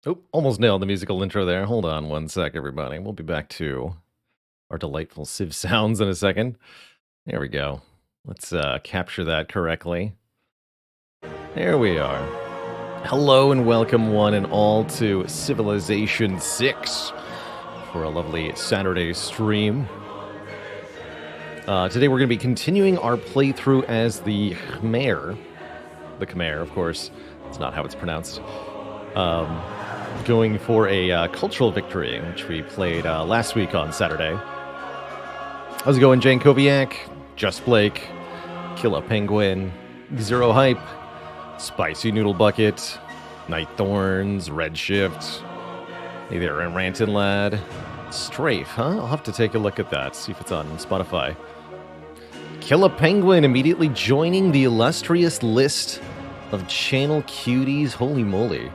Oh, almost nailed the musical intro there. Hold on one sec, everybody. We'll be back to our delightful Civ sounds in a second. There we go. Let's capture that correctly. There we are. Hello and welcome one and all to Civilization 6 for a lovely Saturday stream. Today we're going to be continuing our playthrough as the Khmer. The Khmer, of course. That's not how it's pronounced. Going for a cultural victory, which we played last week on Saturday. How's it going, Jane Koviak, Just Blake, Killa Penguin, Zero Hype, Spicy Noodle Bucket, Night Thorns, Redshift, hey there, Rantin Lad, Strafe, huh? I'll have to take a look at that, see if it's on Spotify. Killa Penguin immediately joining the illustrious list of channel cuties, holy moly.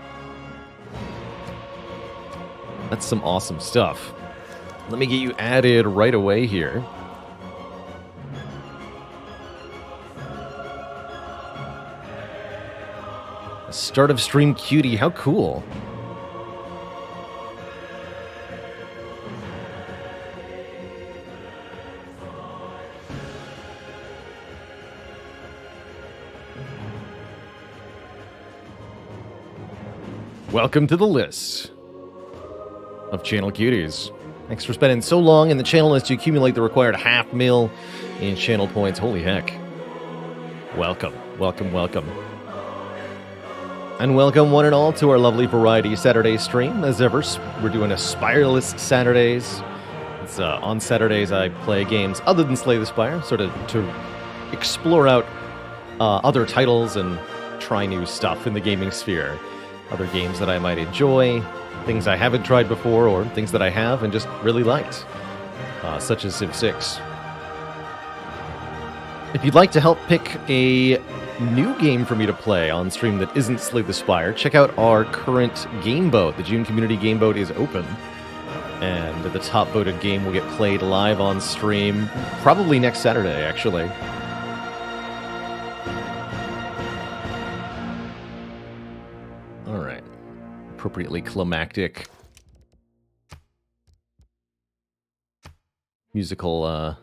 That's some awesome stuff. Let me get you added right away here. Start of stream cutie, how cool. Welcome to the list of channel cuties. Thanks for spending so long in the channel list to accumulate the required 500 mil in channel points. Holy heck. Welcome, welcome, welcome. And welcome one and all to our lovely Variety Saturday stream. As ever, we're doing a Spireless Saturdays. It's, on Saturdays I play games other than Slay the Spire, sort of to explore out other titles and try new stuff in the gaming sphere. Other games that I might enjoy, things I haven't tried before, or things that I have and just really liked, such as Civ 6. If you'd like to help pick a new game for me to play on stream that isn't Slay the Spire, check out our current game vote. The June community game vote is open, and the top voted game will get played live on stream probably next Saturday, actually. Alright. Appropriately climactic musical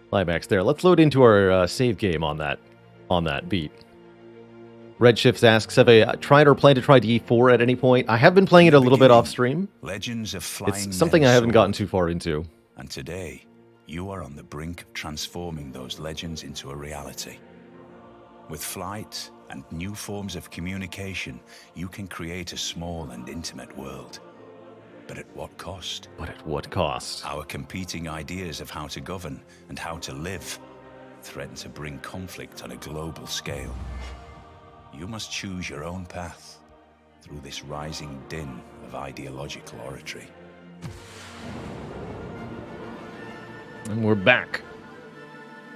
climax there. Let's load into our save game on that beat. Redshift asks, have I tried or plan to try D4 at any point? I have been playing it a little bit off stream. Legends of flying It's something I haven't gotten too far into. And today, you are on the brink of transforming those legends into a reality. With flight and new forms of communication, you can create a small and intimate world. But at what cost? But at what cost? Our competing ideas of how to govern and how to live threaten to bring conflict on a global scale. You must choose your own path through this rising din of ideological oratory. And we're back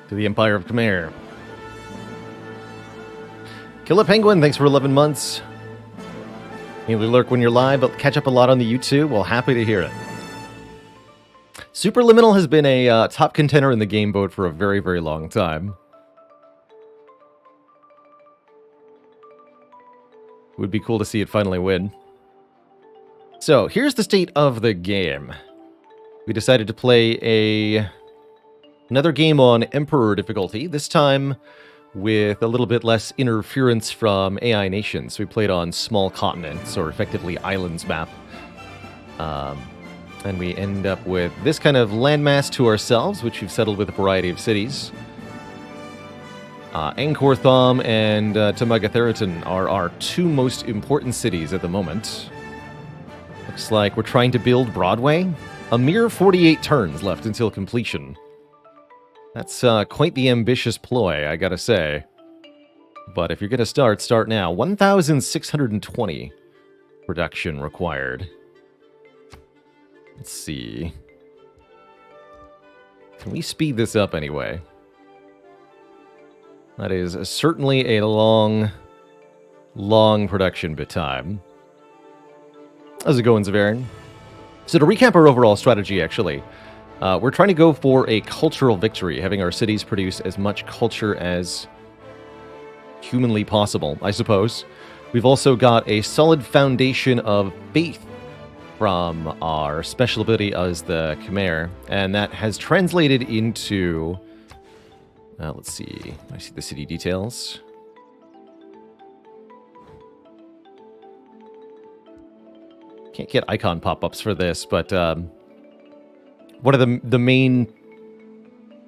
to the Empire of Khmer. Killa Penguin, thanks for 11 months. Mainly lurk when you're live, but catch up a lot on the YouTube. Well, happy to hear it. Superliminal has been a top contender in the game vote for a very, very long time. It would be cool to see it finally win. So, here's the state of the game. We decided to play another game on Emperor difficulty, this time with a little bit less interference from AI nations. We played on small continents, or effectively islands map. And we end up with this kind of landmass to ourselves, which we've settled with a variety of cities. Angkor Thom and Tamagatharatan are our two most important cities at the moment. Looks like we're trying to build Broadway. A mere 48 turns left until completion. That's quite the ambitious ploy, I gotta say. But if you're gonna start now. 1,620 production required. Let's see. Can we speed this up anyway? That is certainly a long production bit time. How's it going, Zavarin? So to recap our overall strategy, actually, we're trying to go for a cultural victory, having our cities produce as much culture as humanly possible, I suppose. We've also got a solid foundation of faith from our special ability as the Khmer, and that has translated into... let's see. I see the city details. Can't get icon pop-ups for this, but one of the main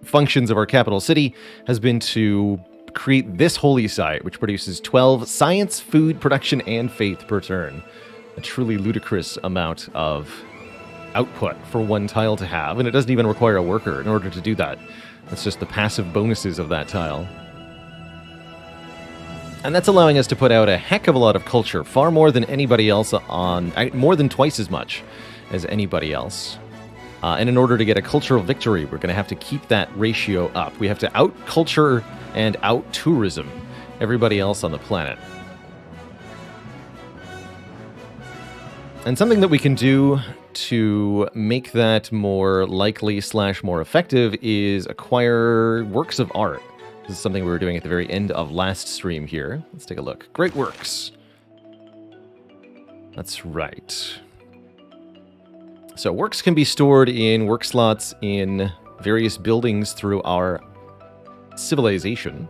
functions of our capital city has been to create this holy site, which produces 12 science, food, production, and faith per turn. A truly ludicrous amount of output for one tile to have, and it doesn't even require a worker in order to do that. That's just the passive bonuses of that tile. And that's allowing us to put out a heck of a lot of culture, far more than anybody else more than twice as much as anybody else. And in order to get a cultural victory, we're going to have to keep that ratio up. We have to out-culture and out-tourism everybody else on the planet. And something that we can do to make that more likely / more effective is acquire works of art. This is something we were doing at the very end of last stream here. Let's take a look. Great works. That's right. So works can be stored in work slots in various buildings through our civilization.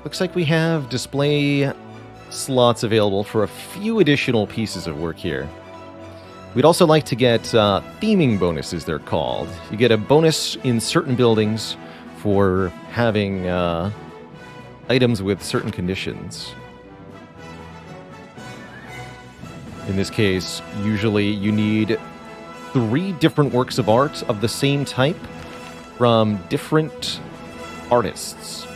Looks like we have display slots available for a few additional pieces of work here. We'd also like to get theming bonuses, they're called. You get a bonus in certain buildings for having items with certain conditions. In this case, usually you need 3 different works of art of the same type from different artists.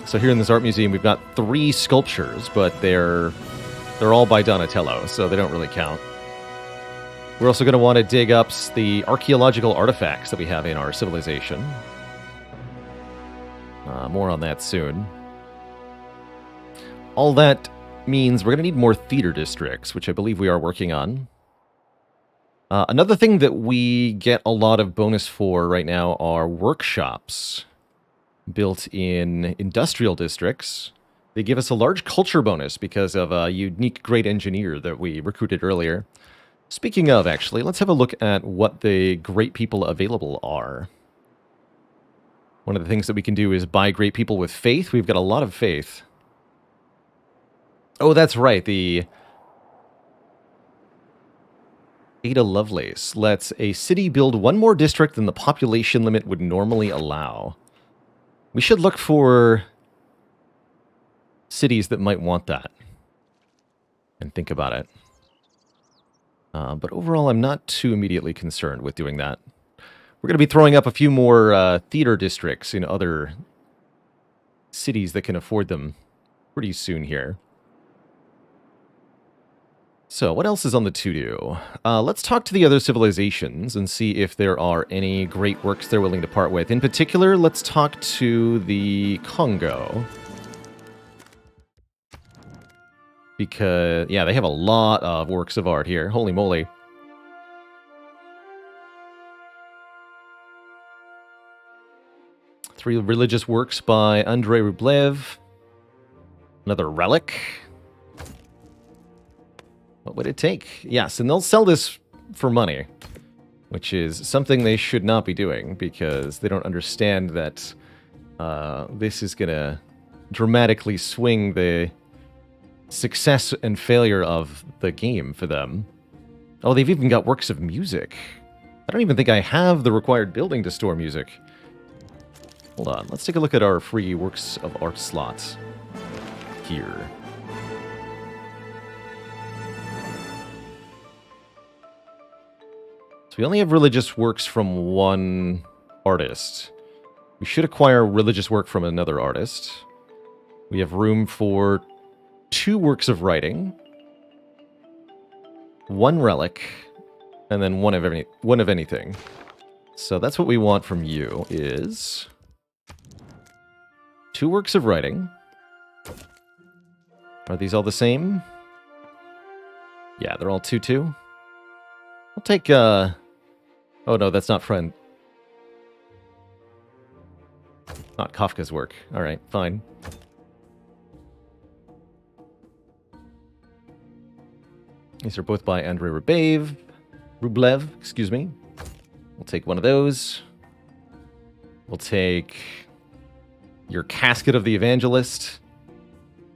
So here in this art museum, we've got 3 sculptures, but they're all by Donatello, so they don't really count. We're also going to want to dig up the archaeological artifacts that we have in our civilization. More on that soon. All that means we're going to need more theater districts, which I believe we are working on. Another thing that we get a lot of bonus for right now are workshops built in industrial districts. They give us a large culture bonus because of a unique great engineer that we recruited earlier. Speaking of, actually, let's have a look at what the great people available are. One of the things that we can do is buy great people with faith. We've got a lot of faith. Oh, that's right, the Ada Lovelace lets a city build 1 more district than the population limit would normally allow. We should look for cities that might want that and think about it. But overall, I'm not too immediately concerned with doing that. We're going to be throwing up a few more theater districts in other cities that can afford them pretty soon here. So, what else is on the to-do? Let's talk to the other civilizations and see if there are any great works they're willing to part with. In particular, let's talk to the Congo. Because, yeah, they have a lot of works of art here. Holy moly. Three religious works by Andrei Rublev. Another relic. What would it take? Yes, and they'll sell this for money, which is something they should not be doing because they don't understand that this is going to dramatically swing the success and failure of the game for them. Oh, they've even got works of music. I don't even think I have the required building to store music. Hold on, let's take a look at our free works of art slots here. So we only have religious works from 1 artist. We should acquire religious work from another artist. We have room for 2 works of writing, 1 relic, and then one of anything. So that's what we want from you is 2 works of writing. Are these all the same? Yeah, they're all 2-2. We'll take, oh no, that's not friend. Not Kafka's work. All right, fine. These are both by Andrei Rublev, excuse me. We'll take one of those. We'll take your Casket of the Evangelist.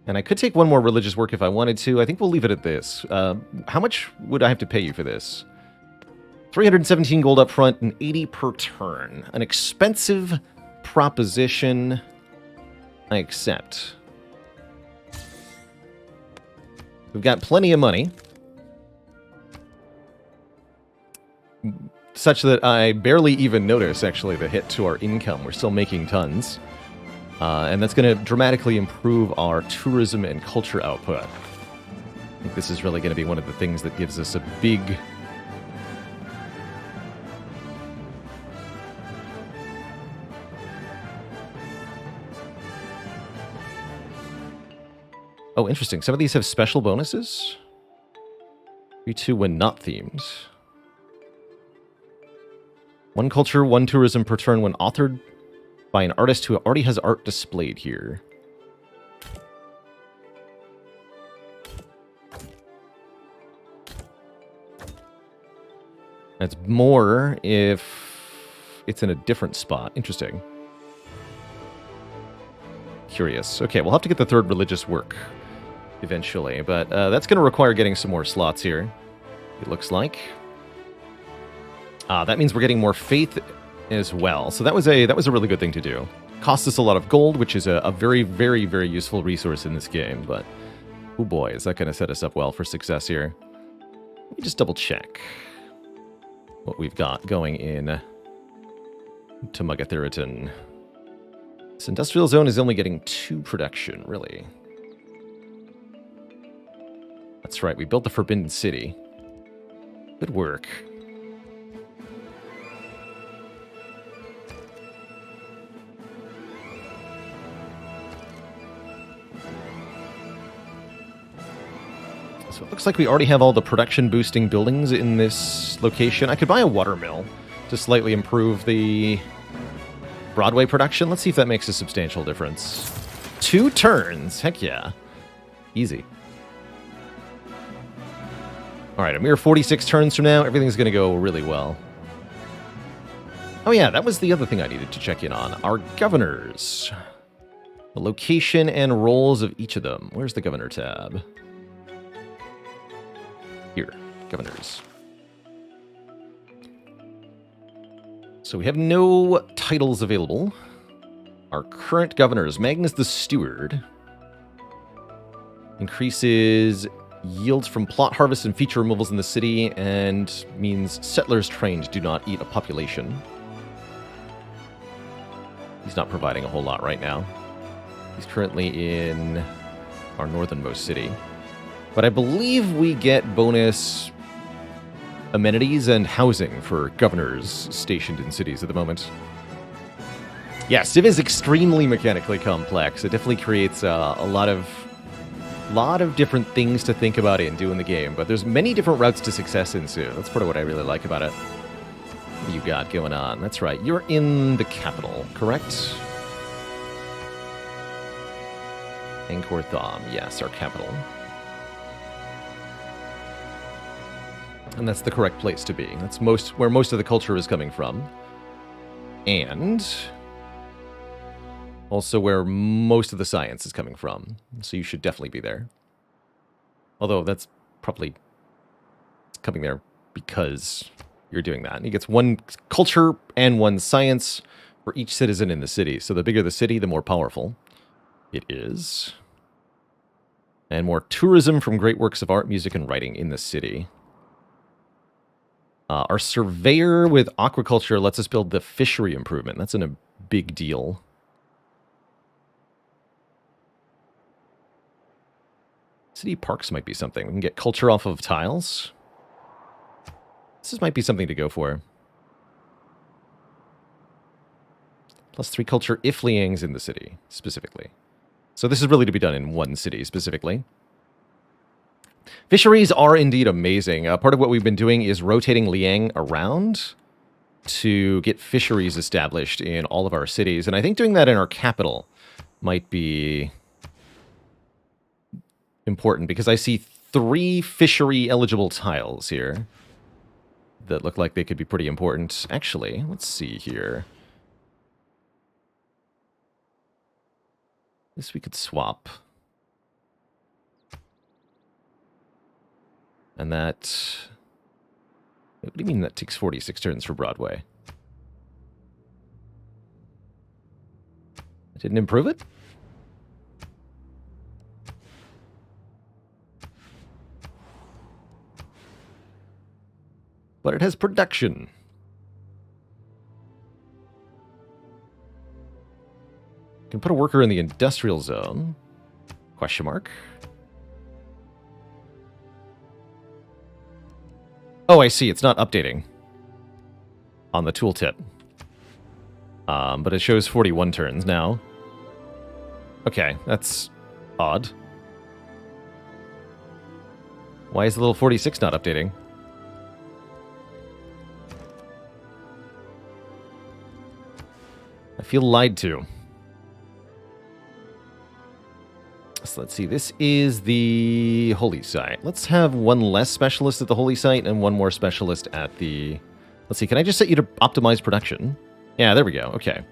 And I could take one more religious work if I wanted to. I think we'll leave it at this. How much would I have to pay you for this? 317 gold up front and 80 per turn. An expensive proposition. I accept. We've got plenty of money. Such that I barely even notice, actually, the hit to our income. We're still making tons. And that's going to dramatically improve our tourism and culture output. I think this is really going to be one of the things that gives us a big... Oh, interesting. Some of these have special bonuses. 3-2 when not themed. 1 culture, 1 tourism per turn when authored by an artist who already has art displayed here. That's more if it's in a different spot. Interesting. Curious. Okay, we'll have to get the 3rd religious work eventually, but that's going to require getting some more slots here, it looks like. That means we're getting more faith as well. So that was a really good thing to do. Costs us a lot of gold, which is a very, very, very useful resource in this game. But, oh boy, is that going to set us up well for success here. Let me just double check what we've got going in to Mugatheriton. This industrial zone is only getting 2 production, really. That's right, we built the Forbidden City. Good work. So it looks like we already have all the production boosting buildings in this location. I could buy a watermill to slightly improve the Broadway production. Let's see if that makes a substantial difference. 2 turns. Heck yeah. Easy. All right, a mere 46 turns from now, everything's going to go really well. Oh yeah, that was the other thing I needed to check in on. Our governors. The location and roles of each of them. Where's the governor tab? Here, governors. So we have no titles available. Our current governors, Magnus the Steward, increases yields from plot harvest and feature removals in the city and means settlers trained do not eat a population. He's not providing a whole lot right now. He's currently in our northernmost city. But I believe we get bonus amenities and housing for governors stationed in cities at the moment. Yeah, Civ is extremely mechanically complex. It definitely creates a lot of different things to think about and do in the game. But there's many different routes to success in Civ. That's part of what I really like about it. What do you got going on? That's right, you're in the capital, correct? Angkor Thom, yes, our capital. And that's the correct place to be. That's where most of the culture is coming from. And also where most of the science is coming from. So you should definitely be there. Although that's probably coming there because you're doing that. And he gets 1 culture and 1 science for each citizen in the city. So the bigger the city, the more powerful it is. And more tourism from great works of art, music, and writing in the city. Our surveyor with aquaculture lets us build the fishery improvement. That's a big deal. City parks might be something. We can get culture off of tiles. This might be something to go for. +3 culture if Liang's in the city, specifically. So this is really to be done in 1 city, specifically. Fisheries are indeed amazing. Part of what we've been doing is rotating Liang around to get fisheries established in all of our cities. And I think doing that in our capital might be important because I see 3 fishery eligible tiles here that look like they could be pretty important. Actually, let's see here. This we could swap. And that... What do you mean that takes 46 turns for Broadway? I didn't improve it? But it has production. Can put a worker in the industrial zone. Question mark. Oh, I see. It's not updating on the tooltip. But it shows 41 turns now. Okay, that's odd. Why is the little 46 not updating? I feel lied to. So let's see. This is the holy site. Let's have one less specialist at the holy site and one more specialist at the... Let's see. Can I just set you to optimize production? Yeah, there we go. Okay.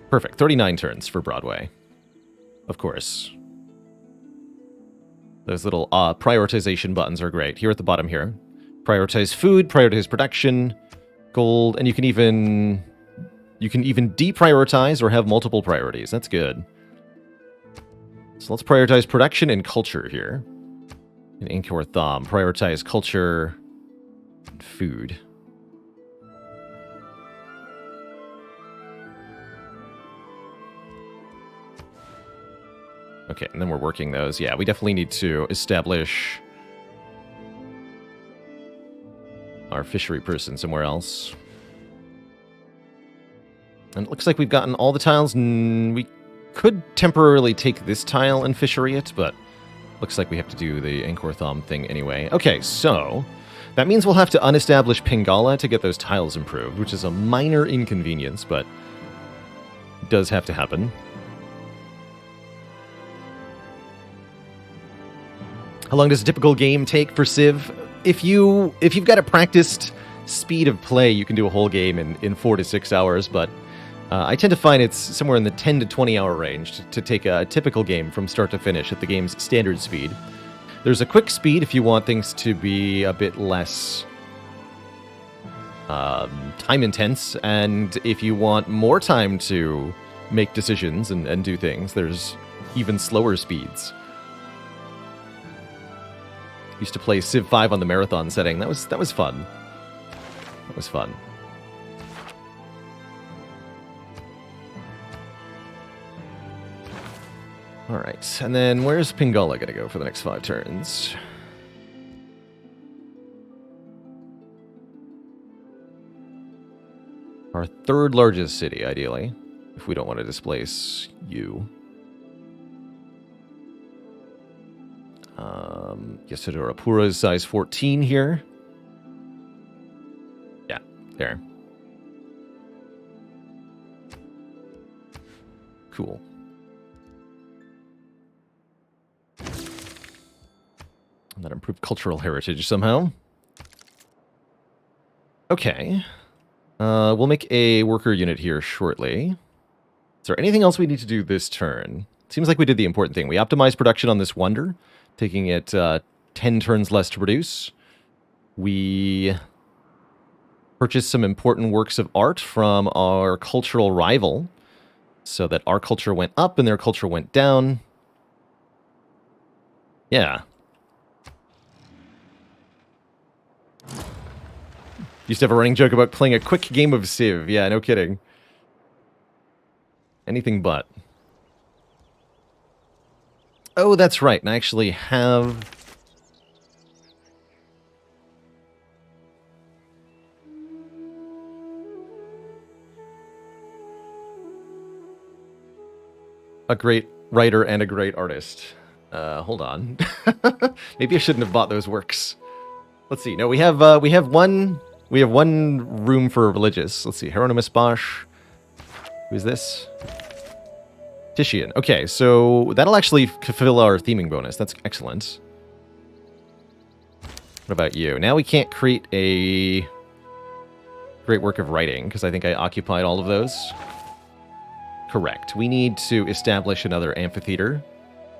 Perfect. 39 turns for Broadway. Of course. Those little prioritization buttons are great. Here at the bottom here. Prioritize food, prioritize production, gold, and you can even deprioritize or have multiple priorities. That's good. So let's prioritize production and culture here. In Ink or Thumb, prioritize culture and food. Okay, and then we're working those. Yeah, we definitely need to establish our fishery person somewhere else. And it looks like we've gotten all the tiles. We could temporarily take this tile and fishery it, but looks like we have to do the Angkor Thom thing anyway. Okay, so that means we'll have to unestablish Pingala to get those tiles improved, which is a minor inconvenience, but it does have to happen. How long does a typical game take for Civ? If you've got a practiced speed of play, you can do a whole game in 4 to 6 hours, but I tend to find it's somewhere in the 10 to 20 hour range to take a typical game from start to finish at the game's standard speed. There's a quick speed if you want things to be a bit less time intense, and if you want more time to make decisions and do things, there's even slower speeds. Used to play Civ 5 on the marathon setting. That was fun. That was fun. All right, and then where's Pingala going to go for the next 5 turns? Our 3rd largest city, ideally, if we don't want to displace you. Yesadora Pura is size 14 here. Yeah, there. Cool. And that improved cultural heritage somehow. Okay. We'll make a worker unit here shortly. Is there anything else we need to do this turn? Seems like we did the important thing. We optimized production on this wonder, taking it 10 turns less to produce. We purchased some important works of art from our cultural rival, so that our culture went up and their culture went down. Yeah. Used to have a running joke about playing a quick game of Civ. Yeah, no kidding. Anything but. Oh, that's right. And I actually have... a great writer and a great artist. Hold on. Maybe I shouldn't have bought those works. Let's see. No, we have one We have one room for religious. Let's see, Hieronymus Bosch. Who's this? Titian. Okay, so that'll actually fulfill our theming bonus. That's excellent. What about you? Now we can't create a great work of writing, because I think I occupied all of those. Correct. We need to establish another amphitheater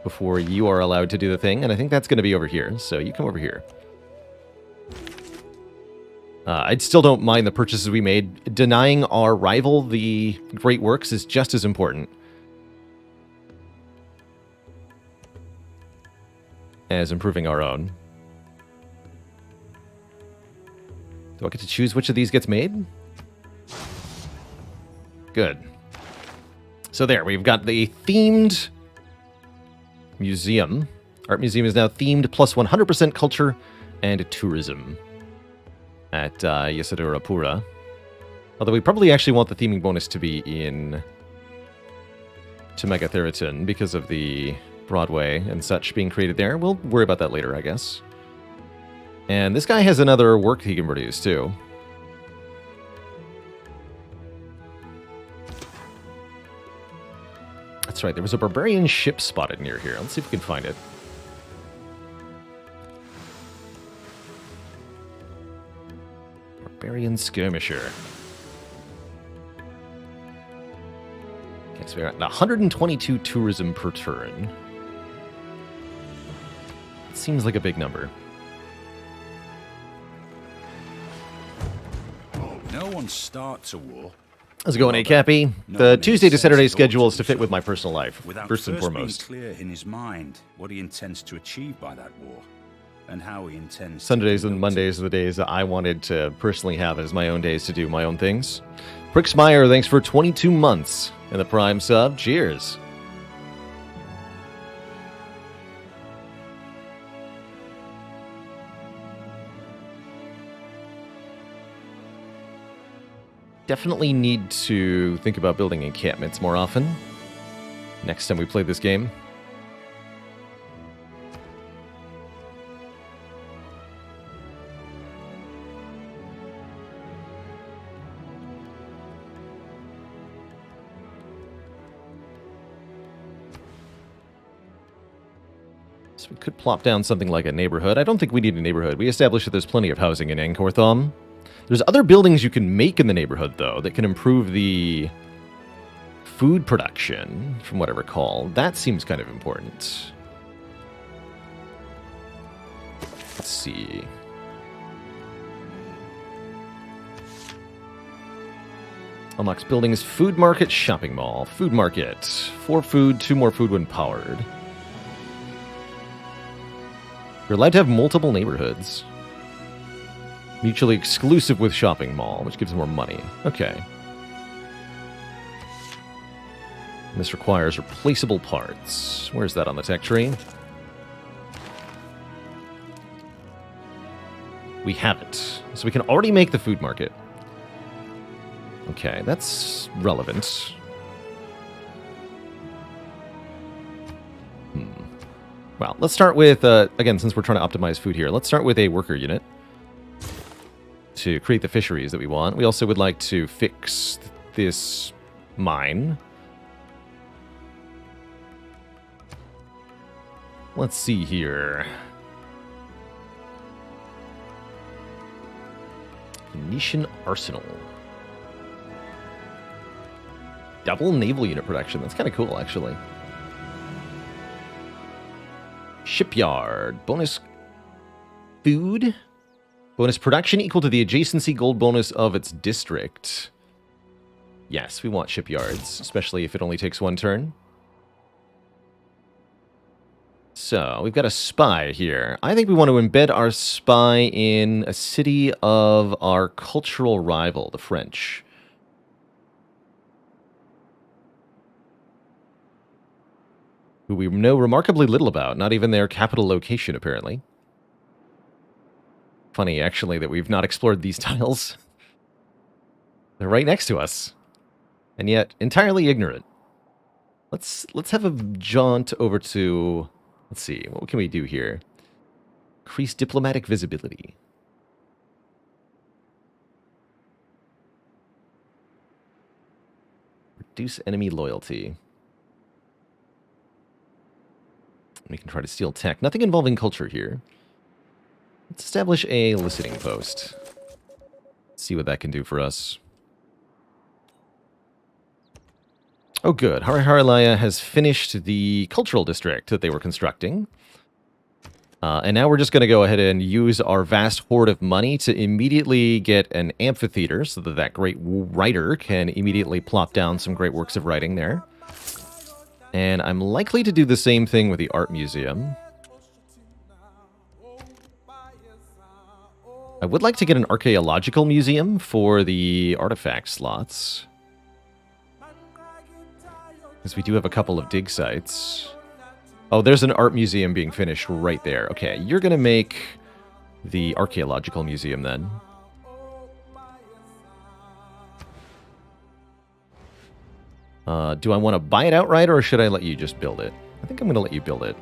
before you are allowed to do the thing, and I think that's going to be over here, so you come over here. I still don't mind the purchases we made. Denying our rival the great works is just as important as improving our own. Do I get to choose which of these gets made? Good. So there, we've got the themed museum. Art museum is now themed plus 100% culture and tourism at Yesadura Pura. Although we probably actually want the theming bonus to be in Megatheriton because of the Broadway and such being created there. We'll worry about that later, I guess. And this guy has another work he can produce, too. That's right, there was a barbarian ship spotted near here. Let's see if we can find it. Barbarian skirmisher. Okay, so we're at 122 tourism per turn. It seems like a big number. No one starts a war. How's it going, A-Cappy? The Tuesday to Saturday schedule is to fit with my personal life, first and foremost. Being clear in his mind what he intends to achieve by that war, and how he intends. Sundays and Mondays are the days that I wanted to personally have as my own days to do my own things. Prixmeyer, thanks for 22 months in the Prime sub. Cheers. Definitely need to think about building encampments more often next time we play this game. So we could plop down something like a neighborhood. I don't think we need a neighborhood. We established that there's plenty of housing in Angkor Thom. There's other buildings you can make in the neighborhood, though, that can improve the food production, from what I recall. That seems kind of important. Let's see. Unlocks buildings, food market, shopping mall. Food market. 4 food, 2 more food when powered. You're allowed to have multiple neighborhoods. Mutually exclusive with shopping mall, which gives more money. Okay. And this requires replaceable parts. Where's that on the tech tree? We have it. So we can already make the food market. Okay, that's relevant. Well, let's start with, again, since we're trying to optimize food here, let's start with a worker unit to create the fisheries that we want. We also would like to fix this mine. Let's see here. Venetian Arsenal. Double naval unit production. That's kind of cool, actually. Shipyard. Bonus food. Bonus production equal to the adjacency gold bonus of its district. Yes, we want shipyards, especially if it only takes 1 turn. So, we've got a spy here. I think we want to embed our spy in a city of our cultural rival, the French. Who we know remarkably little about, not even their capital location, apparently. Funny, actually, that we've not explored these tiles. They're right next to us. And yet, entirely ignorant. Let's have a jaunt over to... Let's see, what can we do here? Increase diplomatic visibility. Reduce enemy loyalty. We can try to steal tech. Nothing involving culture here. Let's establish a eliciting post. See what that can do for us. Oh, good. Hariharilaya has finished the cultural district that they were constructing. And now we're just going to go ahead and use our vast hoard of money to immediately get an amphitheater so that that great writer can immediately plop down some great works of writing there. And I'm likely to do the same thing with the art museum. I would like to get an archaeological museum for the artifact slots, because we do have a couple of dig sites. Oh, there's an art museum being finished right there. Okay, you're going to make the archaeological museum then. Do I want to buy it outright, or should I let you just build it? I think I'm going to let you build it.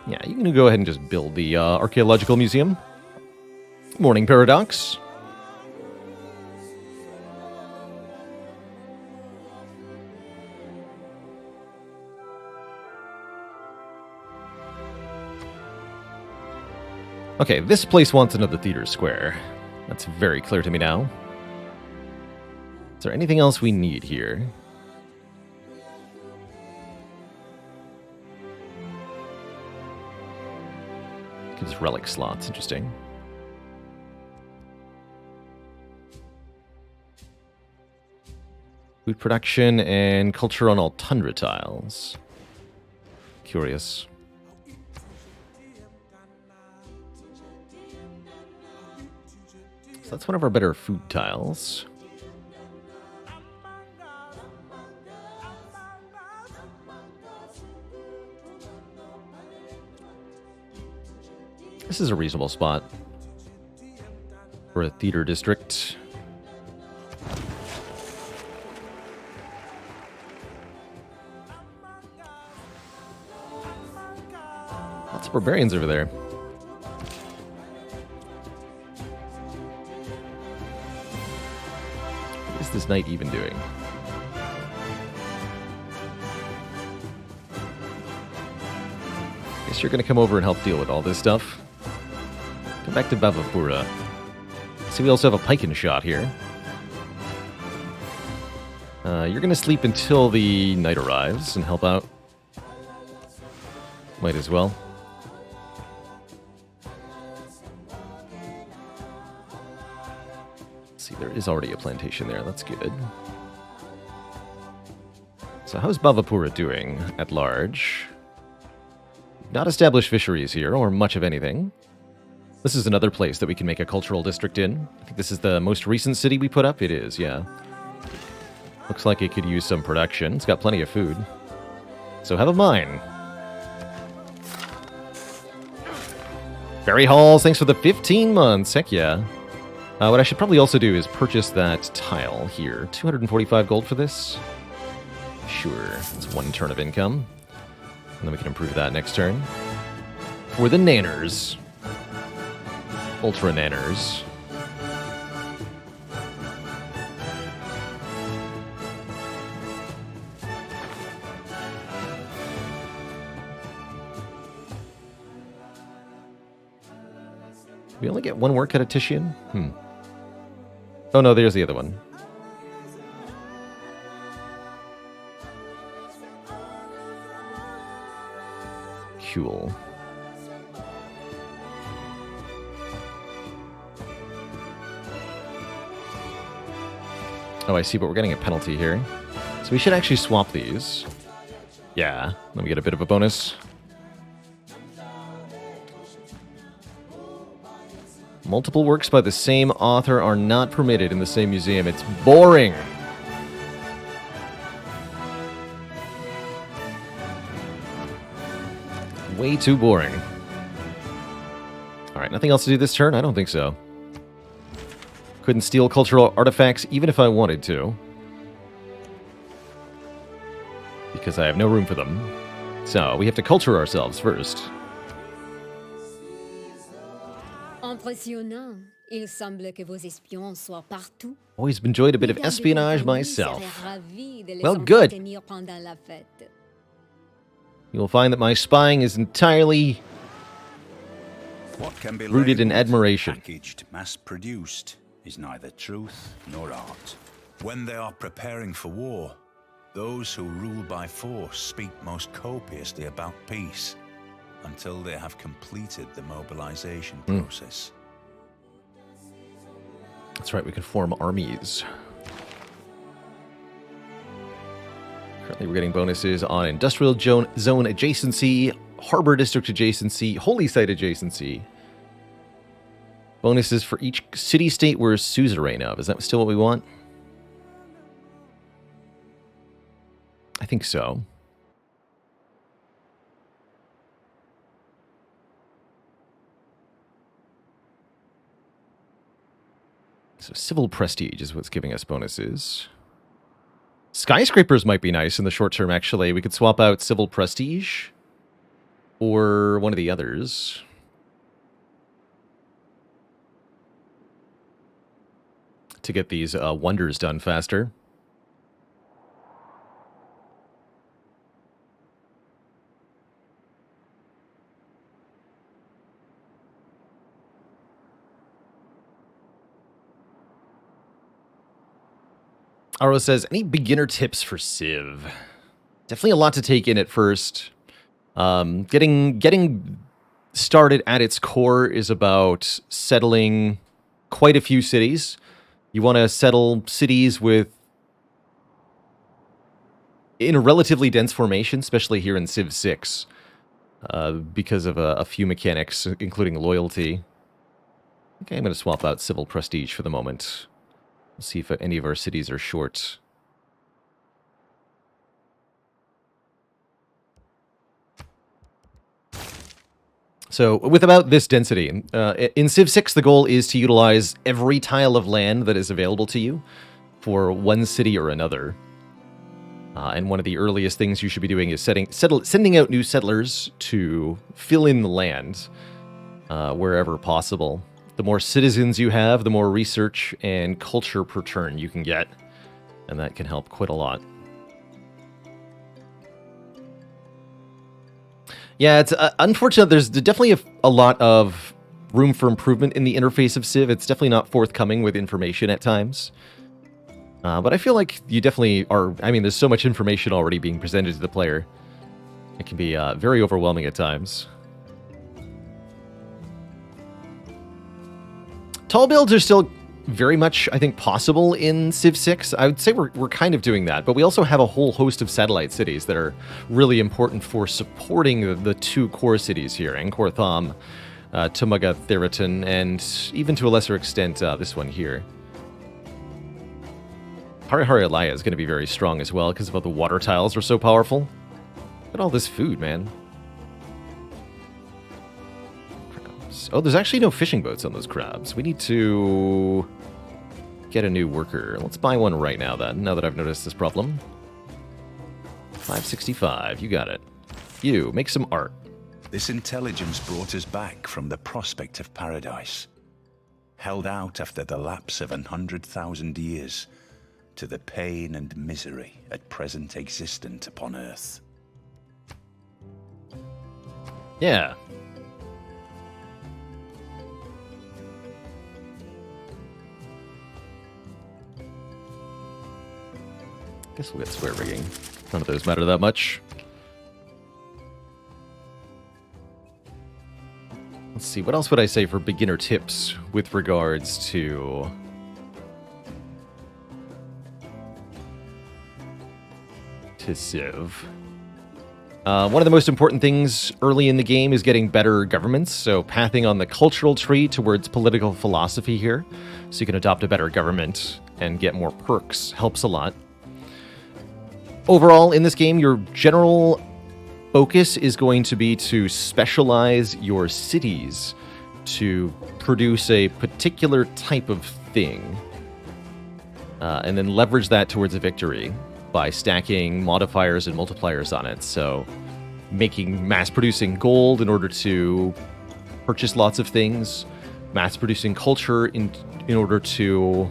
Yeah, you can go ahead and just build the archaeological museum. Morning, Paradox. Okay, this place wants another theater square. That's very clear to me now. Is there anything else we need here? Gives relic slots, interesting. Food production and culture on all tundra tiles. Curious. So that's one of our better food tiles. This is a reasonable spot for a theater district. Lots of barbarians over there. What is this knight even doing? Guess you're going to come over and help deal with all this stuff. Come back to Bavapura. See, we also have a pike and shot here. You're going to sleep until the night arrives and help out. Might as well. See, there is already a plantation there. That's good. So how's Bavapura doing at large? Not established fisheries here, or much of anything. This is another place that we can make a cultural district in. I think this is the most recent city we put up. It is, yeah. Looks like it could use some production. It's got plenty of food. So have a mine. Berry Halls, thanks for the 15 months. Heck yeah. What I should probably also do is purchase that tile here. 245 gold for this? Sure. It's one turn of income. And then we can improve that next turn. For the nanners. Ultra nanners. We only get one work at a Titian? Oh no, there's the other one. Cool. Oh, I see, but we're getting a penalty here. So we should actually swap these. Yeah, then we get a bit of a bonus. Multiple works by the same author are not permitted in the same museum. It's boring. Way too boring. Alright, nothing else to do this turn? I don't think so. Couldn't steal cultural artifacts even if I wanted to. Because I have no room for them. So, we have to culture ourselves first. Impressionnant. Il semble que vos espions soient partout. Always enjoyed a bit of Mes gardes de espionage compagnie myself. seraient ravis de les Well, good. entretenir pendant la fête. You'll find that my spying is entirely What can be rooted in labeled, admiration. packaged, mass-produced, is neither truth nor art. When they are preparing for war, those who rule by force speak most copiously about peace until they have completed the mobilization process. That's right, we can form armies. Currently, we're getting bonuses on Industrial Zone Adjacency, Harbor District Adjacency, Holy Site Adjacency. Bonuses for each city-state we're suzerain of. Is that still what we want? I think so. So civil prestige is what's giving us bonuses. Skyscrapers might be nice in the short term, actually. We could swap out civil prestige or one of the others. To get these wonders done faster. Aro says, any beginner tips for Civ? Definitely a lot to take in at first. Getting started at its core is about settling quite a few cities. You want to settle cities in a relatively dense formation, especially here in Civ 6, because of a few mechanics, including loyalty. Okay, I'm going to swap out civil prestige for the moment. We'll see if any of our cities are short. So, with about this density, in Civ 6, the goal is to utilize every tile of land that is available to you for one city or another. And one of the earliest things you should be doing is sending out new settlers to fill in the land wherever possible. The more citizens you have, the more research and culture per turn you can get. And that can help quite a lot. Yeah, it's unfortunate. There's definitely a lot of room for improvement in the interface of Civ. It's definitely not forthcoming with information at times. But I feel like you definitely are... I mean, there's so much information already being presented to the player. It can be very overwhelming at times. Tall builds are still very much, I think, possible in Civ 6. I would say we're kind of doing that, but we also have a whole host of satellite cities that are really important for supporting the two core cities here, Angkor Thom, Tumaga Theraton, and even to a lesser extent, this one here. Hari Alaya is going to be very strong as well because of how the water tiles are so powerful. Look at all this food, man. Oh, there's actually no fishing boats on those crabs. We need to get a new worker. Let's buy one right now, then, now that I've noticed this problem. 565, you got it. You, make some art. This intelligence brought us back from the prospect of paradise, held out after the lapse of 100,000 years, to the pain and misery at present existent upon Earth. Yeah. Guess we'll get square rigging. None of those matter that much. Let's see, what else would I say for beginner tips with regards to Civ? One of the most important things early in the game is getting better governments, so pathing on the cultural tree towards political philosophy here, so you can adopt a better government and get more perks helps a lot. Overall, in this game, your general focus is going to be to specialize your cities to produce a particular type of thing, and then leverage that towards a victory by stacking modifiers and multipliers on it. So mass-producing gold in order to purchase lots of things, mass-producing culture in order to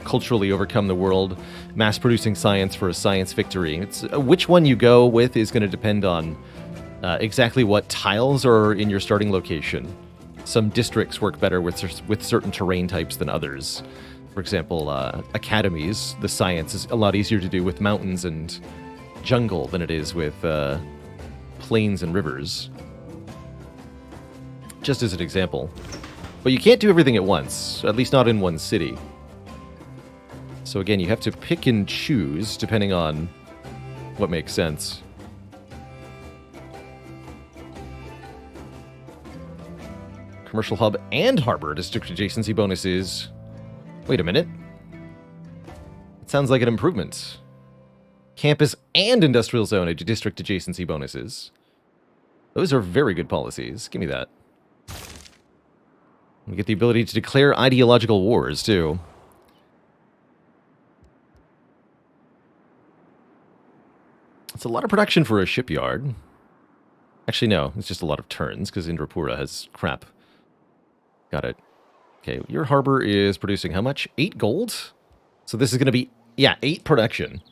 culturally overcome the world, mass-producing science for a science victory. It's which one you go with is going to depend on exactly what tiles are in your starting location. Some districts work better with certain terrain types than others. For example, academies, the science is a lot easier to do with mountains and jungle than it is with plains and rivers. Just as an example. But you can't do everything at once, at least not in one city. So again, you have to pick and choose depending on what makes sense. Commercial hub and harbor district adjacency bonuses. Wait a minute. It sounds like an improvement. Campus and industrial zone district adjacency bonuses. Those are very good policies. Give me that. We get the ability to declare ideological wars, too. It's a lot of production for a shipyard. Actually, no. It's just a lot of turns, because Indrapura has crap. Got it. Okay, your harbor is producing how much? 8 gold? So this is going to be, yeah, 8 production.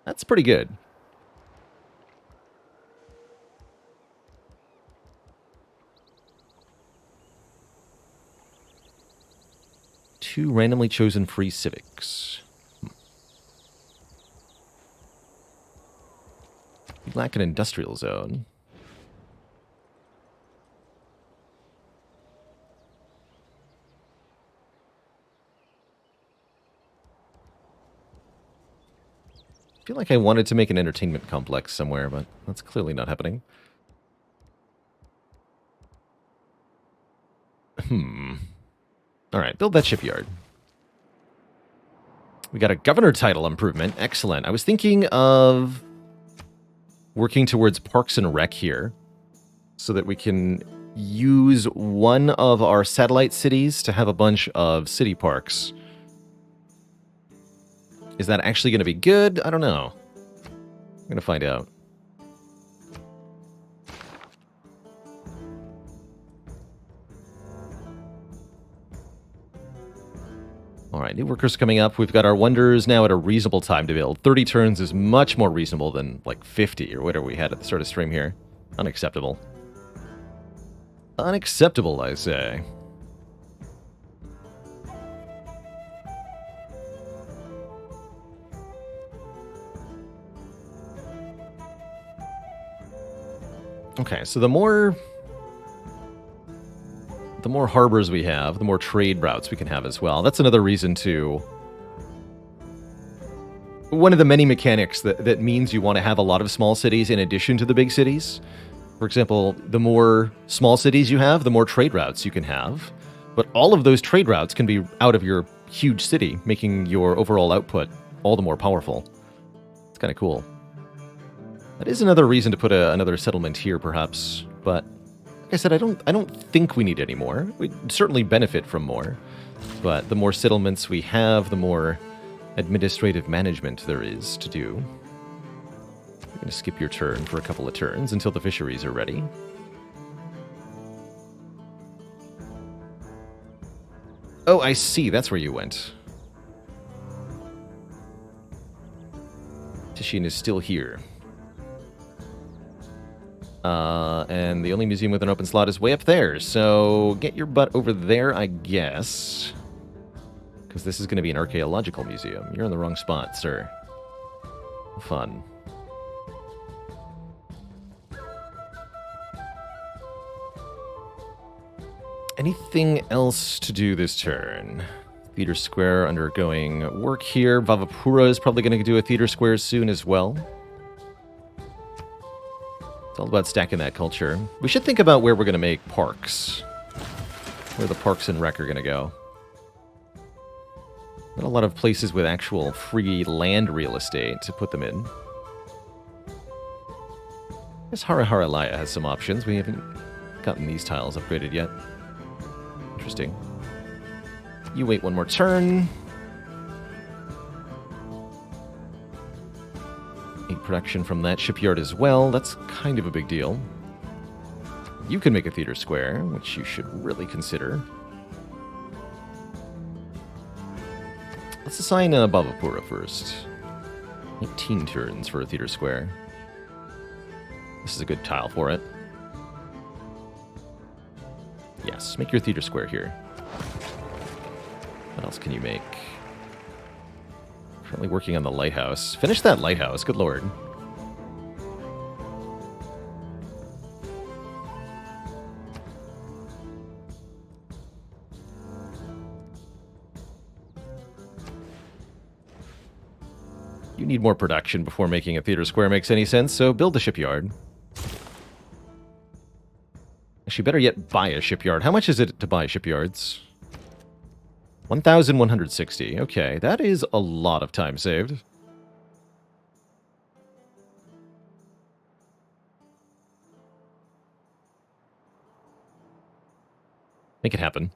That's pretty good. Two randomly chosen free civics. We lack an industrial zone. I feel like I wanted to make an entertainment complex somewhere, but that's clearly not happening. Alright, build that shipyard. We got a governor title improvement. Excellent. I was thinking of working towards Parks and Rec here so that we can use one of our satellite cities to have a bunch of city parks. Is that actually going to be good? I don't know. I'm going to find out. All right, new workers coming up. We've got our wonders now at a reasonable time to build. 30 turns is much more reasonable than like 50 or whatever we had at the start of stream here. Unacceptable. Unacceptable, I say. Okay, so the more harbors we have, the more trade routes we can have as well. That's another reason to... One of the many mechanics that means you want to have a lot of small cities in addition to the big cities. For example, the more small cities you have, the more trade routes you can have. But all of those trade routes can be out of your huge city, making your overall output all the more powerful. It's kind of cool. That is another reason to put another settlement here, perhaps. But like I said, I don't think we need any more. We certainly benefit from more. But the more settlements we have, the more administrative management there is to do. I'm going to skip your turn for a couple of turns until the fisheries are ready. Oh, I see. That's where you went. Tishin is still here. And the only museum with an open slot is way up there, so get your butt over there, I guess. Because this is going to be an archaeological museum. You're in the wrong spot, sir. Fun. Anything else to do this turn? Theater Square undergoing work here. Vavapura is probably going to do a theater square soon as well. It's all about stacking that culture. We should think about where we're going to make parks. Where the parks and rec are going to go. Not a lot of places with actual free land real estate to put them in. I guess Haraharalaya has some options. We haven't gotten these tiles upgraded yet. Interesting. You wait one more turn. 8 production from that shipyard as well. That's kind of a big deal. You can make a theater square, which you should really consider. Let's assign Bhavapura first. 18 turns for a theater square. This is a good tile for it. Yes, make your theater square here. What else can you make? Currently working on the lighthouse. Finish that lighthouse, good lord. You need more production before making a theater square makes any sense, so build a shipyard. Actually, better yet, buy a shipyard. How much is it to buy shipyards? 1,160. Okay, that is a lot of time saved. Make it happen.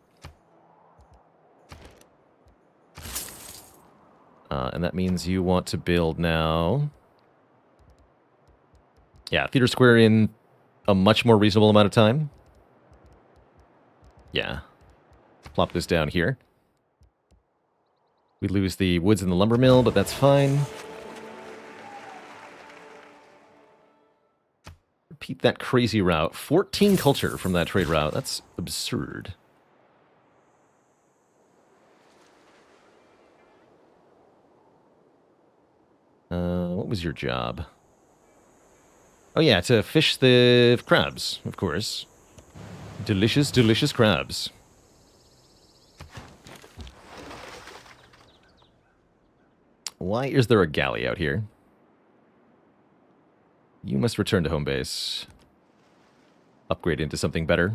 And that means you want to build now. Yeah, theater square in a much more reasonable amount of time. Yeah. Plop this down here. We lose the woods and the lumber mill, but that's fine. Repeat that crazy route. 14 culture from that trade route. That's absurd. What was your job? Oh yeah, to fish the crabs, of course. Delicious, delicious crabs. Why is there a galley out here? You must return to home base. Upgrade into something better.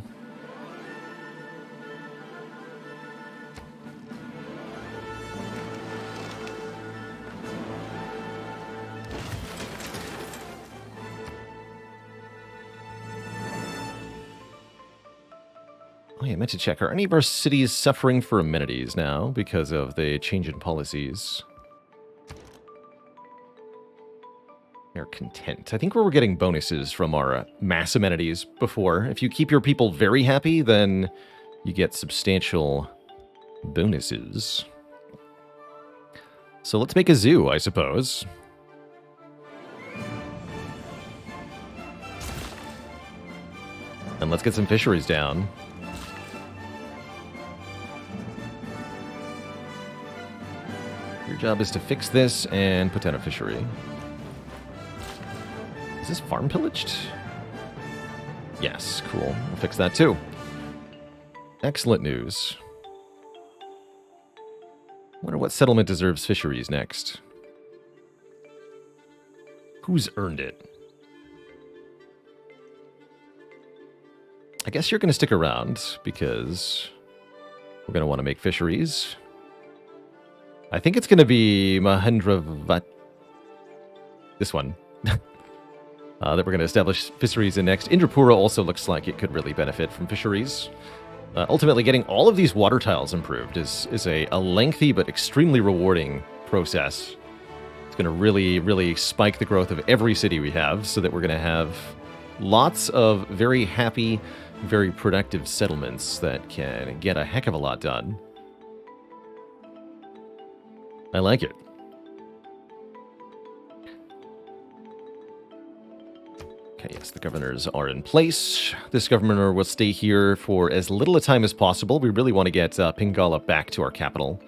Oh yeah, I meant to check. Are any of our cities suffering for amenities now because of the change in policies? They're content. I think we were getting bonuses from our mass amenities before. If you keep your people very happy, then you get substantial bonuses. So let's make a zoo, I suppose. And let's get some fisheries down. Your job is to fix this and put down a fishery. Is this farm pillaged? Yes, cool. We'll fix that too. Excellent news. Wonder what settlement deserves fisheries next. Who's earned it? I guess you're going to stick around because we're going to want to make fisheries. I think it's going to be Mahendravat. This one. That we're going to establish fisheries in next. Indrapura also looks like it could really benefit from fisheries. Ultimately, getting all of these water tiles improved is a lengthy but extremely rewarding process. It's going to really, really spike the growth of every city we have so that we're going to have lots of very happy, very productive settlements that can get a heck of a lot done. I like it. Okay, yes, the governors are in place. This governor will stay here for as little a time as possible. We really want to get Pingala back to our capital.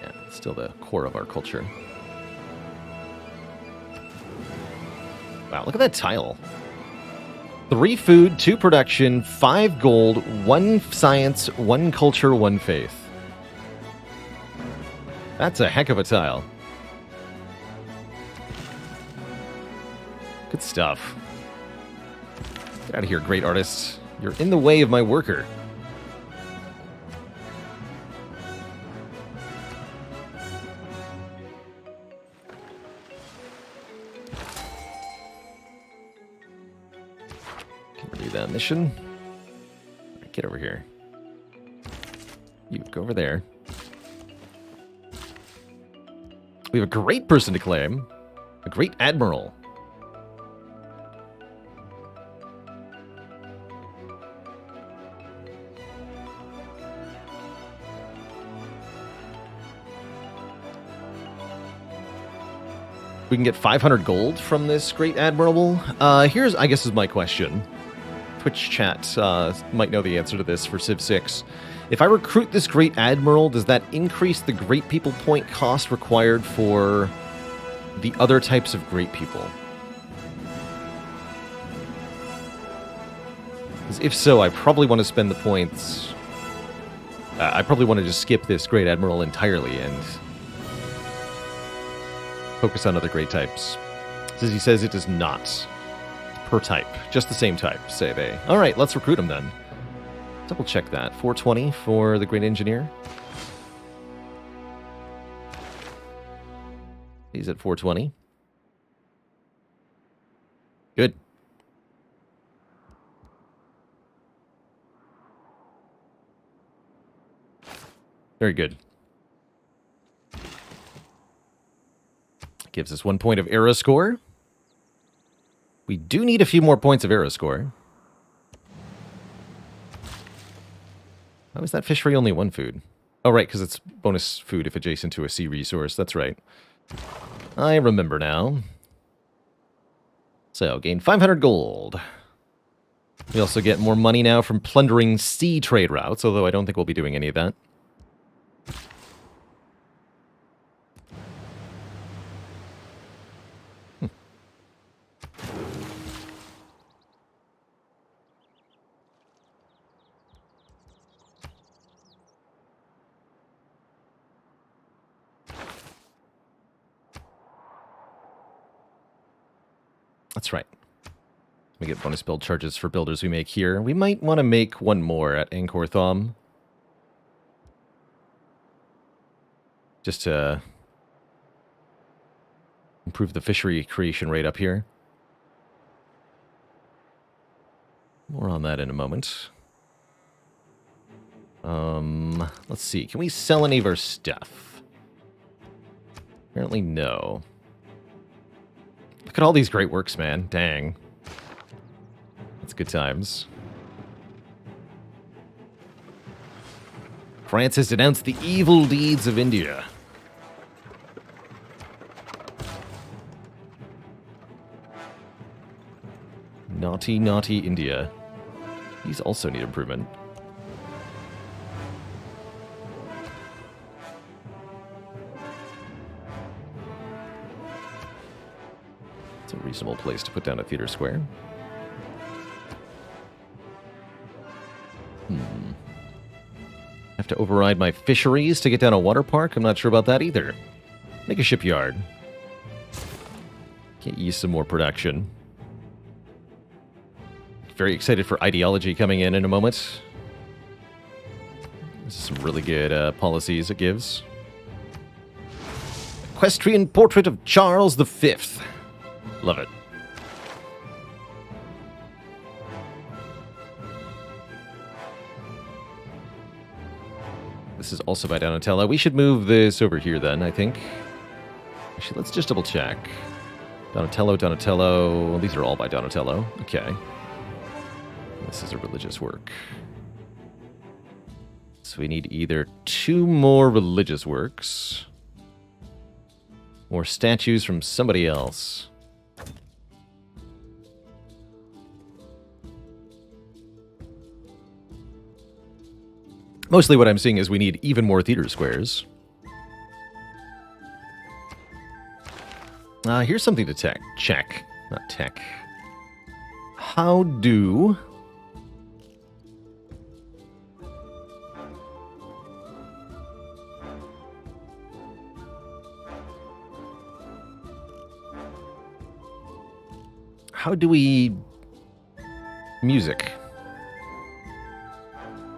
Yeah, it's still the core of our culture. Wow, look at that tile. 3 food, 2 production, 5 gold, 1 science, 1 culture, 1 faith. That's a heck of a tile. Good stuff. Get out of here, great artists. You're in the way of my worker. Do that mission. Get over here. You go over there. We have a great person to claim. A great admiral. We can get 500 gold from this great admiral. Here's, I guess, is my question. Twitch chat might know the answer to this for Civ 6. If I recruit this great admiral, does that increase the great people point cost required for the other types of great people? Because if so, I probably want to spend the points. I probably want to just skip this great admiral entirely and focus on other great types. As he says, it does not. Per type. Just the same type, say they. Alright, let's recruit him then. Double check that. 420 for the great engineer. He's at 420. Good. Very good. Gives us 1 point of era score. We do need a few more points of era score. How is that fishery only 1 food? Oh, right, because it's bonus food if adjacent to a sea resource. That's right. I remember now. So, gain 500 gold. We also get more money now from plundering sea trade routes, although I don't think we'll be doing any of that. That's right. We get bonus build charges for builders we make here. We might want to make one more at Angkor Thom. Just to improve the fishery creation rate up here. More on that in a moment. Let's see. Can we sell any of our stuff? Apparently no. Look at all these great works, man. Dang. That's good times. France has denounced the evil deeds of India. Naughty, naughty India. These also need improvement. It's a reasonable place to put down a theater square. Have to override my fisheries to get down a water park? I'm not sure about that either. Make a shipyard. Can't use some more production. Very excited for ideology coming in a moment. This is some really good policies it gives. Equestrian portrait of Charles V. Love it. This is also by Donatello. We should move this over here then, I think. Actually, let's just double check. Donatello, Donatello. These are all by Donatello. Okay. This is a religious work. So we need either 2 more religious works or statues from somebody else. Mostly what I'm seeing is we need even more theater squares. Here's something to check. Not tech. How do... How do we... Music.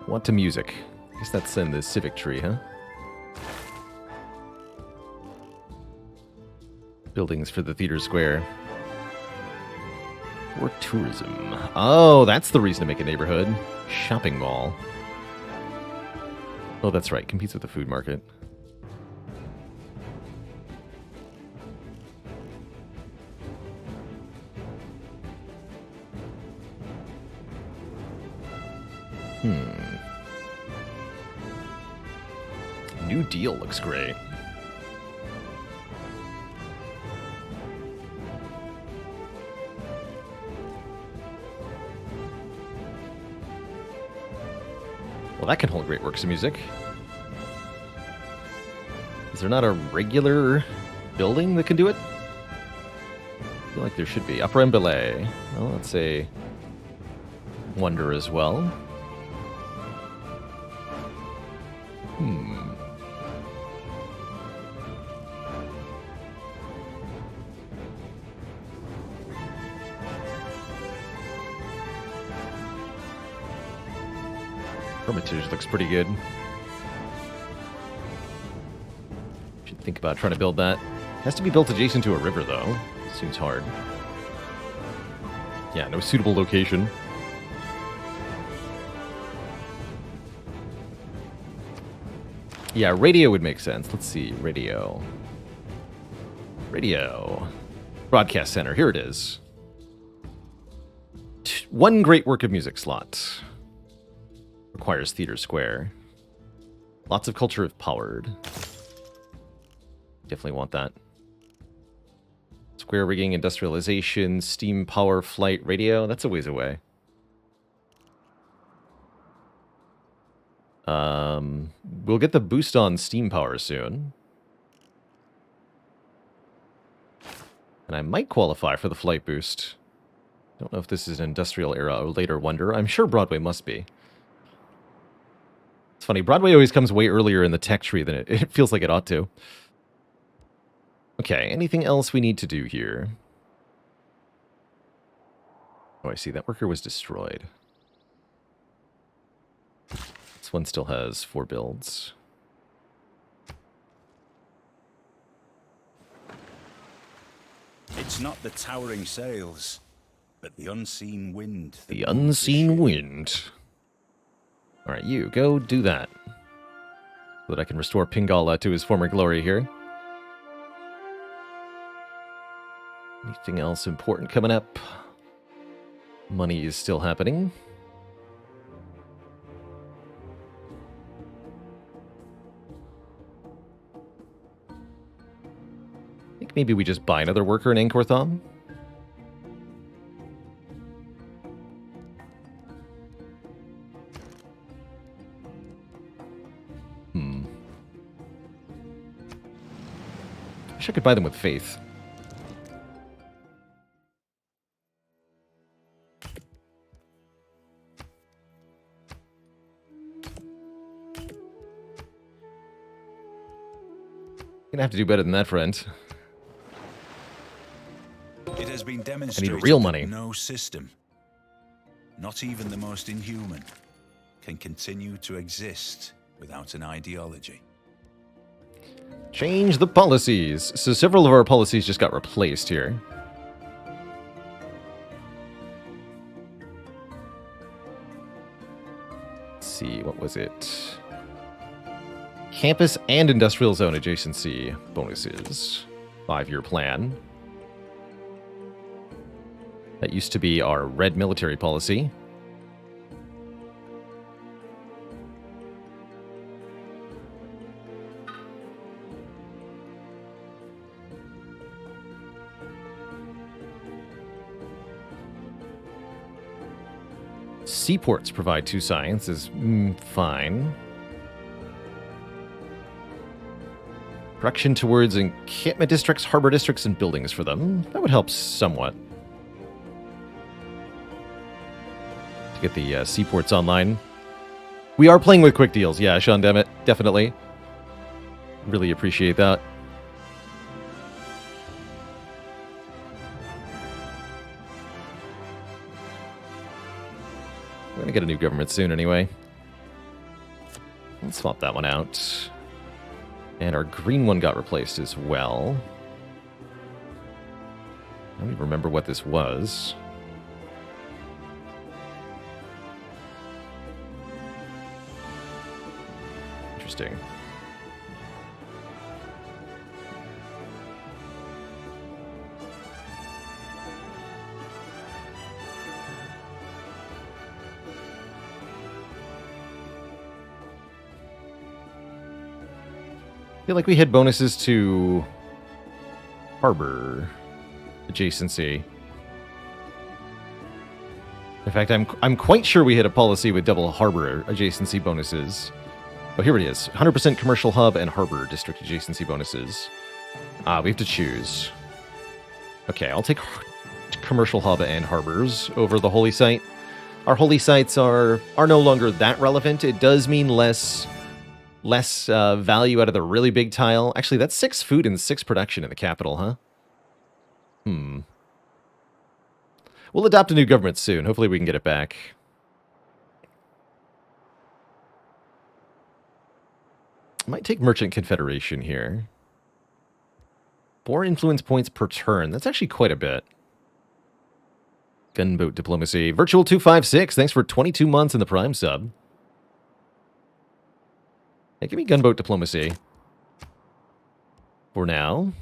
What to music? I guess that's in the civic tree, huh? Buildings for the theater square. Or tourism. Oh, that's the reason to make a neighborhood. Shopping mall. Oh, that's right. Competes with the food market. New Deal looks great. Well, that can hold great works of music. Is there not a regular building that can do it? I feel like there should be. Upper Embele. Well, that's a wonder as well. Hermitage looks pretty good. Should think about trying to build that. Has to be built adjacent to a river, though. Seems hard. Yeah, no suitable location. Yeah, radio would make sense. Let's see. Radio. Radio. Broadcast center. Here it is. One great work of music slot. Requires theater square. Lots of culture if powered. Definitely want that. Square rigging, industrialization, steam power, flight, radio. That's a ways away. We'll get the boost on steam power soon. And I might qualify for the flight boost. Don't know if this is an industrial era or later wonder. I'm sure Broadway must be. It's funny, Broadway always comes way earlier in the tech tree than it feels like it ought to. Okay, anything else we need to do here? Oh, I see. That worker was destroyed. This one still has 4 builds. It's not the towering sails, but the unseen wind. The unseen wind. All right, you, go do that. So that I can restore Pingala to his former glory here. Anything else important coming up? Money is still happening. I think maybe we just buy another worker in Angkor Thom. Wish I could buy them with faith. Gonna have to do better than that, friend. It has been demonstrated real money. that no system, not even the most inhuman, can continue to exist without an ideology. Change the policies. So several of our policies just got replaced here. Let's see, what was it? Campus and industrial zone adjacency bonuses. 5-year plan. That used to be our red military policy. Seaports provide 2 science is fine. Direction towards encampment districts, harbor districts, and buildings for them. That would help somewhat. To get the seaports online. We are playing with quick deals. Yeah, Sean Demet, definitely. Really appreciate that. We're going to get a new government soon anyway. Let's swap that one out. And our green one got replaced as well. I don't even remember what this was. Interesting. feel like we had bonuses to harbor adjacency. In fact, I'm quite sure we had a policy with double harbor adjacency bonuses. Oh, here it is. 100% commercial hub and harbor district adjacency bonuses. We have to choose. Okay, I'll take commercial hub and harbors over the holy site. Our holy sites are no longer that relevant. It does mean less value out of the really big tile. Actually, that's 6 food and 6 production in the capital, huh? We'll adopt a new government soon. Hopefully we can get it back. I might take Merchant Confederation here. 4 influence points per turn. That's actually quite a bit. Gunboat Diplomacy. Virtual 256. Thanks for 22 months in the Prime sub. Hey, give me Gunboat Diplomacy. For now.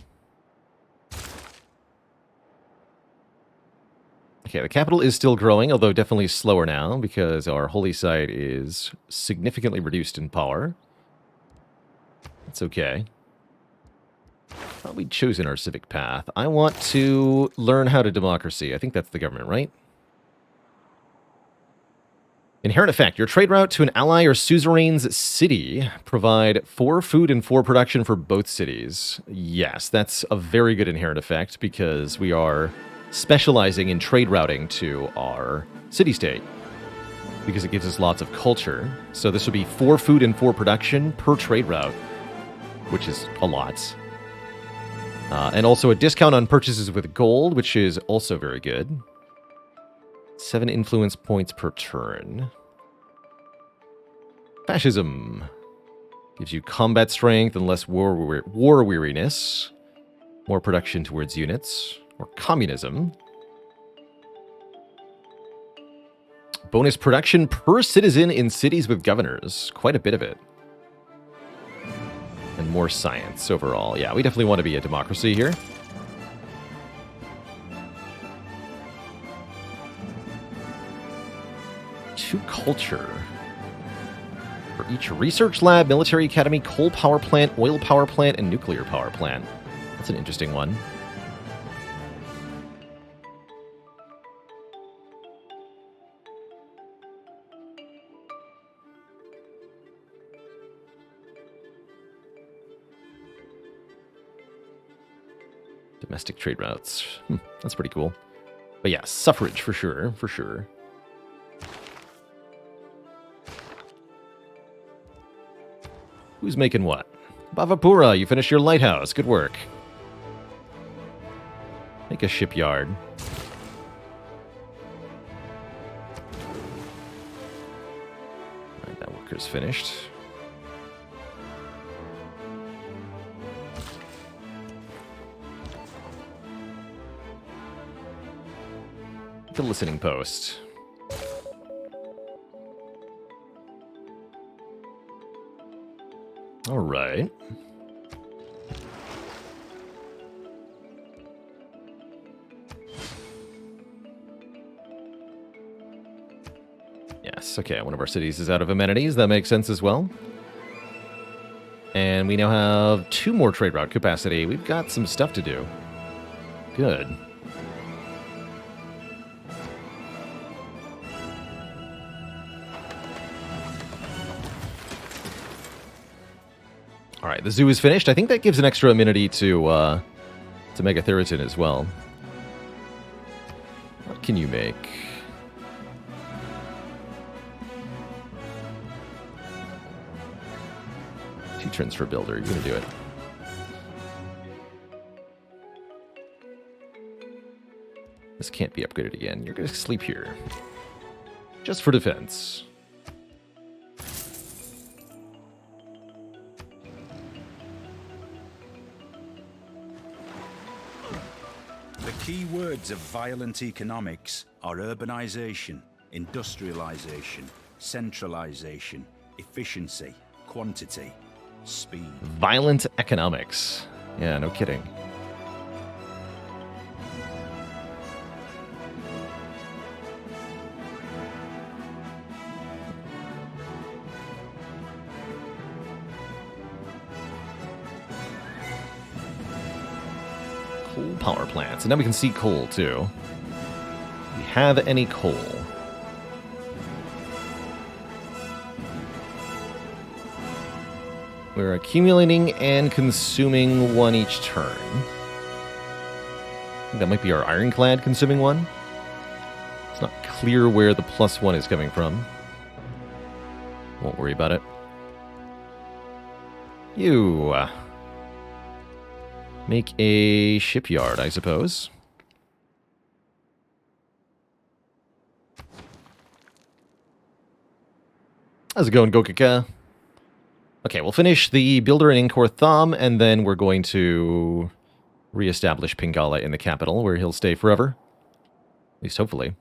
Okay, the capital is still growing, although definitely slower now, because our holy site is significantly reduced in power. That's okay. Well, we've chosen our civic path. I want to learn how to democracy. I think that's the government, right? Inherent effect. Your trade route to an ally or suzerain's city. Provide 4 food and 4 production for both cities. Yes, that's a very good inherent effect, because we are specializing in trade routing to our city-state, because it gives us lots of culture. So this would be 4 food and 4 production per trade route, which is a lot. And also a discount on purchases with gold, which is also very good. 7 influence points per turn. Fascism. Gives you combat strength and less war weariness. More production towards units. Or communism. Bonus production per citizen in cities with governors. Quite a bit of it. And more science overall. Yeah, we definitely want to be a democracy here. To culture. For each research lab, military academy, coal power plant, oil power plant, and nuclear power plant. That's an interesting one. Domestic trade routes. That's pretty cool. But yeah, suffrage for sure, for sure. Who's making what? Bhavapura, you finished your lighthouse. Good work. Make a shipyard. Alright, that worker's finished. The listening post. All right. Yes, okay, one of our cities is out of amenities. That makes sense as well. And we now have 2 more trade route capacity. We've got some stuff to do. Good. All right, the zoo is finished. I think that gives an extra amenity to Megatheriton as well. What can you make? Two turns for builder. You're gonna do it. This can't be upgraded again. You're gonna sleep here. Just for defense. The key words of violent economics are urbanization, industrialization, centralization, efficiency, quantity, speed. Violent economics. Yeah, no kidding. Coal power plants. And now we can see coal, too. Do we have any coal? We're accumulating and consuming one each turn. I think that might be our ironclad consuming one. It's not clear where the +1 is coming from. Won't worry about it. You. Make a shipyard, I suppose. How's it going, Gokika? Okay, we'll finish the Builder in Angkor Thom, and then we're going to reestablish Pingala in the capital, where he'll stay forever. At least hopefully.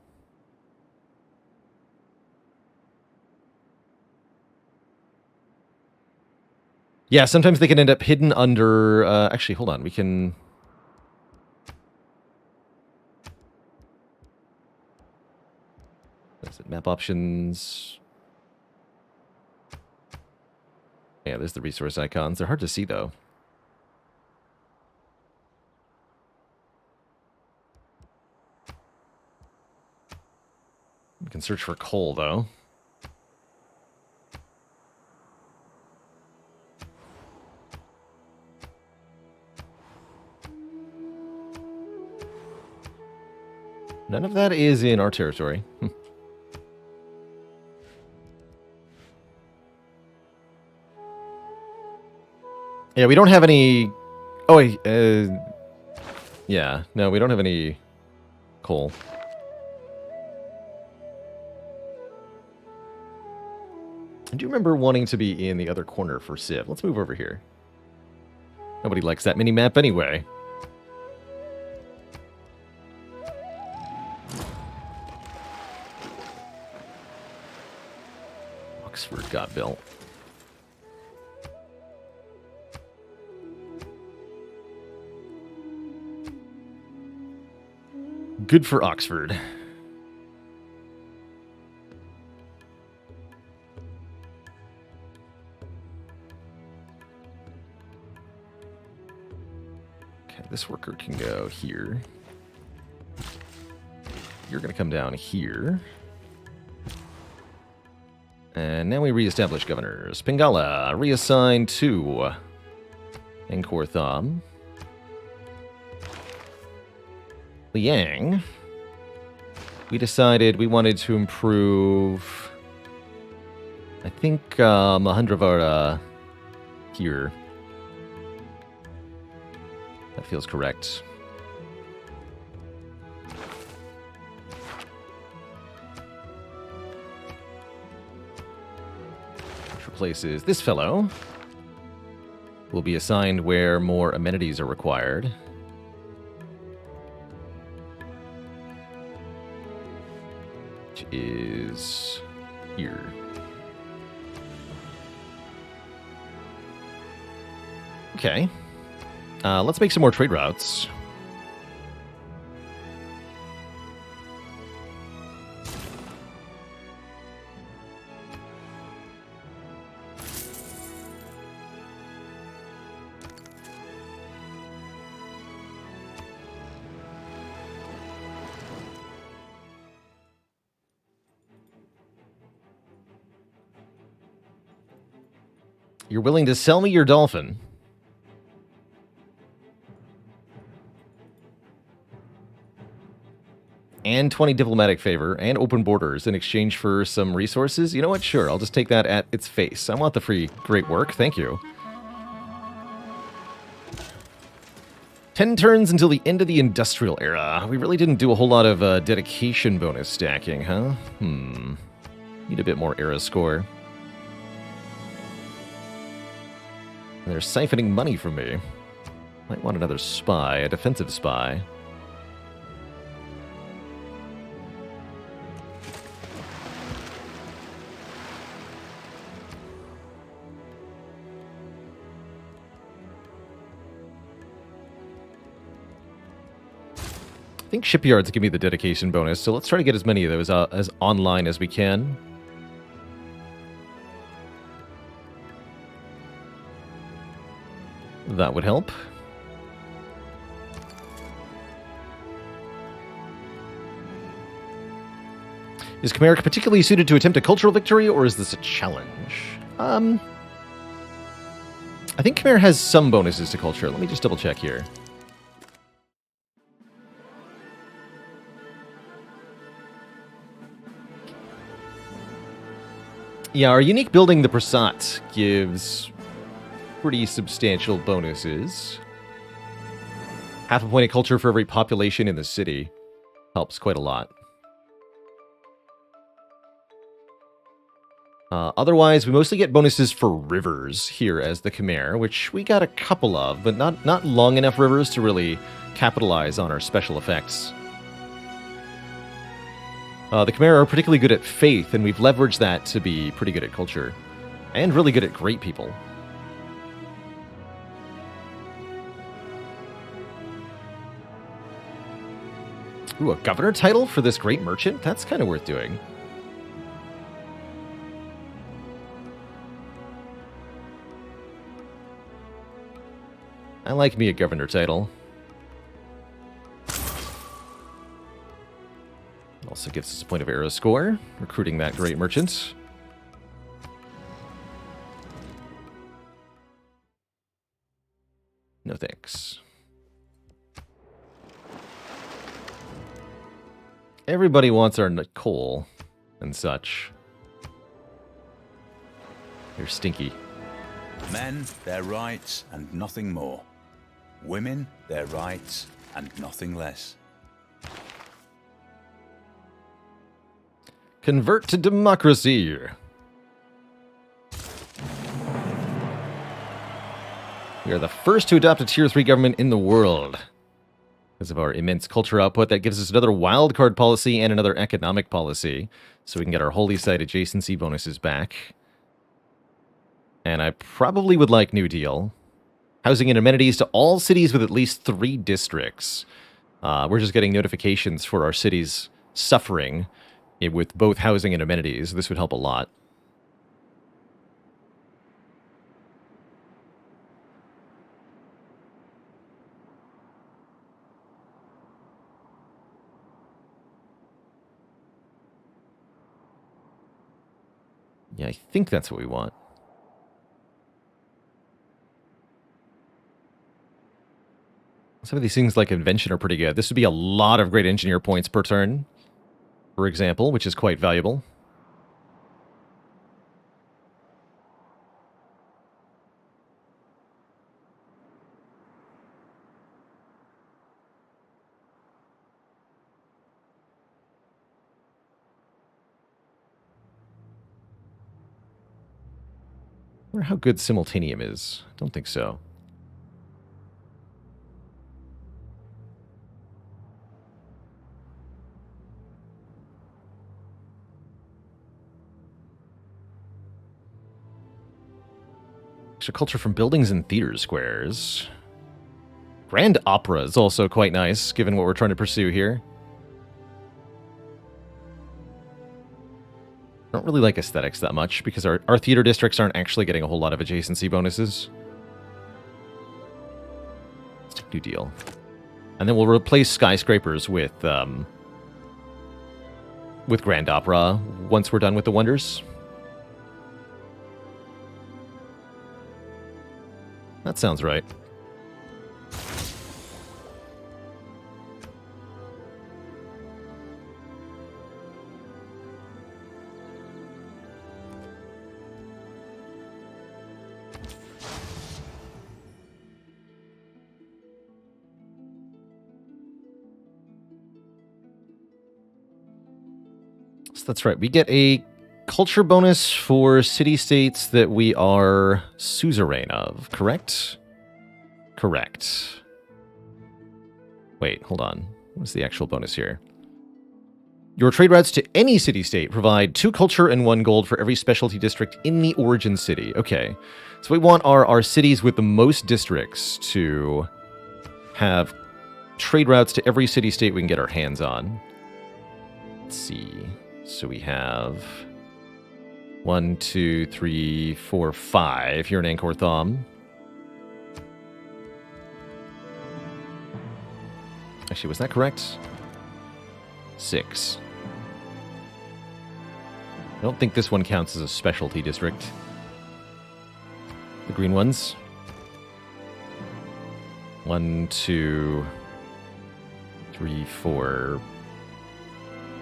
Yeah, sometimes they can end up hidden under... actually, hold on. We can... What is it? Map options... Yeah, there's the resource icons. They're hard to see, though. We can search for coal, though. None of that is in our territory. Yeah, we don't have any... Oh, wait. Yeah, no, we don't have any coal. I do remember wanting to be in the other corner for Civ. Let's move over here. Nobody likes that mini-map anyway. Oxford got built. Good for Oxford. Okay, this worker can go here. You're going to come down here. And now we reestablish governors. Pingala, reassigned to Angkor Thom. Liang, we decided we wanted to improve, I think, Mahendravara here. That feels correct. Which replaces this fellow. Will be assigned where more amenities are required. Is here. Okay. Let's make some more trade routes. You're willing to sell me your dolphin? And 20 diplomatic favor and open borders in exchange for some resources? You know what? Sure, I'll just take that at its face. I want the free great work. Thank you. 10 turns until the end of the industrial era. We really didn't do a whole lot of dedication bonus stacking, huh? Need a bit more era score. They're siphoning money from me. Might want another spy, a defensive spy. I think shipyards give me the dedication bonus, so let's try to get as many of those as online as we can. That would help. Is Khmer particularly suited to attempt a cultural victory, or is this a challenge? I think Khmer has some bonuses to culture. Let me just double check here. Yeah, our unique building, the Prasat, gives pretty substantial bonuses. Half a point of culture for every population in the city. Helps quite a lot. Otherwise, we mostly get bonuses for rivers here as the Khmer, which we got a couple of, but not long enough rivers to really capitalize on our special effects. The Khmer are particularly good at faith, and we've leveraged that to be pretty good at culture. And really good at great people. Ooh, a governor title for this great merchant? That's kind of worth doing. I like me a governor title. Also gives us a point of arrow score, recruiting that great merchant. No thanks. Everybody wants our coal and such. They're stinky. Men, their rights and nothing more. Women, their rights and nothing less. Convert to democracy. We are the first to adopt a Tier 3 government in the world. Because of our immense culture output, that gives us another wildcard policy and another economic policy. So we can get our holy site adjacency bonuses back. And I probably would like New Deal. Housing and amenities to all cities with at least 3 districts. We're just getting notifications for our cities suffering with both housing and amenities. This would help a lot. Yeah, I think that's what we want. Some of these things like invention are pretty good. This would be a lot of great engineer points per turn, for example, which is quite valuable. I wonder how good simultaneum is. Don't think so. Extra culture from buildings and theater squares. Grand Opera is also quite nice, given what we're trying to pursue here. I don't really like aesthetics that much, because our theater districts aren't actually getting a whole lot of adjacency bonuses. Let's take New Deal. And then we'll replace skyscrapers with Grand Opera once we're done with the wonders. That sounds right. So that's right. We get a culture bonus for city-states that we are suzerain of, correct? Correct. Wait, hold on. What's the actual bonus here? Your trade routes to any city-state provide 2 culture and 1 gold for every specialty district in the origin city. Okay. So we want our cities with the most districts to have trade routes to every city-state we can get our hands on. Let's see. So we have 1, 2, 3, 4, 5 here in Angkor Thom. Actually, was that correct? 6. I don't think this one counts as a specialty district. The green ones. 1, 2, 3, 4.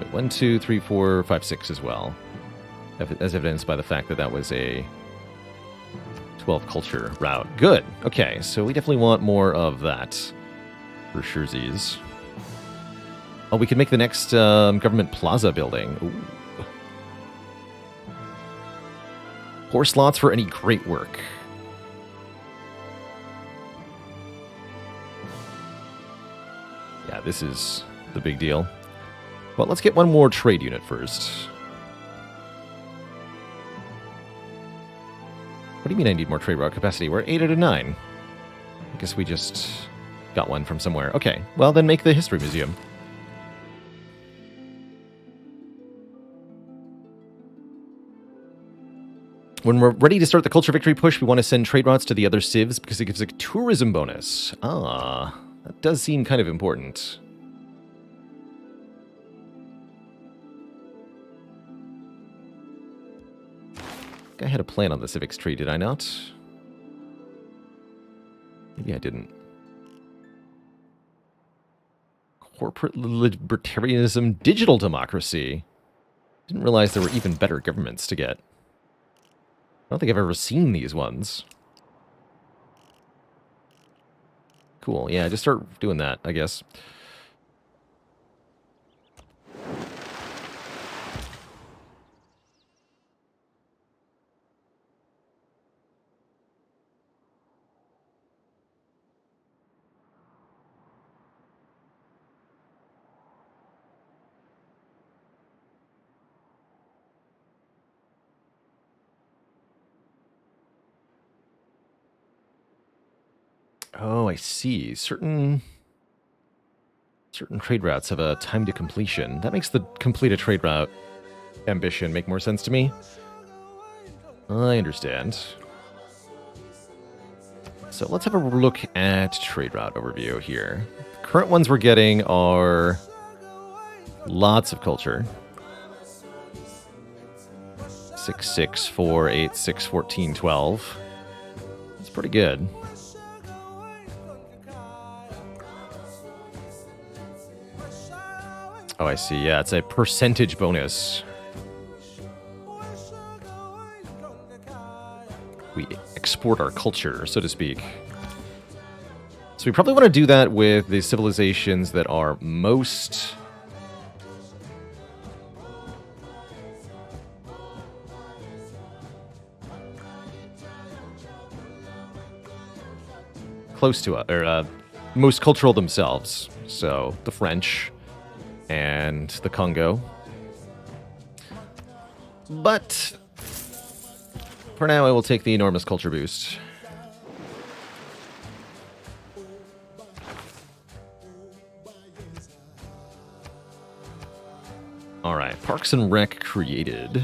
Wait, 1, 2, 3, 4, 5, 6 as well. As evidenced by the fact that that was a 12 culture route. Good. Okay, so we definitely want more of that for surezies. Oh, we could make the next government plaza building. Ooh. 4 slots for any great work. Yeah, this is the big deal. Well, let's get one more trade unit first. What do you mean I need more trade route capacity? We're at 8 out of 9. I guess we just got one from somewhere. Okay, well then make the history museum. When we're ready to start the culture victory push, we want to send trade routes to the other civs because it gives a tourism bonus. Ah, that does seem kind of important. I had a plan on the civics tree, did I not? Maybe I didn't. Corporate libertarianism, digital democracy. Didn't realize there were even better governments to get. I don't think I've ever seen these ones. Cool, yeah, just start doing that, I guess. Oh, I see. Certain trade routes have a time to completion. That makes the complete a trade route ambition make more sense to me. I understand. So let's have a look at trade route overview here. The current ones we're getting are lots of culture. 6, 6, 4, 8, 6, 14, 12. That's pretty good. Oh, I see. Yeah, it's a percentage bonus. We export our culture, so to speak. So we probably want to do that with the civilizations that are most... close to us, or most cultural themselves. So the French and the Congo. But for now, I will take the enormous culture boost. Alright, Parks and Rec created.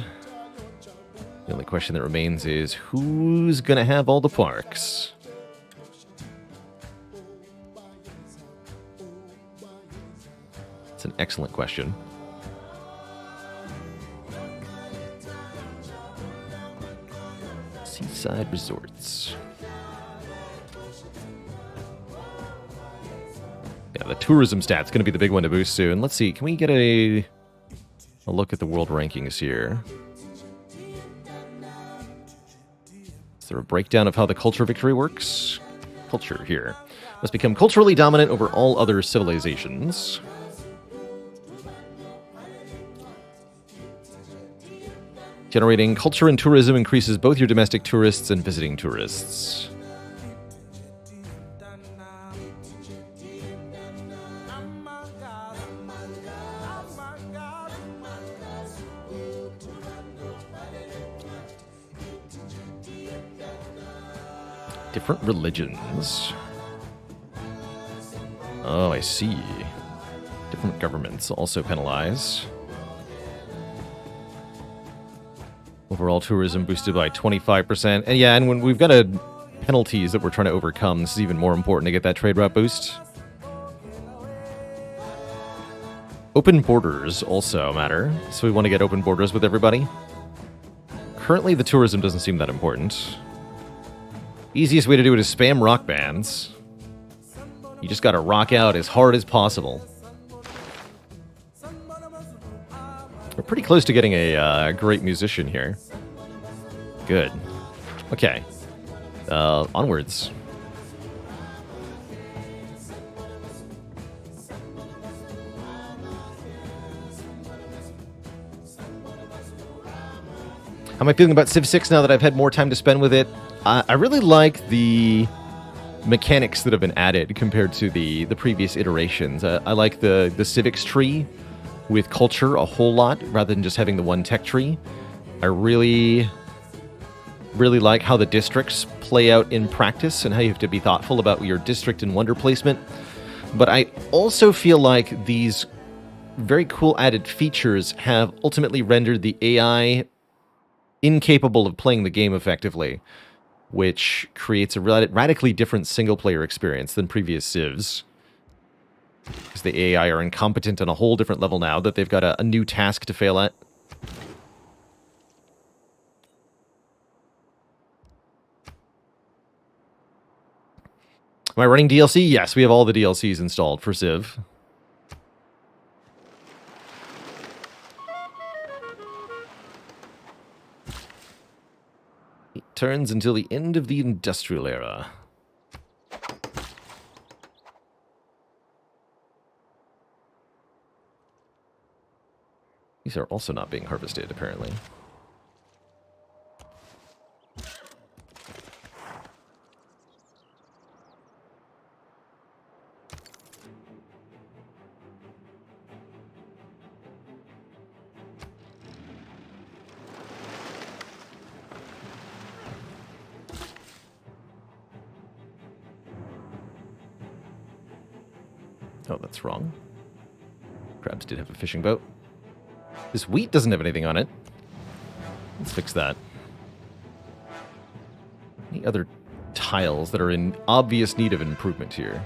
The only question that remains is, who's gonna have all the parks? It's an excellent question. Seaside resorts. Yeah, the tourism stat's going to be the big one to boost soon. Let's see, can we get a look at the world rankings here? Is there a breakdown of how the culture victory works? Culture here. Must become culturally dominant over all other civilizations. Generating culture and tourism increases both your domestic tourists and visiting tourists. Different religions. Oh, I see. Different governments also penalize. Overall tourism boosted by 25%. And yeah, and when we've got penalties that we're trying to overcome, this is even more important to get that trade route boost. Open borders also matter. So we want to get open borders with everybody. currently the tourism doesn't seem that important. Easiest way to do it is spam rock bands. You just gotta rock out as hard as possible. We're pretty close to getting a great musician here. Good. Okay. Onwards. How am I feeling about Civ 6 now that I've had more time to spend with it? I really like the mechanics that have been added compared to the previous iterations. I like the civics tree with culture a whole lot rather than just having the one tech tree. I really like how the districts play out in practice and how you have to be thoughtful about your district and wonder placement. But I also feel like these very cool added features have ultimately rendered the AI incapable of playing the game effectively, which creates a radically different single-player experience than previous civs. Because the AI are incompetent on a whole different level now that they've got a new task to fail at. Am I running DLC? Yes, we have all the DLCs installed for Civ. It turns until the end of the industrial era. These are also not being harvested, apparently. Oh, that's wrong. Crabs did have a fishing boat. This wheat doesn't have anything on it. Let's fix that. Any other tiles that are in obvious need of improvement here?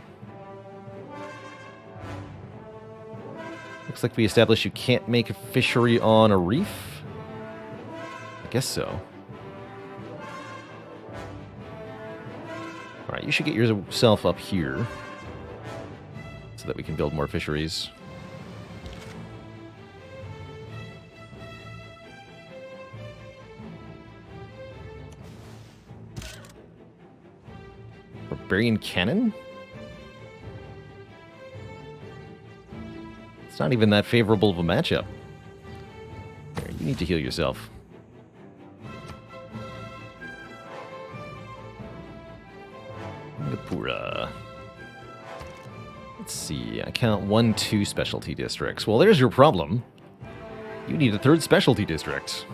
Looks like we established you can't make a fishery on a reef. I guess so. Alright, you should get yourself up here so that we can build more fisheries. Barbarian cannon? It's not even that favorable of a matchup. Here, you need to heal yourself. Singapura. Let's see, I count 1, 2 specialty districts. Well, there's your problem. You need a 3rd specialty district.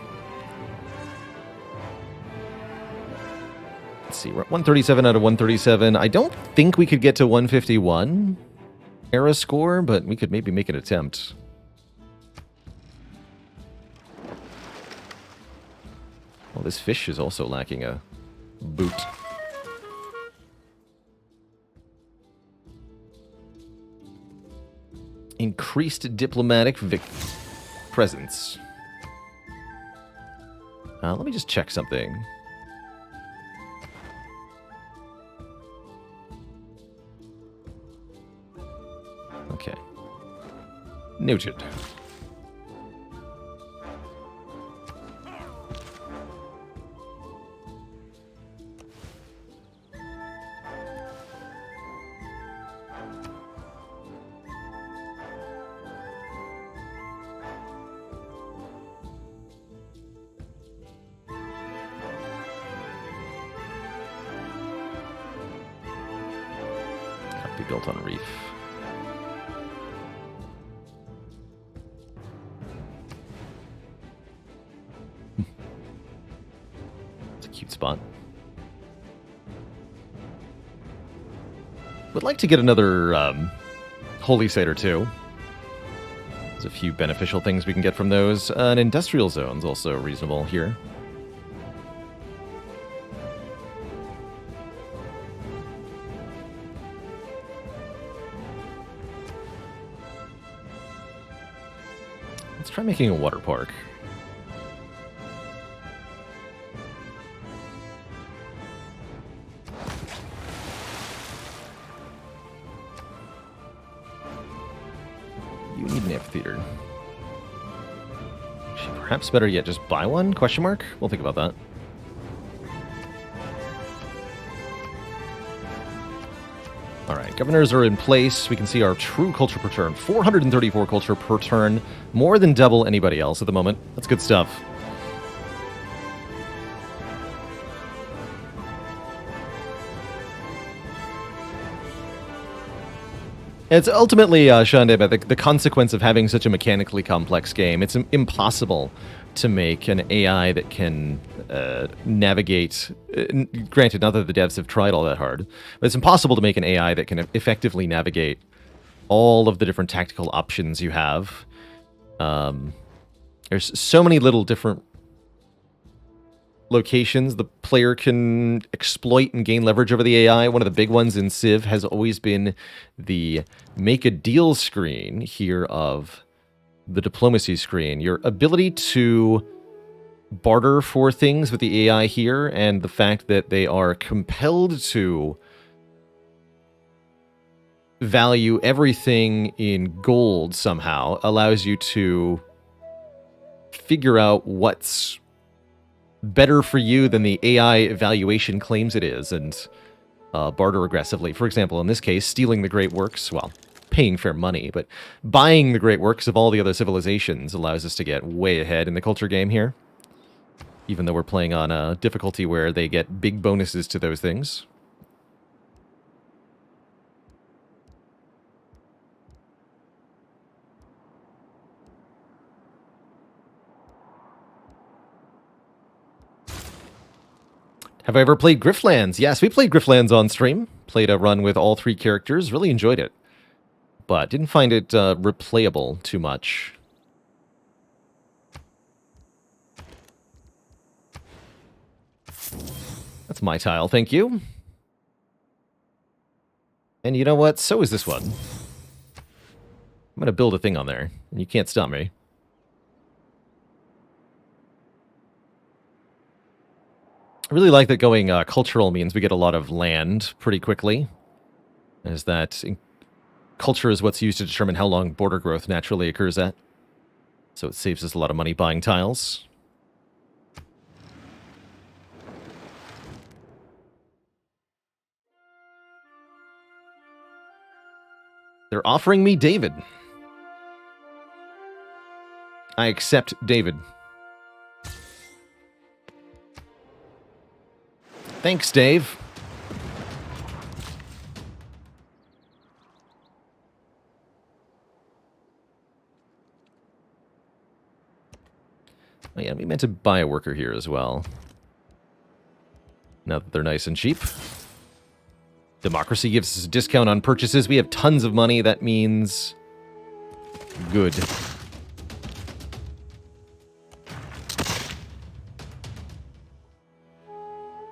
Let's see, we're at 137 out of 137. I don't think we could get to 151 era score, but we could maybe make an attempt. Well, this fish is also lacking a boot. Increased diplomatic presence. Let me just check something. Okay. Noted. Can't be built on a reef. Cute spot. Would like to get another holy site or two. There's a few beneficial things we can get from those. An industrial zone's also reasonable here. Let's try making a water park. You need an amphitheater. Perhaps better yet, just buy one? Question mark? We'll think about that. Alright, governors are in place. We can see our true culture per turn. 434 culture per turn. More than double anybody else at the moment. That's good stuff. It's ultimately, Shande, the consequence of having such a mechanically complex game. It's impossible to make an AI that can navigate. Granted, not that the devs have tried all that hard, but it's impossible to make an AI that can effectively navigate all of the different tactical options you have. There's so many little different locations the player can exploit and gain leverage over the AI. One of the big ones in Civ has always been the make a deal screen here of the diplomacy screen. Your ability to barter for things with the AI here, and the fact that they are compelled to value everything in gold somehow, allows you to figure out what's better for you than the AI evaluation claims it is, and barter aggressively. For example, in this case, stealing the great works, well, paying fair money, but buying the great works of all the other civilizations allows us to get way ahead in the culture game here, even though we're playing on a difficulty where they get big bonuses to those things. Have I ever played Griftlands? Yes, we played Griftlands on stream. Played a run with all 3 characters. Really enjoyed it. But didn't find it replayable too much. That's my tile, thank you. And you know what? So is this one. I'm going to build a thing on there, and you can't stop me. I really like that going cultural means we get a lot of land pretty quickly, as that culture is what's used to determine how long border growth naturally occurs at. So it saves us a lot of money buying tiles. They're offering me David. I accept David. Thanks, Dave. Oh yeah, we meant to buy a worker here as well. Now that they're nice and cheap. Democracy gives us a discount on purchases. We have tons of money. That means good.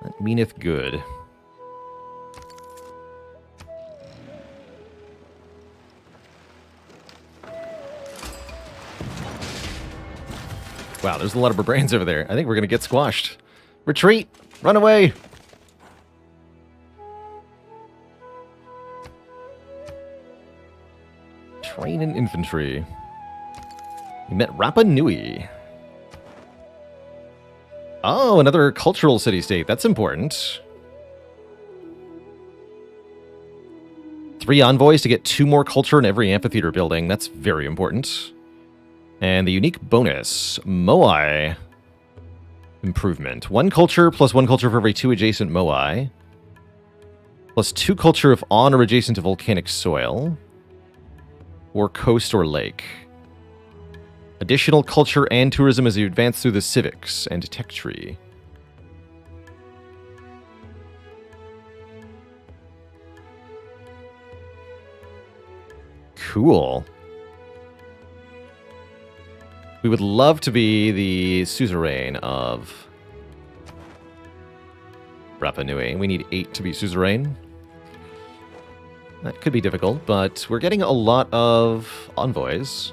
That meaneth good. Wow, there's a lot of barbarians over there. I think we're going to get squashed. Retreat! Run away! Train and infantry. We met Rapa Nui. Oh, another cultural city-state. That's important. 3 envoys to get 2 more culture in every amphitheater building. That's very important. And the unique bonus, Moai improvement. 1 culture plus 1 culture for every 2 adjacent Moai. Plus 2 culture if on or adjacent to volcanic soil. Or coast or lake. Additional culture and tourism as you advance through the civics and tech tree. Cool. We would love to be the suzerain of Rapa Nui. We need 8 to be suzerain. That could be difficult, but we're getting a lot of envoys.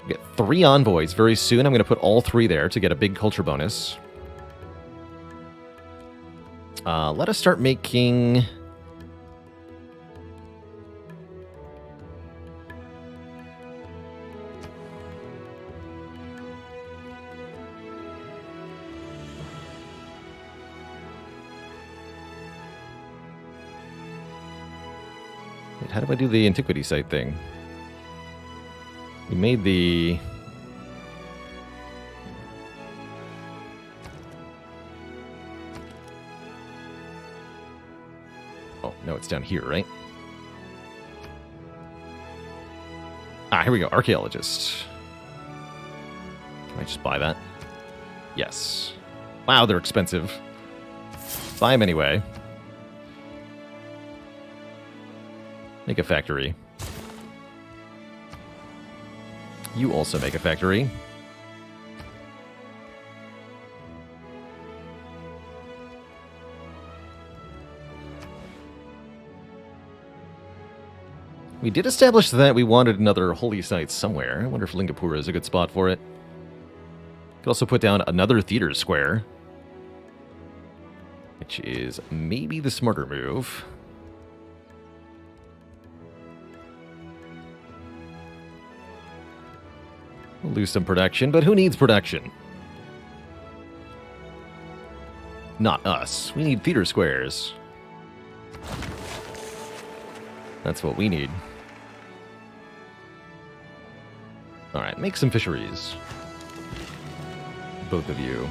We get 3 envoys very soon. I'm going to put all 3 there to get a big culture bonus. Let us start making... Wait, how do I do the antiquity site thing? We made the... Oh, no, it's down here, right? Ah, here we go. Archaeologist. Can I just buy that? Yes. Wow, they're expensive. Buy them anyway. Make a factory. You also make a factory. We did establish that we wanted another holy site somewhere. I wonder if Lingapura is a good spot for it. Could also put down another theater square, which is maybe the smarter move. We'll lose some production, but who needs production? Not us. We need theater squares. That's what we need. Alright, make some fisheries. Both of you.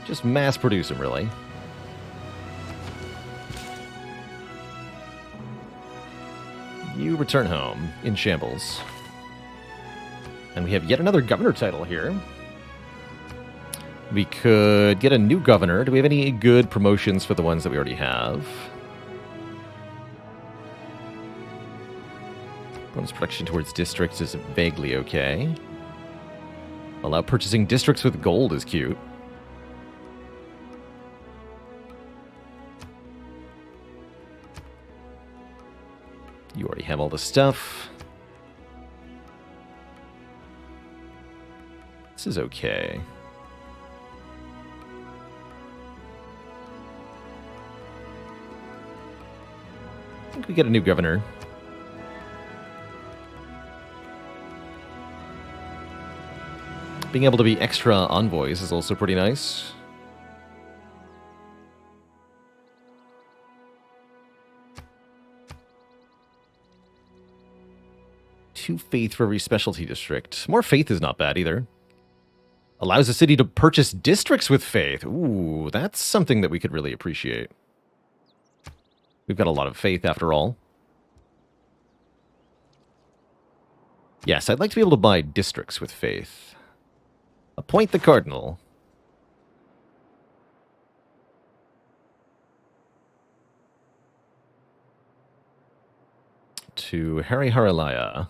Just mass produce them, really. You return home in shambles. And we have yet another governor title here. We could get a new governor. Do we have any good promotions for the ones that we already have? Bonus production towards districts is vaguely okay. Allow purchasing districts with gold is cute. You already have all the stuff. This is okay. I think we get a new governor. Being able to be extra envoys is also pretty nice. Two faith for every specialty district. More faith is not bad either. Allows the city to purchase districts with faith. Ooh, that's something that we could really appreciate. We've got a lot of faith after all. Yes, I'd like to be able to buy districts with faith. Appoint the cardinal. To Hari Harilaya.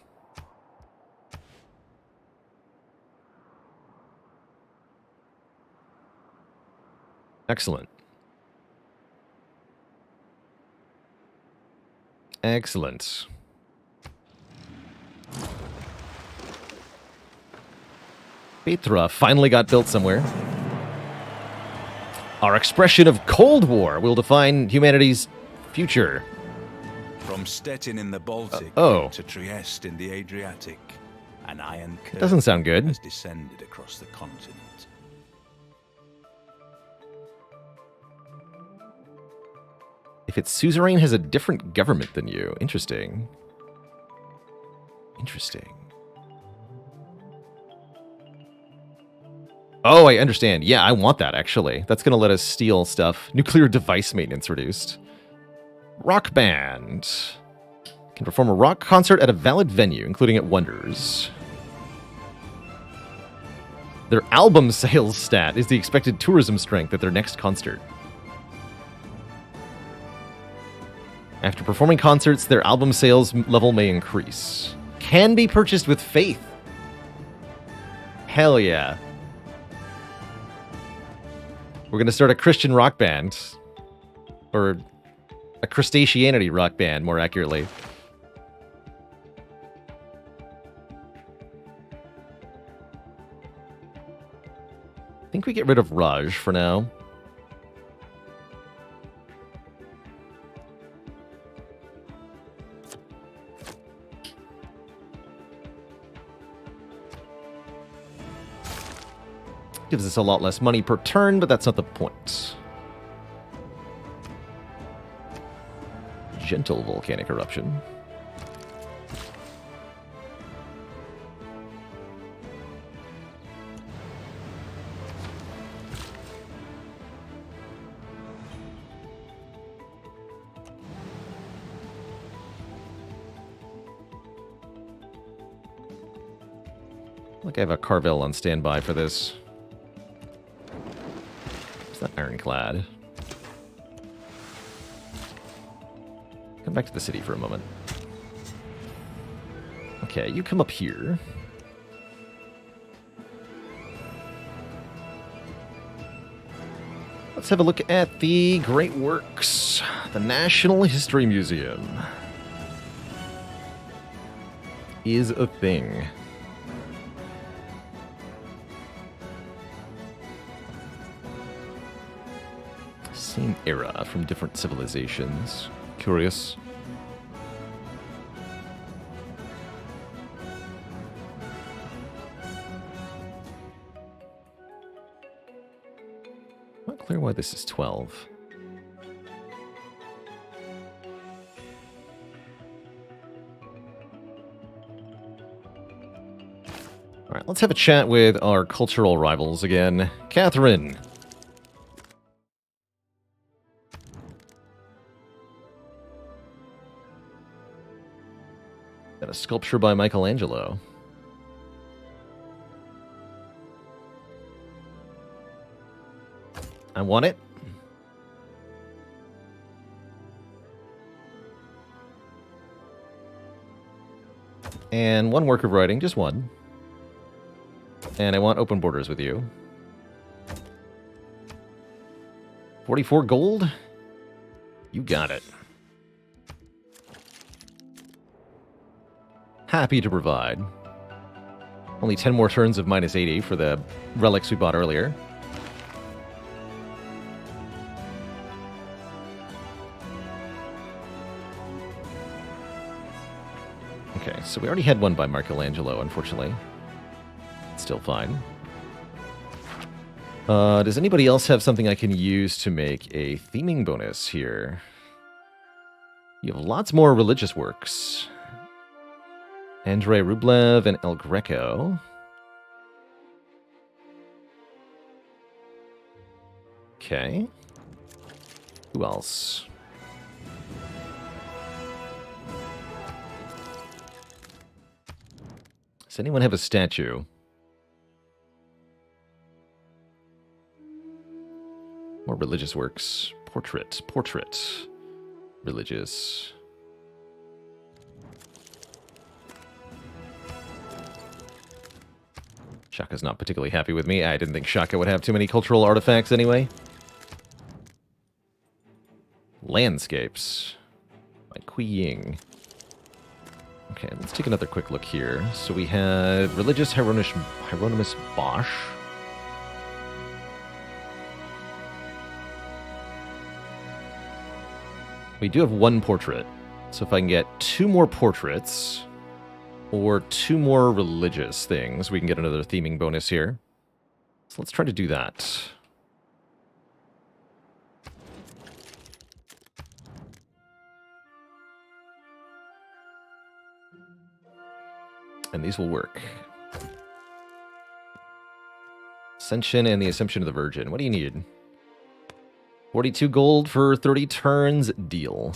Excellent. Excellent. Petra finally got built somewhere. Our expression of Cold War will define humanity's future. From Stettin in the Baltic to Trieste in the Adriatic, an iron curtain doesn't sound good. has descended across the continent. If its suzerain has a different government than you. Interesting. Interesting. Oh, I understand. Yeah, I want that, actually. That's going to let us steal stuff. Nuclear device maintenance reduced. Rock band. Can perform a rock concert at a valid venue, including at Wonders. Their album sales stat is the expected tourism strength at their next concert. After performing concerts, their album sales level may increase. Can be purchased with faith. Hell yeah. We're going to start a Christian rock band. Or a Christianity rock band, more accurately. I think we get rid of Raj for now. Gives us a lot less money per turn, but that's not the point. gentle volcanic eruption. Like I have a Carvel on standby for this. It's not ironclad. Come back to the city for a moment. Okay, you come up here. Let's have a look at the Great Works, the National History Museum. Is a thing. Same era from different civilizations. Curious. Not clear why this is 12. All right, let's have a chat with our cultural rivals again. Catherine. Got a sculpture by Michelangelo. I want it. And one work of writing, just one. And I want open borders with you. 44 gold? You got it. Happy to provide. Only 10 more turns of minus 80 for the relics we bought earlier. Okay, so we already had one by Michelangelo, unfortunately. Still fine. Does anybody else have something I can use to make a theming bonus here? You have lots more religious works. Andrei Rublev and El Greco. Okay. Who else? Does anyone have a statue? More religious works. Portrait. Religious. Shaka's not particularly happy with me. I didn't think Shaka would have too many cultural artifacts anyway. Landscapes. By Kui Ying. Okay, let's take another quick look here. So we had Religious Hieronymus Bosch. We do have one portrait. So if I can get 2 more portraits, or 2 more religious things, we can get another theming bonus here. So let's try to do that. And these will work. Ascension and the Assumption of the Virgin. What do you need? 42 gold for 30 turns. Deal.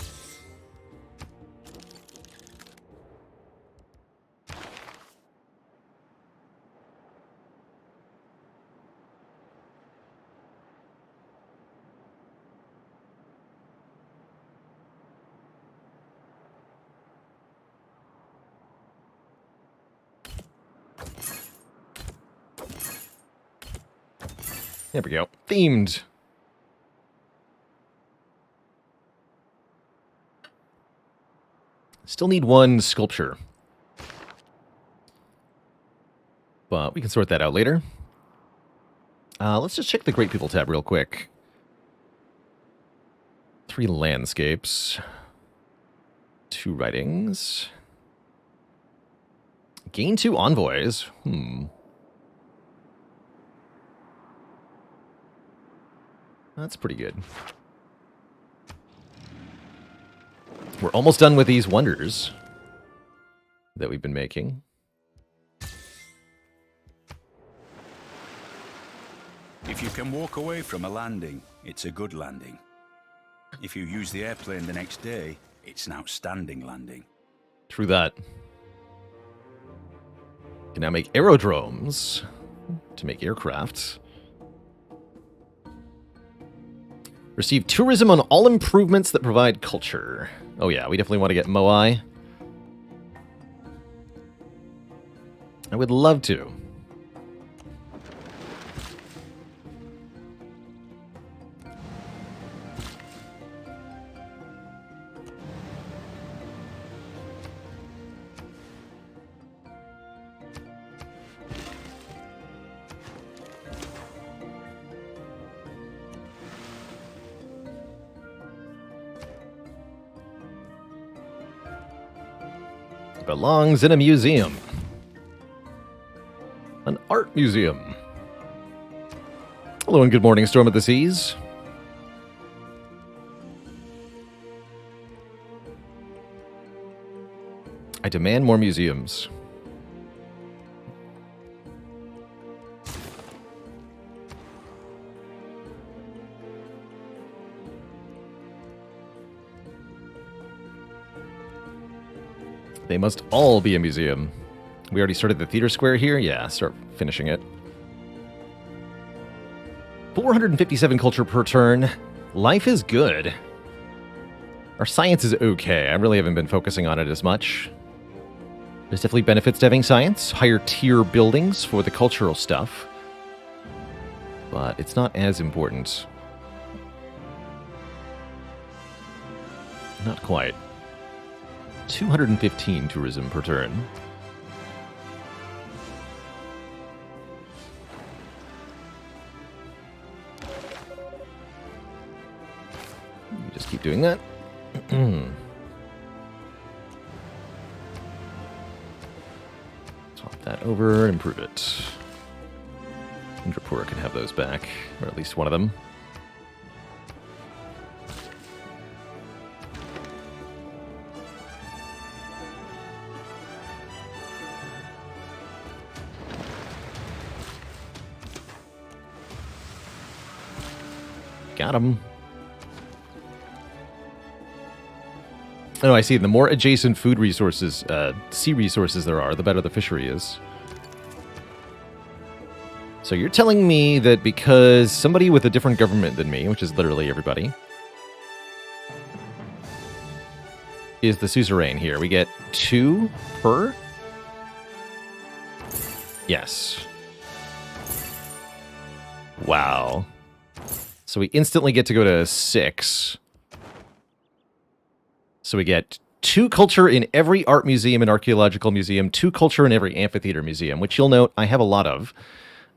There we go. Themed. Still need one sculpture. But we can sort that out later. Let's just check the Great People tab real quick. 3 landscapes. 2 writings. Gain 2 envoys. That's pretty good. We're almost done with these wonders that we've been making. If you can walk away from a landing, it's a good landing. If you use the airplane the next day, it's an outstanding landing. True that. Can now make aerodromes to make aircraft. Receive tourism on all improvements that provide culture. Oh yeah, we definitely want to get Moai. I would love to. Belongs in a museum. An art museum. Hello and good morning, Storm of the Seas. I demand more museums. They must all be a museum. We already started the theater square here? Yeah, start finishing it. 457 culture per turn. Life is good. Our science is okay. I really haven't been focusing on it as much. There's definitely benefits to having science. Higher tier buildings for the cultural stuff. But it's not as important. Not quite. 215 tourism per turn. Just keep doing that. Swap that over and improve it. Indrapura can have those back, or at least one of them. Got him. Oh, I see. The more adjacent food resources, sea resources there are, the better the fishery is. So you're telling me that because somebody with a different government than me, which is literally everybody, is the suzerain here, we get 2 per? Yes. Wow. So we instantly get to go to 6. So we get 2 culture in every art museum and archaeological museum, 2 culture in every amphitheater museum, which you'll note I have a lot of.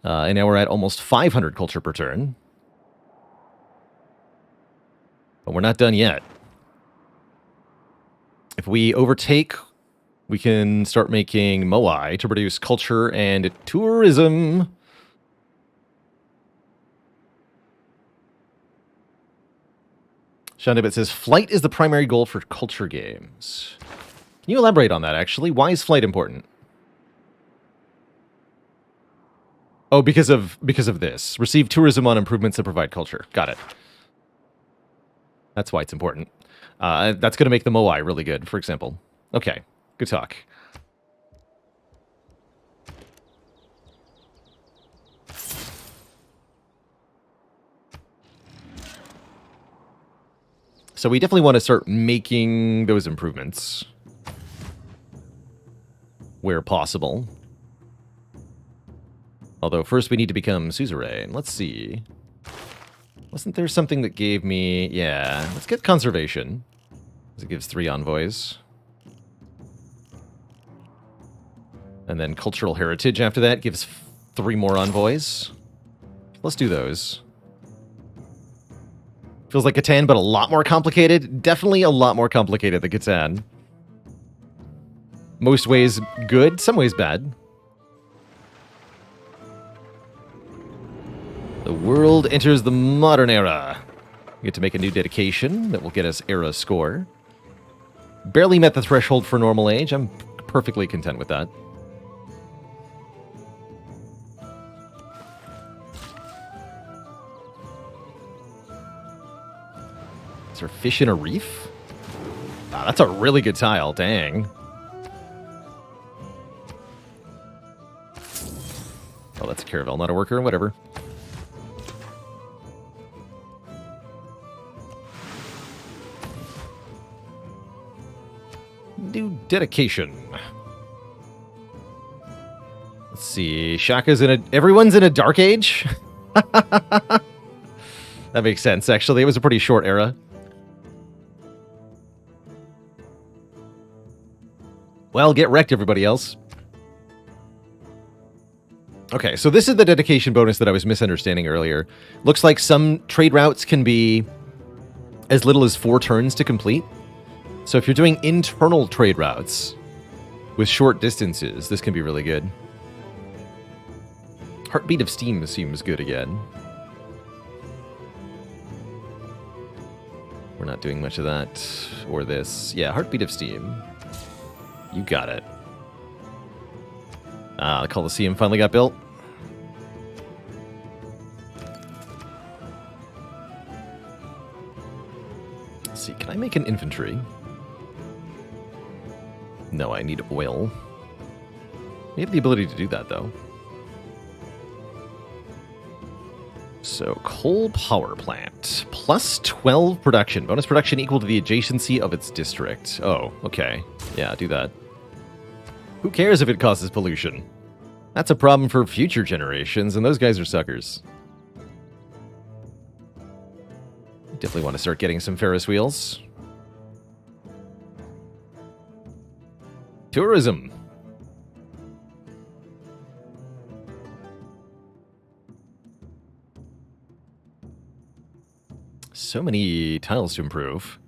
And now we're at almost 500 culture per turn. But we're not done yet. If we overtake, we can start making Moai to produce culture and tourism. Shondibit says, flight is the primary goal for culture games. Can you elaborate on that, actually? Why is flight important? Oh, because of this. Receive tourism on improvements that provide culture. Got it. That's why it's important. That's going to make the Moai really good, for example. Okay, good talk. So we definitely want to start making those improvements where possible. Although first we need to become suzerain. Let's see. Wasn't there something that gave me... Yeah, let's get conservation. It gives 3 envoys. And then cultural heritage after that gives 3 more envoys. Let's do those. Feels like Catan, but a lot more complicated. Definitely a lot more complicated than Catan. Most ways good, some ways bad. The world enters the modern era. We get to make a new dedication that will get us era score. Barely met the threshold for normal age. I'm perfectly content with that. Is there fish in a reef? Ah, that's a really good tile. Dang. Oh, that's a caravel, not a worker. Whatever. New dedication. Let's see. Shaka's in a... Everyone's in a dark age? That makes sense, actually. It was a pretty short era. Well, get wrecked, everybody else. Okay, so this is the dedication bonus that I was misunderstanding earlier. Looks like some trade routes can be as little as 4 turns to complete. So if you're doing internal trade routes with short distances, this can be really good. Heartbeat of Steam seems good again. We're not doing much of that. Or this. Yeah, Heartbeat of Steam. You got it. Ah, the Colosseum finally got built. Let's see, can I make an infantry? No, I need oil. We have the ability to do that, though. So, coal power plant. Plus 12 production. Bonus production equal to the adjacency of its district. Oh, okay. Yeah, do that. Who cares if it causes pollution? That's a problem for future generations, and those guys are suckers. Definitely want to start getting some Ferris wheels. Tourism. So many tiles to improve.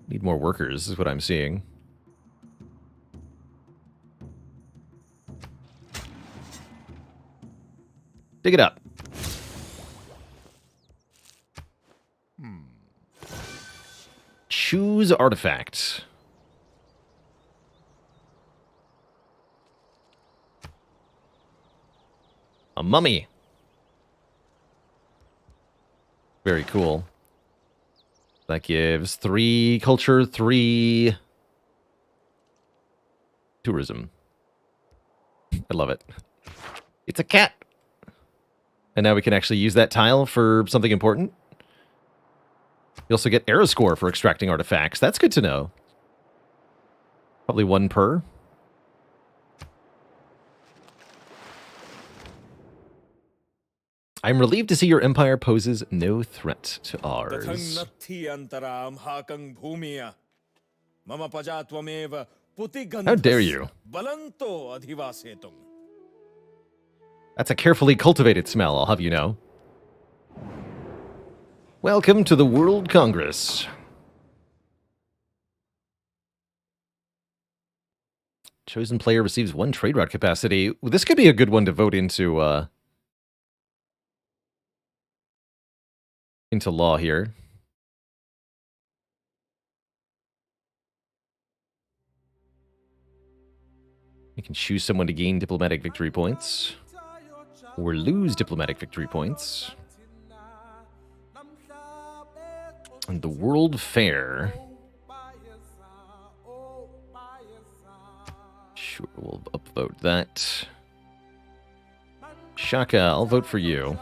Need more workers, is what I'm seeing. Dig it up. Choose artifact. A mummy. Very cool. That gives 3 culture, 3 tourism. I love it. It's a cat. And now we can actually use that tile for something important. You also get arrow score for extracting artifacts. That's good to know. Probably 1 per. I'm relieved to see your empire poses no threat to ours. How dare you? That's a carefully cultivated smell, I'll have you know. Welcome to the World Congress. Chosen player receives 1 trade route capacity. This could be a good one to vote into law here. You can choose someone to gain diplomatic victory points or lose diplomatic victory points. And the World Fair. Sure, we'll upvote that. Shaka, I'll vote for you.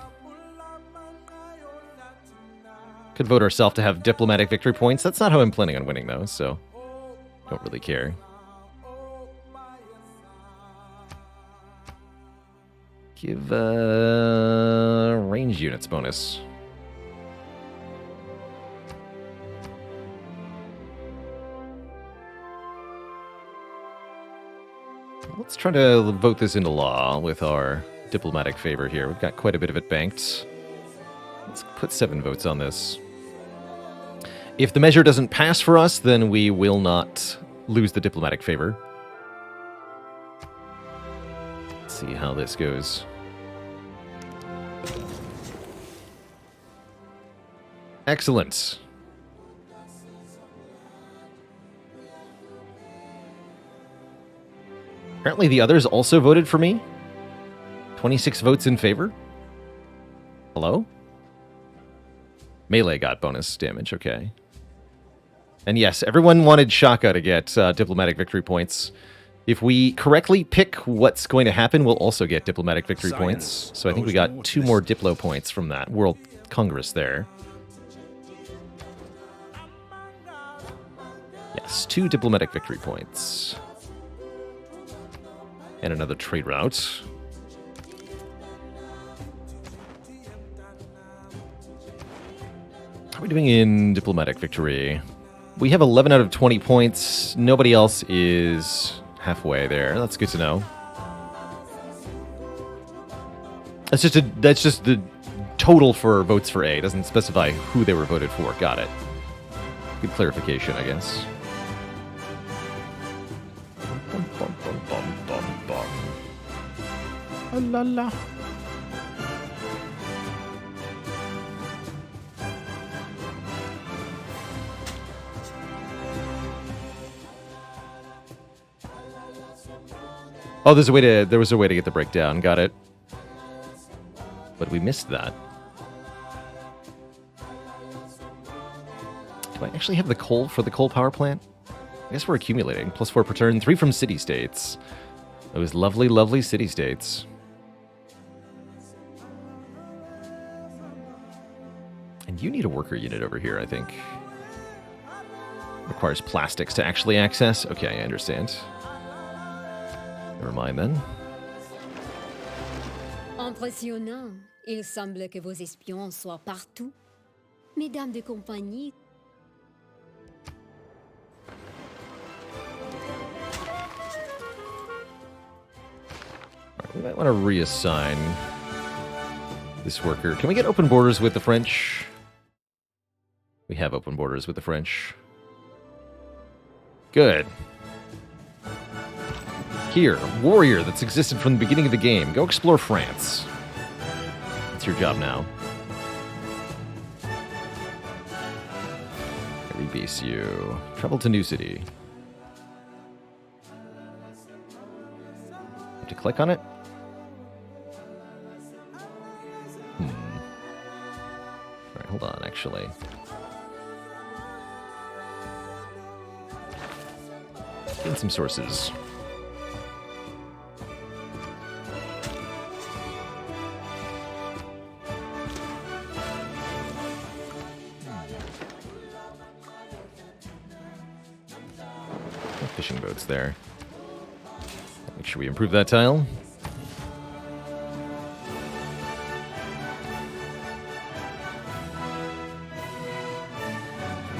Could vote ourselves to have diplomatic victory points. That's not how I'm planning on winning, though, so don't really care. Give range units bonus. Let's try to vote this into law with our diplomatic favor here. We've got quite a bit of it banked. Let's put 7 votes on this. If the measure doesn't pass for us, then we will not lose the diplomatic favor. Let's see how this goes. Apparently the others also voted for me. 26 votes in favor. Hello? Melee got bonus damage, okay. And yes, everyone wanted Shaka to get diplomatic victory points. If we correctly pick what's going to happen, we'll also get diplomatic victory points. So I think we got 2 more Diplo points from that World Congress there. Yes, 2 diplomatic victory points. And another trade route. How are we doing in diplomatic victory? We have 11 out of 20 points. Nobody else is halfway there. That's good to know. That's just the total for votes for A. It doesn't specify who they were voted for. Got it. Good clarification, I guess. Bum, bum, bum, bum, bum, bum. Ah, la, la. Oh, there was a way to get the breakdown. Got it. But we missed that. Do I actually have the coal for the coal power plant? I guess we're accumulating. +4 per turn, 3 from city-states. Those lovely, lovely city-states. And you need a worker unit over here, I think. Requires plastics to actually access. Okay, I understand. Never mind then. Impressionnant. Il semble que vos espions soient partout. Mesdames de compagnie. We might want to reassign this worker. Can we get open borders with the French? We have open borders with the French. Good. Here, warrior that's existed from the beginning of the game. Go explore France. That's your job now. Rebase you. Travel to new city. Have to click on it? Alright, hold on, actually. Gain some sources. Fishing boats there. Make sure we improve that tile.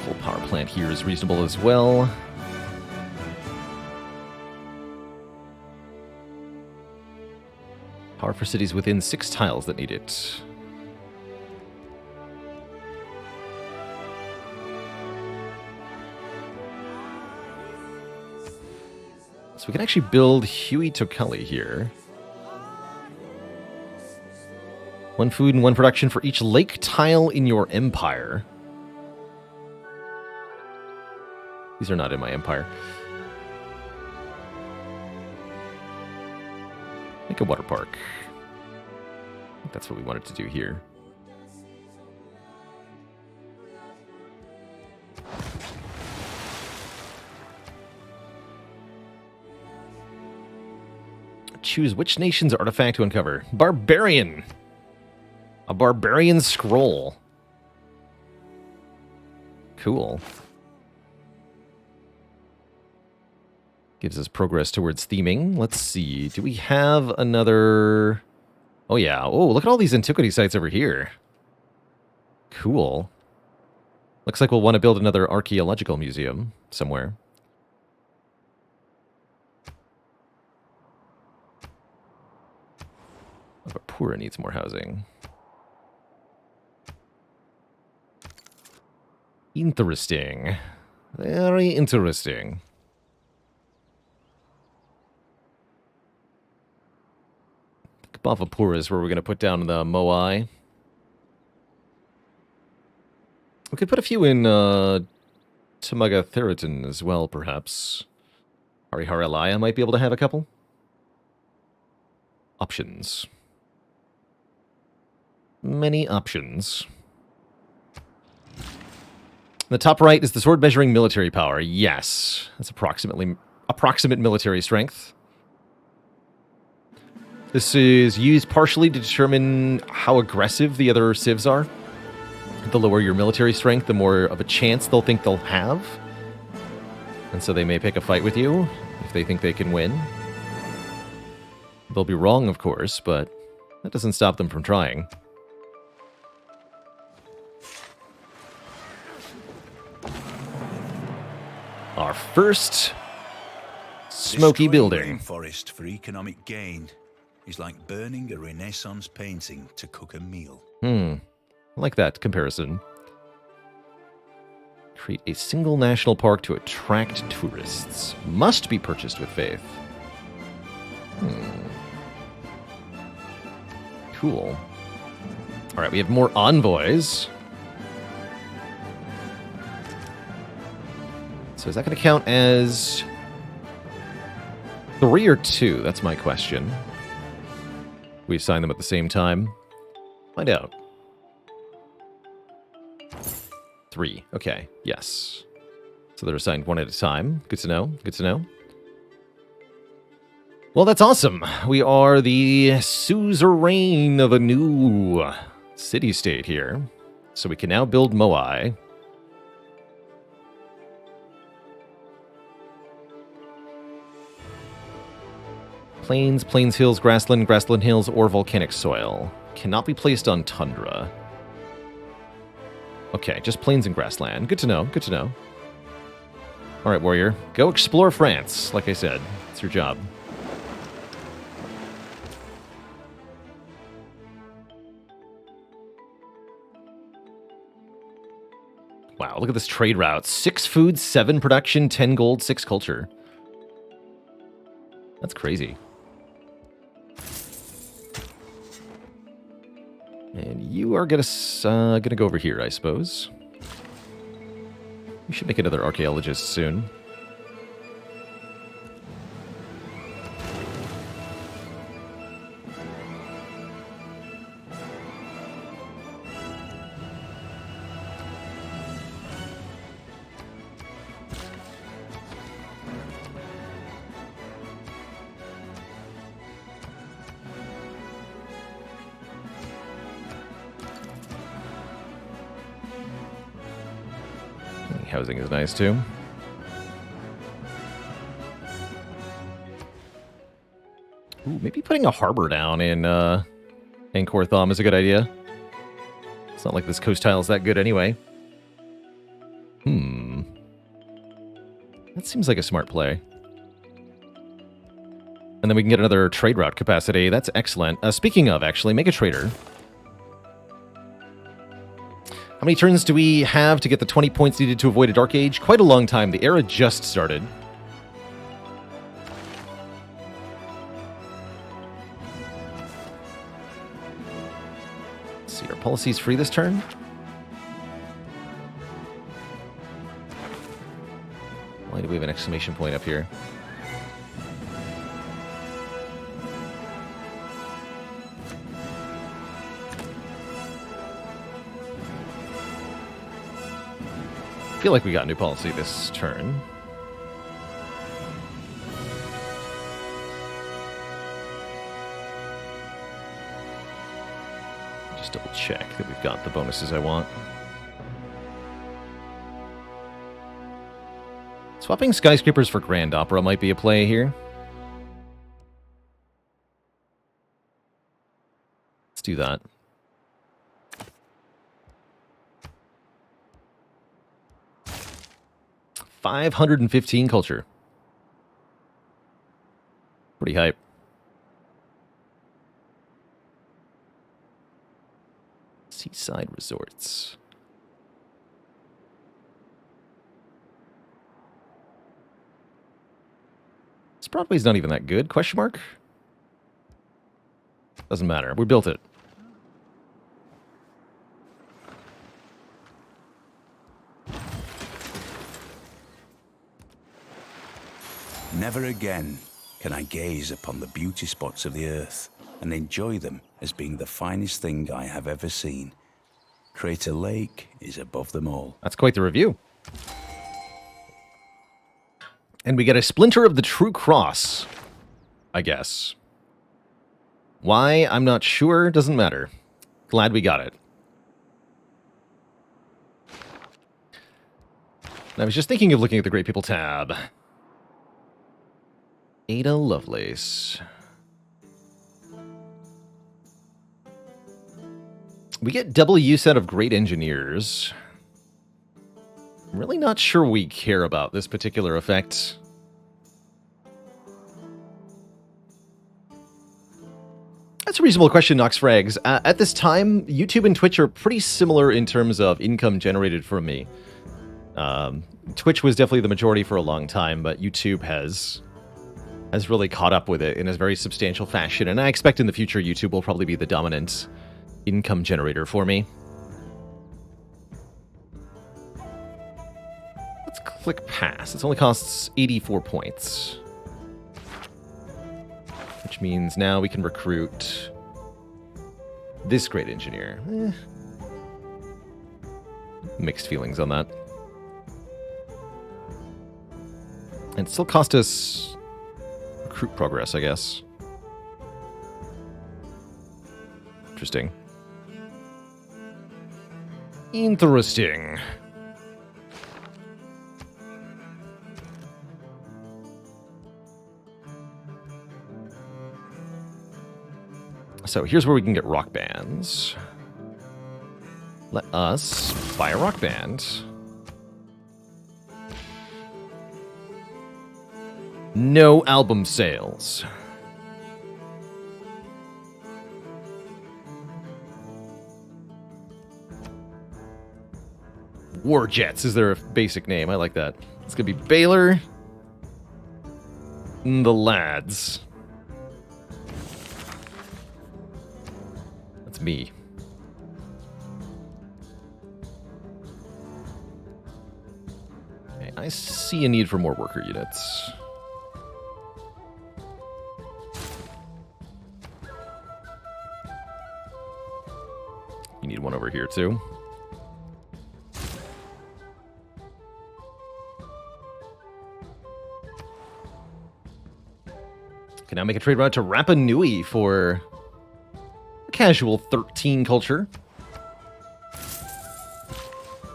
Full power plant here is reasonable as well. Power for cities within 6 tiles that need it. So we can actually build Huey Tokali here. 1 food and 1 production for each lake tile in your empire. These are not in my empire. Make a water park. I think that's what we wanted to do here. Choose which nation's artifact to uncover. Barbarian. A barbarian scroll. Cool. Gives us progress towards theming. Let's see. Do we have another... Oh, yeah. Oh, look at all these antiquity sites over here. Cool. Looks like we'll want to build another archaeological museum somewhere. But Pura needs more housing. Interesting. Very interesting. Bavapura is where we're going to put down the Moai. We could put a few in Tamaga Theriton as well, perhaps. Hariharalaya might be able to have a couple. options. Many options. The top right is the sword measuring military power. Yes, that's approximate military strength. This is used partially to determine how aggressive the other civs are. The lower your military strength, the more of a chance they'll think they'll have. And so they may pick a fight with you if they think they can win. They'll be wrong, of course, but that doesn't stop them from trying. Our first smoky building. Rainforest for economic gain is like burning a Renaissance painting to cook a meal. I like that comparison. Create a single national park to attract tourists. Must be purchased with faith. Cool. All right, we have more envoys. So is that going to count as 3 or 2? That's my question. We assign them at the same time. Find out. 3. Okay. Yes. So they're assigned 1 at a time. Good to know. Good to know. Well, that's awesome. We are the suzerain of a new city-state here. So we can now build Moai. Plains, plains hills, grassland, grassland hills, or volcanic soil. Cannot be placed on tundra. Okay, just plains and grassland. Good to know, good to know. Alright, warrior. Go explore France, like I said. It's your job. Wow, look at this trade route. 6 food, 7 production, 10 gold, 6 culture. That's crazy. And you are gonna go over here, I suppose. We should make another archaeologist soon. Housing is nice too. Ooh, maybe putting a harbor down in Angkor Thom is a good idea. It's not like this coast tile is that good anyway. That seems like a smart play. And then we can get another trade route capacity. That's excellent. Speaking of, actually, make a trader. How many turns do we have to get the 20 points needed to avoid a Dark Age? Quite a long time. The era just started. Let's see, are policies free this turn? Why do we have an exclamation point up here? I feel like we got a new policy this turn. Just double check that we've got the bonuses I want. Swapping skyscrapers for Grand Opera might be a play here. Let's do that. $515 culture. Pretty hype. Seaside resorts. This Broadway's not even that good, question mark? Doesn't matter, we built it. Never again can I gaze upon the beauty spots of the earth and enjoy them as being the finest thing I have ever seen. Crater Lake is above them all. That's quite the review. And we get a splinter of the True Cross, I guess. Why? I'm not sure. Doesn't matter. Glad we got it. And I was just thinking of looking at the Great People tab. Ada Lovelace. We get double use set of Great Engineers. I'm really not sure we care about this particular effect. That's a reasonable question, Noxfrags. At this time, YouTube and Twitch are pretty similar in terms of income generated from me. Twitch was definitely the majority for a long time, but YouTube has really caught up with it in a very substantial fashion, and I expect in the future YouTube will probably be the dominant income generator for me. Let's click pass. This only costs 84 points. Which means now we can recruit this Great Engineer. Mixed feelings on that. And it still cost us recruit progress, I guess. Interesting. Interesting. So here's where we can get rock bands. Let us buy a rock band. No album sales. War Jets is their basic name. I like that. It's gonna be Baylor and the Lads. That's me. Okay, I see a need for more worker units. You need one over here too. Can now make a trade route to Rapa Nui for casual 13 culture.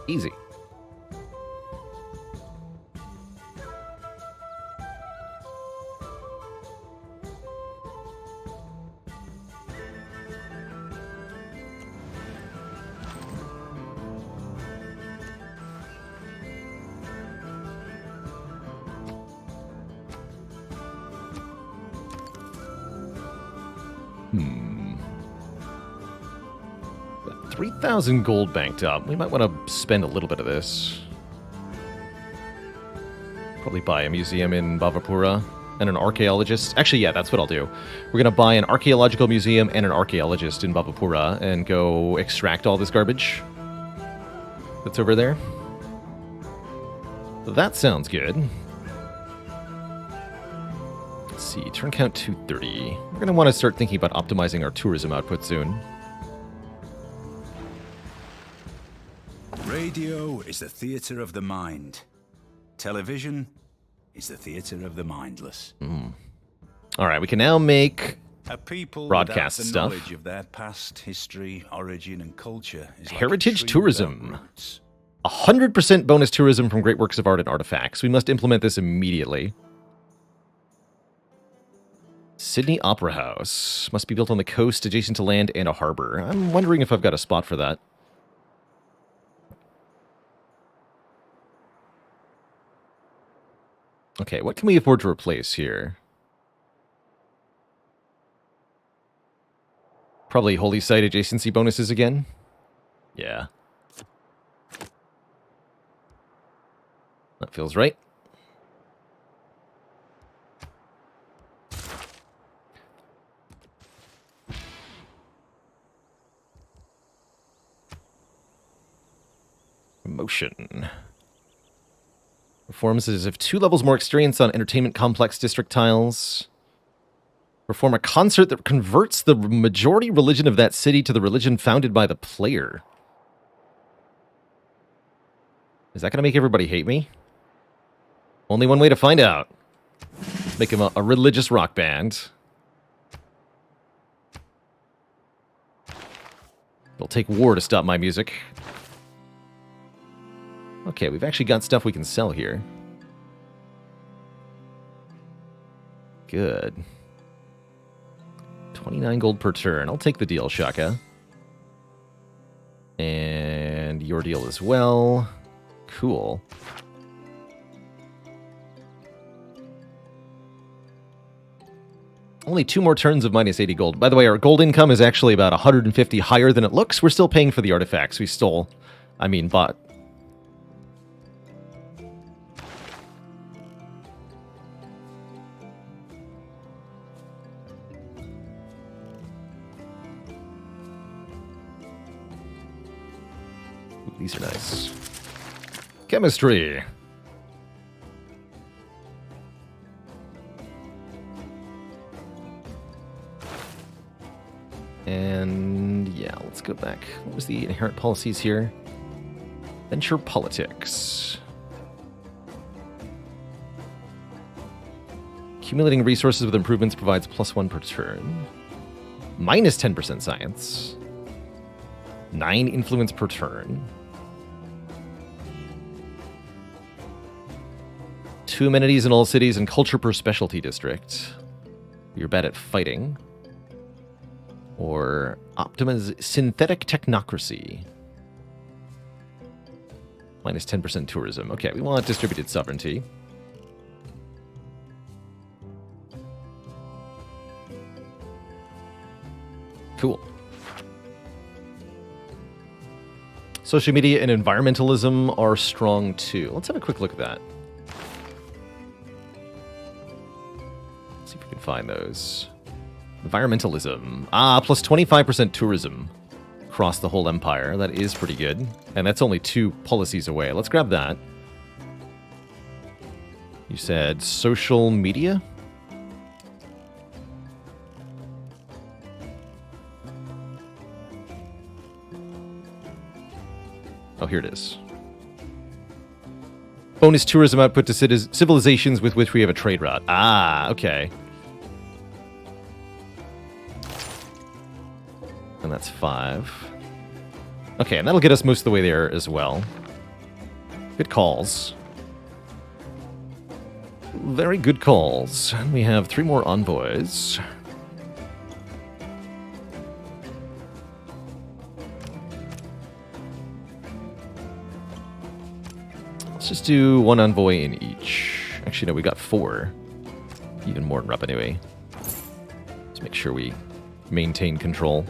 Easy. Got 3,000 gold banked up. We might want to spend a little bit of this. Probably buy a museum in Bhavapura and an archaeologist. Actually, yeah, that's what I'll do. We're going to buy an archaeological museum and an archaeologist in Bhavapura and go extract all this garbage that's over there. That sounds good. Let's see, turn count 230. We're going to want to start thinking about optimizing our tourism output soon. Radio is the theatre of the mind. Television is the theatre of the mindless. All right, we can now make A people broadcast without the stuff. knowledge of their past, history, origin, and culture is like a Heritage tree without tourism. roots. 100% bonus tourism from great works of art and artifacts. We must implement this immediately. Sydney Opera House. Must be built on the coast, adjacent to land and a harbor. I'm wondering if I've got a spot for that. Okay, what can we afford to replace here? Probably Holy Site adjacency bonuses again? Yeah. That feels right. Promotion. Performs as if 2 levels more experience on entertainment complex district tiles. Perform a concert that converts the majority religion of that city to the religion founded by the player. Is that going to make everybody hate me? Only one way to find out. Make him a religious rock band. It'll take war to stop my music. Okay, we've actually got stuff we can sell here. Good. 29 gold per turn. I'll take the deal, Shaka. And your deal as well. Cool. Only 2 more turns of minus 80 gold. By the way, our gold income is actually about 150 higher than it looks. We're still paying for the artifacts we stole. Bought. Ooh, these are nice. Chemistry. And yeah, let's go back. What was the inherent policies here? Venture politics. Accumulating resources with improvements provides +1 per turn. Minus 10% science. 9 influence per turn. 2 amenities in all cities and culture per specialty district. You're bad at fighting. Or synthetic technocracy. Minus 10% tourism. Okay, we want distributed sovereignty. Cool. Social media and environmentalism are strong too. Let's have a quick look at that. See if we can find those. Environmentalism. Plus 25% tourism across the whole empire. That is pretty good. And that's only 2 policies away. Let's grab that. You said social media? Oh, here it is. Bonus tourism output to civilizations with which we have a trade route. Okay. And that's 5. Okay, and that'll get us most of the way there as well. Good calls. Very good calls. And we have 3 more envoys. Let's just do 1 envoy in each. Actually, no, we got 4. Even more in Rapa Nui. Let's make sure we maintain control.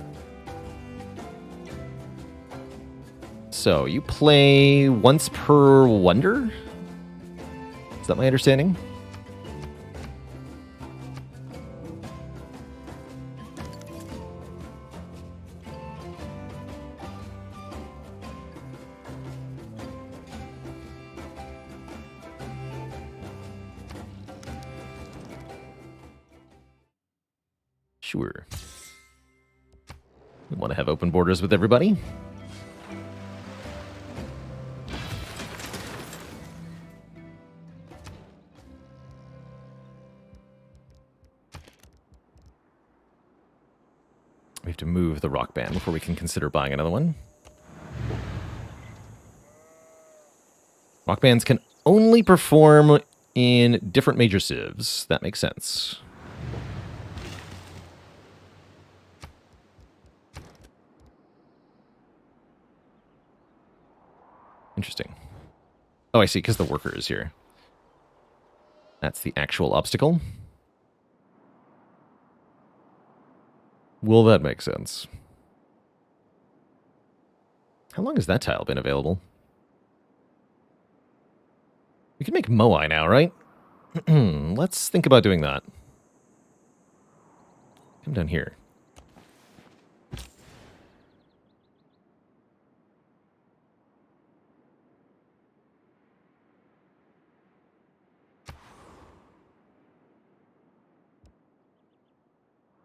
So, you play once per wonder? Is that my understanding? Sure. We want to have open borders with everybody. We have to move the rock band before we can consider buying another one. Rock bands can only perform in different major civs. That makes sense. Interesting. Oh, I see, because the worker is here. That's the actual obstacle. Will that make sense? How long has that tile been available? We can make Moai now, right? Let's think about doing that. Come down here.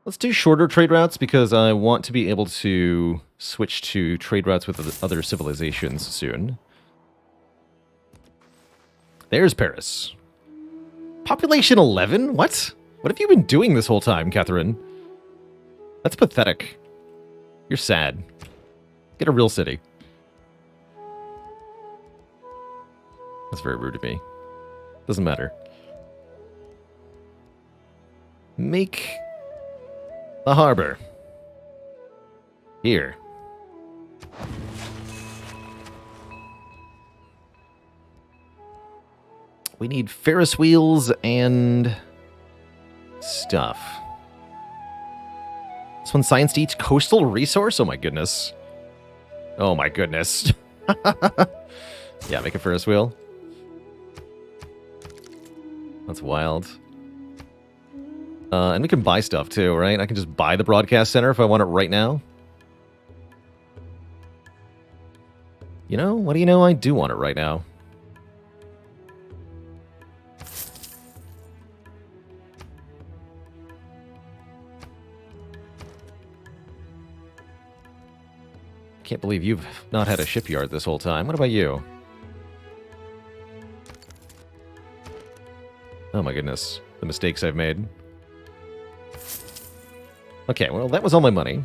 Let's do shorter trade routes because I want to be able to switch to trade routes with other civilizations soon. There's Paris. Population 11? What? What have you been doing this whole time, Catherine? That's pathetic. You're sad. Get a real city. That's very rude of me. Doesn't matter. Make a harbor. Here. We need Ferris wheels and stuff. This one science to each coastal resource? Oh my goodness. Oh my goodness. Yeah, make a Ferris wheel. That's wild. And we can buy stuff too, right? I can just buy the broadcast center if I want it right now. You know, what do you know? I do want it right now. Can't believe you've not had a shipyard this whole time. What about you? Oh my goodness. The mistakes I've made. Okay, well, that was all my money.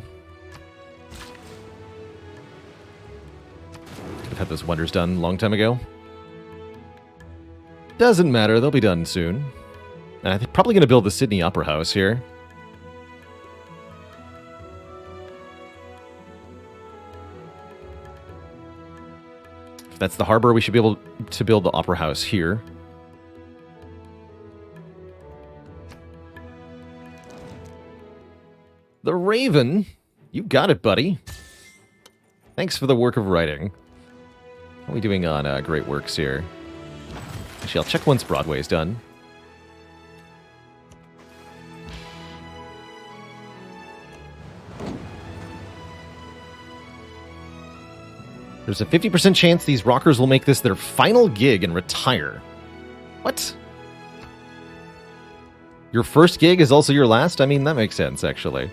Could have had those wonders done a long time ago. Doesn't matter, they'll be done soon. And I'm probably going to build the Sydney Opera House here. If that's the harbor, we should be able to build the Opera House here. The Raven. You got it, buddy. Thanks for the work of writing. How are we doing on great works here? Actually, I'll check once Broadway's done. There's a 50% chance these rockers will make this their final gig and retire. What? Your first gig is also your last? I mean, that makes sense, actually.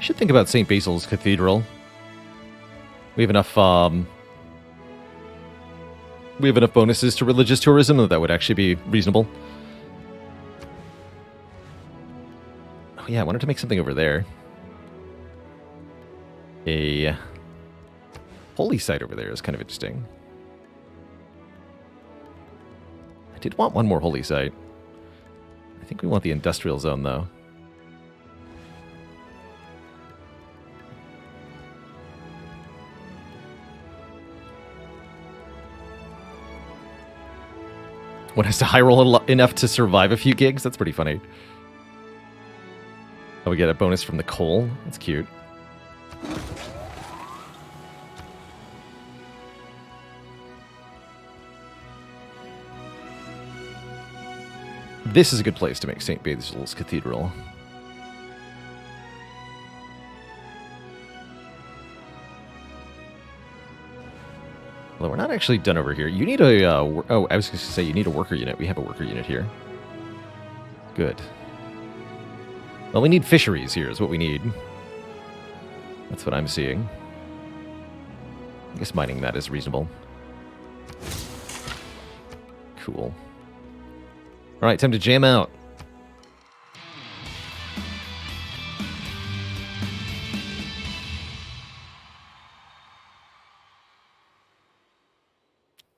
Should think about St. Basil's Cathedral. We have enough bonuses to religious tourism that would actually be reasonable. Oh yeah, I wanted to make something over there. A holy site over there is kind of interesting. I did want one more holy site. I think we want the industrial zone though. One has to high roll enough to survive a few gigs? That's pretty funny. Oh, we get a bonus from the coal? That's cute. This is a good place to make St. Basil's Cathedral. Well, we're not actually done over here. You need a... oh, I was going to say you need a worker unit. We have a worker unit here. Good. Well, we need fisheries here is what we need. That's what I'm seeing. I guess mining that is reasonable. Cool. Alright, time to jam out.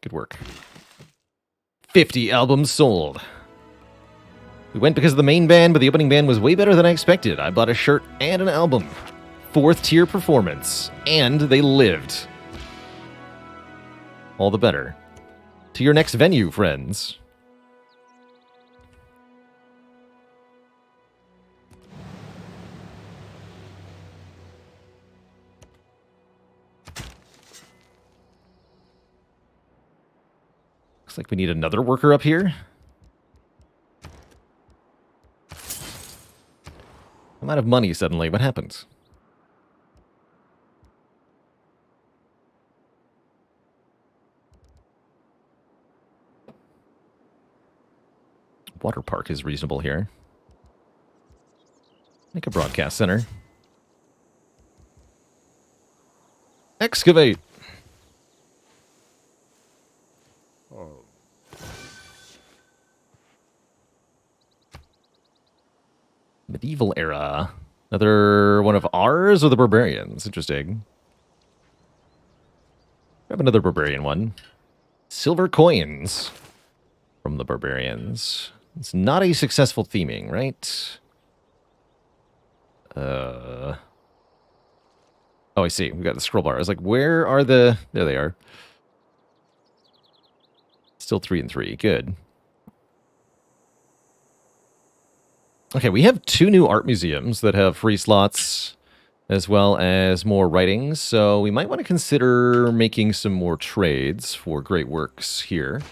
Good work. 50 albums sold. We went because of the main band, but the opening band was way better than I expected. I bought a shirt and an album. 4th tier performance. And they lived. All the better. To your next venue, friends. Looks like we need another worker up here. I'm out of money suddenly. What happened? Water park is reasonable here. Make a broadcast center. Excavate! Medieval era. Another one of ours or the barbarians? Interesting. Grab another barbarian one. Silver coins from the barbarians. It's not a successful theming, right? Oh, I see. We got the scroll bar. I was like, where are the... There they are. Still 3 and 3. Good. Okay, we have 2 new art museums that have free slots as well as more writings, so we might want to consider making some more trades for great works here.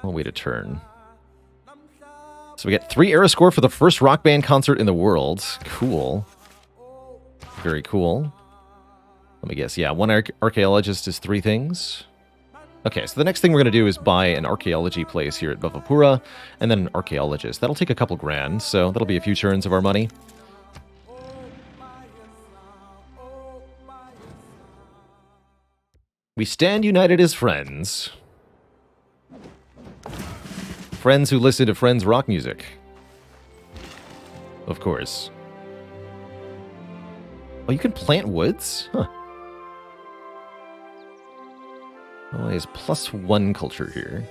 I'll wait a turn. So we get 3 era score for the first rock band concert in the world. Cool. Very cool. Let me guess. Yeah, 1 archaeologist is 3 things. Okay, so the next thing we're going to do is buy an archaeology place here at Bhavapura, and then an archaeologist. That'll take a couple grand, so that'll be a few turns of our money. We stand united as friends. Friends who listen to friends' rock music. Of course. Oh, you can plant woods? Huh. Oh, he has +1 culture here.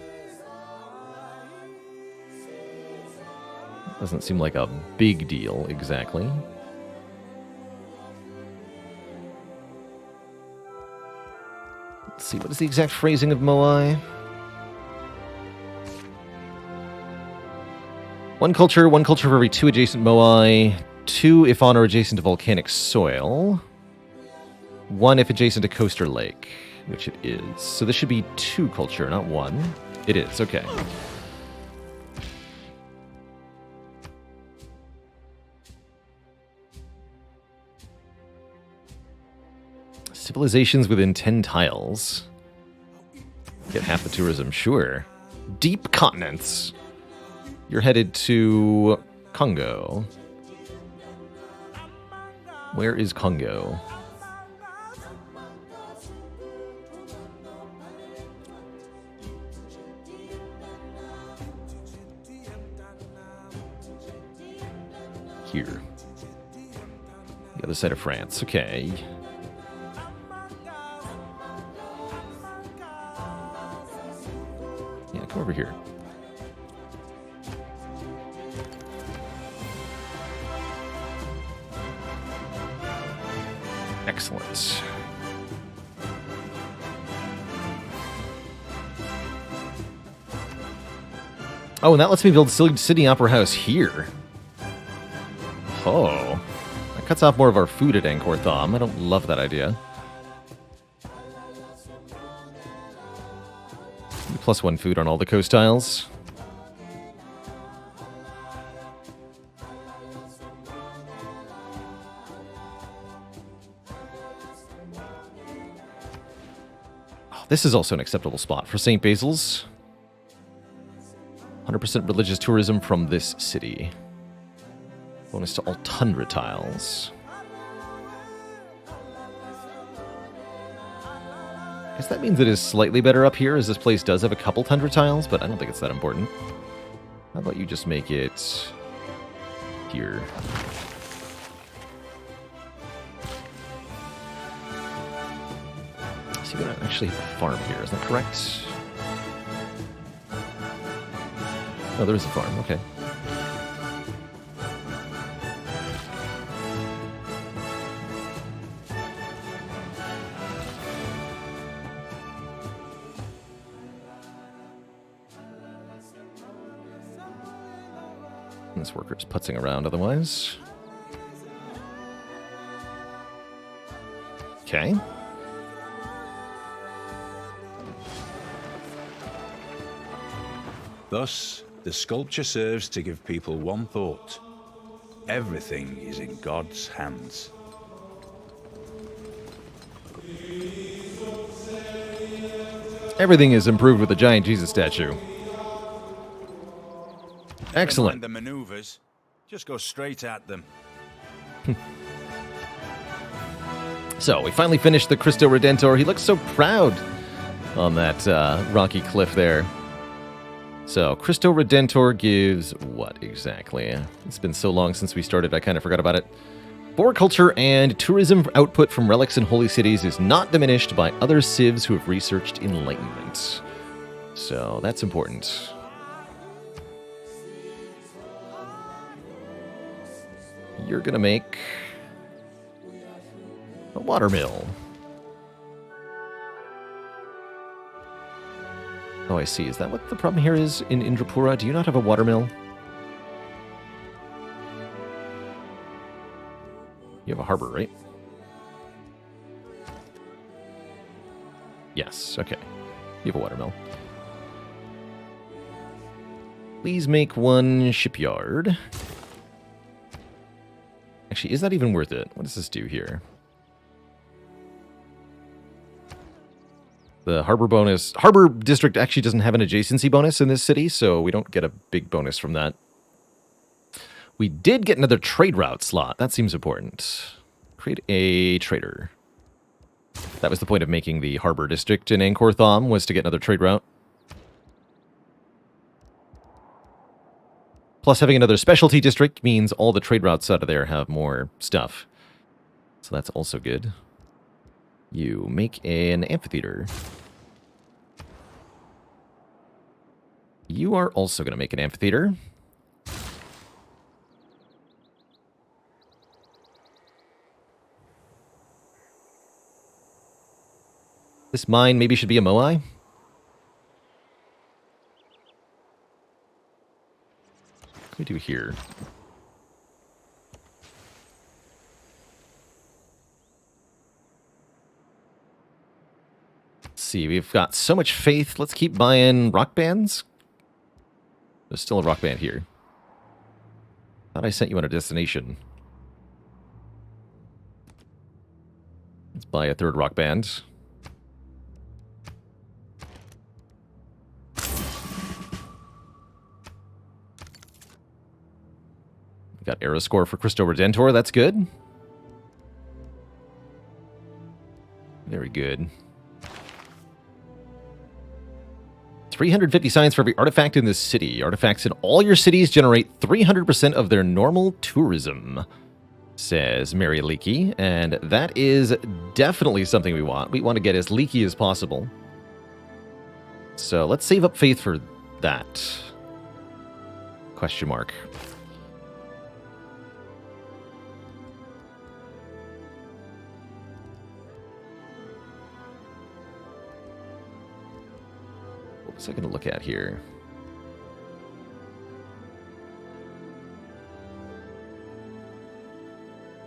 Doesn't seem like a big deal, exactly. Let's see, what is the exact phrasing of Moai? 1 culture for every 2 adjacent Moai. 2 if on or adjacent to volcanic soil. 1 if adjacent to coast or lake. Which it is. So this should be 2 culture, not 1. It is, okay. Civilizations within 10 tiles. Get half the tourism, sure. Deep continents. You're headed to Congo. Where is Congo? Here. The other side of France. Okay. Yeah, come over here. Excellent. Oh, and that lets me build Sydney Opera House here. Oh. That cuts off more of our food at Angkor Thom. I don't love that idea. +1 food on all the coast tiles. Oh, this is also an acceptable spot for St. Basil's. 100% religious tourism from this city. Bonus to all tundra tiles. I guess that means it is slightly better up here, as this place does have a couple tundra tiles, but I don't think it's that important. How about you just make it here? So we don't actually have a farm here, is that correct? Oh, there is a farm, okay. This worker's putzing around otherwise. Okay. Thus, The sculpture serves to give people one thought. Everything is in God's hands. Everything is improved with the giant Jesus statue. Excellent. Don't mind the maneuvers. Just go straight at them. So, we finally finished the Cristo Redentor. He looks so proud on that rocky cliff there. So, Cristo Redentor gives what exactly? It's been so long since we started, I kind of forgot about it. Boar culture and tourism output from relics and holy cities is not diminished by other civs who have researched enlightenment. So, that's important. You're going to make a watermill. Oh, I see. Is that what the problem here is in Indrapura? Do you not have a watermill? You have a harbor, right? Yes, okay. You have a watermill. Please make one shipyard. Actually, is that even worth it? What does this do here? The harbor bonus... Harbor district actually doesn't have an adjacency bonus in this city, so we don't get a big bonus from that. We did get another trade route slot. That seems important. Create a trader. That was the point of making the harbor district in Angkor Thom, was to get another trade route. Plus, having another specialty district means all the trade routes out of there have more stuff. So that's also good. You make an amphitheater. You are also going to make an amphitheater. This mine maybe should be a moai. What do we do here? Let's see, we've got so much faith. Let's keep buying rock bands. There's still a rock band here. Thought I sent you on a destination. Let's buy a third rock band. Got Era score for Cristo Redentor. That's good. Very good. 350 science for every artifact in this city. Artifacts in all your cities generate 300% of their normal tourism, says Mary Leaky. And that is definitely something we want. We want to get as leaky as possible. So let's save up faith for that. Question mark. What's I going to look at here?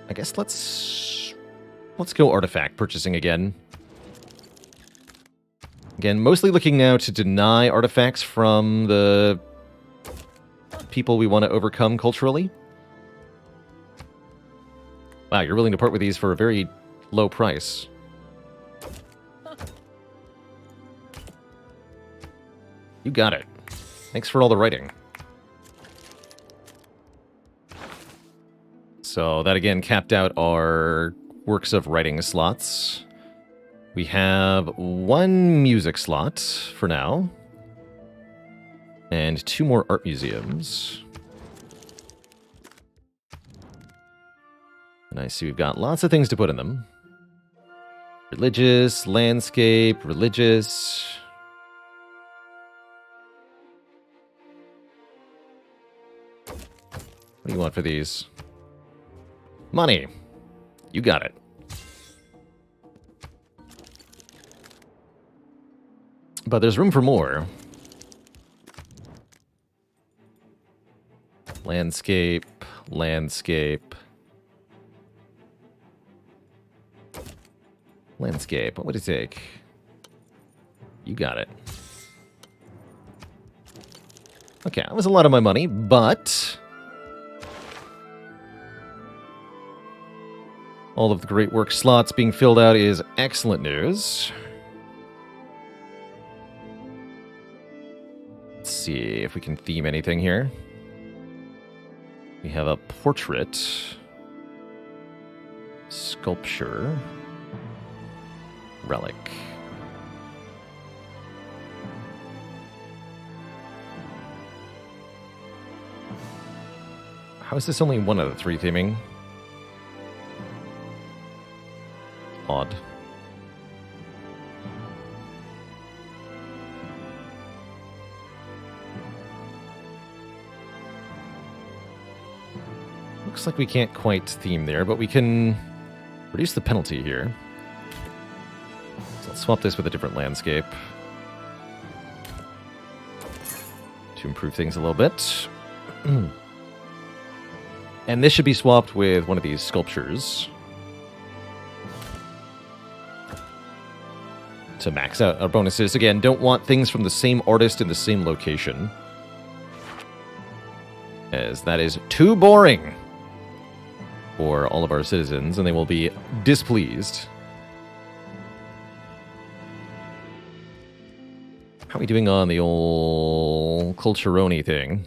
I guess let's go artifact purchasing again. Again, mostly looking now to deny artifacts from the people we want to overcome culturally. Wow, you're willing to part with these for a very low price. You got it. Thanks for all the writing. So that again capped out our works of writing slots. We have one music slot for now. And 2 more art museums. And I see we've got lots of things to put in them. Religious, landscape, religious. What do you want for these? Money. You got it. But there's room for more. Landscape, landscape. Landscape, what would it take? You got it. Okay, that was a lot of my money, but all of the great work slots being filled out is excellent news. Let's see if we can theme anything here. We have a portrait, sculpture, relic. How is this only one of the three theming? Odd. Looks like we can't quite theme there, but we can reduce the penalty here. So let's swap this with a different landscape to improve things a little bit. And this should be swapped with one of these sculptures to max out our bonuses. Again, don't want things from the same artist in the same location, as that is too boring for all of our citizens, and they will be displeased. How are we doing on the old Culturoni thing?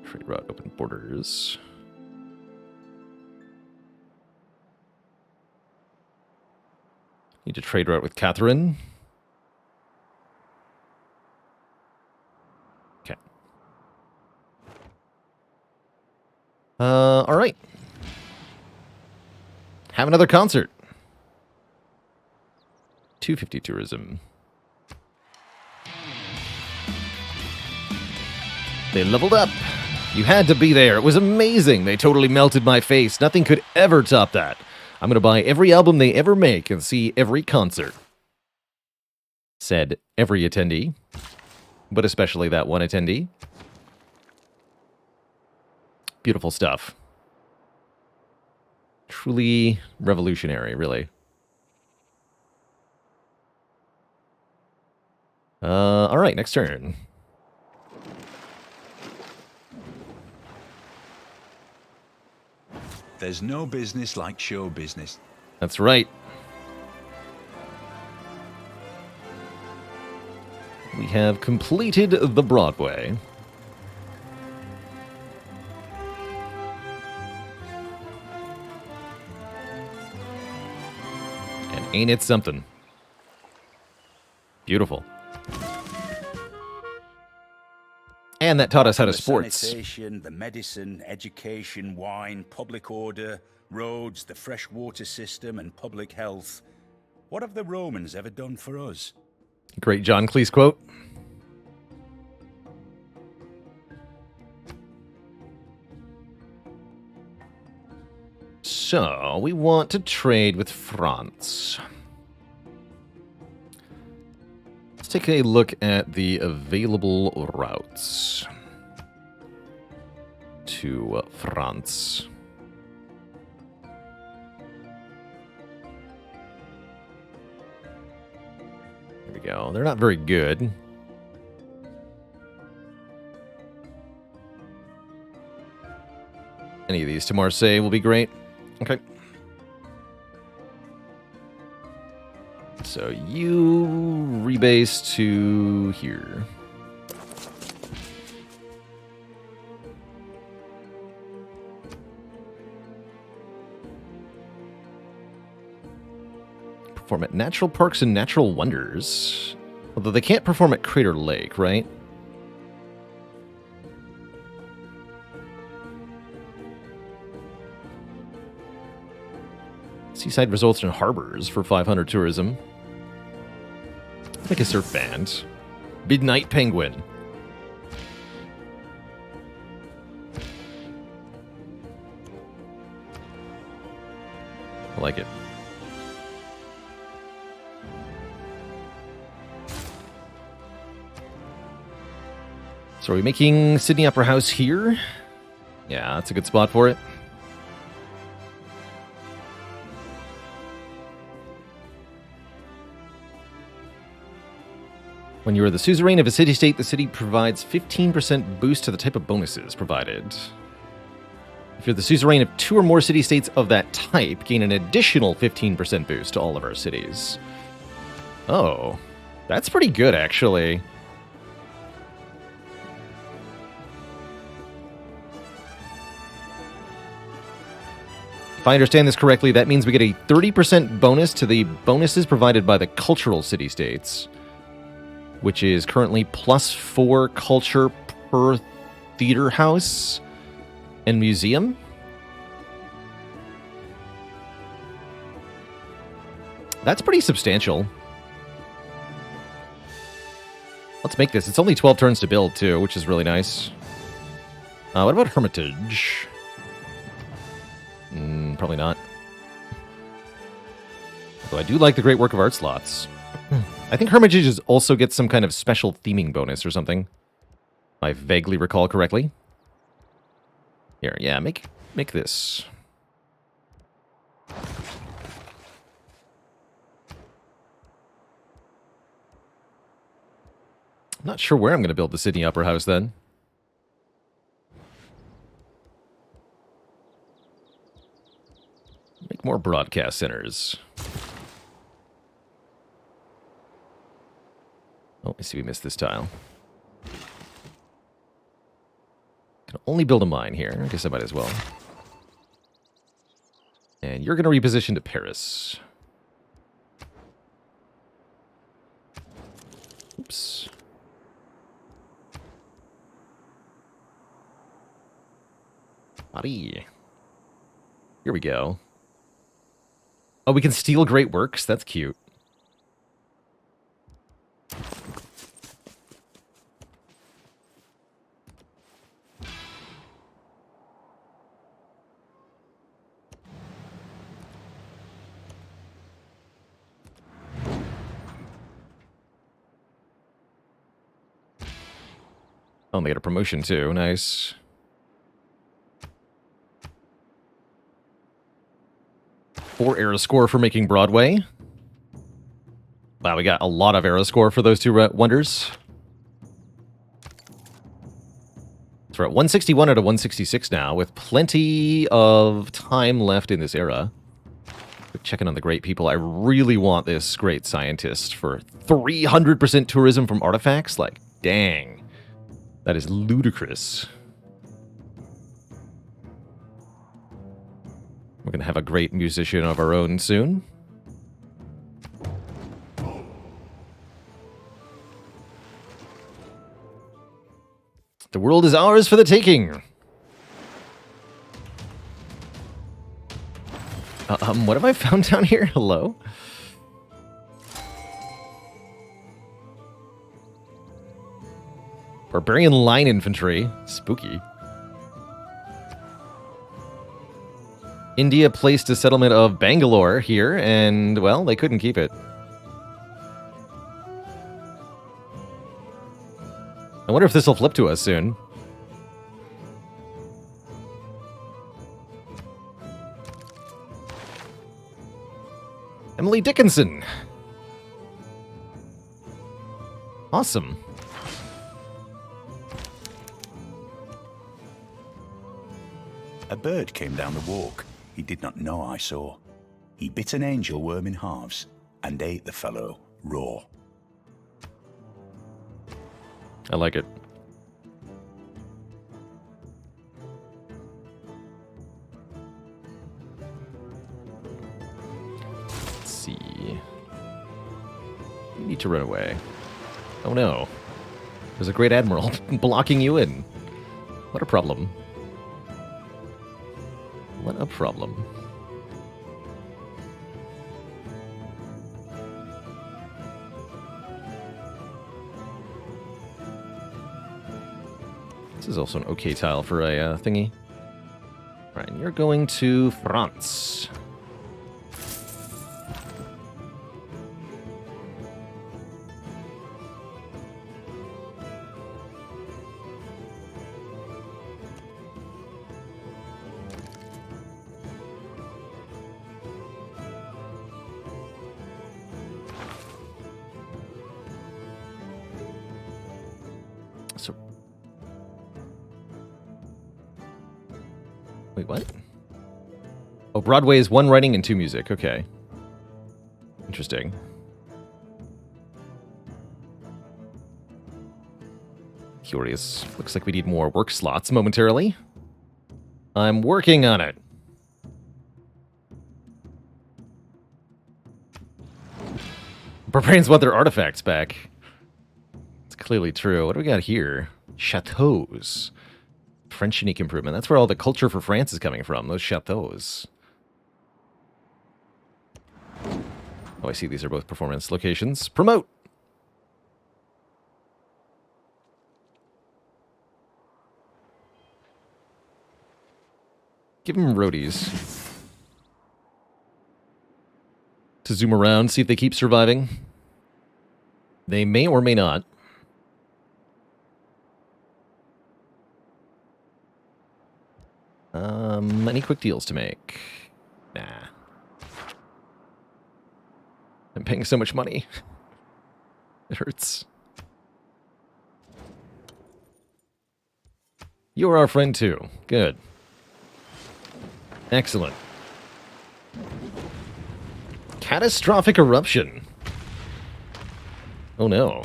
Trade route, open borders. Need to trade route with Catherine. Okay. All right. Have another concert. 250 tourism. They leveled up. You had to be there. It was amazing. They totally melted my face. Nothing could ever top that. I'm going to buy every album they ever make and see every concert. Said every attendee, but especially that one attendee. Beautiful stuff. Truly revolutionary, really. All right, next turn. There's no business like show business. That's right. We have completed the Broadway. And ain't it something? Beautiful. And that taught us how to sports. Sanitation, the medicine, education, wine, public order, roads, the fresh water system, and public health. What have the Romans ever done for us? Great John Cleese quote. So, we want to trade with France. Let's take a look at the available routes to France. There we go. They're not very good. Any of these to Marseille will be great. Okay. So you rebase to here. Perform at Natural Parks and Natural Wonders. Although they can't perform at Crater Lake, right? Seaside Resorts and Harbors for 500 tourism. Like a surf band. Midnight Penguin. I like it. So are we making Sydney Opera House here? Yeah, that's a good spot for it. When you are the suzerain of a city-state, the city provides 15% boost to the type of bonuses provided. If you're the suzerain of 2 or more city-states of that type, gain an additional 15% boost to all of our cities. Oh, that's pretty good, actually. If I understand this correctly, that means we get a 30% bonus to the bonuses provided by the cultural city-states, which is currently +4 culture per theater house and museum. That's pretty substantial. Let's make this. It's only 12 turns to build, too, which is really nice. What about Hermitage? Probably not. Though I do like the Great Work of Art slots. I think Hermitages also gets some kind of special theming bonus or something. If I vaguely recall correctly. Here, yeah, make this. I'm not sure where I'm going to build the Sydney Opera House then. Make more broadcast centers. Oh, I see we missed this tile. Can only build a mine here. I guess I might as well. And you're going to reposition to Paris. Oops. Paris. Here we go. Oh, we can steal great works? That's cute. Oh, and they got a promotion too. Nice. Four era score for making Broadway. Wow, we got a lot of era score for those two wonders. So we're at 161 out of 166 now, with plenty of time left in this era. Checking on the great people. I really want this great scientist for 300% tourism from artifacts. Like, dang. That is ludicrous. We're going to have a great musician of our own soon. The world is ours for the taking. What have I found down here? Hello? Barbarian line infantry. Spooky. India placed a settlement of Bangalore here, and, well, they couldn't keep it. I wonder if this will flip to us soon. Emily Dickinson. Awesome. A bird came down the walk. He did not know I saw. He bit an angel worm in halves and ate the fellow raw. I like it. Let's see. You need to run away. Oh no. There's a great admiral blocking you in. What a problem. What a problem. This is also an okay tile for a thingy. Right, and you're going to France. So, wait, what? Oh, Broadway is 1 writing and 2 music. Okay. Interesting. Curious. Looks like we need more work slots momentarily. I'm working on it. Barbarians want their artifacts back. It's clearly true. What do we got here? Chateaus. French unique improvement. That's where all the culture for France is coming from, those chateaus. Oh, I see these are both performance locations. Promote! Give them roadies. To zoom around, see if they keep surviving. They may or may not. Any quick deals to make? Nah. I'm paying so much money. It hurts. You're our friend too. Good. Excellent. Catastrophic eruption. Oh no.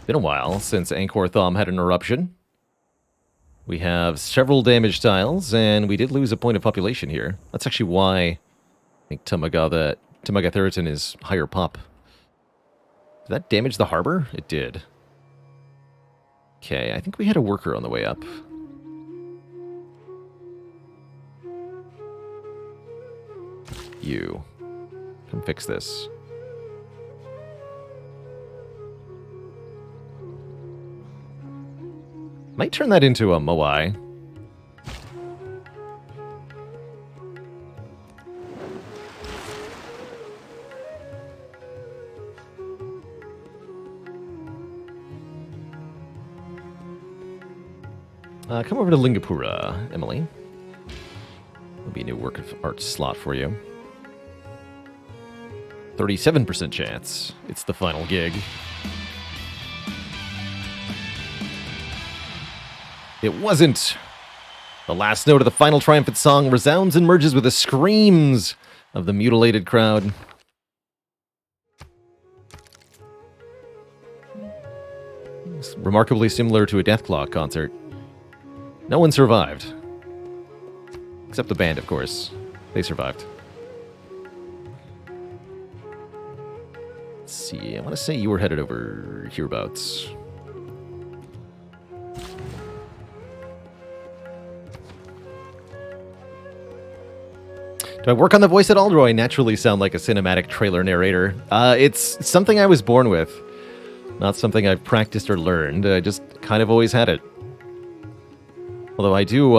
Been a while since Angkor Thom had an eruption. We have several damaged tiles, and we did lose a point of population here. That's actually why I think Tamagatheriton is higher pop. Did that damage the harbor? It did. Okay, I think we had a worker on the way up. You. Come fix this. Might turn that into a Moai. Come over to Lingapura, Emily. There'll be a new work of art slot for you. 37% chance. It's the final gig. It wasn't. The last note of the final triumphant song resounds and merges with the screams of the mutilated crowd. It's remarkably similar to a Deathclaw concert. No one survived. Except the band, of course. They survived. Let's see, I want to say you were headed over hereabouts. Do I work on the voice at all, or do I naturally sound like a cinematic trailer narrator? It's something I was born with. Not something I've practiced or learned. I just kind of always had it. Although I do,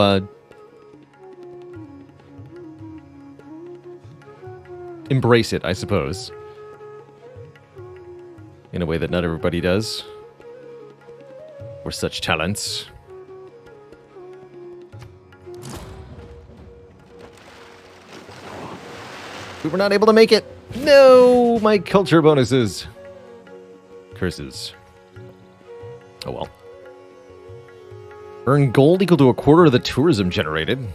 embrace it, I suppose. In a way that not everybody does. Or such talents. We were not able to make it. No, my culture bonuses. Curses. Oh well. Earn gold equal to a quarter of the tourism generated.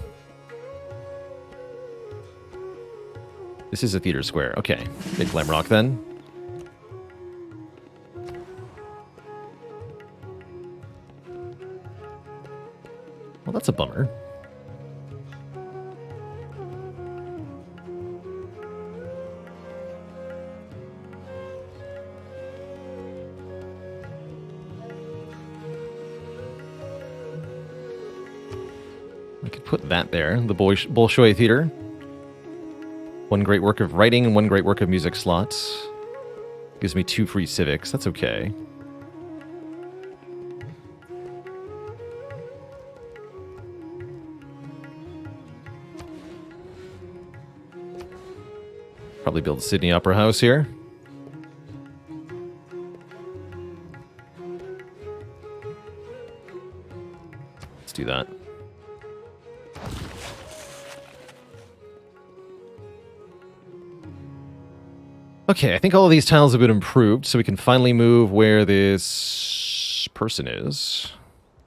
This is a theater square. Okay. Big Glam Rock then. Well, that's a bummer. I could put that there, the Bolshoi Theater. One great work of writing and one great work of music slots. Gives me 2 free civics, that's okay. Probably build a Sydney Opera House here. Let's do that. Okay, I think all of these tiles have been improved, so we can finally move where this first person is.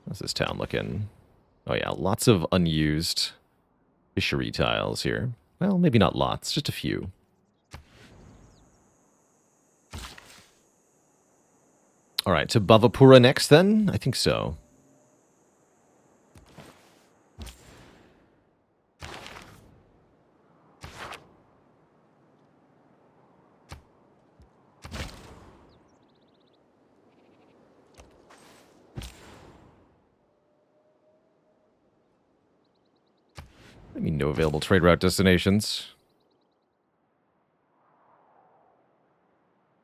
How's this town looking? Oh yeah, lots of unused fishery tiles here. Well, maybe not lots, just a few. All right, to Bhavapura next then? I think so. I mean, no available trade route destinations.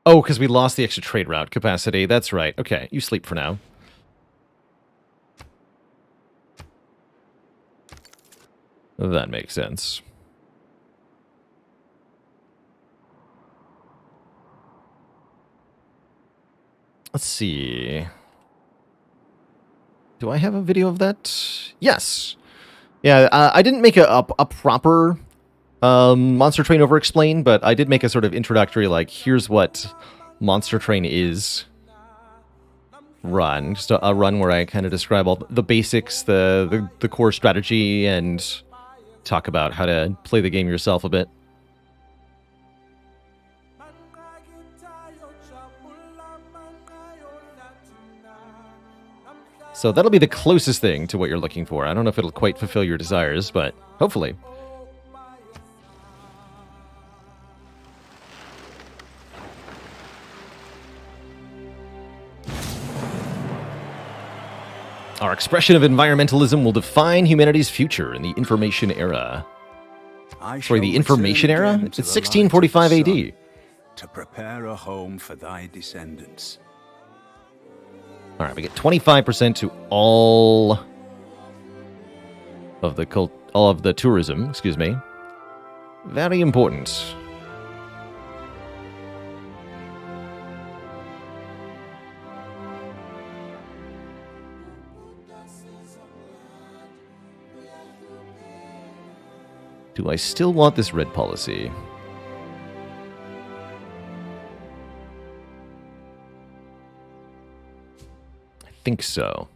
Oh, because we lost the extra trade route capacity. That's right. Okay, you sleep for now. That makes sense. Let's see. Do I have a video of that? Yes. Yeah, I didn't make a proper Monster Train over-explain, but I did make a sort of introductory, like, here's what Monster Train is run. Just a run where I kind of describe all the basics, the core strategy, and talk about how to play the game yourself a bit. So that'll be the closest thing to what you're looking for. I don't know if it'll quite fulfill your desires, but hopefully. Our expression of environmentalism will define humanity's future in the information era. Sorry, the information era? It's 1645 AD. To prepare a home for thy descendants. All right, we get 25% to all of the tourism, excuse me. Very important. Do I still want this red policy? I think so.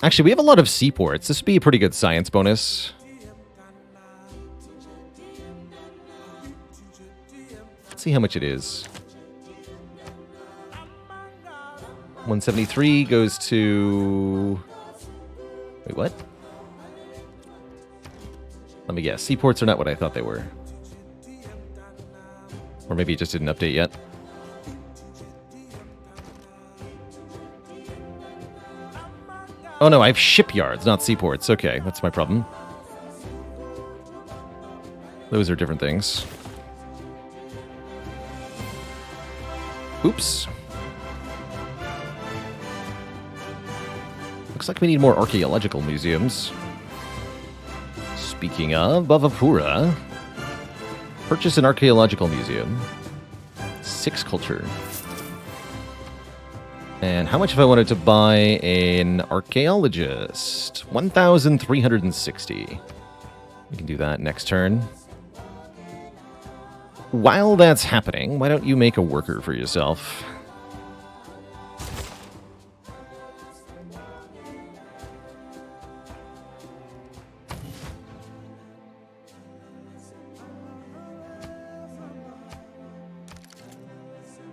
Actually, we have a lot of seaports. This would be a pretty good science bonus. Let's see how much it is. 173 goes to... Wait, what? Let me guess. Seaports are not what I thought they were. Or maybe it just didn't update yet. Oh no, I have shipyards, not seaports. Okay, that's my problem. Those are different things. Oops. Looks like we need more archaeological museums. Speaking of, Bhavapura. Purchase an archaeological museum. 6 culture. And how much if I wanted to buy an archaeologist? 1,360. We can do that next turn. While that's happening, why don't you make a worker for yourself?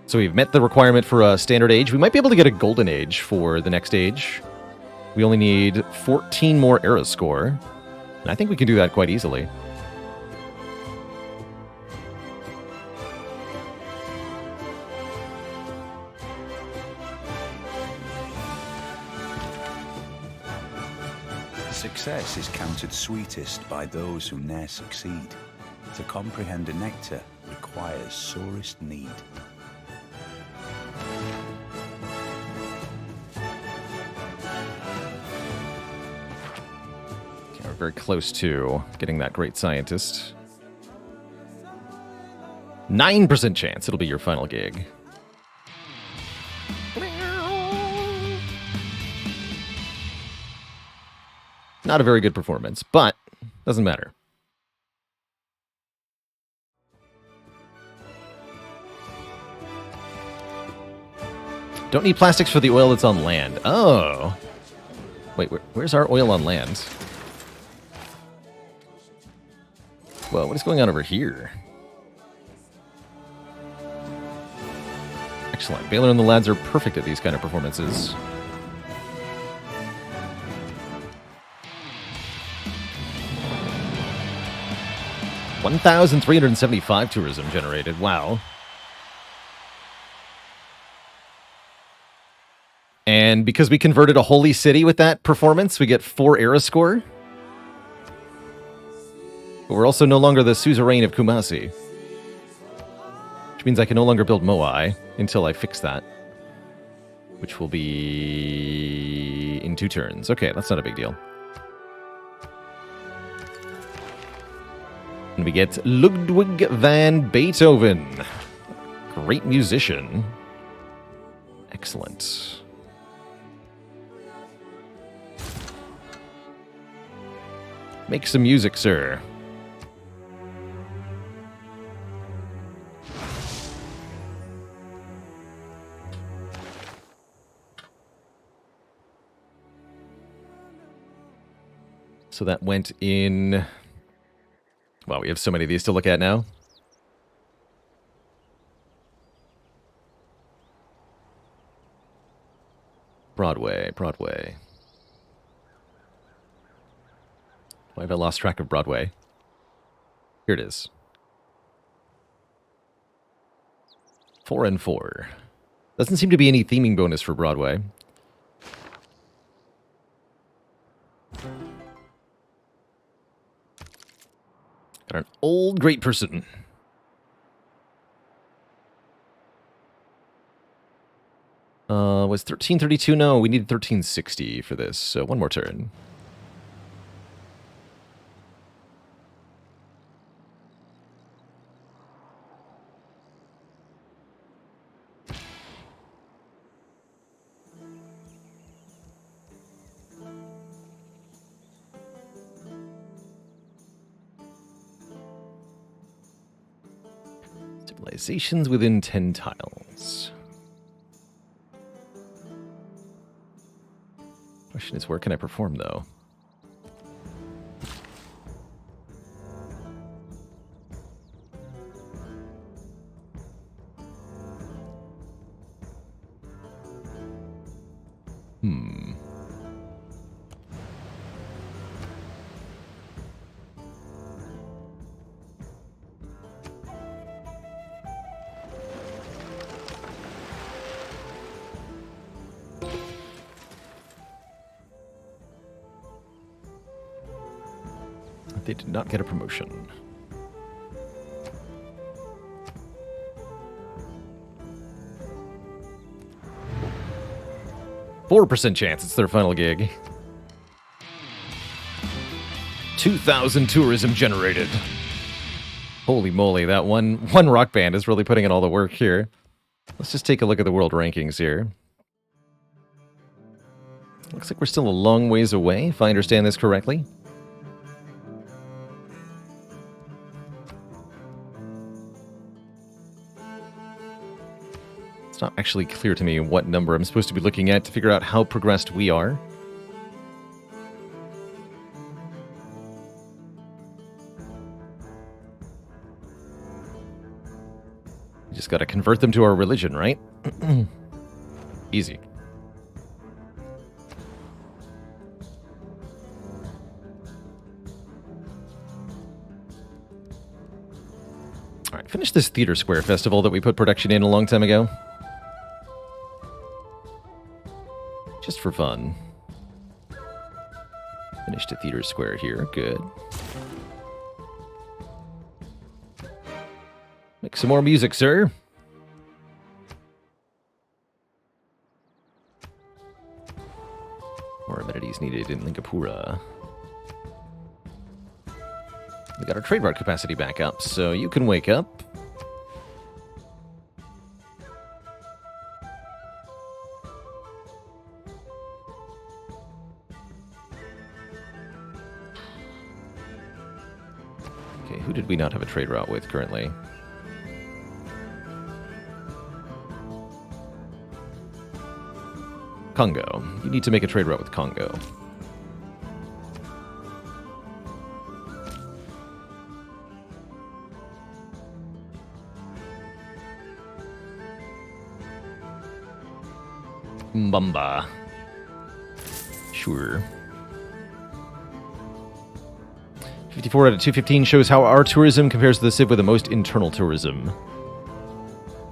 So we've met the requirement for a standard age. We might be able to get a golden age for the next age. We only need 14 more era score. And I think we can do that quite easily. Success is counted sweetest by those who ne'er succeed. To comprehend a nectar requires sorest need. Very close to getting that great scientist. 9% chance it'll be your final gig. Not a very good performance, but doesn't matter. Don't need plastics for the oil that's on land. Oh. Wait, where's our oil on land? Well, what is going on over here? Excellent. Baylor and the lads are perfect at these kind of performances. $1,375 tourism generated. Wow. And because we converted a holy city with that performance, we get 4 era score. But we're also no longer the suzerain of Kumasi. Which means I can no longer build Moai until I fix that. Which will be in 2 turns. Okay, that's not a big deal. And we get Ludwig van Beethoven. Great musician. Excellent. Make some music, sir. So that went in... Wow, we have so many of these to look at now. Broadway. Why have I lost track of Broadway? Here it is. 4 and 4. Doesn't seem to be any theming bonus for Broadway. Got an old great person. Was 1332? No, we needed 1360 for this, so one more turn. Civilizations within 10 tiles. Question is, where can I perform, though? They did not get a promotion. %4 chance it's their final gig. 2,000 tourism generated. Holy moly, that one rock band is really putting in all the work here. Let's just take a look at the world rankings here. Looks like we're still a long ways away, if I understand this correctly. It's not actually clear to me what number I'm supposed to be looking at to figure out how progressed we are. We just gotta convert them to our religion, right? Easy. Alright, finish this Theater Square Festival that we put production in a long time ago. Just for fun. Finished a Theater Square here. Good. Make some more music, sir. More amenities needed in Lingapura. We got our trade route capacity back up, so you can wake up. Okay, who did we not have a trade route with currently? Congo. You need to make a trade route with Congo. Mbamba. Sure. 54 out of 215 shows how our tourism compares to the civ with the most internal tourism.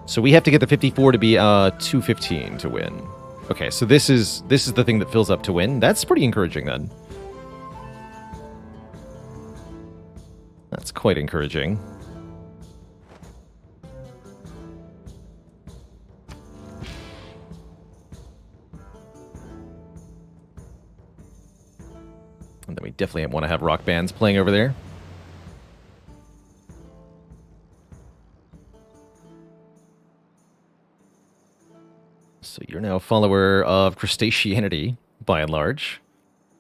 So we have to get the 54 to be 215 to win. Okay, so this is the thing that fills up to win. That's pretty encouraging then. That's quite encouraging. And then we definitely want to have rock bands playing over there. So you're now a follower of Crustaceanity, by and large.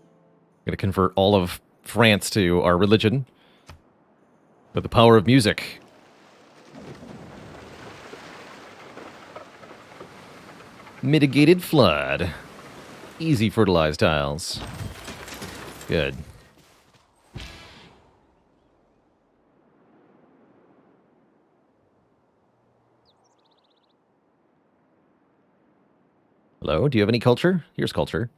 I'm going to convert all of France to our religion with the power of music. Mitigated flood. Easy fertilized tiles. Good. Hello, do you have any culture? Here's culture.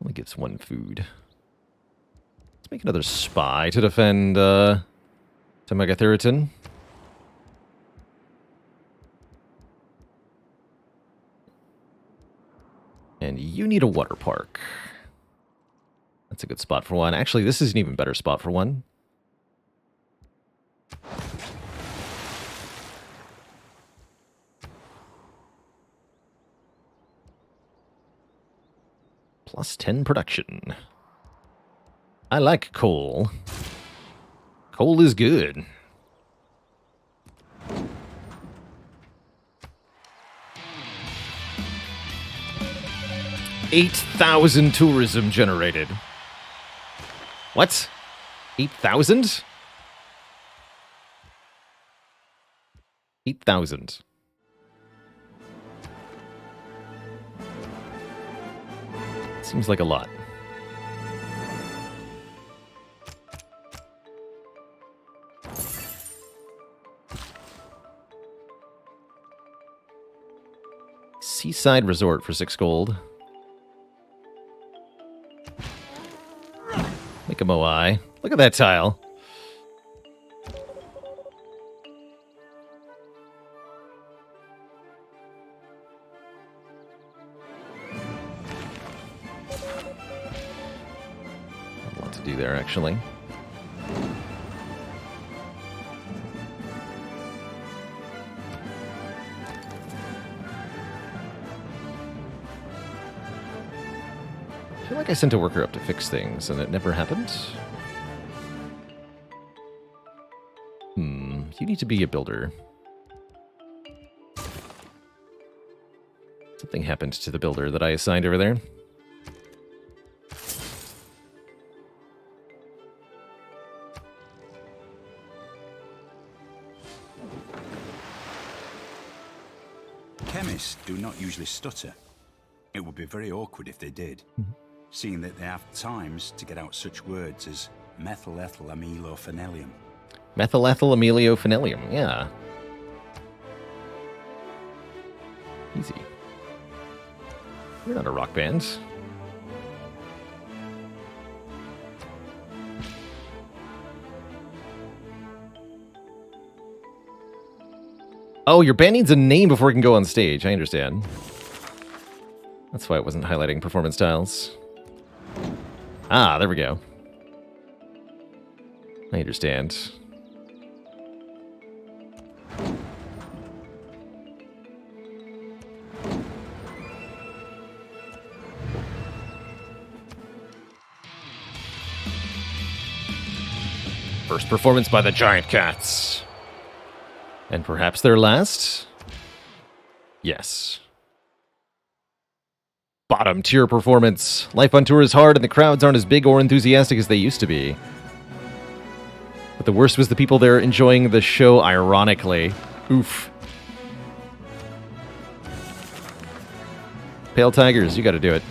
Only gets one food. Let's make another spy to defend Temagatheriton. And you need a water park. That's a good spot for one. Actually, this is an even better spot for one. Plus 10 production. I like coal. Coal is good. $8,000 tourism generated. What? 8,000? 8,000. Seems like a lot. Seaside Resort for 6 gold. Make a Moai. Look at that tile. A lot to do there, actually. I feel like I sent a worker up to fix things, and it never happened. You need to be a builder. Something happened to the builder that I assigned over there. Chemists do not usually stutter. It would be very awkward if they did, seeing that they have times to get out such words as methylethylamylophenolium. Methylethylamylophenolium, yeah. Easy. You're not a rock band. Oh, your band needs a name before it can go on stage. I understand. That's why it wasn't highlighting performance tiles. Ah, there we go. I understand. First performance by the Giant Cats. And perhaps their last? Yes. Bottom tier performance. Life on tour is hard and the crowds aren't as big or enthusiastic as they used to be. But the worst was the people there enjoying the show ironically. Oof. Pale Tigers, you gotta do it.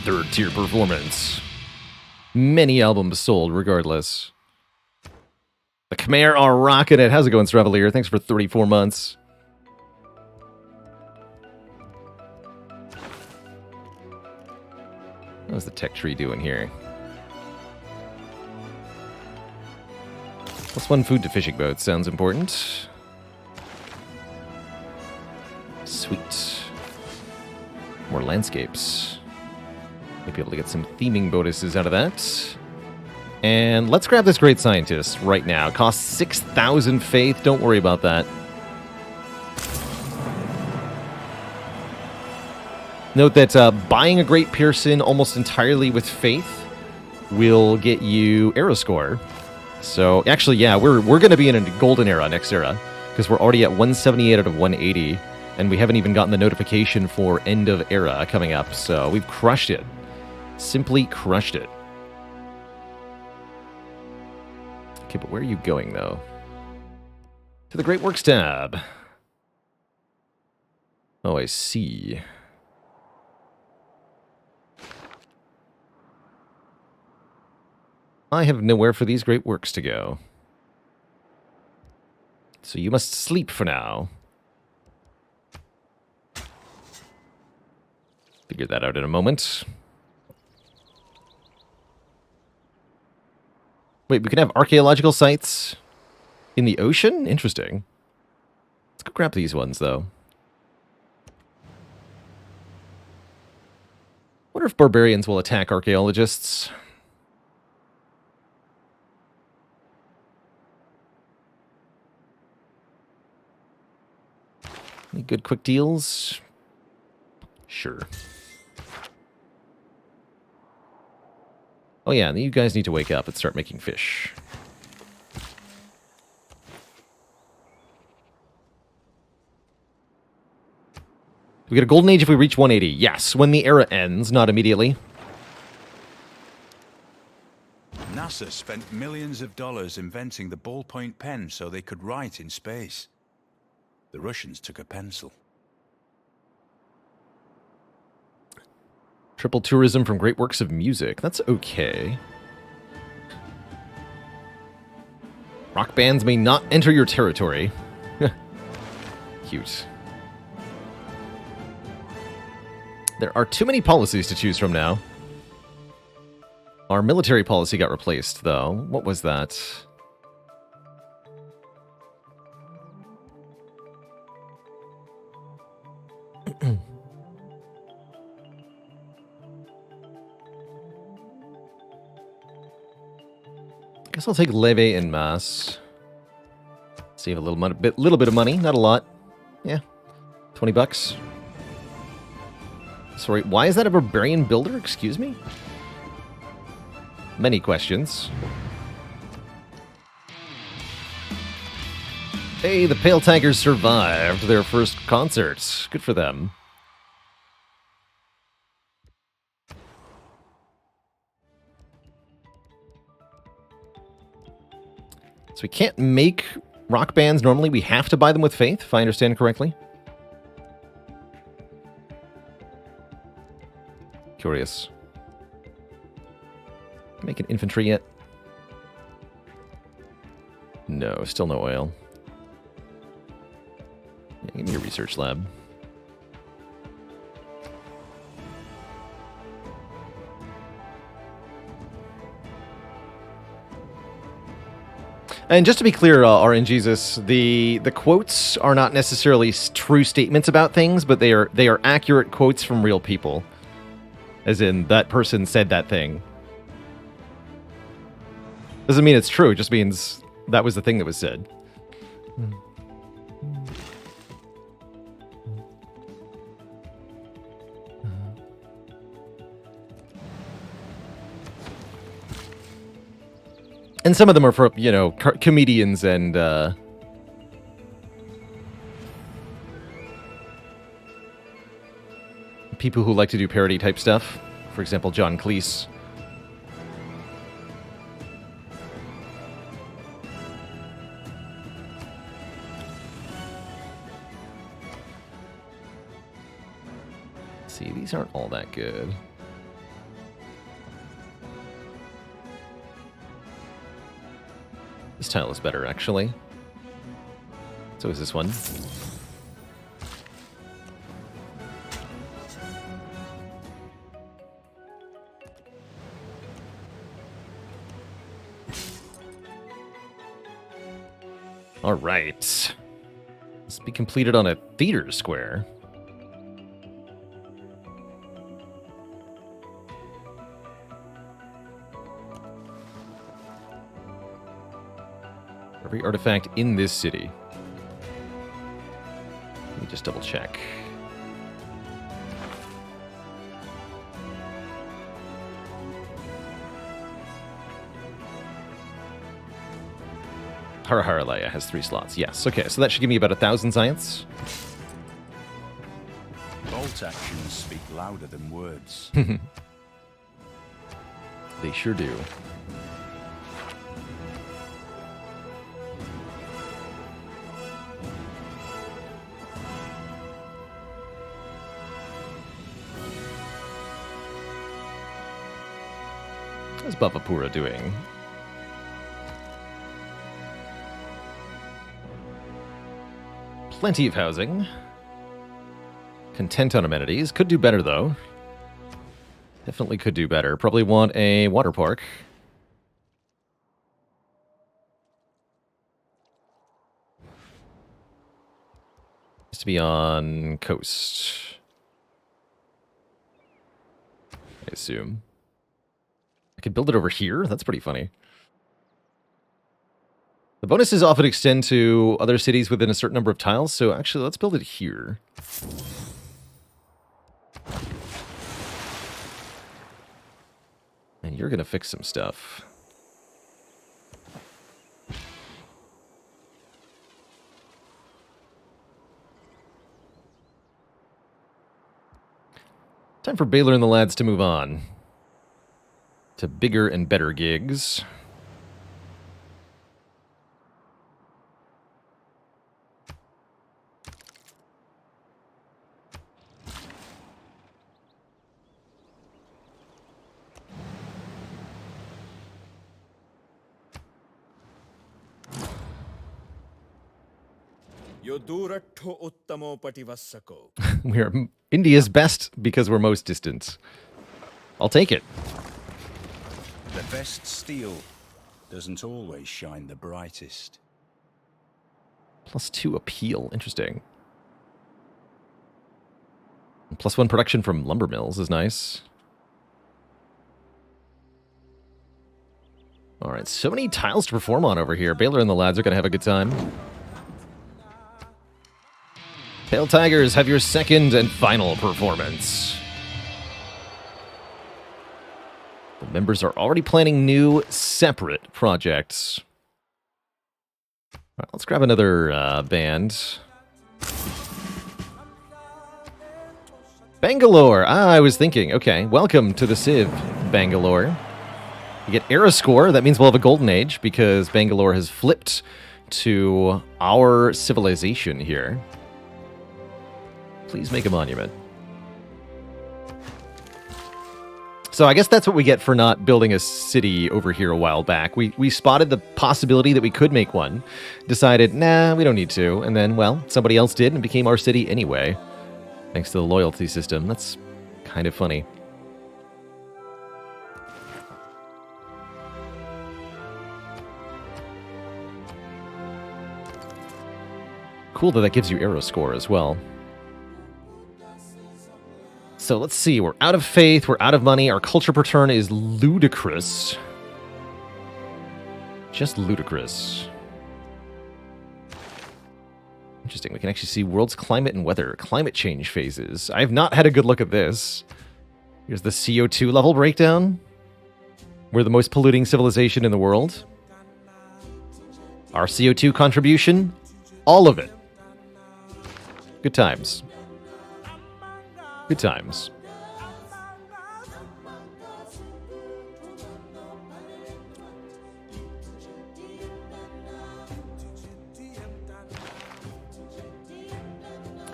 Third tier performance. Many albums sold regardless. The Khmer are rocking it. How's it going, Stravelier? Thanks for 34 months. What's the tech tree doing here? +1 food to fishing boats. Sounds important. Sweet. More landscapes. Might be able to get some theming bonuses out of that. And let's grab this great scientist right now. It costs 6,000 faith. Don't worry about that. Note that buying a Great Pearson almost entirely with faith will get you era score. So actually, yeah, we're going to be in a golden era next era because we're already at 178 out of 180, and we haven't even gotten the notification for end of era coming up. So we've crushed it. Simply crushed it. Okay, but where are you going, though? To the Great Works tab. Oh, I see. I have nowhere for these great works to go. So you must sleep for now. Figure that out in a moment. Wait, we can have archaeological sites in the ocean? Interesting. Let's go grab these ones, though. Wonder if barbarians will attack archaeologists. Any good quick deals? Sure. Oh yeah, you guys need to wake up and start making fish. We get a golden age if we reach 180. Yes, when the era ends, not immediately. NASA spent millions of dollars inventing the ballpoint pen so they could write in space. The Russians took a pencil. Triple tourism from great works of music. That's okay. Rock bands may not enter your territory. Cute. There are too many policies to choose from now. Our military policy got replaced, though. What was that? Guess I'll take Leve en masse. Save a little bit of money, not a lot. Yeah, 20 bucks. Sorry, why is that a barbarian builder? Excuse me? Many questions. Hey, the Pale Tigers survived their first concert. Good for them. So we can't make rock bands normally. We have to buy them with faith, if I understand correctly. Curious. Make an infantry yet? No, still no oil. Yeah, give me a research lab. And just to be clear, RNGesus, the quotes are not necessarily true statements about things, but they are accurate quotes from real people. As in, that person said that thing. Doesn't mean it's true, it just means that was the thing that was said. And some of them are for, you know, comedians and people who like to do parody type stuff. For example, John Cleese. See, these aren't all that good. This tile is better, actually. So is this one. All right. Let's be completed on a theater square. Every artifact in this city. Let me just double check. Haraharalaya has 3 slots. Yes, okay, so that should give me about 1,000 science. Bolt actions speak louder than words. They sure do. How's Bhavapura doing? Plenty of housing. Content on amenities. Could do better, though. Definitely could do better. Probably want a water park. Has to be on coast, I assume. I could build it over here? That's pretty funny. The bonuses often extend to other cities within a certain number of tiles, so actually let's build it here. And you're going to fix some stuff. Time for Baylor and the lads to move on to bigger and better gigs. We are India's best because we're most distant. I'll take it. The best steel doesn't always shine the brightest. +2 appeal. Interesting. And +1 production from lumber mills is nice. All right, so many tiles to perform on over here. Baylor and the lads are going to have a good time. Pale Tigers, have your second and final performance. The members are already planning new, separate projects. All right, let's grab another band. Bangalore! I was thinking. Okay, welcome to the Civ, Bangalore. You get era score. That means we'll have a golden age because Bangalore has flipped to our civilization here. Please make a monument. So I guess that's what we get for not building a city over here a while back. We spotted the possibility that we could make one, decided, nah, we don't need to, and then, well, somebody else did and it became our city anyway, thanks to the loyalty system. That's kind of funny. Cool that gives you arrow score as well. So let's see, we're out of faith, we're out of money, our culture per turn is ludicrous. Just ludicrous. Interesting, we can actually see world's climate and weather, climate change phases. I have not had a good look at this. Here's the CO2 level breakdown. We're the most polluting civilization in the world. Our CO2 contribution, all of it. Good times. Good times.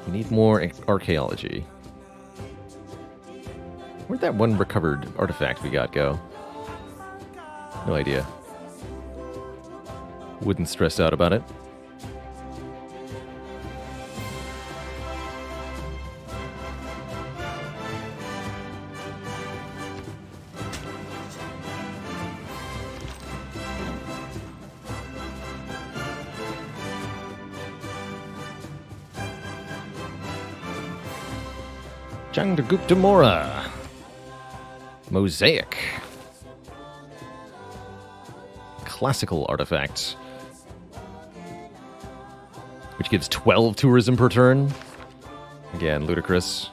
We need more archaeology. Where'd that one recovered artifact we got go? No idea. Wouldn't stress out about it. Chandragupta Maurya. Mosaic. Classical artifact. Which gives 12 tourism per turn. Again, ludicrous.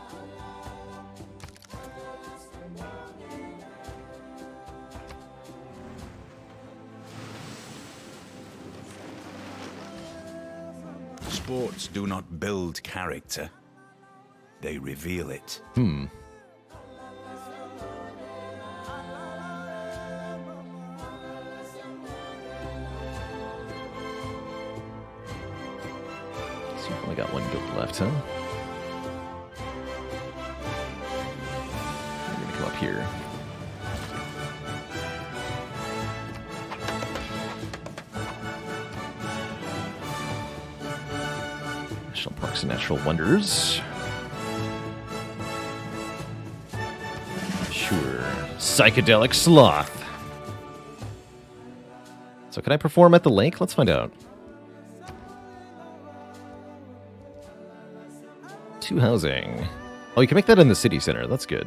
Sports do not build character. They reveal it. So we've only got one build left, huh? We're gonna come up here. National Parks and Natural Wonders. Sure. Psychedelic Sloth. So can I perform at the lake? Let's find out. 2 housing. Oh, you can make that in the city center. That's good.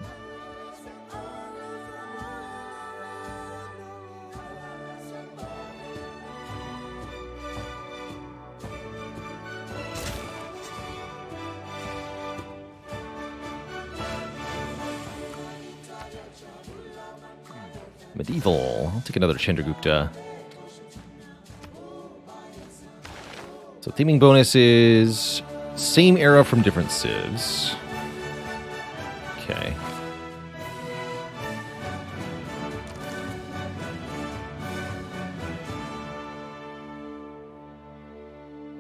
Medieval. I'll take another Chandragupta. So theming bonus is same era from different civs. Okay.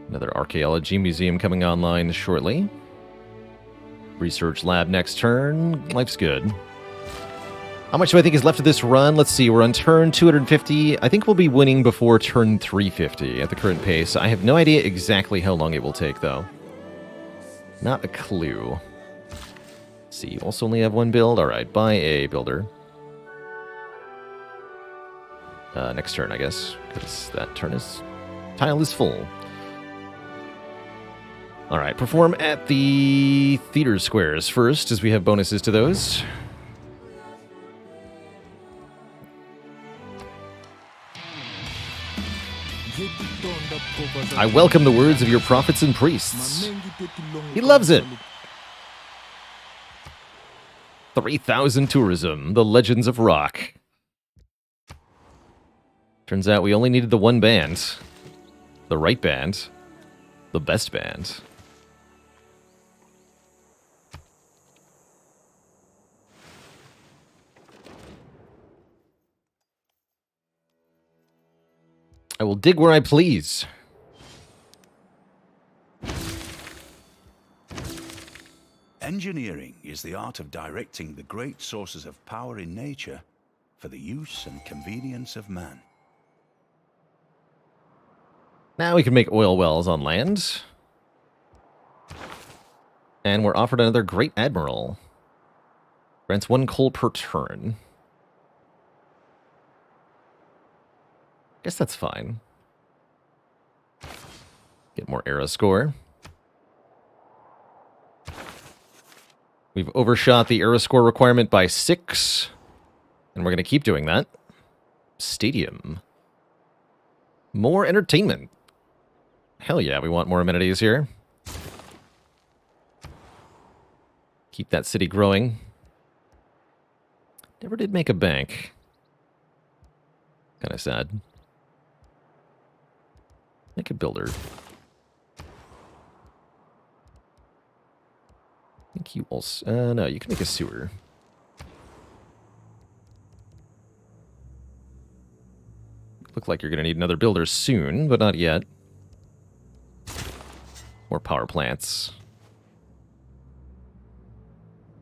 Another archaeology museum coming online shortly. Research lab next turn. Life's good. How much do I think is left of this run? Let's see. We're on turn 250. I think we'll be winning before turn 350 at the current pace. I have no idea exactly how long it will take, though. Not a clue. Let's see. You also only have one build? All right. Buy a builder. Next turn, I guess. Because that tile is full. All right. Perform at the theater squares first, as we have bonuses to those. I welcome the words of your prophets and priests. He loves it. 3,000 tourism, the legends of rock. Turns out we only needed the one band. The right band. The best band. I will dig where I please. Engineering is the art of directing the great sources of power in nature for the use and convenience of man. Now we can make oil wells on land. And we're offered another Great Admiral. Grants 1 coal per turn. Guess that's fine. Get more era score. We've overshot the era score requirement by 6. And we're going to keep doing that. Stadium. More entertainment. Hell yeah, we want more amenities here. Keep that city growing. Never did make a bank. Kind of sad. Make a builder. I think you also... no, you can make a sewer. Look like you're going to need another builder soon, but not yet. More power plants.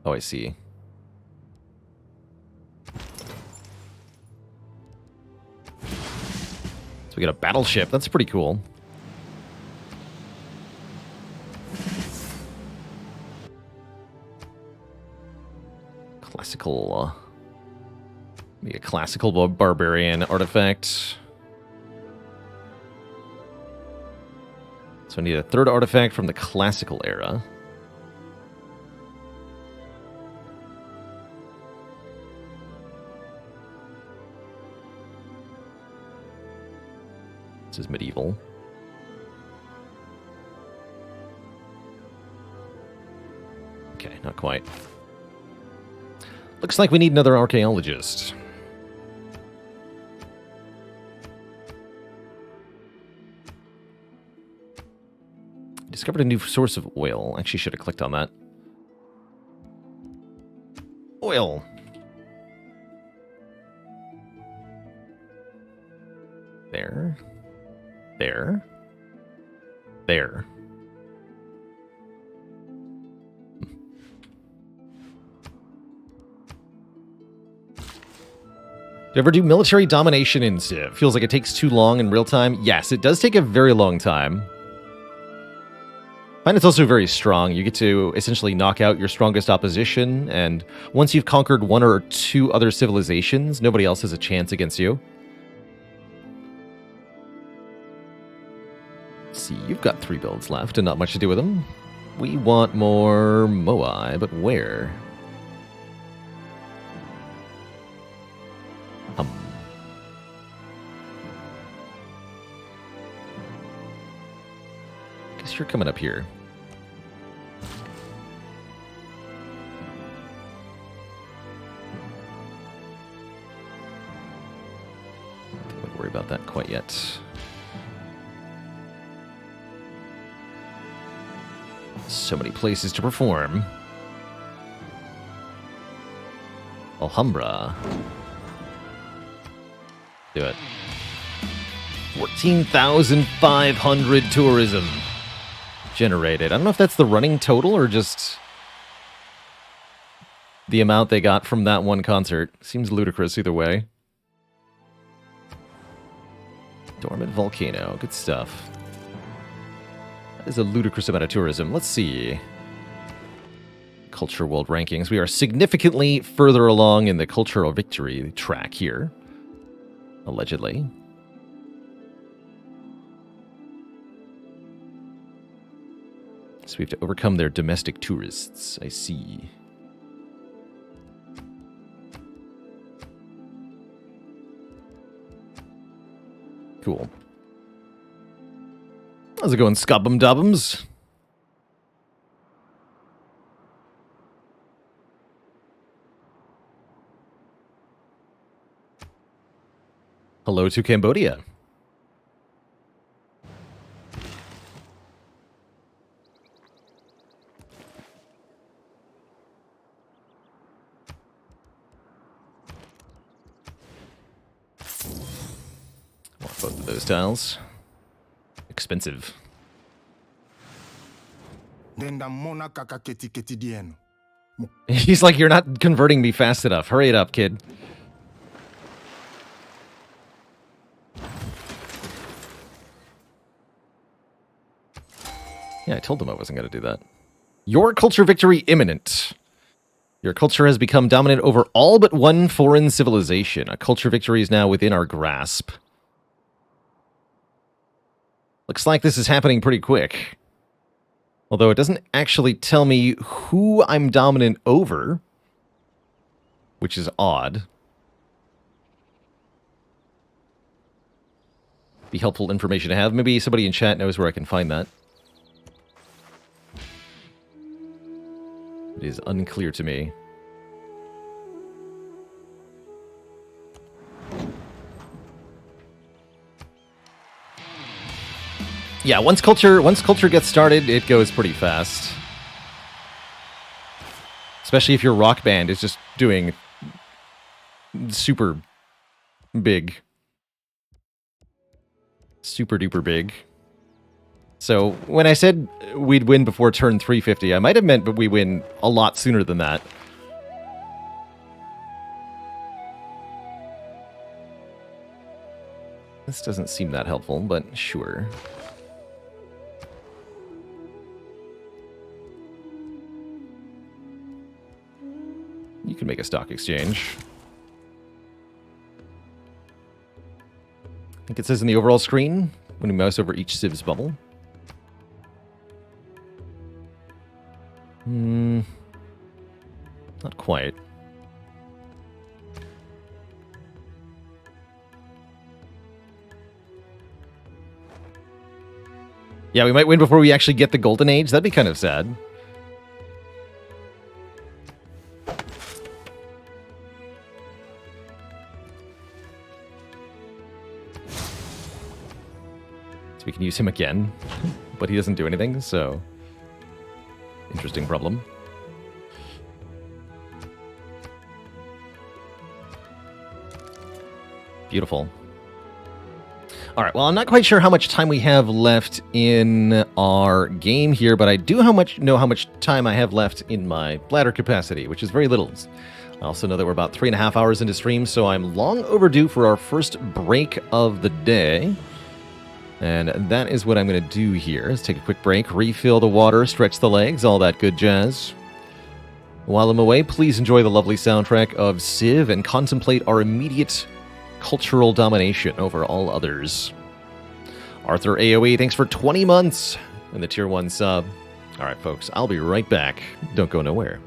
Oh, I see. So we got a battleship. That's pretty cool. Classical... maybe a classical barbarian artifact. So I need a third artifact from the classical era. This is medieval. Okay, not quite. Looks like we need another archaeologist. Discovered a new source of oil. Actually, should have clicked on that. Oil. There. There. There. Do you ever do military domination in Civ? Feels like it takes too long in real time. Yes, it does take a very long time. And it's also very strong. You get to essentially knock out your strongest opposition, and once you've conquered one or two other civilizations, nobody else has a chance against you. Let's see, you've got 3 builds left and not much to do with them. We want more Moai, but where? Guess you're coming up here. Don't worry about that quite yet. So many places to perform. Alhambra. Do it. 14,500 tourism generated. I don't know if that's the running total or just the amount they got from that one concert. Seems ludicrous either way. Dormant volcano. Good stuff. That is a ludicrous amount of tourism. Let's see. Culture World Rankings. We are significantly further along in the cultural victory track here. Allegedly. So we have to overcome their domestic tourists. I see. Cool. How's it going, Scubbum Dubbums? Hello to Cambodia. Want both of those tiles. Expensive. He's like, you're not converting me fast enough. Hurry it up, kid. Yeah, I told them I wasn't going to do that. Your culture victory imminent. Your culture has become dominant over all but one foreign civilization. A culture victory is now within our grasp. Looks like this is happening pretty quick. Although it doesn't actually tell me who I'm dominant over, which is odd. Be helpful information to have. Maybe somebody in chat knows where I can find that. It is unclear to me. Yeah, once culture gets started, it goes pretty fast. Especially if your rock band is just doing super big. Super duper big. So when I said we'd win before turn 350, I might have meant that we win a lot sooner than that. This doesn't seem that helpful, but sure. You can make a stock exchange. I think it says in the overall screen when you mouse over each civ's bubble. Not quite. Yeah, we might win before we actually get the golden age. That'd be kind of sad. So we can use him again, but he doesn't do anything, so... Interesting problem. Beautiful. All right, well, I'm not quite sure how much time we have left in our game here, but I do know how much time I have left in my bladder capacity, which is very little. I also know that we're about 3.5 hours into stream, so I'm long overdue for our first break of the day. And that is what I'm going to do here. Let's take a quick break, refill the water, stretch the legs, all that good jazz. While I'm away, please enjoy the lovely soundtrack of Civ and contemplate our immediate cultural domination over all others. Arthur AOE, thanks for 20 months and the tier 1 sub. All right, folks, I'll be right back. Don't go nowhere.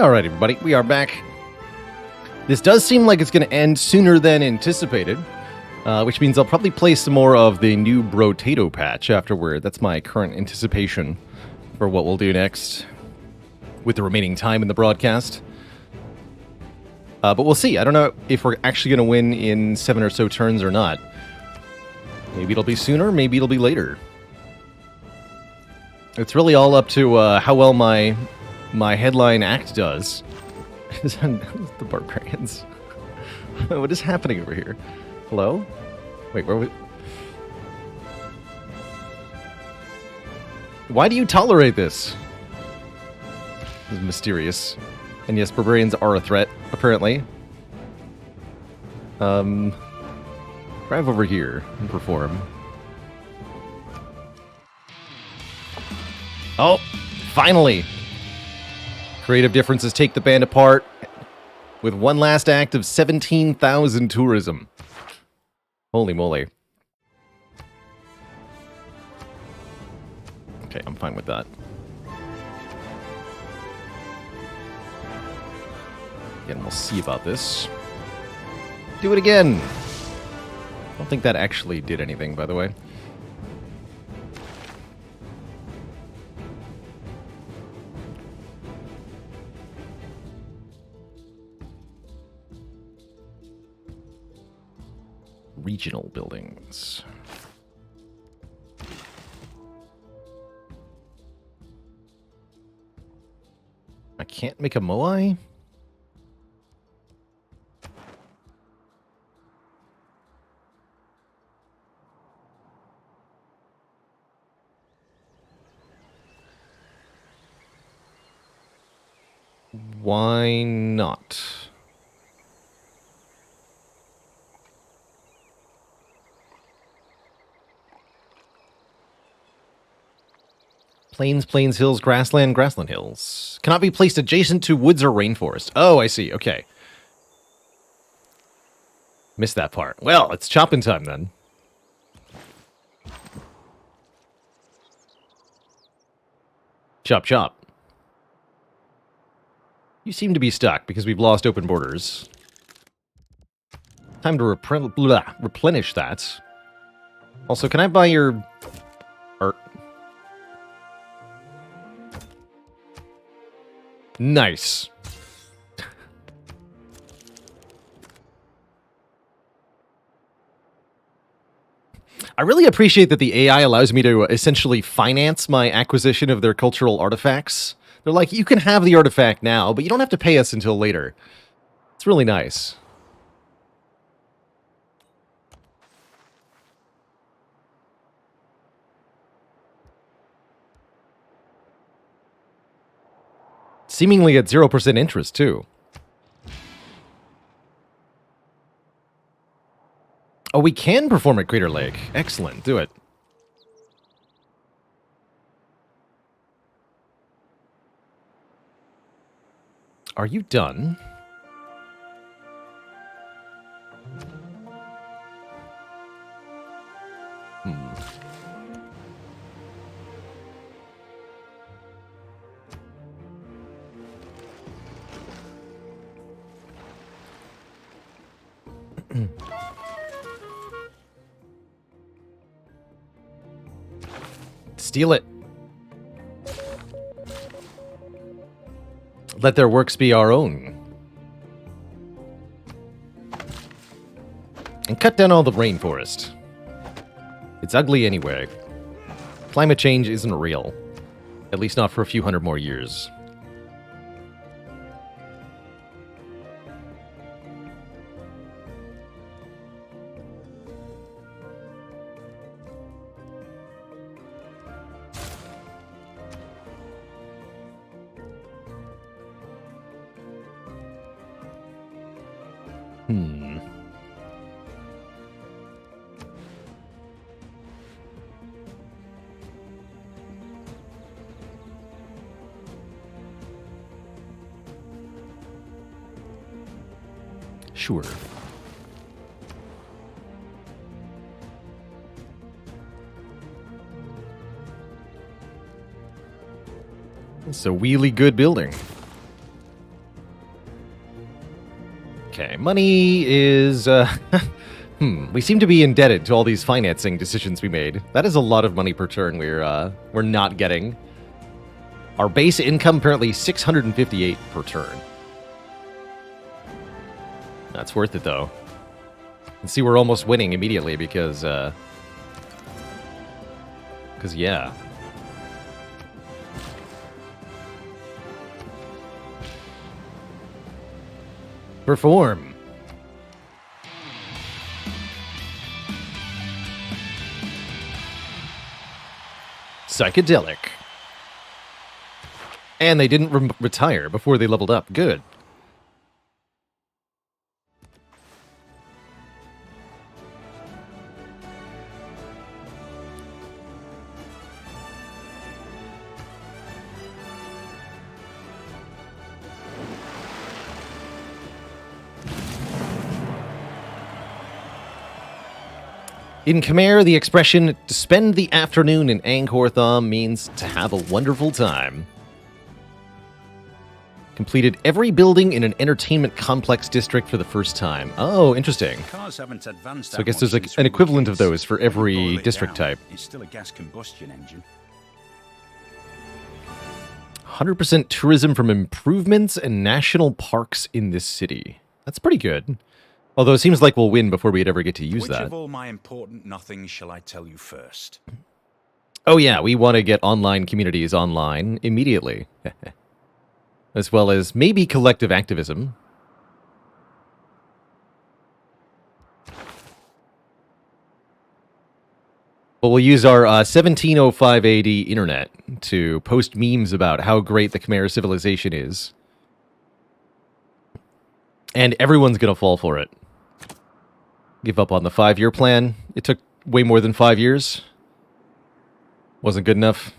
Alright, everybody, we are back. This does seem like it's going to end sooner than anticipated, which means I'll probably play some more of the new Brotato patch afterward. That's my current anticipation for what we'll do next with the remaining time in the broadcast. But we'll see. I don't know if we're actually going to win in 7 or so turns or not. Maybe it'll be sooner, maybe it'll be later. It's really all up to how well my headline act does. The barbarians. What is happening over here? Hello? Wait, where are we? Why do you tolerate this? This is mysterious. And yes, barbarians are a threat, apparently. Drive over here and perform. Oh, finally! Creative differences take the band apart with one last act of 17,000 tourism. Holy moly. Okay, I'm fine with that. Again, we'll see about this. Do it again! I don't think that actually did anything, by the way. Regional buildings. I can't make a Moai? Why not? Plains, plains, hills, grassland, grassland, hills. Cannot be placed adjacent to woods or rainforest. Oh, I see. Okay. Missed that part. Well, it's chopping time then. Chop, chop. You seem to be stuck because we've lost open borders. Time to replenish that. Also, can I buy your art? Nice. I really appreciate that the AI allows me to essentially finance my acquisition of their cultural artifacts. They're like, you can have the artifact now, but you don't have to pay us until later. It's really nice. Seemingly at 0% interest, too. Oh, we can perform at Crater Lake. Excellent. Do it. Are you done? Steal it. Let their works be our own. And cut down all the rainforest. It's ugly anyway. Climate change isn't real. At least not for a few hundred more years. Sure. It's a really good building. Okay, money is... we seem to be indebted to all these financing decisions we made. That is a lot of money per turn we're not getting. Our base income apparently 658 per turn. That's worth it, though. And see, we're almost winning immediately because yeah. Perform. Psychedelic. And they didn't retire before they leveled up. Good. In Khmer, the expression to spend the afternoon in Angkor Thom means to have a wonderful time. Completed every building in an entertainment complex district for the first time. Oh, interesting. Cars haven't advanced So I guess there's an equivalent of those for every district type. It's still a gas combustion engine. 100% tourism from improvements and national parks in this city. That's pretty good. Although it seems like we'll win before we'd ever get to use Which that. of all my important nothings shall I tell you first? Oh yeah, we want to get online communities online immediately. As well as maybe collective activism. But we'll use our 1705 AD internet to post memes about how great the Khmer civilization is. And everyone's going to fall for it. Give up on the 5-year plan. It took way more than 5 years. Wasn't good enough.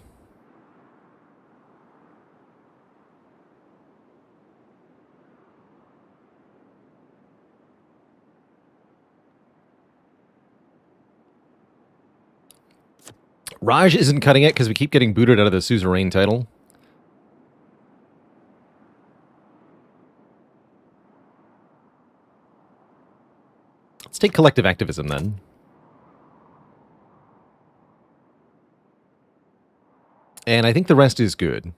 Raj isn't cutting it because we keep getting booted out of the suzerain title. Let's take collective activism then. And I think the rest is good.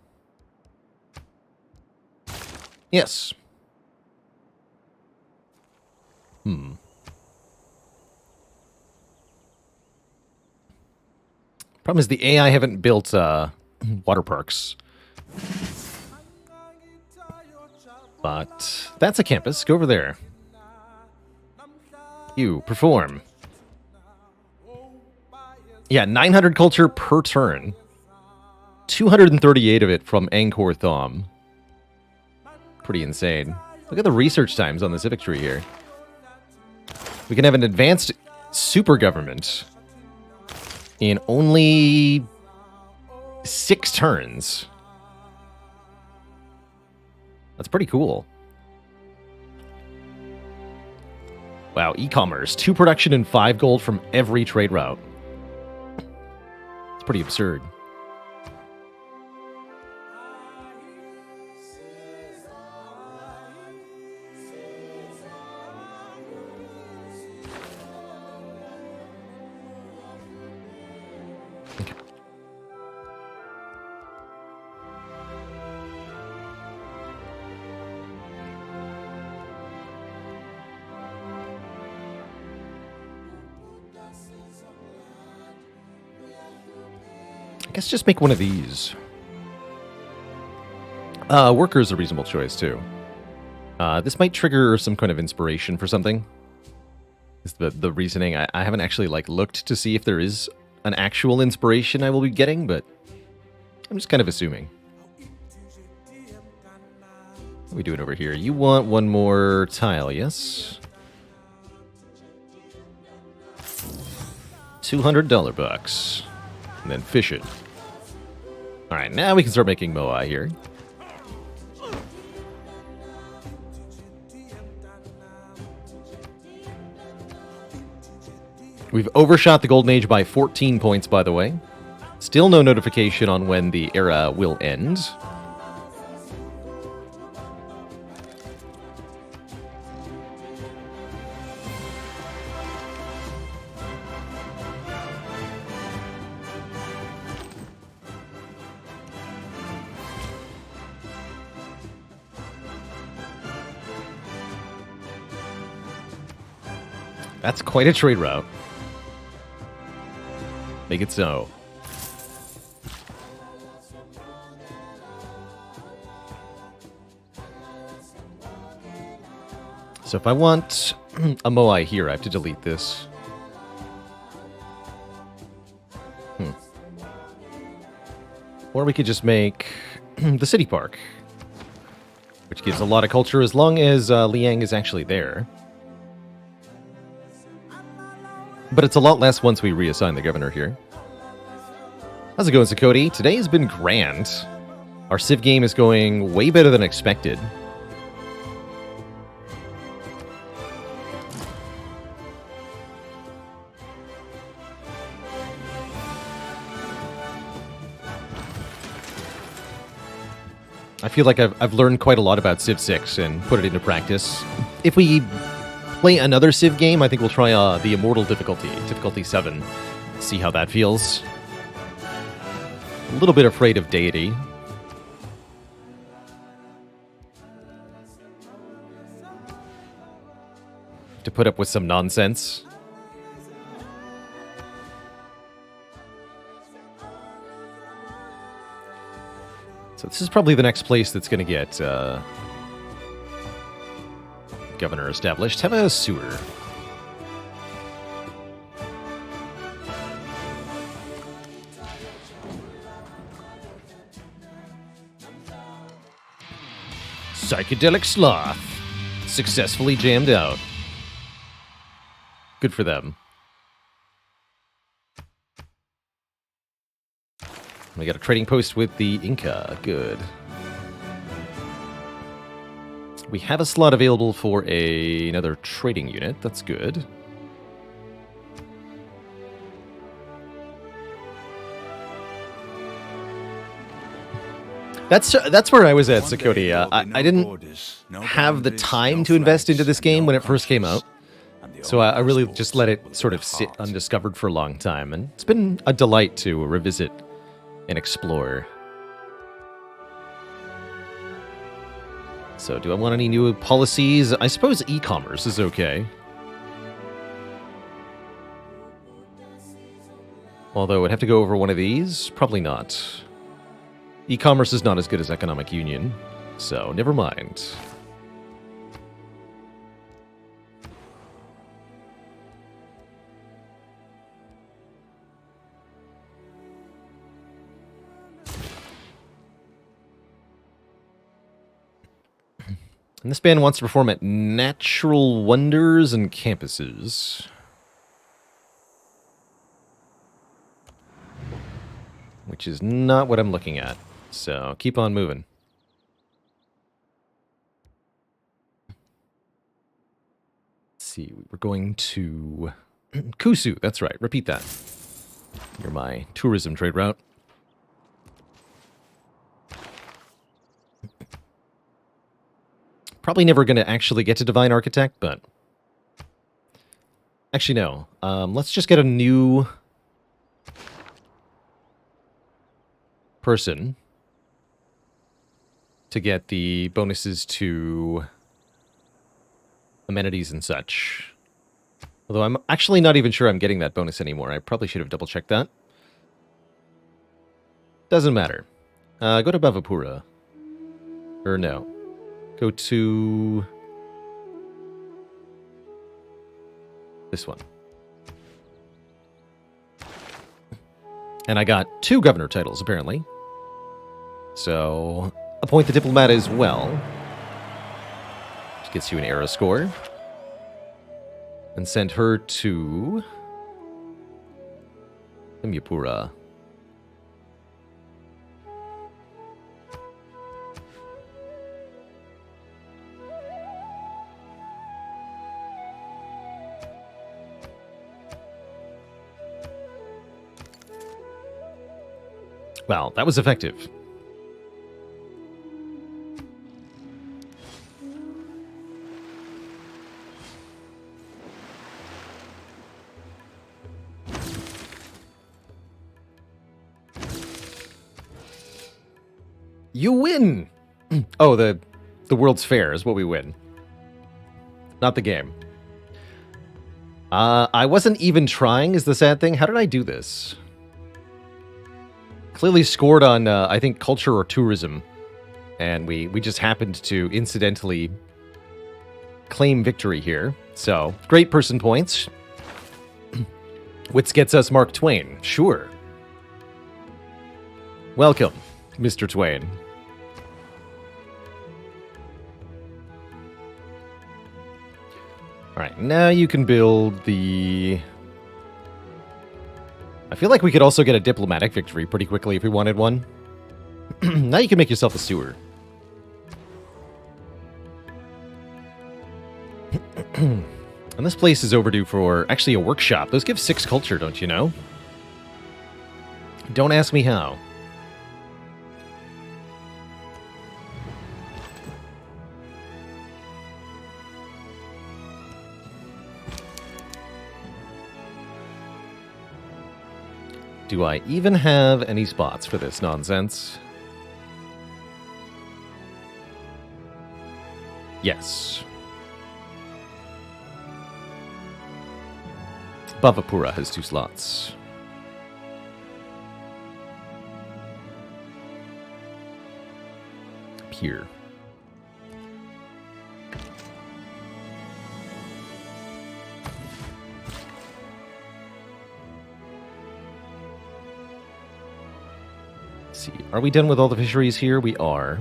Yes. Problem is the AI haven't built water parks. But that's a campus. Go over there. You perform. Yeah, 900 culture per turn. 238 of it from Angkor Thom. Pretty insane. Look at the research times on the civic tree here. We can have an advanced super government in only 6 turns. That's pretty cool. Wow, e-commerce. 2 production and 5 gold from every trade route. It's pretty absurd. I guess just make one of these. Worker is a reasonable choice, too. This might trigger some kind of inspiration for something. Is the reasoning. I haven't actually, looked to see if there is an actual inspiration I will be getting, but I'm just kind of assuming. What are we doing over here? You want one more tile, yes? $200 bucks. And then fish it. Alright, now we can start making Moai here. We've overshot the Golden Age by 14 points, by the way. Still no notification on when the era will end. That's quite a trade route. Make it so. So if I want a Moai here, I have to delete this. Or we could just make the city park, which gives a lot of culture as long as Liang is actually there. But it's a lot less once we reassign the governor here. How's it going, Sakoti? Today has been grand. Our Civ game is going way better than expected. I feel like I've learned quite a lot about Civ 6 and put it into practice. If we play another Civ game, I think we'll try the Immortal difficulty 7. See how that feels. A little bit afraid of deity. To put up with some nonsense. So this is probably the next place that's going to get governor established. Have a sewer. Psychedelic Sloth. Successfully jammed out. Good for them. We got a trading post with the Inca. Good. We have a slot available for another trading unit. That's good. That's where I was at, Sakoti. I didn't have the time to invest into this game when it first came out. So I really just let it sort of sit undiscovered for a long time. And it's been a delight to revisit and explore. So do I want any new policies? I suppose e-commerce is okay. Although I'd have to go over one of these? Probably not. E-commerce is not as good as economic union, so never mind. And this band wants to perform at Natural Wonders and Campuses. Which is not what I'm looking at. So, keep on moving. Let's see, we're going to Kusu, that's right, repeat that. You're my tourism trade route. Probably never going to actually get to Divine Architect, but... Actually, no. Let's just get a new person to get the bonuses to amenities and such. Although I'm actually not even sure I'm getting that bonus anymore. I probably should have double-checked that. Doesn't matter. Go to Bhavapura. Or no. Go to this one. And I got 2 governor titles, apparently. So, appoint the diplomat as well. Which gets you an era score. And send her to Imyapura. Well, that was effective. You win! Oh, the World's Fair is what we win. Not the game. I wasn't even trying is the sad thing. How did I do this? Clearly scored on, I think, culture or tourism. And we just happened to incidentally claim victory here. So, great person points. Wits gets us Mark Twain. Sure. Welcome, Mr. Twain. Alright, now you can build the... I feel like we could also get a diplomatic victory pretty quickly if we wanted one. Now you can make yourself a sewer. And this place is overdue for actually a workshop. Those give 6 culture, don't you know? Don't ask me how. Do I even have any spots for this nonsense? Yes. Bhavapura has 2 slots. Here. Let's see. Are we done with all the fisheries here? We are.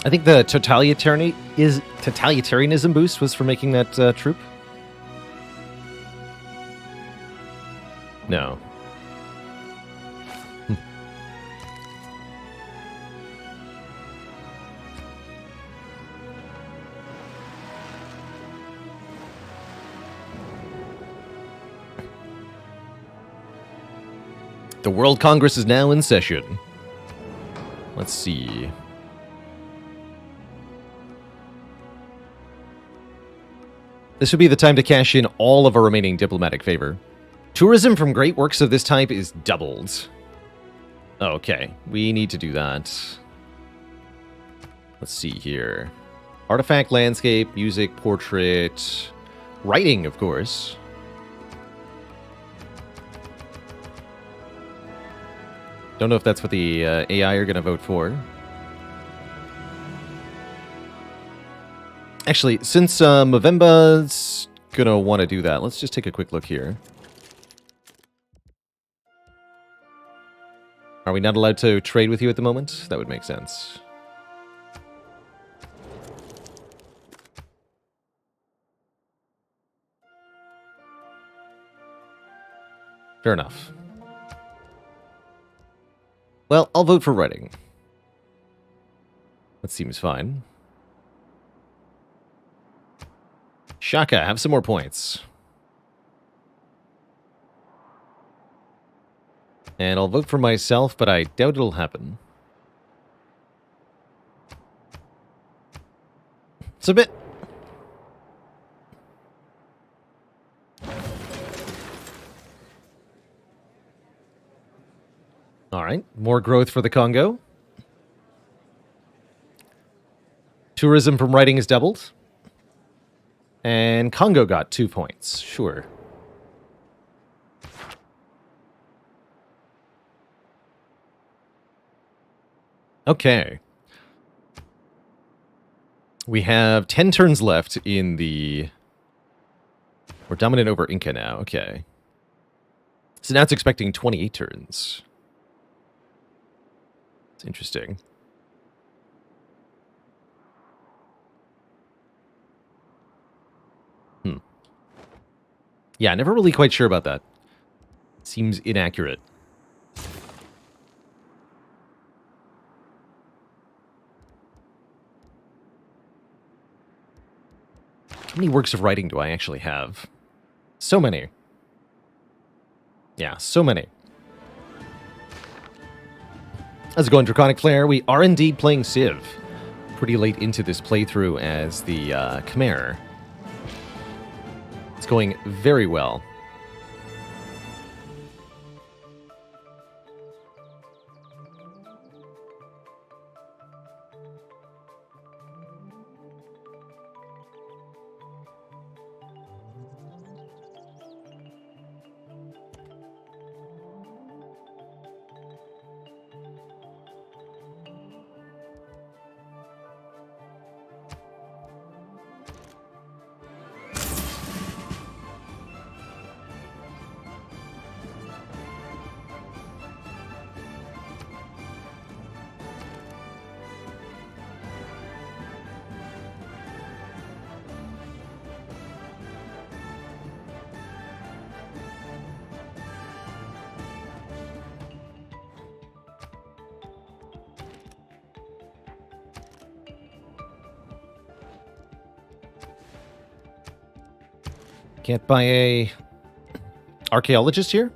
I think the totalitarianism boost was for making that troop. No. The World Congress is now in session. Let's see. This would be the time to cash in all of our remaining diplomatic favor. Tourism from great works of this type is doubled. Okay, we need to do that. Let's see here. Artifact, landscape, music, portrait, writing, of course. Don't know if that's what the AI are going to vote for. Actually, since Movemba's going to want to do that, let's just take a quick look here. Are we not allowed to trade with you at the moment? That would make sense. Fair enough. Well, I'll vote for writing. That seems fine. Shaka, have some more points. And I'll vote for myself, but I doubt it'll happen. Submit. All right, more growth for the Congo. Tourism from writing is doubled. And Congo got 2 points. Sure. Okay. We have 10 turns left in the... We're dominant over Inca now. Okay. So now it's expecting 28 turns. It's interesting. Yeah, never really quite sure about that. Seems inaccurate. How many works of writing do I actually have? So many. Yeah, so many. How's it going, Draconic Flare? We are indeed playing Civ. Pretty late into this playthrough as the Khmer. It's going very well. Can't buy a archaeologist here?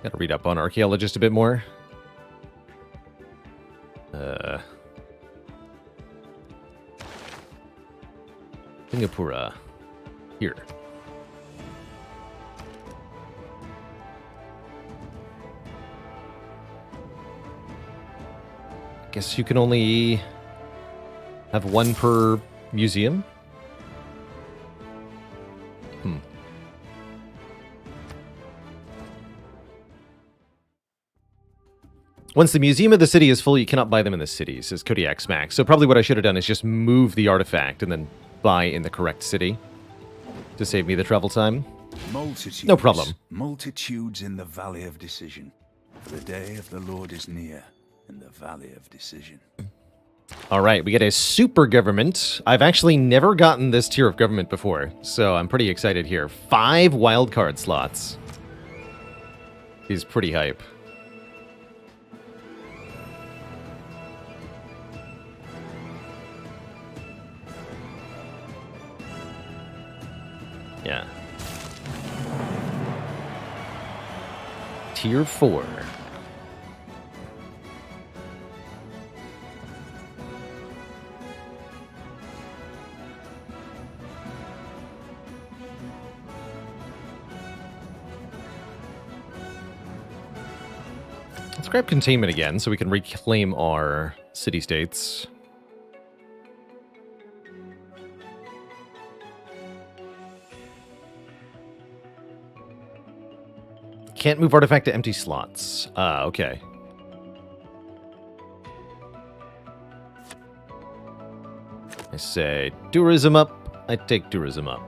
Gotta read up on archaeologist a bit more. Singapura. Here. Guess you can only have one per museum. Once the museum of the city is full, you cannot buy them in the city, says Kodiak Smack. So probably what I should have done is just move the artifact and then buy in the correct city to save me the travel time. Multitudes, no problem. Multitudes in the Valley of Decision. For the day of the Lord is near in the Valley of Decision. All right, we get a super government. I've actually never gotten this tier of government before, so I'm pretty excited here. 5 wildcard slots. Is pretty hype. Yeah. Tier 4. Let's grab containment again so we can reclaim our city-states. Can't move artifact to empty slots. Okay. I say tourism up. I take tourism up.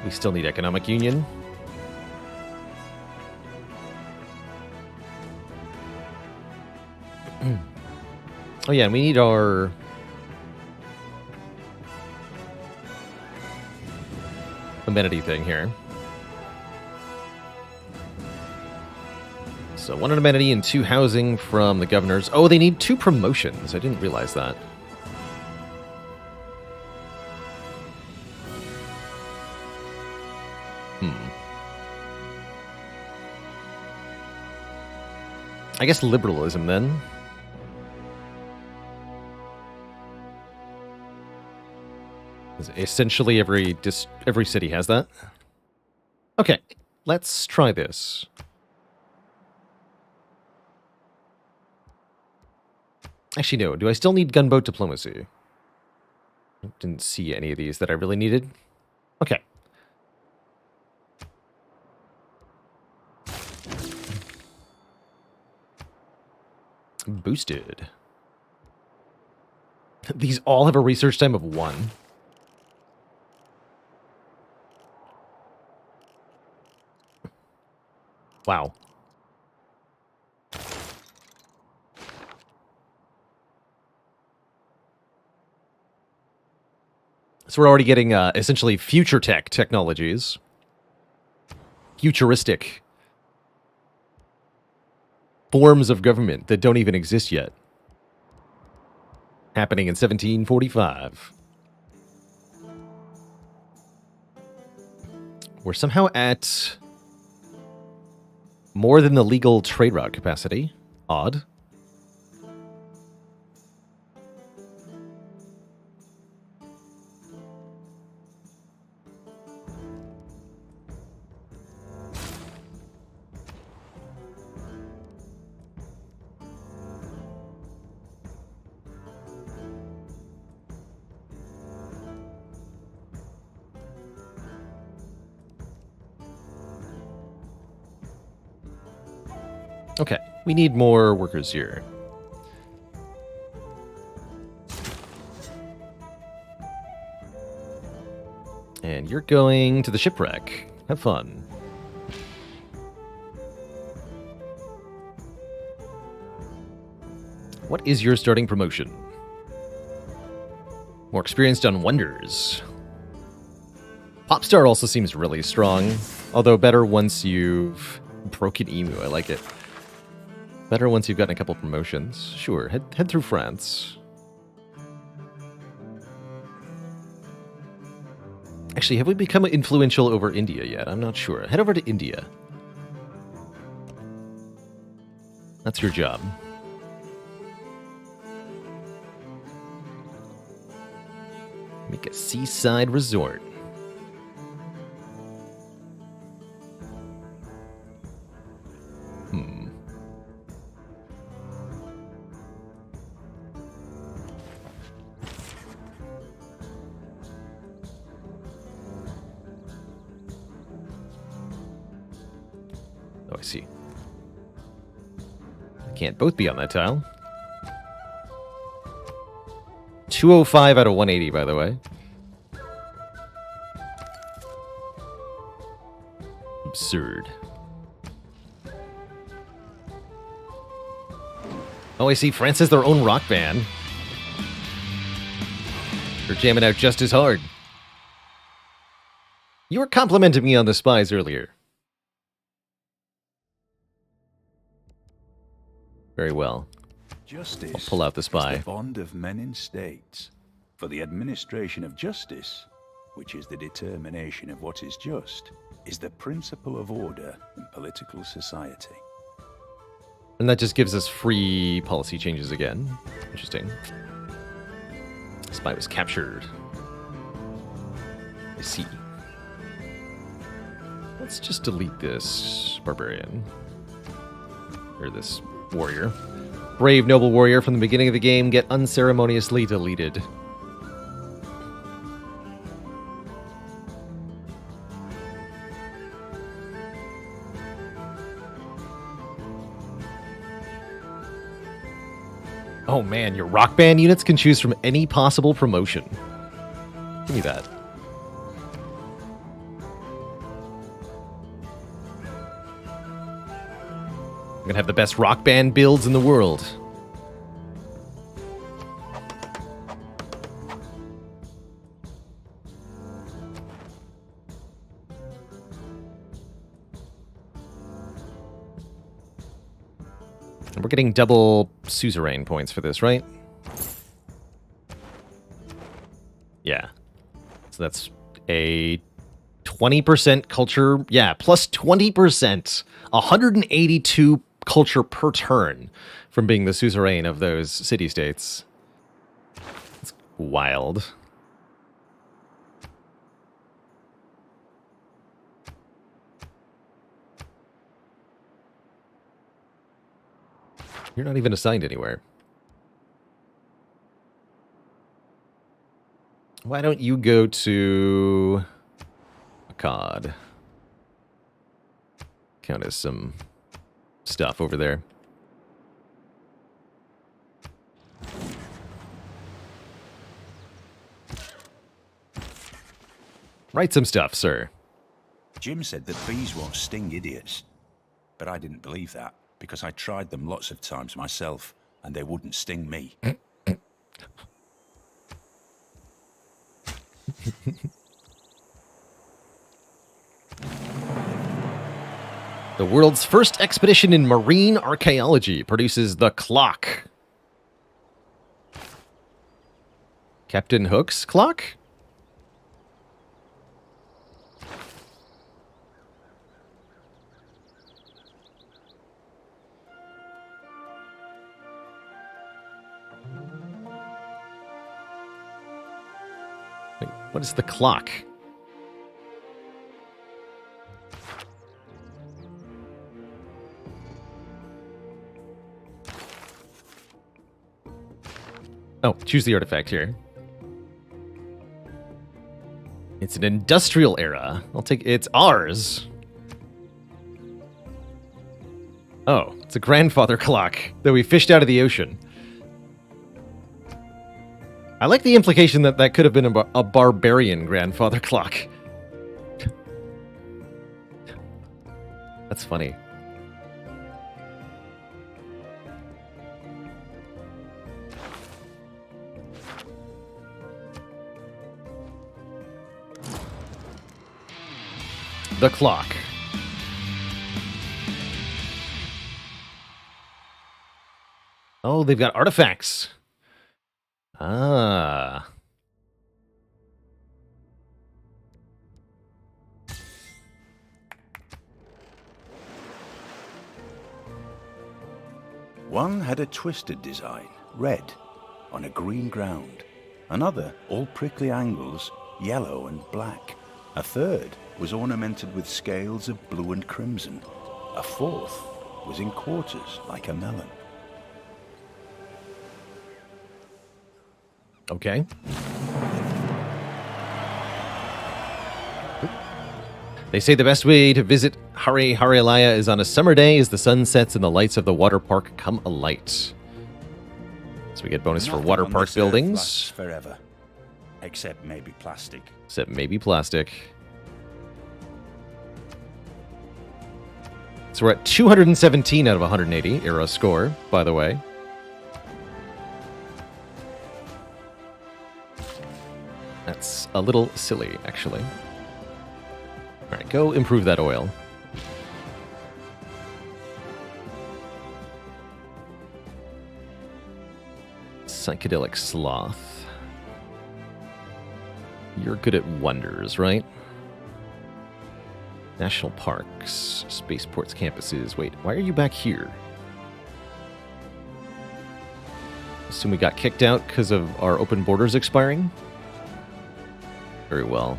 We still need economic union. Oh yeah, and we need our amenity thing here. So 1 amenity and 2 housing from the governors. Oh, they need 2 promotions. I didn't realize that. I guess liberalism then. Essentially every city has that. Okay, let's try this. Actually, no. Do I still need gunboat diplomacy? Didn't see any of these that I really needed. Okay. Boosted. These all have a research time of 1. Wow. So we're already getting essentially future technologies. Futuristic. forms of government that don't even exist yet. Happening in 1745. We're somehow at more than the legal trade route capacity. Odd. Okay, we need more workers here. And you're going to the shipwreck. Have fun. What is your starting promotion? More experienced on wonders. Popstar also seems really strong, although better once you've broken Emu. I like it. Better once you've gotten a couple promotions. Sure, head through France. Actually, have we become influential over India yet? I'm not sure. Head over to India. That's your job. Make a seaside resort. Oh, I see. Can't both be on that tile. 205 out of 180, by the way. Absurd. Oh, I see. France has their own rock band. They're jamming out just as hard. You were complimenting me on the spies earlier. Very well. Justice I'll pull out the spy. is the bond of men in states. For the administration of justice, which is the determination of what is just, is the principle of order in political society. And that just gives us free policy changes again. Interesting. Spy was captured. I see. Let's just delete this barbarian. Or this warrior. Brave noble warrior from the beginning of the game get unceremoniously deleted. Oh man, your rock band units can choose from any possible promotion. Give me that. I'm gonna have the best rock band builds in the world. And we're getting double suzerain points for this, right? Yeah. So that's a 20% culture. Yeah, plus 20%. 182 culture per turn from being the suzerain of those city-states. It's wild. You're not even assigned anywhere. Why don't you go to Akkad? Count as some stuff over there. Write some stuff, sir. Jim said that bees won't sting idiots. But I didn't believe that, because I tried them lots of times myself, and they wouldn't sting me. The world's first expedition in marine archaeology produces the clock. Captain Hook's clock? Wait, what is the clock? Oh, choose the artifact here. It's an industrial era. It's ours. Oh, it's a grandfather clock that we fished out of the ocean. I like the implication that that could have been a barbarian grandfather clock. That's funny. The clock. Oh, they've got artifacts. Ah. One had a twisted design, red, on a green ground. Another, all prickly angles, yellow and black. A third was ornamented with scales of blue and crimson. A fourth was in quarters, like a melon. Okay. They say the best way to visit Haralaya is on a summer day as the sun sets and the lights of the water park come alight. So we get bonus for Nothing water on park this earth lasts buildings. forever, except maybe plastic. Except maybe plastic. So we're at 217 out of 180 era score, by the way. That's a little silly, actually. All right, go improve that oil. Psychedelic sloth. You're good at wonders, right? National parks, spaceports, campuses. Wait, why are you back here? Assume we got kicked out because of our open borders expiring? Very well.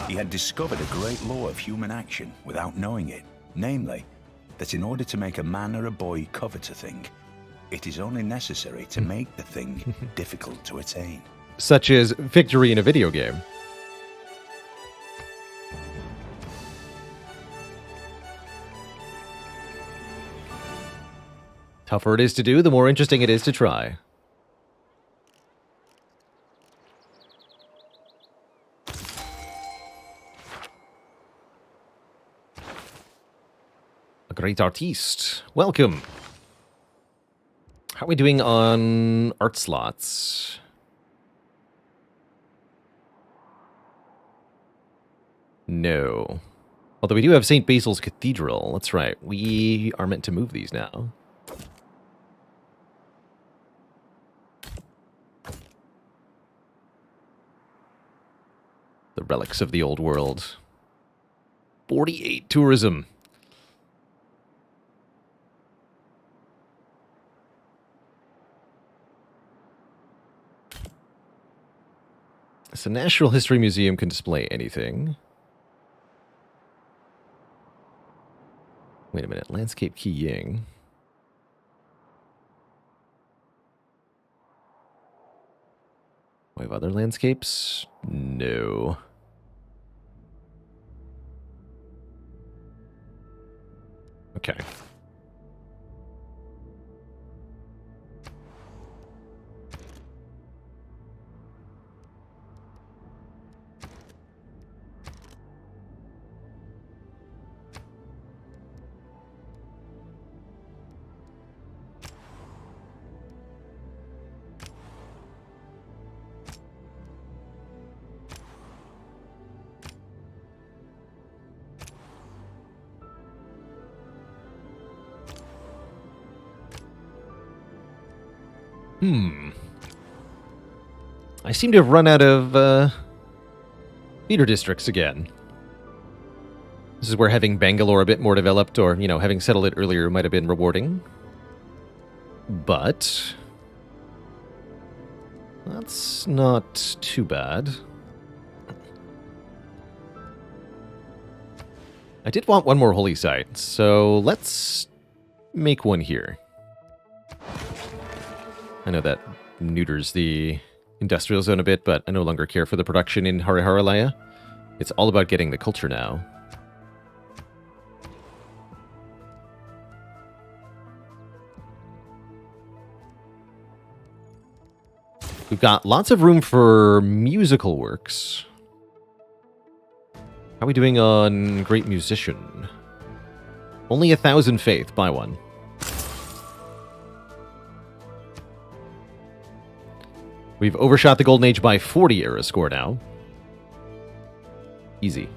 He had discovered a great law of human action without knowing it, namely, that in order to make a man or a boy covet a thing, it is only necessary to make the thing difficult to attain. Such as victory in a video game. Tougher it is to do, the more interesting it is to try. A great artiste. Welcome. How are we doing on art slots? No. Although we do have St. Basil's Cathedral. That's right. We are meant to move these now. The relics of the old world. 48 tourism. So Natural History Museum can display anything. Wait a minute. Landscape Qiying. We have other landscapes? No. Okay. I seem to have run out of theater districts again. This is where having Bangalore a bit more developed, or, you know, having settled it earlier might have been rewarding. But that's not too bad. I did want one more holy site, so let's make one here. I know that neuters the industrial zone a bit, but I no longer care for the production in Hariharalaya. It's all about getting the culture now. We've got lots of room for musical works. How are we doing on Great Musician? Only 1,000 faith. Buy one. We've overshot the Golden Age by 40 era score now. Easy.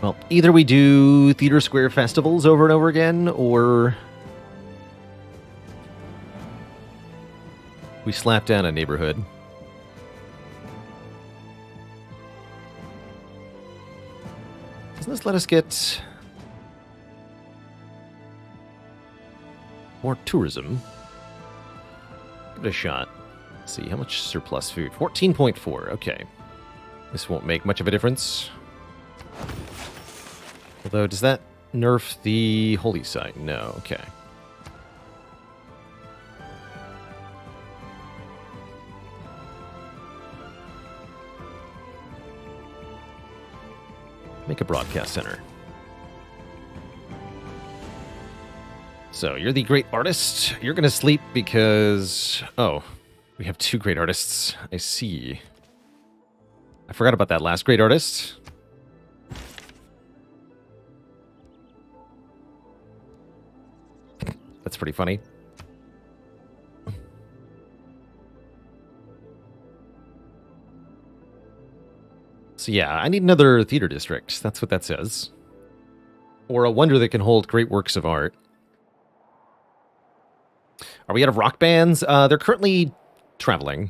Well, either we do Theater Square festivals over and over again, or we slap down a neighborhood. Doesn't this let us get more tourism? Give it a shot. Let's see, how much surplus food? 14.4, okay. This won't make much of a difference. Although, does that nerf the holy site? No, okay. Make a broadcast center. So, you're the great artist. You're going to sleep because... Oh, we have two great artists. I see. I forgot about that last great artist. That's pretty funny. So yeah, I need another theater district. That's what that says. Or a wonder that can hold great works of art. Are we out of rock bands? They're currently traveling.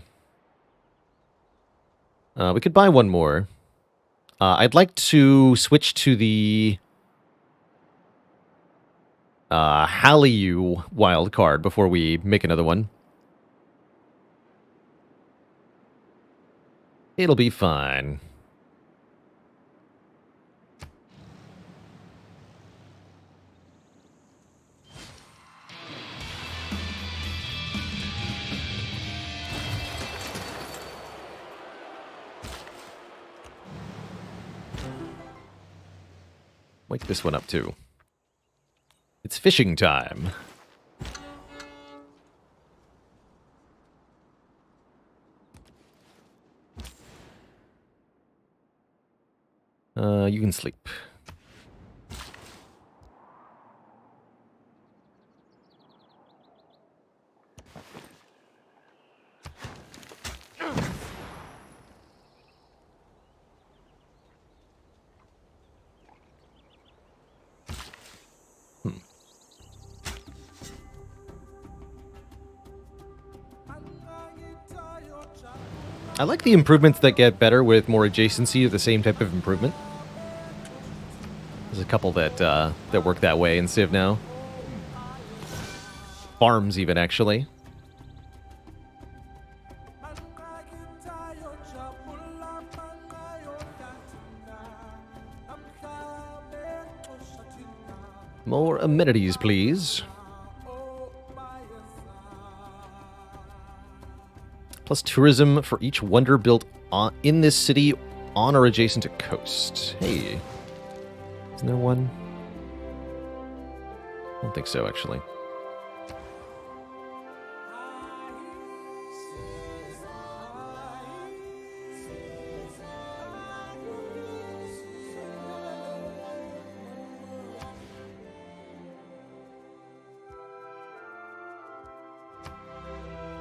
We could buy one more. I'd like to switch to the Hallyu wild card before we make another one. It'll be fine. Wake this one up too. It's fishing time. You can sleep. I like the improvements that get better with more adjacency to the same type of improvement. There's a couple that that work that way in Civ now. Farms even, actually. More amenities, please. Plus tourism for each wonder built in this city on or adjacent to coast. Hey. Isn't there one? I don't think so, actually.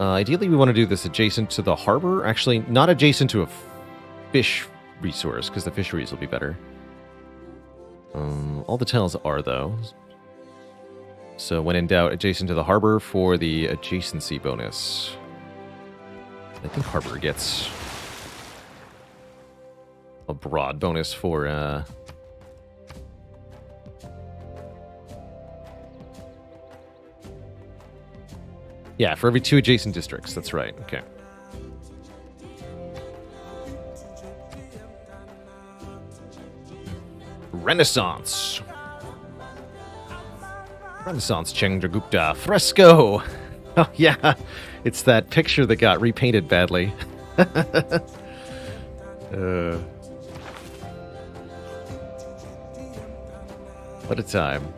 Ideally, we want to do this adjacent to the harbor. Actually, not adjacent to a fish resource, because the fisheries will be better. All the tiles are, though. So when in doubt, adjacent to the harbor for the adjacency bonus. I think harbor gets a broad bonus for... Yeah, for every 2 adjacent districts. That's right. Okay. Renaissance. Renaissance Chandragupta fresco. Oh, yeah. It's that picture that got repainted badly. What a time.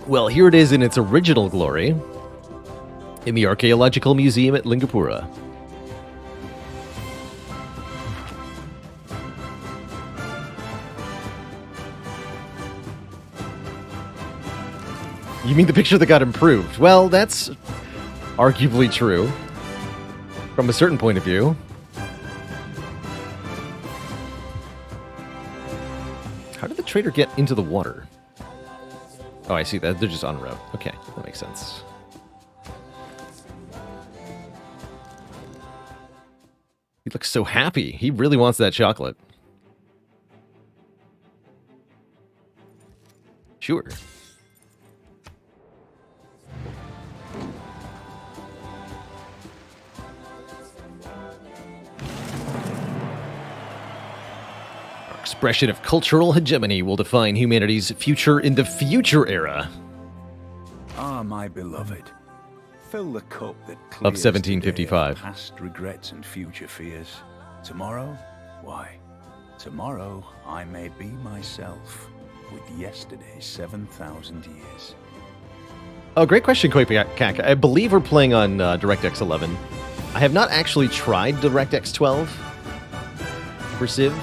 Well, here it is in its original glory in the Archaeological Museum at Lingapura. You mean the picture that got improved? Well, that's arguably true from a certain point of view. How did the trader get into the water? Oh, I see that. They're just en route. Okay, that makes sense. He looks so happy. He really wants that chocolate. Sure. Our expression of cultural hegemony will define humanity's future in the future era. Ah, my beloved, fill the cup that Of clears 1755. today of past regrets and future fears. Tomorrow, why? Tomorrow I may be myself with yesterday's 7,000 years. Oh, great question, Koipakak. I believe we're playing on DirectX 11. I have not actually tried DirectX 12 for Civ.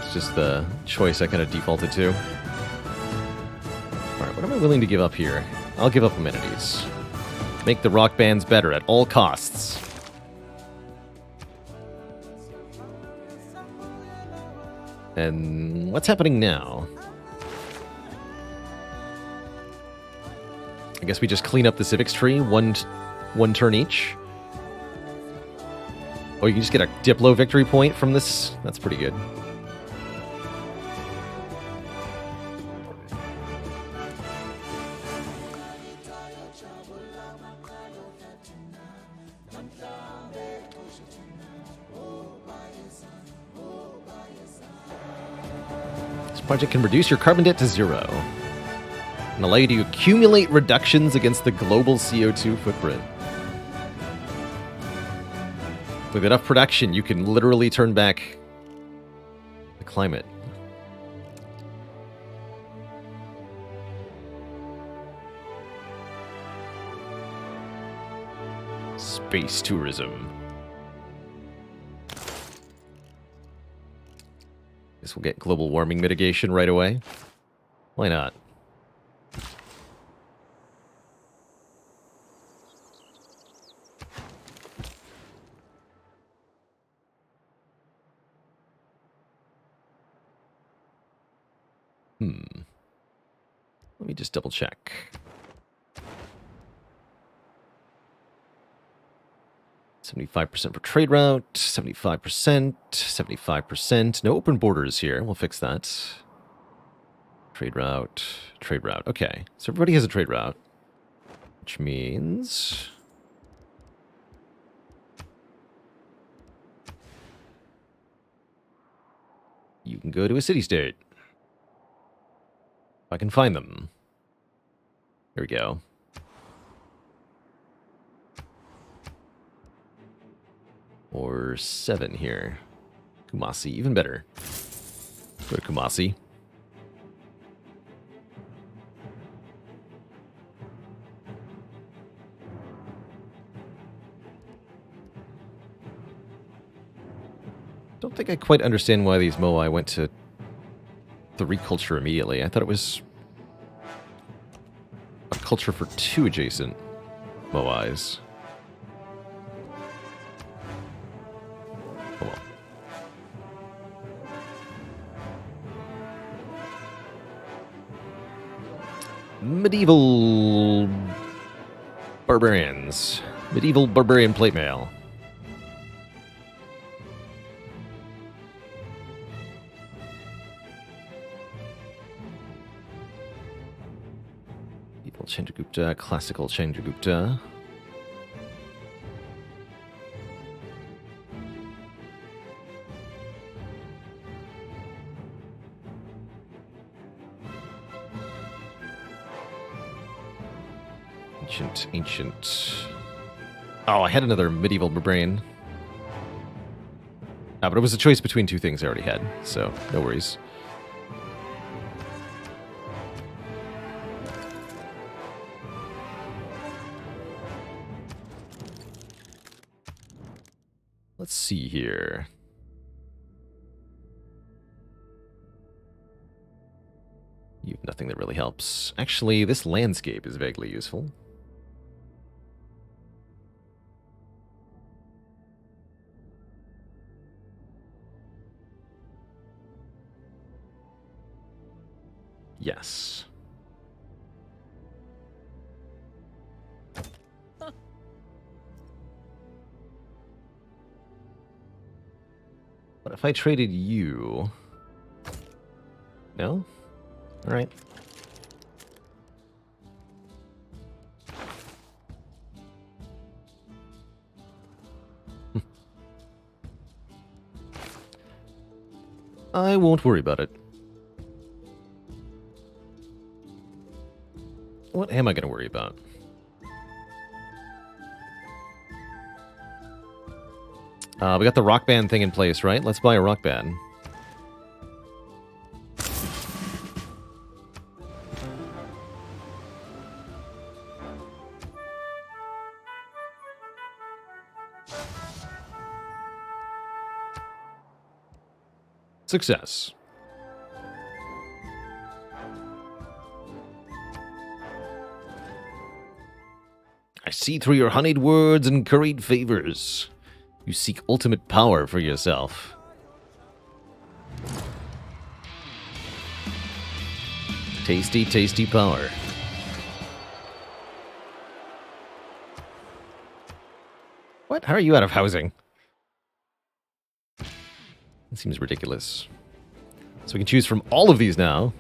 It's just the choice I kind of defaulted to. Alright, what am I willing to give up here? I'll give up amenities. Make the rock bands better at all costs. And what's happening now? I guess we just clean up the civics tree, one turn each. Oh, you can just get a Diplo victory point from this? That's pretty good. This project can reduce your carbon debt to 0 and allow you to accumulate reductions against the global CO2 footprint. With enough production, you can literally turn back the climate. Space tourism. Guess we'll get global warming mitigation right away. Why not? Let me just double check. $75% for trade route, 75%, 75%. No open borders here. We'll fix that. Trade route, trade route. Okay, so everybody has a trade route, which means you can go to a city-state. If I can find them. There we go. Or 7 here. Kumasi, even better. Go to Kumasi. Don't think I quite understand why these Moai went to the reculture immediately. I thought it was a culture for 2 adjacent Moais. Oh well. Medieval barbarians. Medieval barbarian plate mail. Medieval Chandragupta, classical Chandragupta. Ancient. Oh, I had another medieval barbarian. But it was a choice between 2 things I already had, so no worries. Let's see here. You have nothing that really helps. Actually, this landscape is vaguely useful. Yes. What if I traded you? No? All right. I won't worry about it. What am I going to worry about? We got the rock band thing in place, right? Let's buy a rock band. Success. I see through your honeyed words and curried favors. You seek ultimate power for yourself. Tasty, tasty power. What? How are you out of housing? It seems ridiculous. So we can choose from all of these now.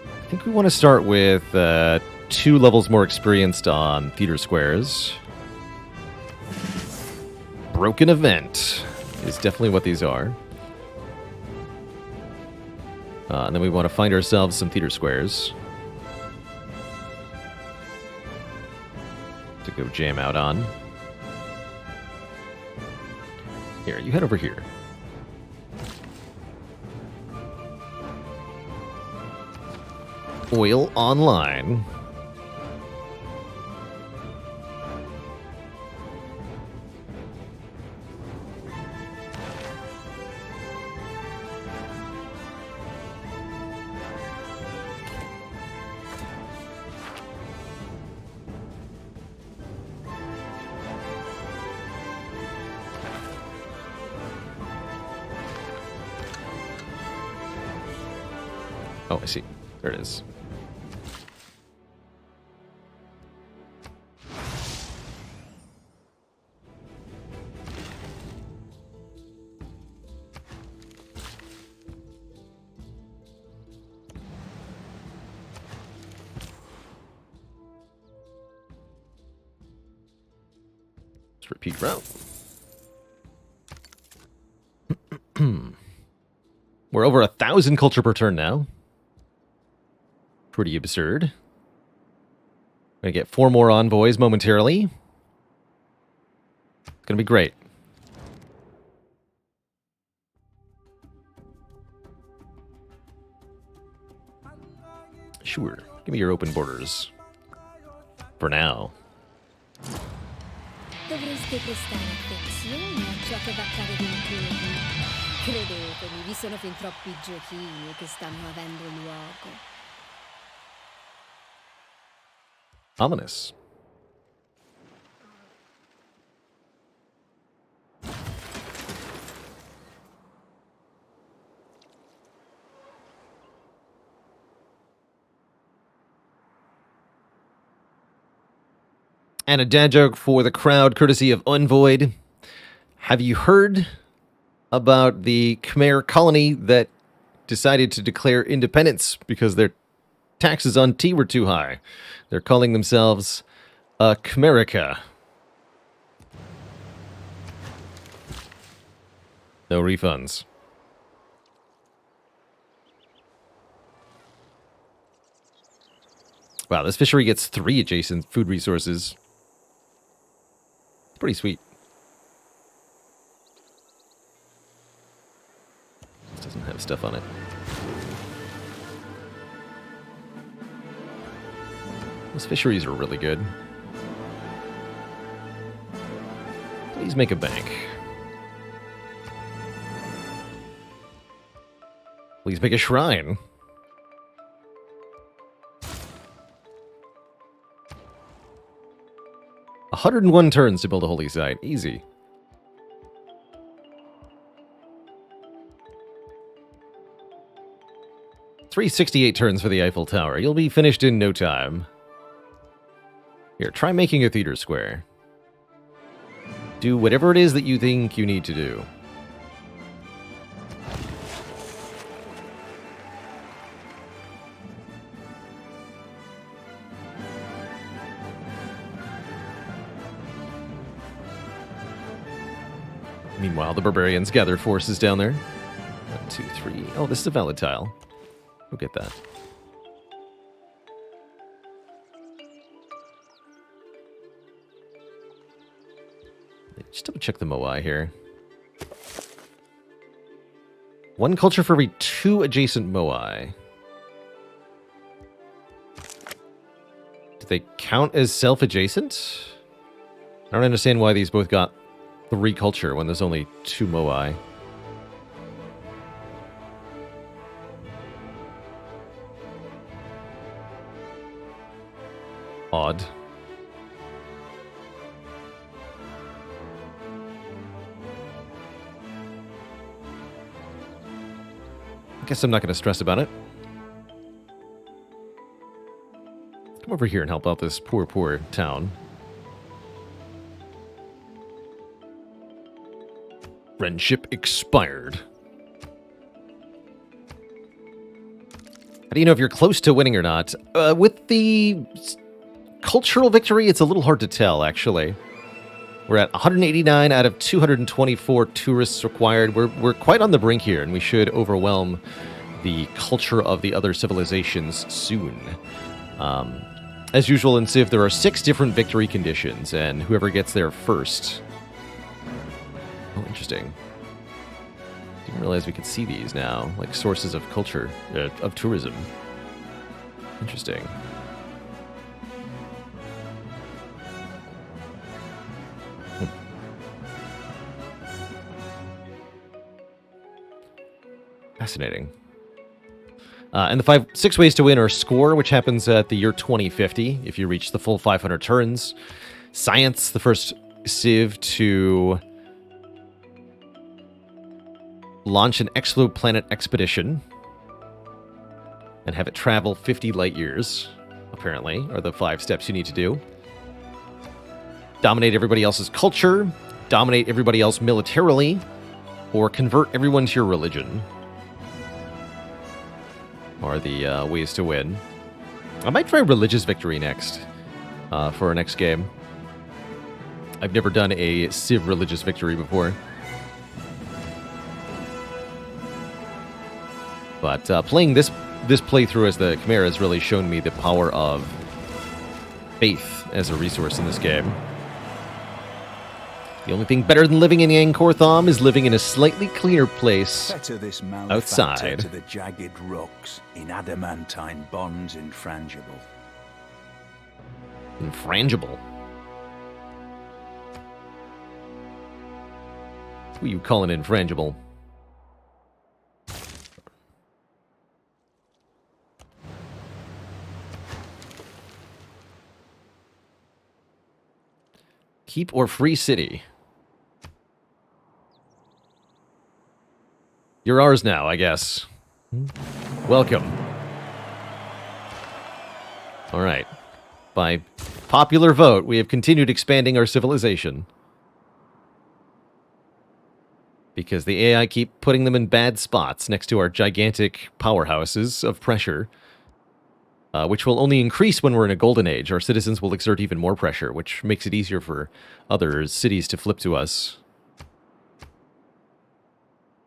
I think we want to start with 2 levels more experienced on theater squares. Broken Event is definitely what these are. And then we want to find ourselves some theater squares to go jam out on. Here, you head over here. Oil Online. Oh, I see. There it is. Let's repeat route. We're over 1,000 culture per turn now. Pretty absurd. Gonna get 4 more envoys momentarily. It's gonna be great. Sure. Give me your open borders. For now. Dovreste prestare attenzione a ciò che va a accadere dintorno. Credetemi, vi sono fin troppi giochini che stanno avendo luogo. Ominous. And a dad joke for the crowd, courtesy of Unvoid. Have you heard about the Khmer colony that decided to declare independence because their taxes on tea were too high? They're calling themselves Khmerica. No refunds. Wow, this fishery gets 3 adjacent food resources. Pretty sweet. This doesn't have stuff on it. Those fisheries are really good. Please make a bank. Please make a shrine. $101 turns to build a holy site. Easy. $368 turns for the Eiffel Tower. You'll be finished in no time. Here, try making a theater square. Do whatever it is that you think you need to do. Meanwhile, the barbarians gather forces down there. 1, 2, 3. Oh, this is a valid tile. We'll get that. Just double check the Moai here. 1 culture for every 2 adjacent Moai. Do they count as self-adjacent? I don't understand why these both got 3 culture when there's only 2 Moai. Odd. I guess I'm not going to stress about it. Come over here and help out this poor, poor town. Friendship expired. How do you know if you're close to winning or not? With the cultural victory, it's a little hard to tell, actually. We're at 189 out of 224 tourists required. We're quite on the brink here, and we should overwhelm the culture of the other civilizations soon. As usual in Civ, there are 6 different victory conditions, and whoever gets there first... Oh, interesting. Didn't realize we could see these now, like sources of culture, of tourism. Interesting. Fascinating. And the 6 ways to win are score, which happens at the year 2050 if you reach the full 500 turns. Science, the first civ to launch an exoplanet expedition and have it travel 50 light years, apparently, are the 5 steps you need to do. Dominate everybody else's culture, dominate everybody else militarily, or convert everyone to your religion are the ways to win. I might try religious victory next for our next game. I've never done a Civ religious victory before. But playing this playthrough as the Khmer has really shown me the power of faith as a resource in this game. The only thing better than living in Angkor Thom is living in a slightly cleaner place This outside. to the jagged rocks in adamantine bonds infrangible. Infrangible. Who you calling infrangible? Keep or free city? You're ours now, I guess. Welcome. All right. By popular vote, we have continued expanding our civilization. Because the AI keep putting them in bad spots next to our gigantic powerhouses of pressure, which will only increase when we're in a golden age. Our citizens will exert even more pressure, which makes it easier for other cities to flip to us.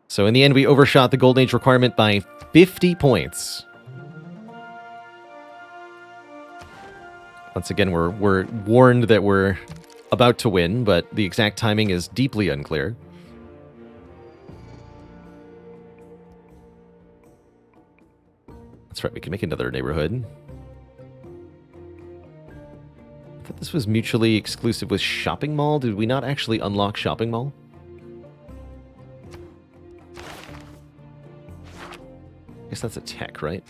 So in the end, we overshot the golden age requirement by 50 points. Once again, we're warned that we're about to win, but the exact timing is deeply unclear. That's right, we can make another neighborhood. I thought this was mutually exclusive with Shopping Mall. Did we not actually unlock Shopping Mall? I guess that's a tech, right?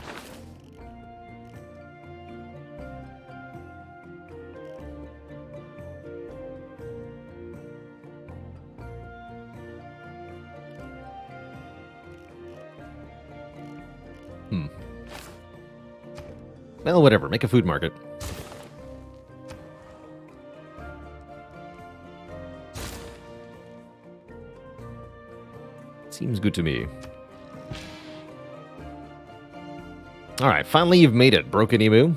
Well, whatever. Make a food market. Seems good to me. Alright, finally you've made it, Broken Emu.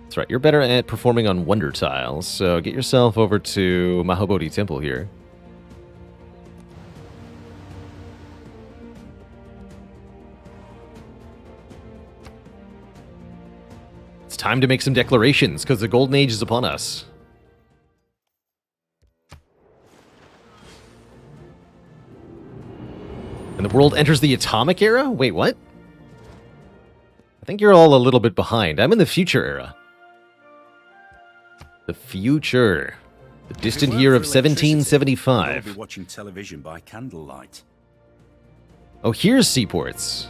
That's right, you're better at performing on wonder tiles, so get yourself over to Mahabodhi Temple here. It's time to make some declarations, because the Golden Age is upon us. And the world enters the Atomic Era? Wait, what? I think you're all a little bit behind. I'm in the Future Era. The future. The distant year of 1775. You'll be watching television by candlelight. Oh, here's seaports.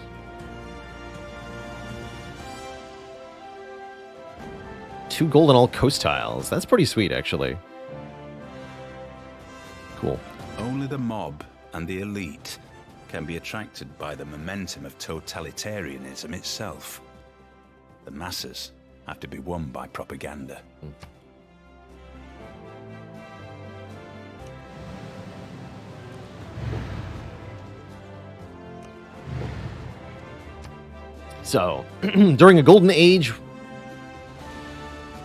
Two gold on all coast tiles. That's pretty sweet, actually. Cool. Only the mob and the elite can be attracted by the momentum of totalitarianism itself. The masses have to be won by propaganda. So, during a golden age...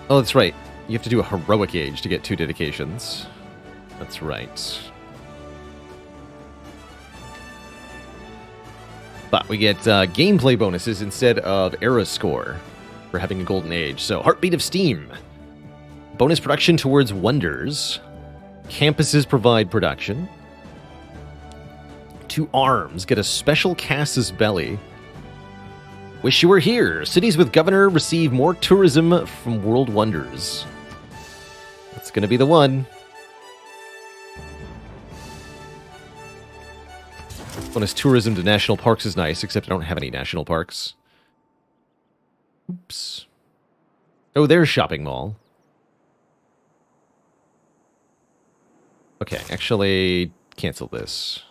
Oh, that's right. You have to do a heroic age to get 2 dedications. That's right. But we get gameplay bonuses instead of era score for having a golden age. So, Heartbeat of Steam. Bonus production towards wonders. Campuses provide production. 2 arms get a special Casus Belli. Wish you were here. Cities with governor receive more tourism from world wonders. That's going to be the one. Bonus tourism to national parks is nice, except I don't have any national parks. Oops. Oh, there's Shopping Mall. Okay, actually, cancel this.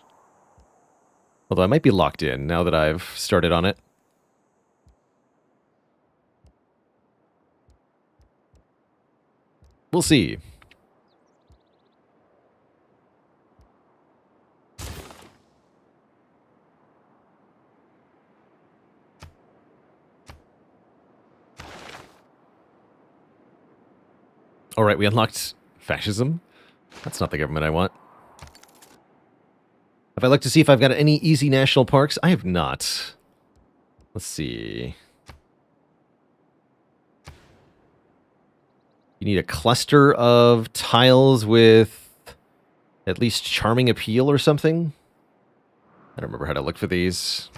Although I might be locked in now that I've started on it. We'll see. All right, we unlocked fascism. That's not the government I want. Have I looked to see if I've got any easy national parks? I have not. Let's see. You need a cluster of tiles with at least charming appeal or something. I don't remember how to look for these.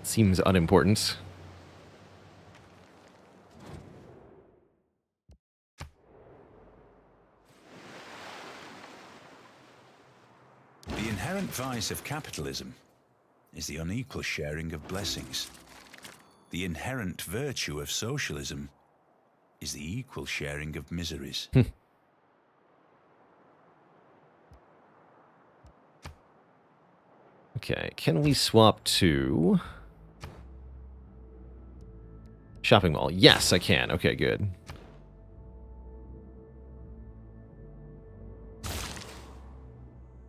Seems unimportant. inherent vice of capitalism is the unequal sharing of blessings. The inherent virtue of socialism is the equal sharing of miseries. Okay, can we swap to shopping mall? Yes, I can. Okay, good.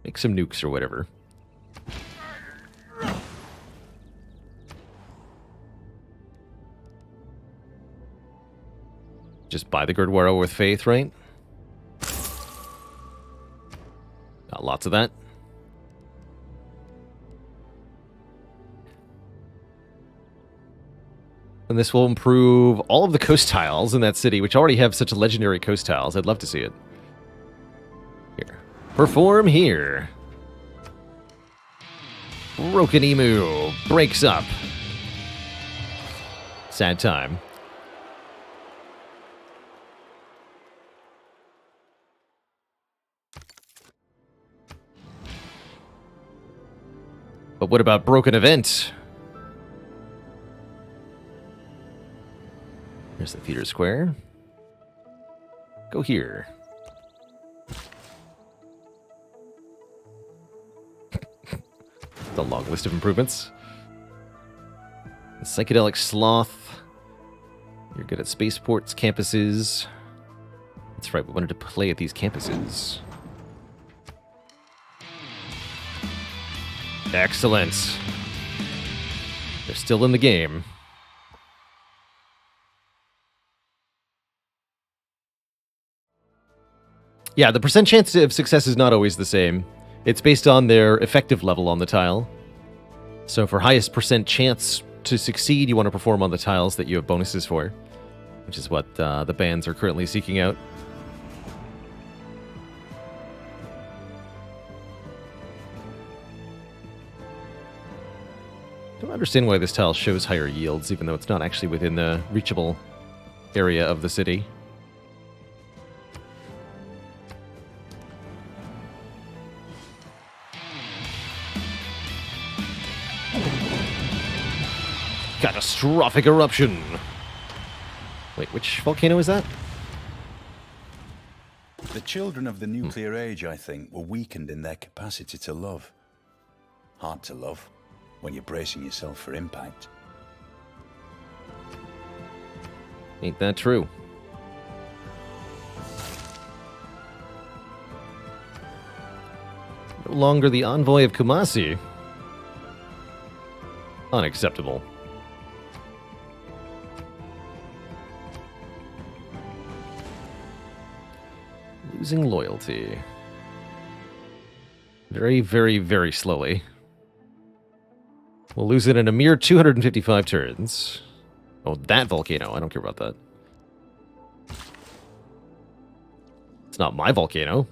Make some nukes or whatever. Just buy the Gurdwara with faith, right? Got lots of that. And this will improve all of the coast tiles in that city, which already have such legendary coast tiles. I'd love to see it. Here. Perform here. Broken Emu breaks up. Sad time. But what about Broken Event? Here's the theater square. Go here. The long list of improvements. The Psychedelic Sloth. You're good at spaceports, campuses. That's right, we wanted to play at these campuses. Excellent. They're still in the game. Yeah, the percent chance of success is not always the same. It's based on their effective level on the tile. So for highest percent chance to succeed, you want to perform on the tiles that you have bonuses for, which is what the bands are currently seeking out. Don't understand why this tile shows higher yields, even though it's not actually within the reachable area of the city. Catastrophic eruption. Wait, which volcano is that? The children of the nuclear age, I think, were weakened in their capacity to love. Hard to love when you're bracing yourself for impact. Ain't that true? No longer the envoy of Kumasi. Unacceptable. Losing loyalty. Very, very, very slowly. We'll lose it in a mere 255 turns. Oh, that volcano. I don't care about that. It's not my volcano.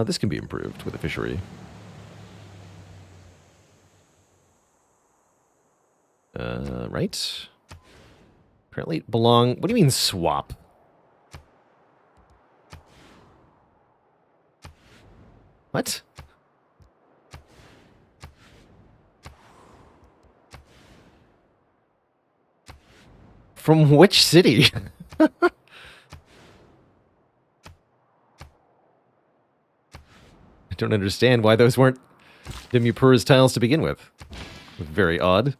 This can be improved with a fishery. Right? Apparently it belong... What do you mean swap? What? From which city? I don't understand why those weren't Demupur's tiles to begin with. Very odd.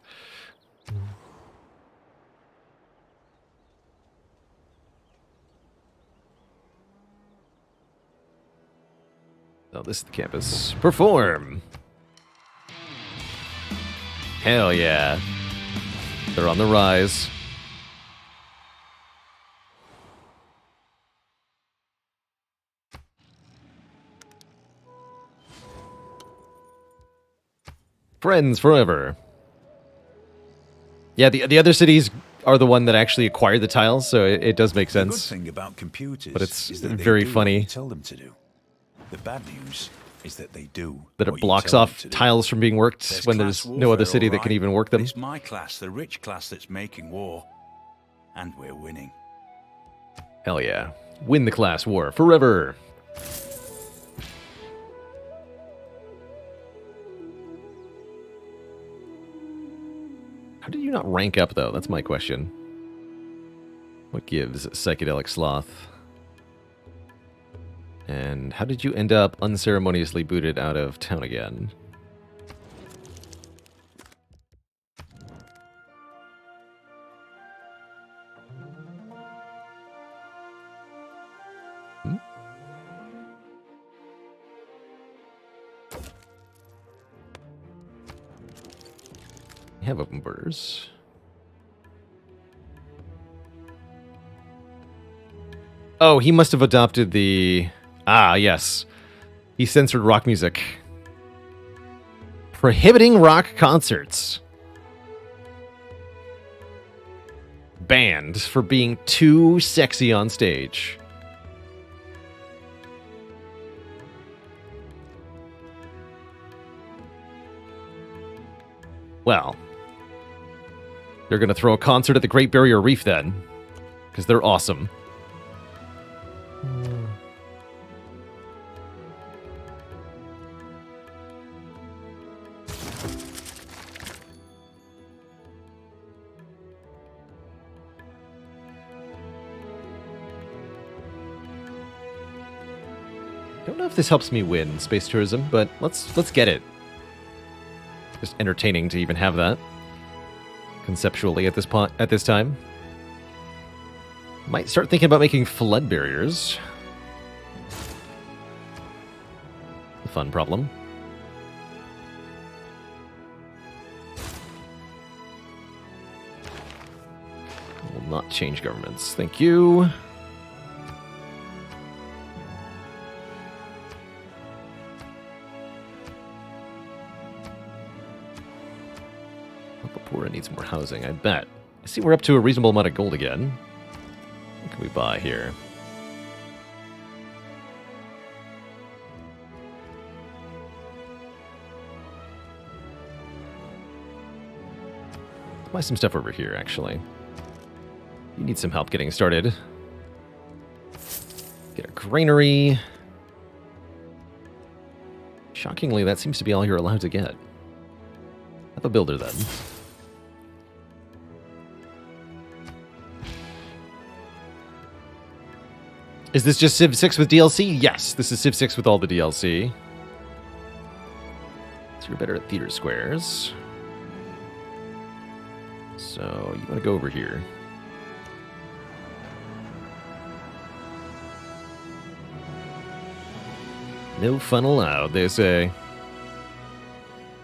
Oh, this is the campus. Perform! Hell yeah. They're on the rise. Friends forever. Yeah, the other cities are the one that actually acquired the tiles, so it does make sense. The good thing about computers but it's is that they very do what funny. you tell them to do. The bad news is that they do That what it you blocks tell them off to do. tiles from being worked There's when class there's no other warfare, city all that can right, even work but them. it's my class, the rich class, that's making war. And we're winning. Hell yeah. Win the class war forever. How did you not rank up, though? That's my question. What gives Psychedelic Sloth? And how did you end up unceremoniously booted out of town again? Hmm? I have open borders. Oh, he must have adopted the... Ah, yes. He censored rock music. Prohibiting rock concerts. Banned for being too sexy on stage. Well, they're going to throw a concert at the Great Barrier Reef then, because they're awesome. Don't know if this helps me win space tourism, but let's get it. Just entertaining to even have that conceptually at this time. Might start thinking about making flood barriers. A fun problem. Will not change governments. Thank you. Poor needs more housing, I bet. I see we're up to a reasonable amount of gold again. What can we buy here? Let's buy some stuff over here, actually. You need some help getting started. Get a granary. Shockingly, that seems to be all you're allowed to get. Have a builder, then. Is this just Civ 6 with DLC? Yes, this is Civ 6 with all the DLC. So you're better at theater squares. So you want to go over here. No fun allowed, they say.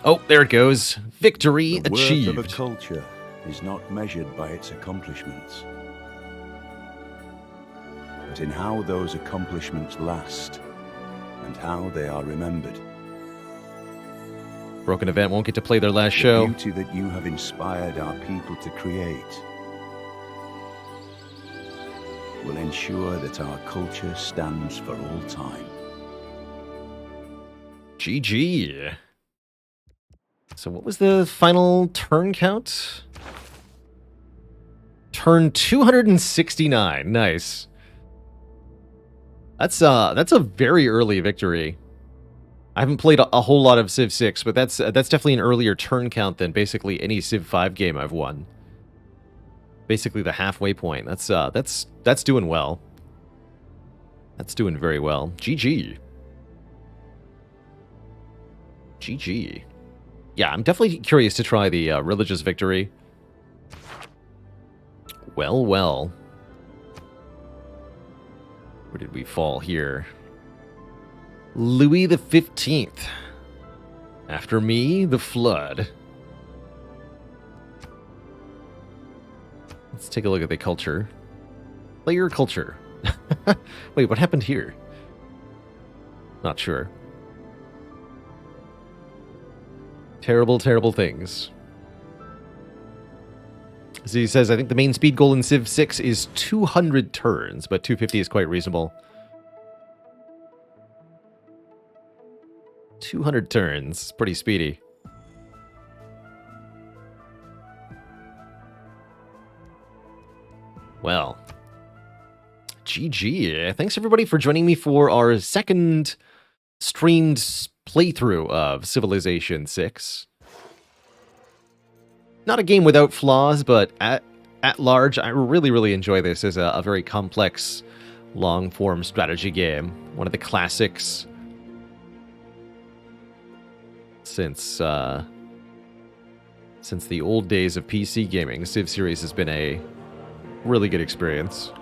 Oh, there it goes. Victory achieved. The worth of a culture is not measured by its accomplishments, but in how those accomplishments last and how they are remembered. Broken Event won't get to play their last The show. beauty that you have inspired our people to create will ensure that our culture stands for all time. GG. So what was the final turn count? Turn 269. Nice. That's a very early victory. I haven't played a whole lot of Civ 6, but that's definitely an earlier turn count than basically any Civ 5 game I've won. Basically the halfway point. That's doing well. That's doing very well. GG. GG. Yeah, I'm definitely curious to try the religious victory. Well, well. Where did we fall here? Louis the 15th. After me, the flood. Let's take a look at the culture. Player culture. Wait, what happened here? Not sure. Terrible, terrible things. So he says, I think the main speed goal in Civ 6 is 200 turns, but 250 is quite reasonable. 200 turns. Pretty speedy. Well, GG. Thanks everybody for joining me for our second streamed playthrough of Civilization 6. Not a game without flaws, but at large, I really enjoy this as a very complex, long-form strategy game. One of the classics since the old days of PC gaming. Civ series has been a really good experience.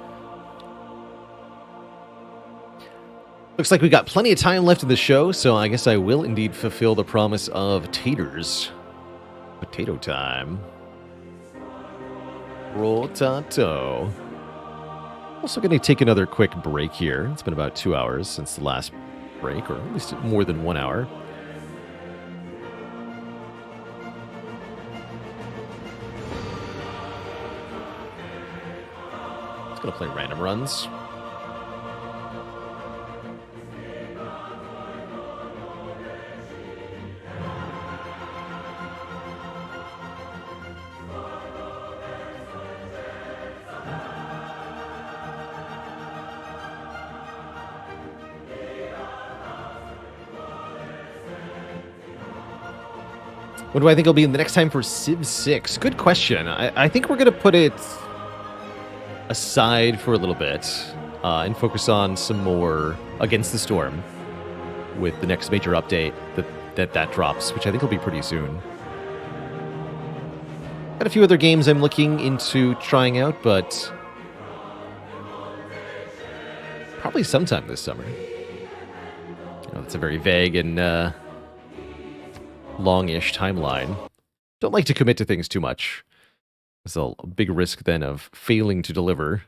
Looks like we got plenty of time left in the show, so I guess I will indeed fulfill the promise of taters. Potato time. Brotato. Also going to take another quick break here. It's been about 2 hours since the last break, or at least more than 1 hour. Just going to play random runs. What do I think will be the next time for Civ 6? Good question. I think we're going to put it aside for a little bit and focus on some more Against the Storm with the next major update that drops, which I think will be pretty soon. Got a few other games I'm looking into trying out, but probably sometime this summer. That's a very vague and long-ish timeline. Don't like to commit to things too much. There's a big risk then of failing to deliver.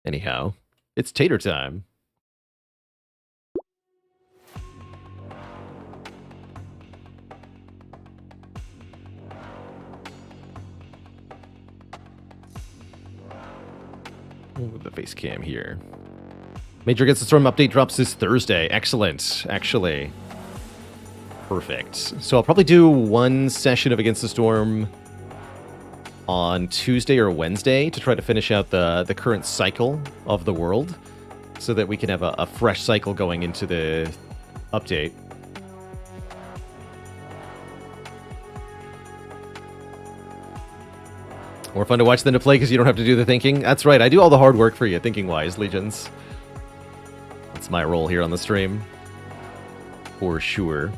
Anyhow, it's tater time. With the face cam here. Major Against the Storm update drops this Thursday. Excellent, actually. Perfect. So I'll probably do one session of Against the Storm on Tuesday or Wednesday to try to finish out the current cycle of the world so that we can have a fresh cycle going into the update. More fun to watch than to play because you don't have to do the thinking. That's right, I do all the hard work for you, thinking-wise, Legions. That's my role here on the stream. For sure.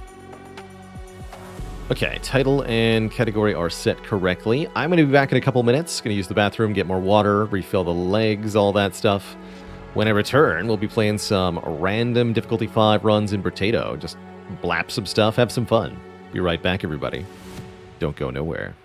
Okay, title and category are set correctly. I'm going to be back in a couple minutes. Going to use the bathroom, get more water, refill the legs, all that stuff. When I return, we'll be playing some random difficulty 5 runs in Brotato. Just blap some stuff, have some fun. Be right back, everybody. Don't go nowhere.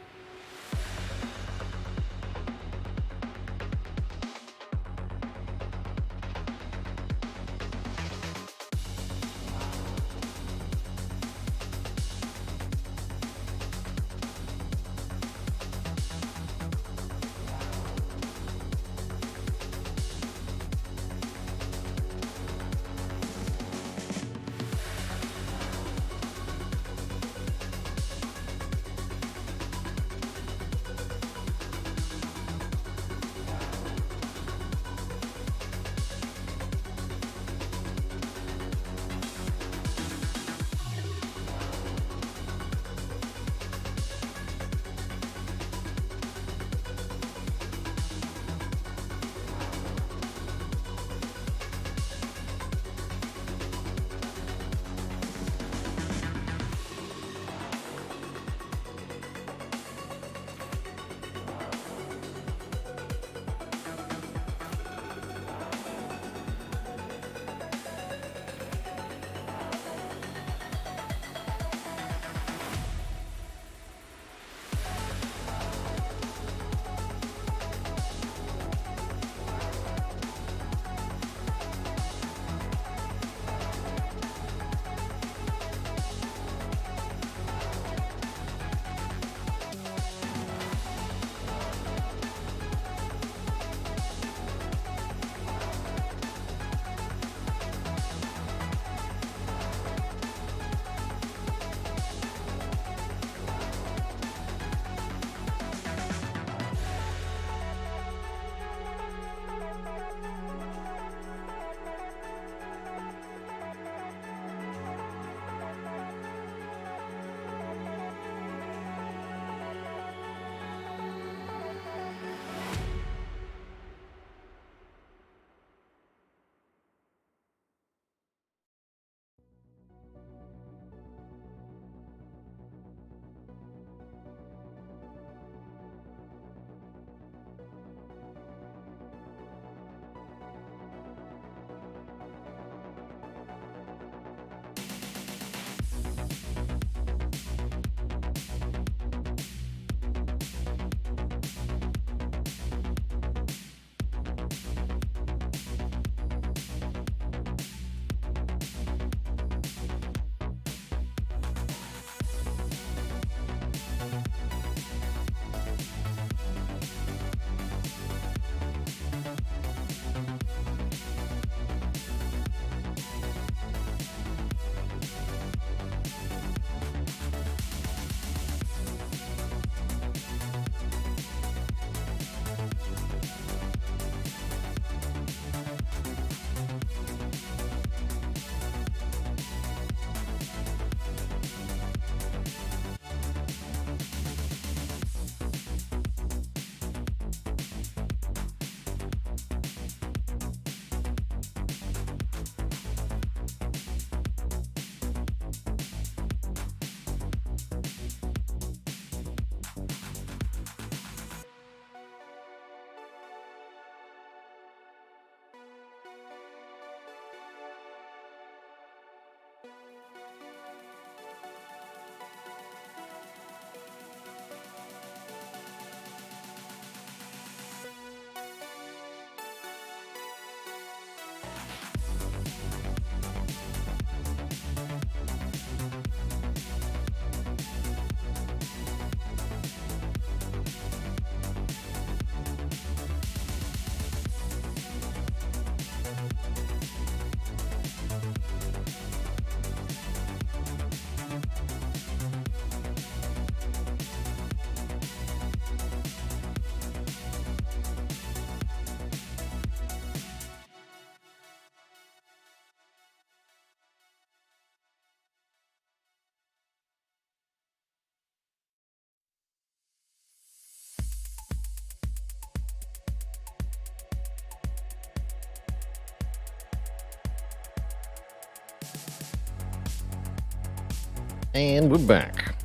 And we're back.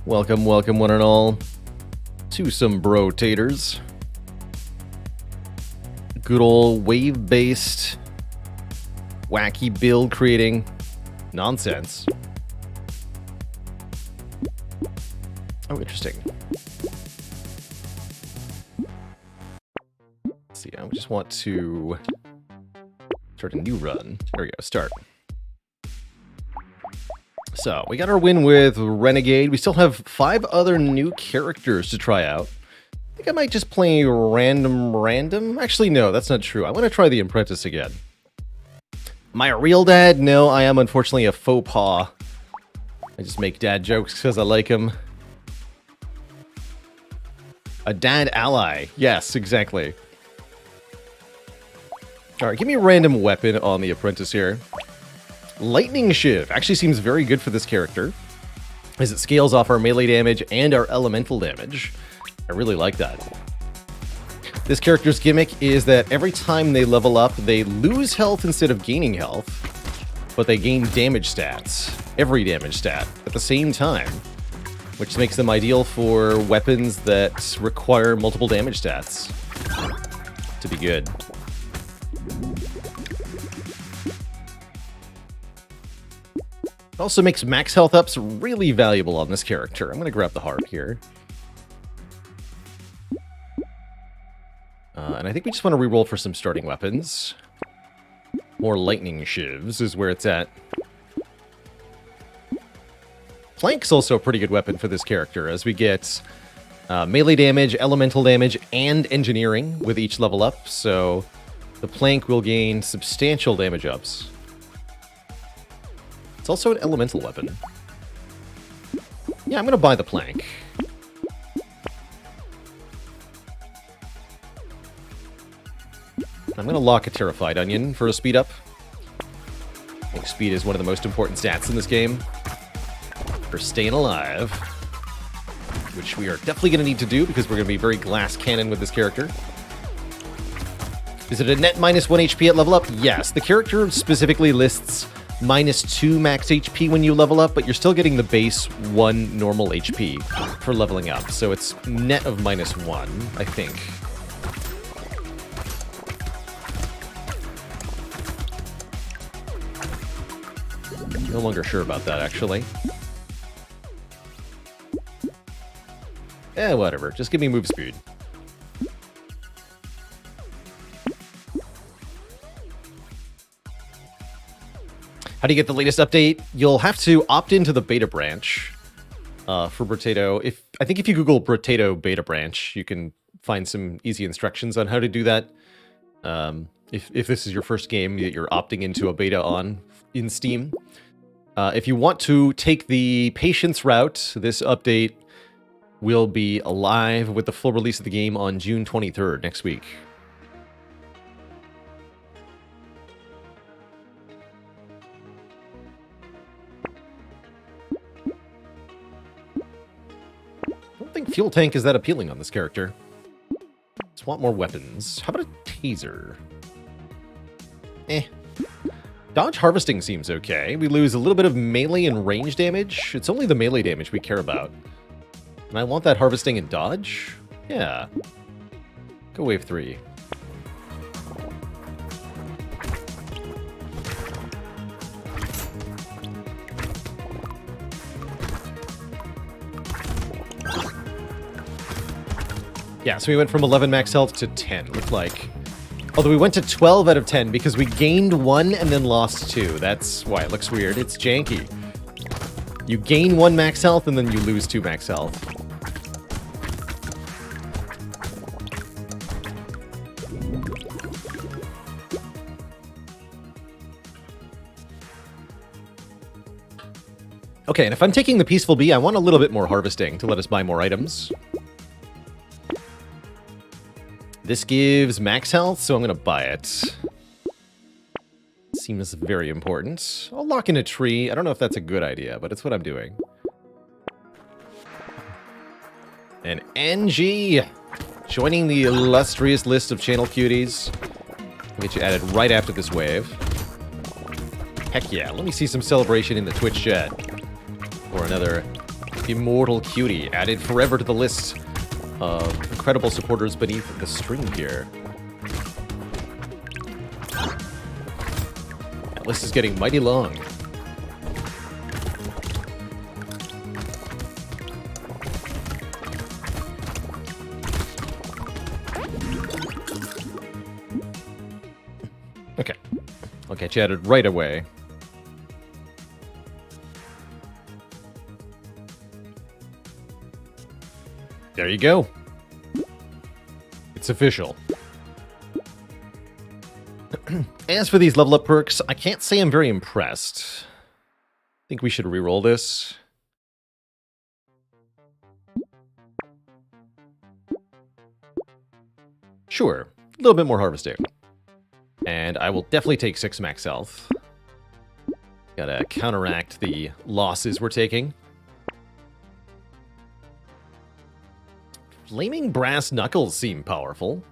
Welcome, welcome, one and all, to some Brotators. Good old wave-based, wacky build creating nonsense. Oh, interesting. Let's see, I just want to start a new run. There we go, start. So, we got our win with Renegade. We still have 5 other new characters to try out. I think I might just play random. Actually, no, that's not true. I want to try the Apprentice again. Am I a real dad? No, I am unfortunately a faux pas. I just make dad jokes because I like him. A dad ally. Yes, exactly. Alright, give me a random weapon on the Apprentice here. Lightning Shiv actually seems very good for this character, as it scales off our melee damage and our elemental damage. I really like that. This character's gimmick is that every time they level up, they lose health instead of gaining health, but they gain damage stats, every damage stat, at the same time, which makes them ideal for weapons that require multiple damage stats to be good. It also makes max health ups really valuable on this character. I'm going to grab the heart here. And I think we just want to reroll for some starting weapons. More lightning shivs is where it's at. Plank's also a pretty good weapon for this character, as we get melee damage, elemental damage, and engineering with each level up, so the plank will gain substantial damage ups. It's also an elemental weapon. Yeah, I'm going to buy the plank. I'm going to lock a Terrified Onion for a speed up. I think speed is one of the most important stats in this game for staying alive, which we are definitely going to need to do because we're going to be very glass cannon with this character. Is it a net -1 HP at level up? Yes. The character specifically lists -2 max HP when you level up, but you're still getting the base 1 normal HP for leveling up. So it's net of -1, I think. No longer sure about that, actually. Eh, whatever. Just give me move speed. How do you get the latest update? You'll have to opt into the beta branch for Brotato. I think if you Google Brotato beta branch, you can find some easy instructions on how to do that. If this is your first game that you're opting into a beta on in Steam. If you want to take the patience route, this update will be alive with the full release of the game on June 23rd, next week. I don't think Fuel Tank is that appealing on this character. Let's want more weapons. How about a taser? Eh. Dodge Harvesting seems okay. We lose a little bit of melee and range damage. It's only the melee damage we care about. And I want that Harvesting and Dodge? Yeah. Go wave 3. Yeah, so we went from 11 max health to 10, looked like. Although we went to 12 out of 10 because we gained 1 and then lost 2. That's why it looks weird. It's janky. You gain 1 max health and then you lose 2 max health. Okay, and if I'm taking the Peaceful Bee, I want a little bit more harvesting to let us buy more items. This gives max health, so I'm going to buy it. Seems very important. I'll lock in a tree. I don't know if that's a good idea, but it's what I'm doing. And NG, joining the illustrious list of channel cuties. I'll get you added right after this wave. Heck yeah, let me see some celebration in the Twitch chat. for another immortal cutie added forever to the list of incredible supporters beneath the stream here. That list is getting mighty long. Okay, I'll get you added right away. There you go. It's official. As for these level up perks, I can't say I'm very impressed. I think we should reroll this. Sure, a little bit more harvesting. And I will definitely take 6 max health. Gotta counteract the losses we're taking. Flaming brass knuckles seem powerful.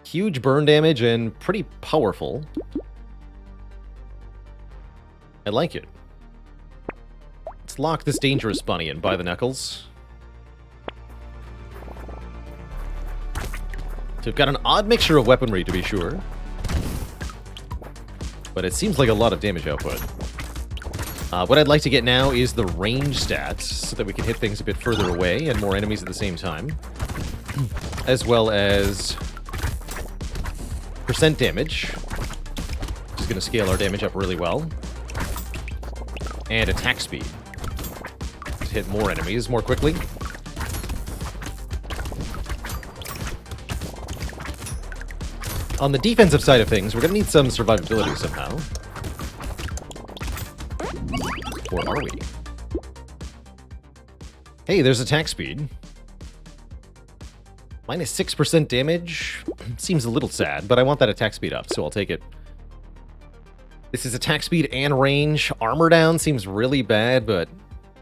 Huge burn damage and pretty powerful. I like it. Let's lock this dangerous bunny and buy the knuckles. So we've got an odd mixture of weaponry to be sure. But it seems like a lot of damage output. What I'd like to get now is the range stats, so that we can hit things a bit further away and more enemies at the same time. As well as percent damage, which is going to scale our damage up really well. And attack speed, to hit more enemies more quickly. On the defensive side of things, we're going to need some survivability somehow. Or are we? Hey, there's attack speed. Minus 6% damage. Seems a little sad, but I want that attack speed up, so I'll take it. This is attack speed and range. Armor down seems really bad, but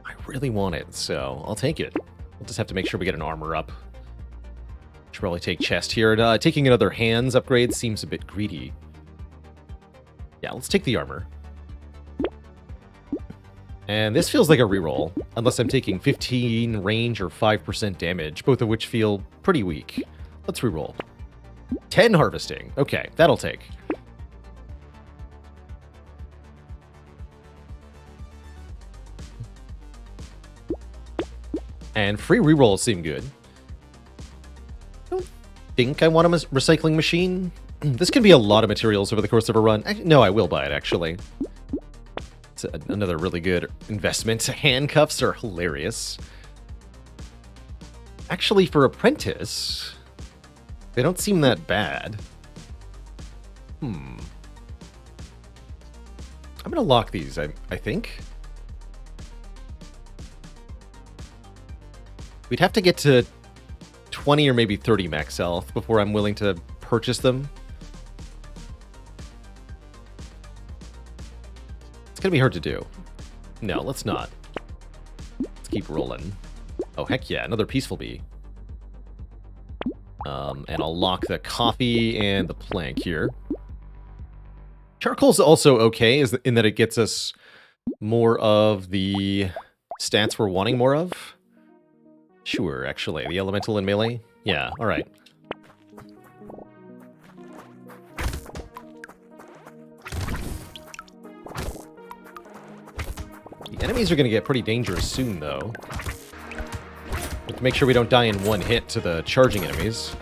I really want it, so I'll take it. We'll just have to make sure we get an armor up. Should probably take chest here. Taking another hands upgrade seems a bit greedy. Yeah, let's take the armor. And this feels like a reroll, unless I'm taking 15 range or 5% damage, both of which feel pretty weak. Let's reroll. 10 harvesting. Okay, that'll take. And free rerolls seem good. I don't think I want a recycling machine. This can be a lot of materials over the course of a run. No, I will buy it, actually. It's another really good investment. Handcuffs are hilarious. Actually, for Apprentice, they don't seem that bad. I'm gonna lock these, I think. We'd have to get to 20 or maybe 30 max health before I'm willing to purchase them. It's gonna be hard to do. No, let's not. Let's keep rolling. Oh, heck yeah, another peaceful bee. And I'll lock the coffee and the plank here. Charcoal's also okay, in that it gets us more of the stats we're wanting more of. Sure, actually. The elemental and melee? Yeah, alright. The enemies are going to get pretty dangerous soon, though. We have to make sure we don't die in one hit to the charging enemies.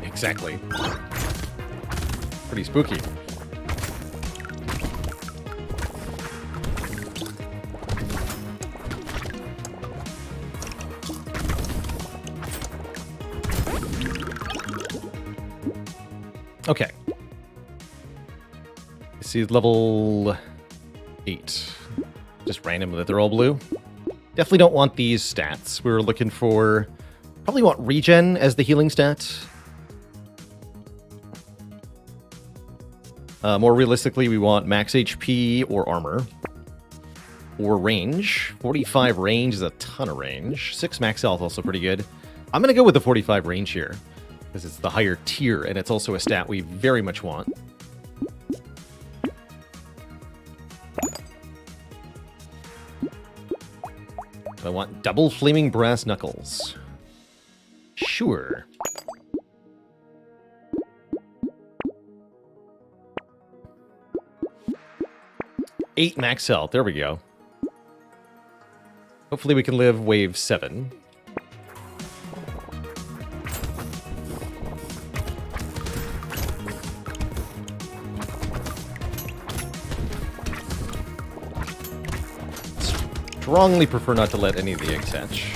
Exactly. Pretty spooky. Okay. This is level 8. Just random that they're all blue. Definitely don't want these stats. We were looking for... Probably want regen as the healing stat. More realistically, we want max HP or armor. Or range. 45 range is a ton of range. 6 max health, also pretty good. I'm going to go with the 45 range here, because it's the higher tier, and it's also a stat we very much want. I want double flaming brass knuckles. Sure. Eight max health. There we go. Hopefully we can live wave 7. Strongly prefer not to let any of the eggs hatch.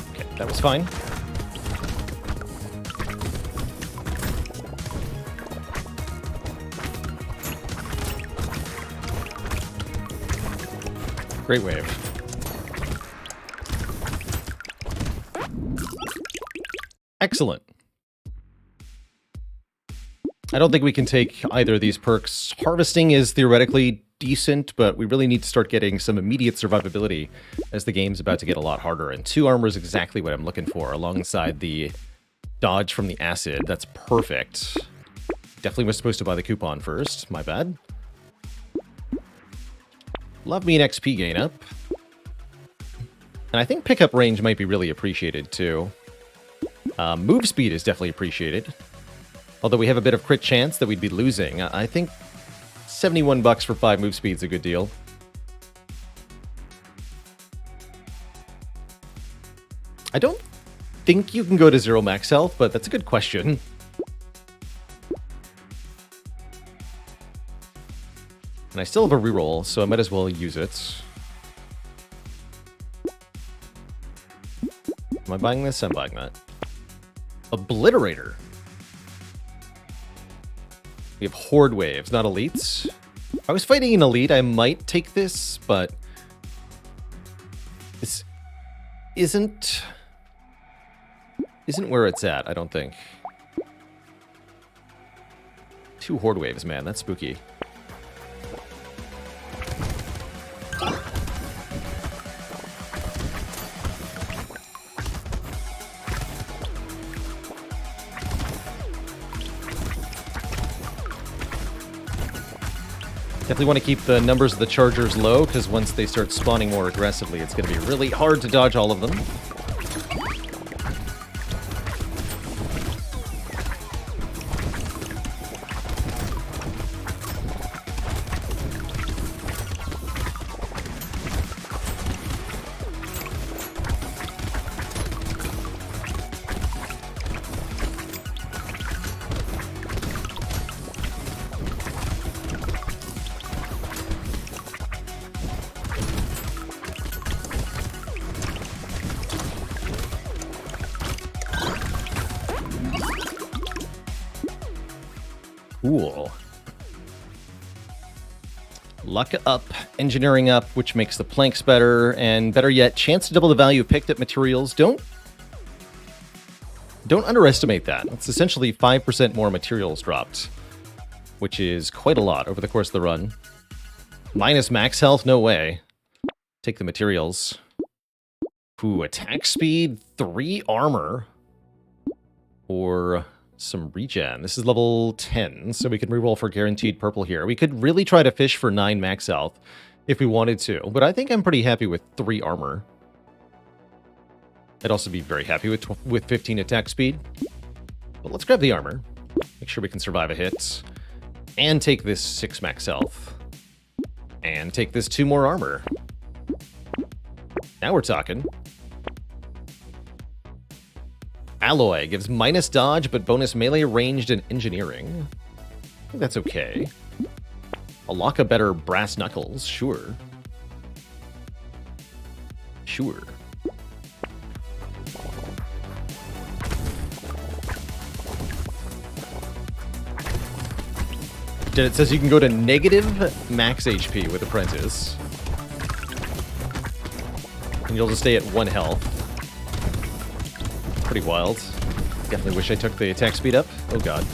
Okay, that was fine. Great wave. Excellent. I don't think we can take either of these perks. Harvesting is theoretically decent, but we really need to start getting some immediate survivability as the game's about to get a lot harder. And 2 armor is exactly what I'm looking for, alongside the dodge from the acid. That's perfect. Definitely was supposed to buy the coupon first. My bad. Love me an XP gain up. And I think pickup range might be really appreciated too. Move speed is definitely appreciated. Although we have a bit of crit chance that we'd be losing. I think 71 bucks for 5 move speed is a good deal. I don't think you can go to 0 max health, but that's a good question. And I still have a reroll, so I might as well use it. Am I buying this? I'm buying that. Obliterator. We have Horde Waves, not Elites. If I was fighting an Elite, I might take this, but this isn't where it's at, I don't think. 2 Horde Waves, man, that's spooky. Definitely want to keep the numbers of the chargers low, because once they start spawning more aggressively, it's going to be really hard to dodge all of them. Cool. Luck up, engineering up, which makes the planks better, and better yet, chance to double the value of picked up materials. Don't underestimate that. It's essentially 5% more materials dropped, which is quite a lot over the course of the run. Minus max health? No way. Take the materials. Ooh, attack speed, 3 armor, or some regen. This is level 10, so we can reroll for guaranteed purple here. We could really try to fish for 9 max health if we wanted to, but I think I'm pretty happy with 3 armor. I'd also be very happy with 15 attack speed. But let's grab the armor. Make sure we can survive a hit. And take this 6 max health. And take this 2 more armor. Now we're talking. Alloy gives minus dodge, but bonus melee, ranged, and engineering. I think that's okay. I'll lock a better brass knuckles, sure. Sure. It says you can go to negative max HP with Apprentice. And you'll just stay at 1 health. Pretty wild. Definitely wish I took the attack speed up. Oh god.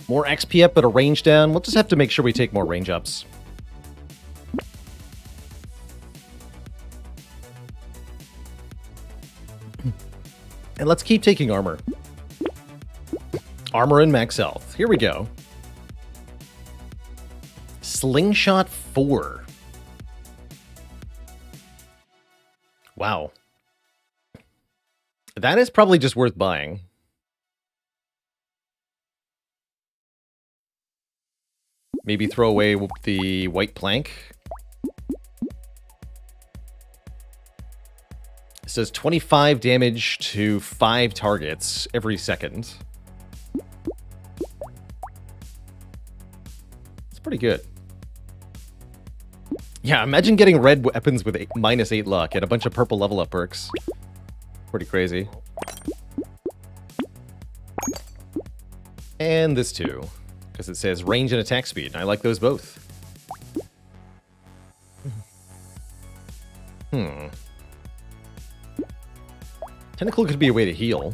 More XP up, but a range down. We'll just have to make sure we take more range ups. And let's keep taking armor. Armor and max health. Here we go. Slingshot 4. Wow. That is probably just worth buying. Maybe throw away the white plank. It says 25 damage to 5 targets every second. It's pretty good. Yeah, imagine getting red weapons with -8 luck and a bunch of purple level up perks. Pretty crazy. And this too. Because it says range and attack speed, and I like those both. Tentacle could be a way to heal.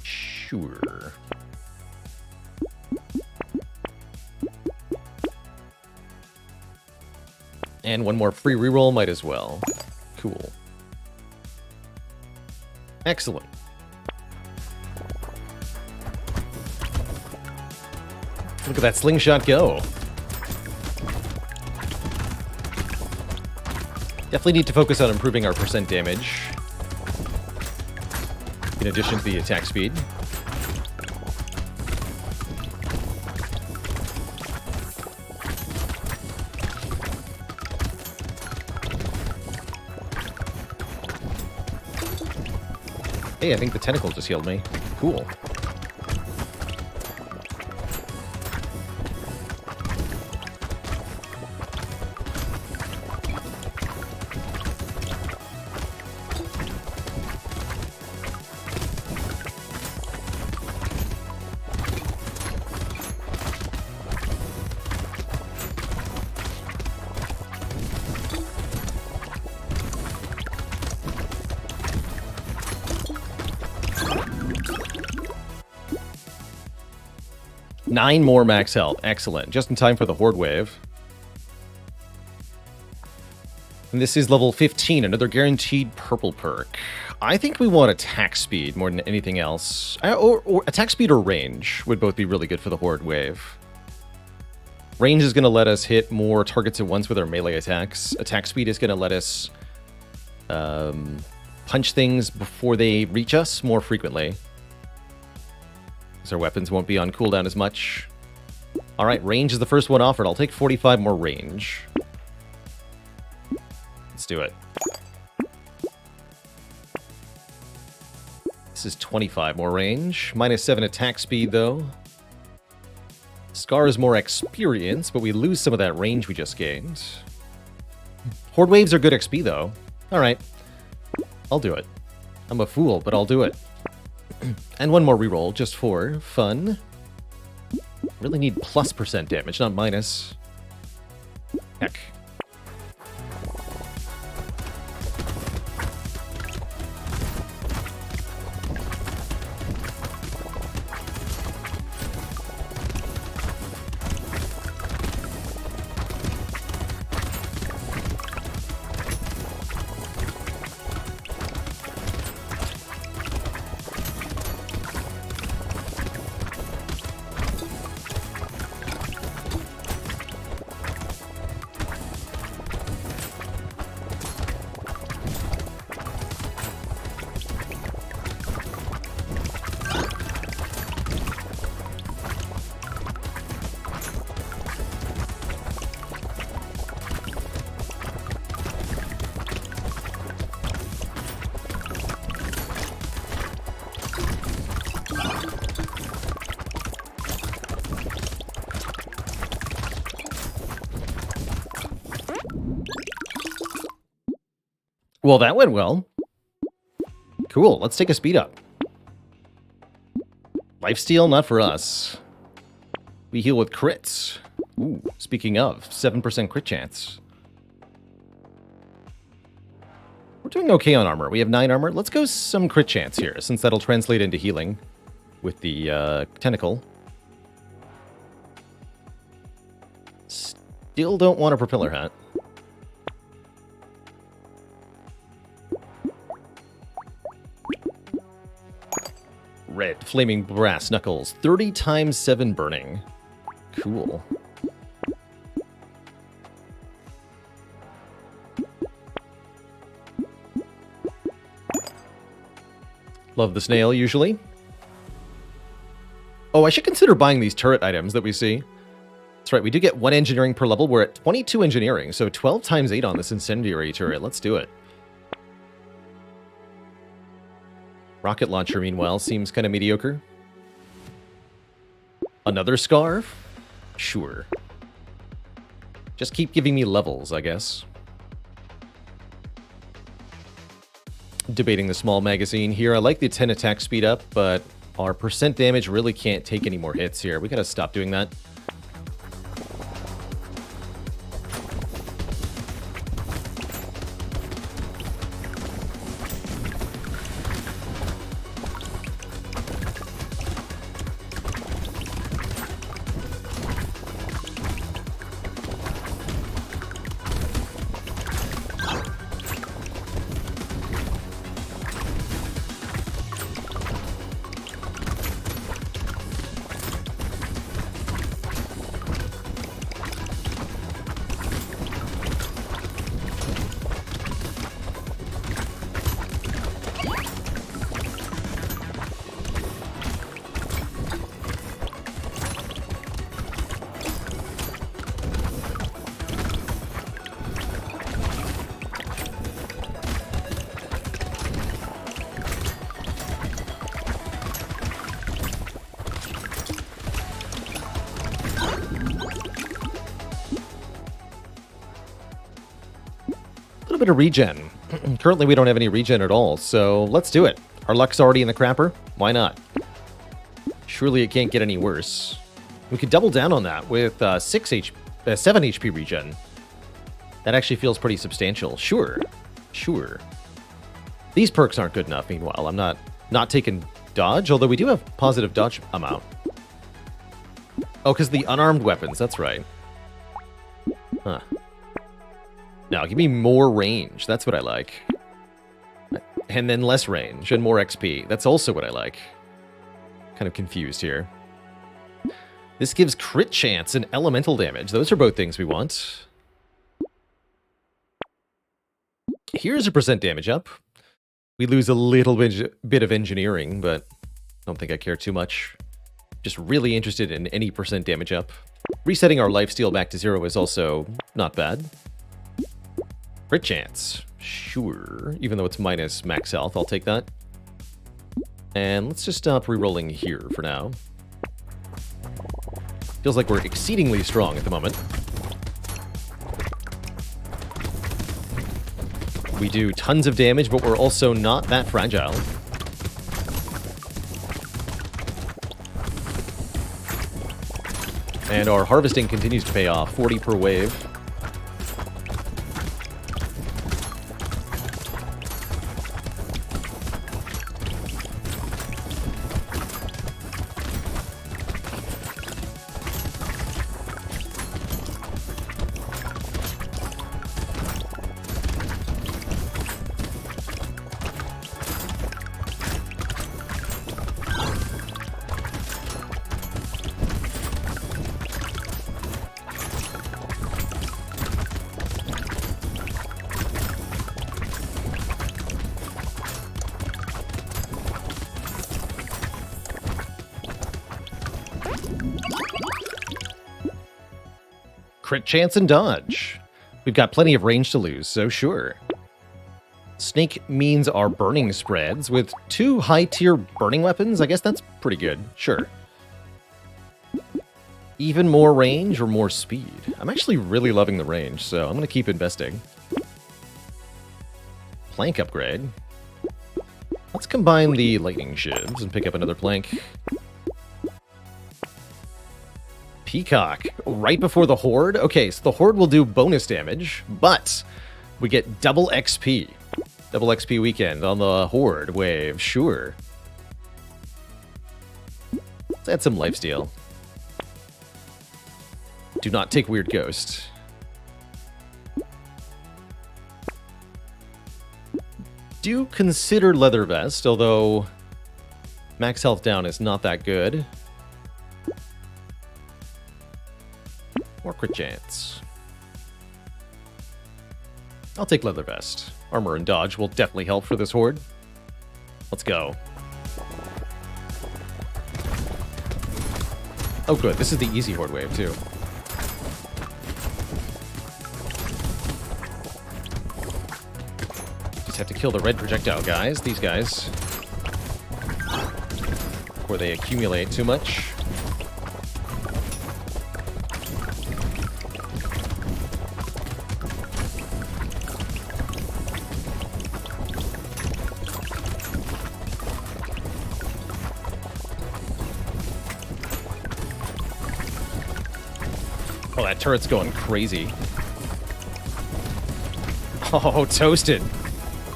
Sure. And one more free reroll might as well. Cool. Excellent. Look at that slingshot go. Definitely need to focus on improving our percent damage. In addition to the attack speed. Hey, I think the tentacle just healed me. Cool. Nine more max health. Excellent. Just in time for the Horde Wave. And this is level 15, another guaranteed purple perk. I think we want attack speed more than anything else. Or attack speed or range would both be really good for the Horde Wave. Range is going to let us hit more targets at once with our melee attacks. Attack speed is going to let us punch things before they reach us more frequently. Our weapons won't be on cooldown as much. Alright, range is the first one offered. I'll take 45 more range. Let's do it. This is 25 more range. -7 attack speed, though. Scar is more experience, but we lose some of that range we just gained. Horde Waves are good XP, though. Alright. I'll do it. I'm a fool, but I'll do it. And one more reroll, just for fun. Really need +% damage, not minus. Heck. Well, that went well. Cool, let's take a speed up. Lifesteal, not for us. We heal with crits. Ooh, speaking of, 7% crit chance. We're doing okay on armor. We have 9 armor. Let's go some crit chance here, since that'll translate into healing with the tentacle. Still don't want a propeller hat. Red flaming brass knuckles. 30 times 7 burning. Cool. Love the snail, usually. Oh, I should consider buying these turret items that we see. That's right, we do get 1 engineering per level. We're at 22 engineering, so 12 times 8 on this incendiary turret. Let's do it. Rocket launcher, meanwhile, seems kind of mediocre. Another scarf? Sure. Just keep giving me levels, I guess. Debating the small magazine here. I like the 10 attack speed up, but our percent damage really can't take any more hits here. We gotta stop doing that. A bit of regen. Currently we don't have any regen at all, so let's do it. Our luck's already in the crapper. Why not? Surely it can't get any worse. We could double down on that with 7 HP regen. That actually feels pretty substantial. Sure. Sure. These perks aren't good enough, meanwhile. I'm not taking dodge, although we do have positive dodge amount. Oh, because the unarmed weapons, that's right. Huh. Now, give me more range. That's what I like. And then less range and more XP. That's also what I like. Kind of confused here. This gives crit chance and elemental damage. Those are both things we want. Here's a percent damage up. We lose a little bit of engineering, but I don't think I care too much. Just really interested in any percent damage up. Resetting our lifesteal back to 0 is also not bad. Crit chance. Sure. Even though it's minus max health, I'll take that. And let's just stop re-rolling here for now. Feels like we're exceedingly strong at the moment. We do tons of damage, but we're also not that fragile. And our harvesting continues to pay off. 40 per wave. Crit chance and dodge. We've got plenty of range to lose, so sure. Snake means our burning spreads with 2 high-tier burning weapons. I guess that's pretty good. Sure. Even more range or more speed? I'm actually really loving the range, so I'm going to keep investing. plank upgrade. Let's combine the lightning shivs and pick up another plank. Peacock, right before the Horde? Okay, so the Horde will do bonus damage, but we get double XP. Double XP weekend on the Horde wave, sure. Let's add some lifesteal. Do not take Weird Ghost. Do consider Leather Vest, although max health down is not that good. More crit chance. I'll take Leather Vest. Armor and dodge will definitely help for this Horde. Let's go. Oh good, this is the easy Horde wave too. Just have to kill the red projectile guys, these guys, before they accumulate too much. Oh, that turret's going crazy. Oh, toasted.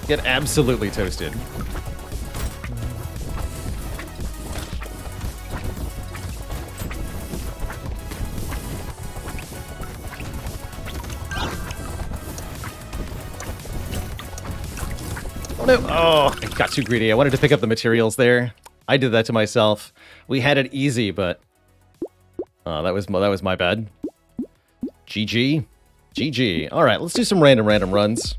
Get absolutely toasted. Oh no! Oh, I got too greedy. I wanted to pick up the materials there. I did that to myself. We had it easy, but that was my bad. GG. GG. All right, let's do some random runs.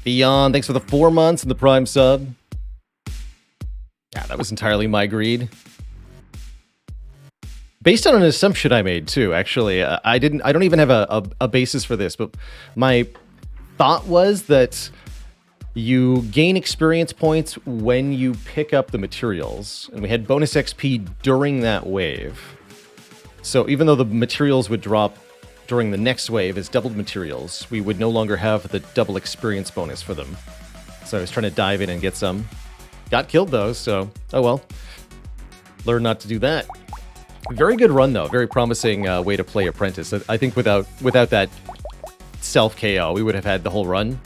Beyond, thanks for the 4 months and the Prime sub. Yeah, that was entirely my greed. Based on an assumption I made too, actually. I don't even have a basis for this, but my thought was that you gain experience points when you pick up the materials, and we had bonus XP during that wave. So even though the materials would drop during the next wave as doubled materials, we would no longer have the double experience bonus for them. So I was trying to dive in and get some. Got killed though, so oh well. Learn not to do that. Very good run though, very promising way to play Apprentice. I think without that self-KO, we would have had the whole run.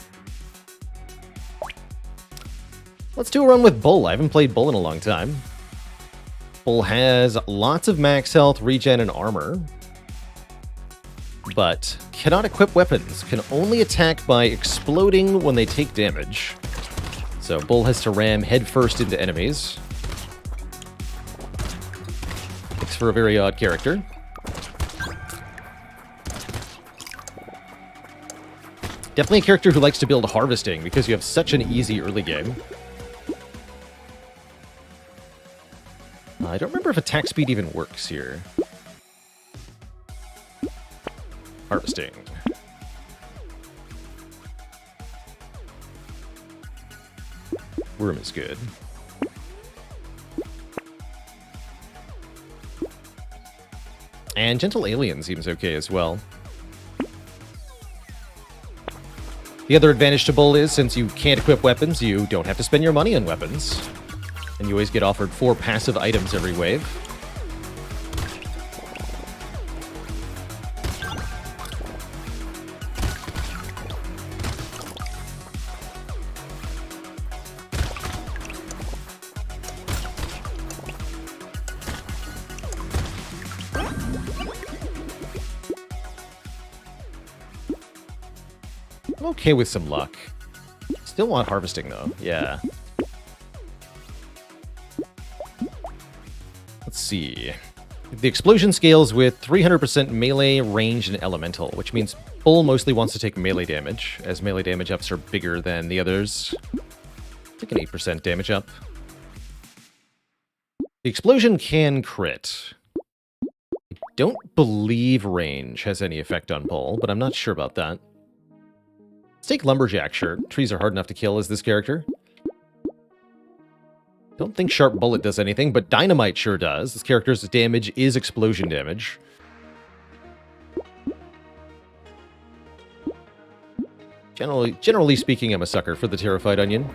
Let's do a run with Bull. I haven't played Bull in a long time. Bull has lots of max health, regen, and armor, but cannot equip weapons, can only attack by exploding when they take damage. So Bull has to ram headfirst into enemies. Makes for a very odd character. Definitely a character who likes to build harvesting because you have such an easy early game. I don't remember if attack speed even works here. Harvesting. Worm is good. And Gentle Alien seems okay as well. The other advantage to Bull is, since you can't equip weapons, you don't have to spend your money on weapons. And you always get offered 4 passive items every wave. I'm okay with some luck. Still want harvesting though, yeah. Let's see. The explosion scales with 300% melee, range, and elemental, which means Bull mostly wants to take melee damage, as melee damage ups are bigger than the others. Take an 8% damage up. The explosion can crit. I don't believe range has any effect on Bull, but I'm not sure about that. Let's take Lumberjack, sure. Trees are hard enough to kill as this character. Don't think Sharp Bullet does anything, but Dynamite sure does. This character's damage is explosion damage. Generally speaking, I'm a sucker for the terrified onion.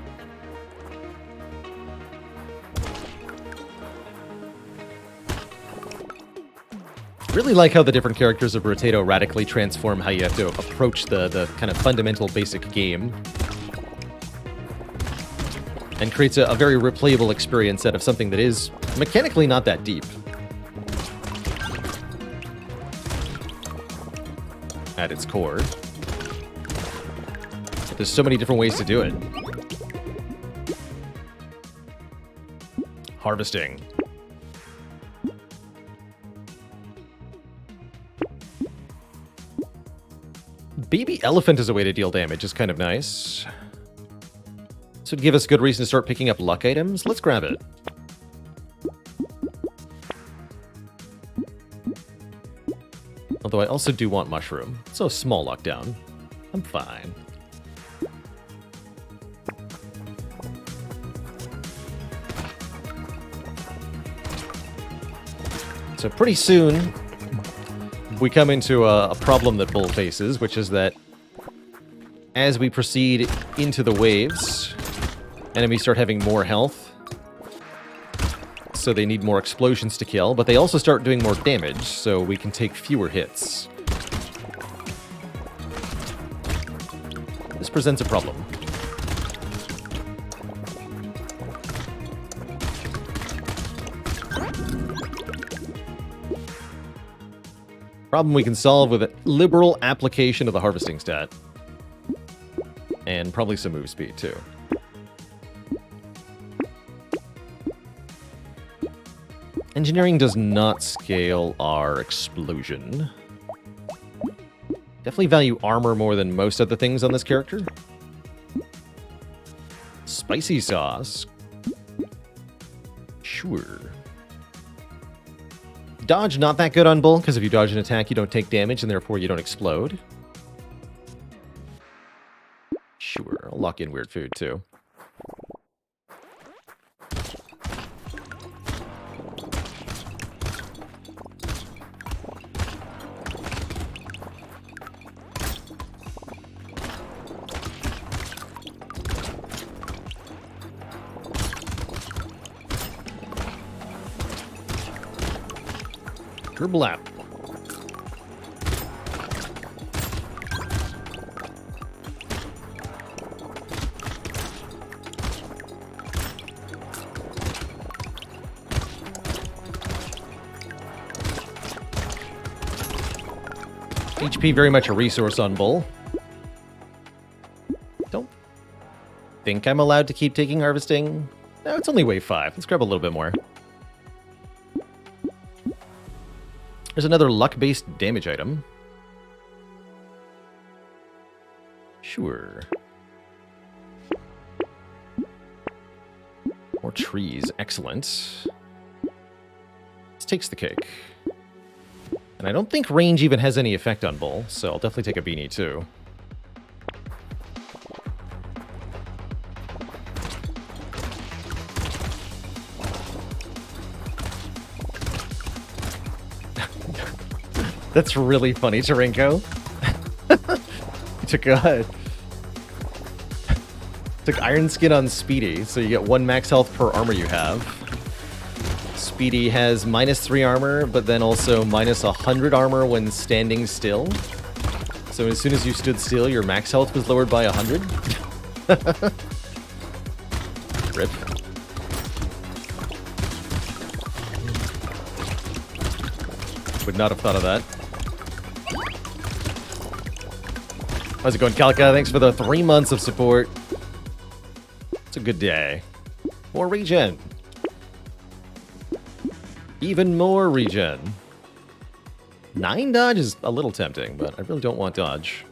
Really like how the different characters of Brotato radically transform how you have to approach the kind of fundamental basic game. And creates a very replayable experience out of something that is mechanically not that deep. At its core. But there's so many different ways to do it. Harvesting. Baby elephant as a way to deal damage is kind of nice. This would give us good reason to start picking up luck items. Let's grab it. Although I also do want mushroom. So small luck down. I'm fine. So pretty soon, we come into a problem that Bull faces, which is that as we proceed into the waves, enemies start having more health, so they need more explosions to kill, but they also start doing more damage, so we can take fewer hits. This presents a problem. Problem we can solve with a liberal application of the harvesting stat. And probably some move speed, too. Engineering does not scale our explosion. Definitely value armor more than most other things on this character. Spicy sauce. Sure. Dodge not that good on Bull, because if you dodge an attack, you don't take damage, and therefore you don't explode. Sure, I'll lock in weird food, too. Kerblap. HP very much a resource on Bull. Don't think I'm allowed to keep taking harvesting. No, it's only wave 5. Let's grab a little bit more. There's another luck-based damage item. Sure. More trees. Excellent. This takes the cake. And I don't think range even has any effect on Bull, so I'll definitely take a beanie, too. That's really funny, Tarinko. Took Iron Skin on Speedy, so you get 1 max health per armor you have. Speedy has -3 armor, but then also -100 armor when standing still. So as soon as you stood still, your max health was lowered by 100. Rip. Would not have thought of that. How's it going, Kalka? Thanks for the 3 months of support. It's a good day. More regen. Even more regen. 9 dodge is a little tempting, but I really don't want dodge.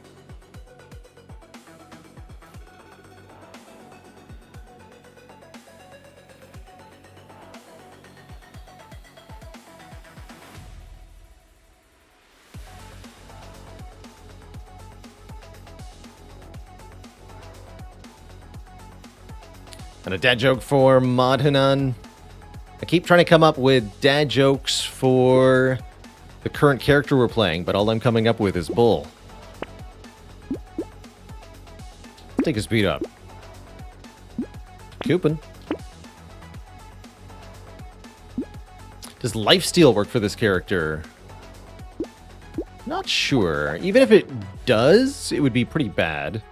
And a dad joke for Madhanan. I keep trying to come up with dad jokes for the current character we're playing, but all I'm coming up with is Bull. Take a speed up. Coupon. Does lifesteal work for this character? Not sure. Even if it does, it would be pretty bad.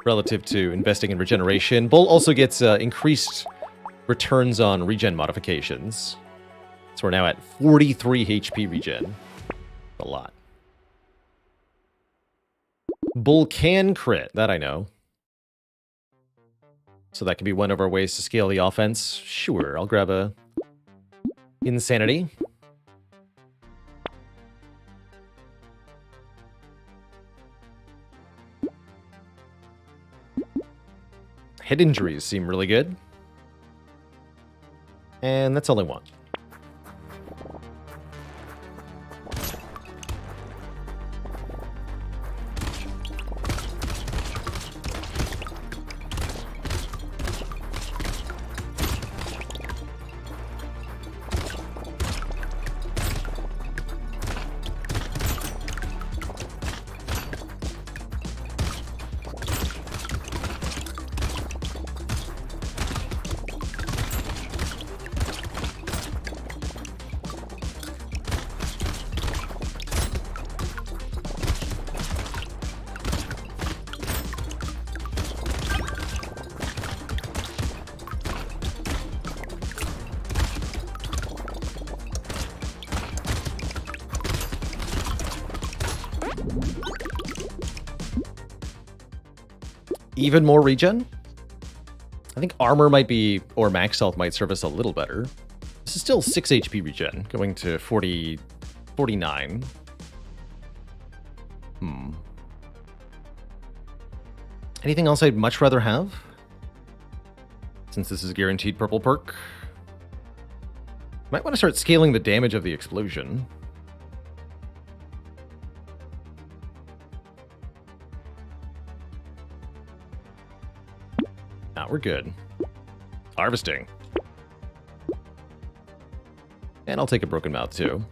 Relative to investing in regeneration. Bull also gets increased returns on regen modifications. So we're now at 43 HP regen. A lot. Bull can crit, that I know. So that could be one of our ways to scale the offense. Sure, I'll grab a Insanity. Head injuries seem really good. And that's all I want. Even more regen? I think armor might be, or max health might serve us a little better. This is still 6 HP regen, going to 49. Anything else I'd much rather have? Since this is a guaranteed purple perk. Might want to start scaling the damage of the explosion. We're good. Harvesting. And I'll take a broken mouth too.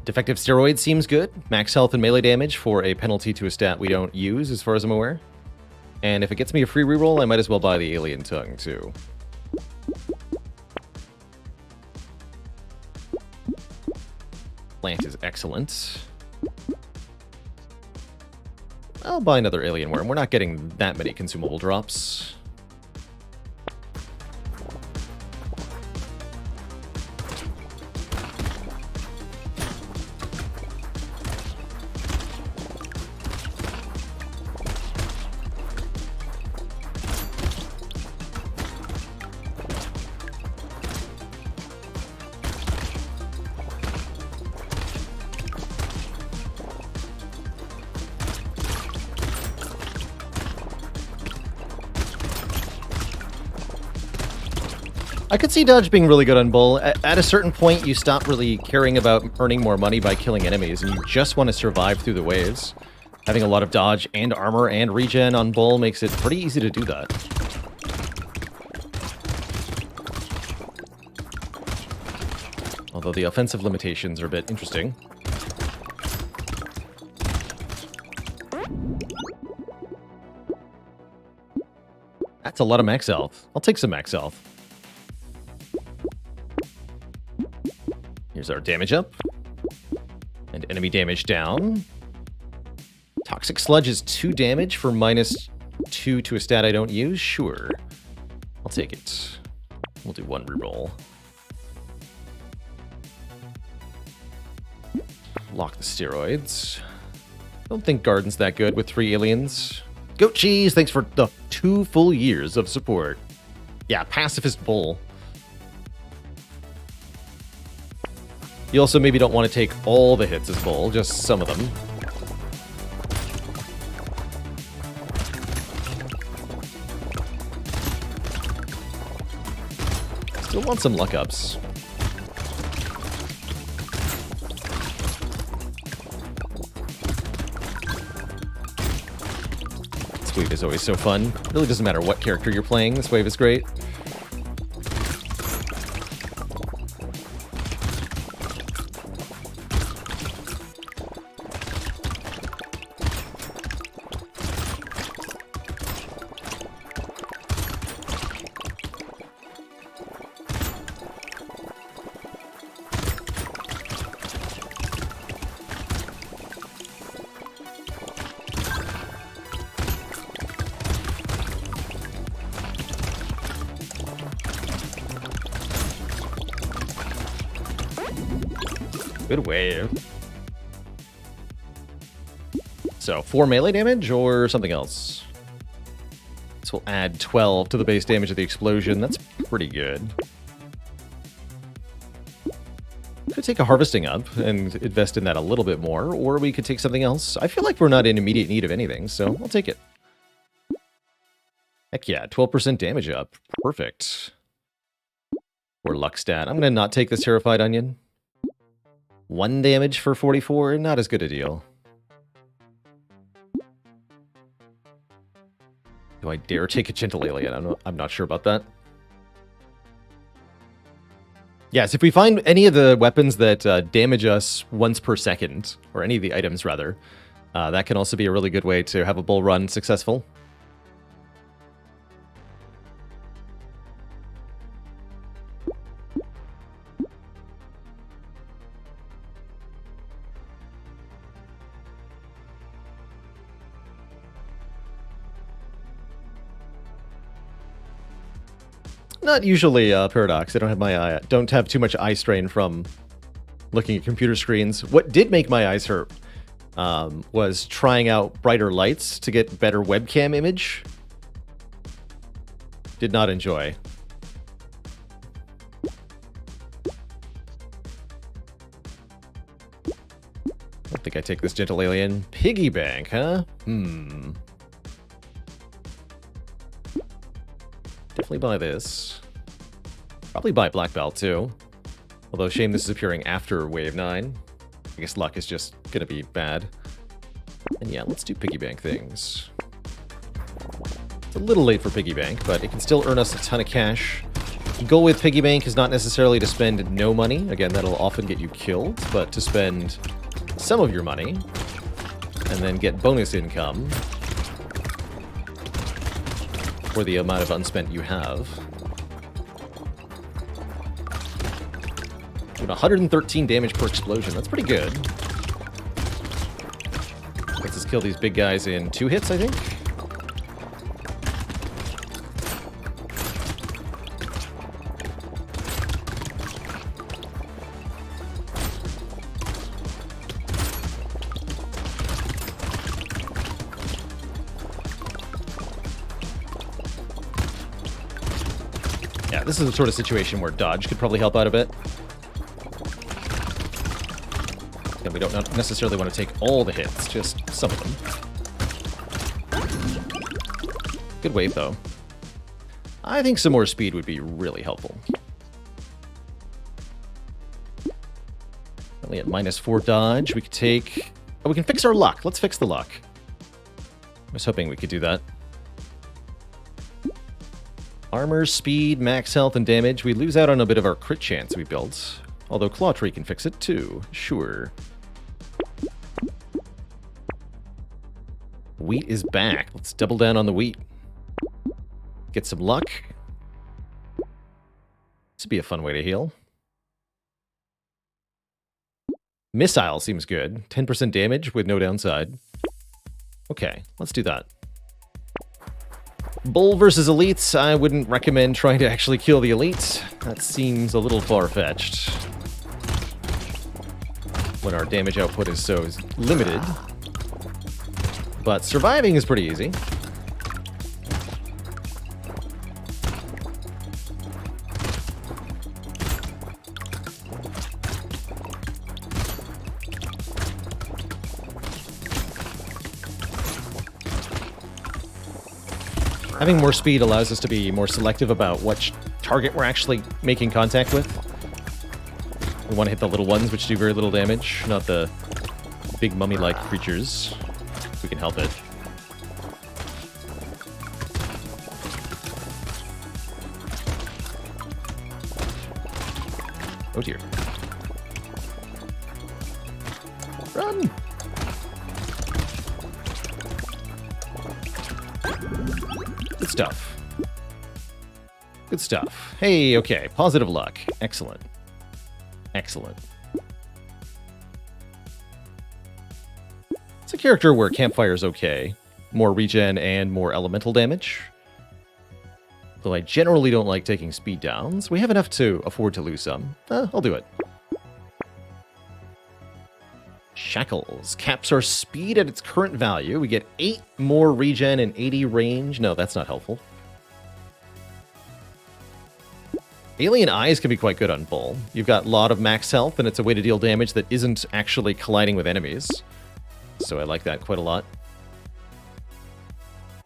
Defective steroid seems good. Max health and melee damage for a penalty to a stat we don't use, as far as I'm aware. And if it gets me a free reroll, I might as well buy the alien tongue too. Plant is excellent. I'll buy another alien worm. We're not getting that many consumable drops. I could see dodge being really good on Bull. At a certain point, you stop really caring about earning more money by killing enemies, and you just want to survive through the waves. Having a lot of dodge and armor and regen on Bull makes it pretty easy to do that. Although the offensive limitations are a bit interesting. That's a lot of max health. I'll take some max health. Here's our damage up. And enemy damage down. Toxic Sludge is 2 damage for -2 to a stat I don't use? Sure. I'll take it. We'll do 1 reroll. Lock the steroids. Don't think Garden's that good with 3 aliens. Goat Cheese, thanks for the 2 full years of support. Yeah, Pacifist Bull. You also maybe don't want to take all the hits as Bull, just some of them. Still want some luck ups. This wave is always so fun. It really doesn't matter what character you're playing, this wave is great. Good wave. So 4 melee damage or something else? This will add 12 to the base damage of the explosion. That's pretty good. Could take a harvesting up and invest in that a little bit more, or we could take something else. I feel like we're not in immediate need of anything, so I'll take it. Heck yeah, 12% damage up. Perfect. Or luck stat. I'm going to not take this Terrified Onion. 1 damage for 44, not as good a deal. Do I dare take a Gentle Alien? I'm not sure about that. Yes, if we find any of the weapons that damage us once per second, or any of the items rather, that can also be a really good way to have a bull run successful. Not usually Paradox. I don't have too much eye strain from looking at computer screens. What did make my eyes hurt was trying out brighter lights to get better webcam image. Did not enjoy. I think I take this Gentle Alien. Piggy bank, huh? Definitely buy this. Probably buy Black Belt too. Although, shame this is appearing after Wave 9. I guess luck is just gonna be bad. And yeah, let's do piggy bank things. It's a little late for piggy bank, but it can still earn us a ton of cash. The goal with piggy bank is not necessarily to spend no money. Again, that'll often get you killed, but to spend some of your money and then get bonus income for the amount of unspent you have. Doing 113 damage per explosion. That's pretty good. Let's us kill these big guys in 2 hits, I think. Yeah, this is the sort of situation where dodge could probably help out a bit. And we don't necessarily want to take all the hits, just some of them. Good wave, though. I think some more speed would be really helpful. Only at -4 dodge, we could take... Oh, we can fix our luck. Let's fix the luck. I was hoping we could do that. Armor, speed, max health, and damage. We lose out on a bit of our crit chance we built. Although Claw Tree can fix it too. Sure. Wheat is back. Let's double down on the wheat. Get some luck. This would be a fun way to heal. Missile seems good. 10% damage with no downside. Okay, let's do that. Bull versus elites, I wouldn't recommend trying to actually kill the elites. That seems a little far-fetched when our damage output is so limited. But surviving is pretty easy. Having more speed allows us to be more selective about what target we're actually making contact with. We want to hit the little ones, which do very little damage, not the big mummy-like creatures, if we can help it. Oh dear. Run! Good stuff. Good stuff. Hey, okay. Positive luck. Excellent. Excellent. It's a character where Campfire's okay. More regen and more elemental damage. Though I generally don't like taking speed downs. We have enough to afford to lose some. I'll do it. Shackles. Caps our speed at its current value. We get 8 more regen and 80 range. No, that's not helpful. Alien Eyes can be quite good on Bull. You've got a lot of max health, and it's a way to deal damage that isn't actually colliding with enemies. So I like that quite a lot.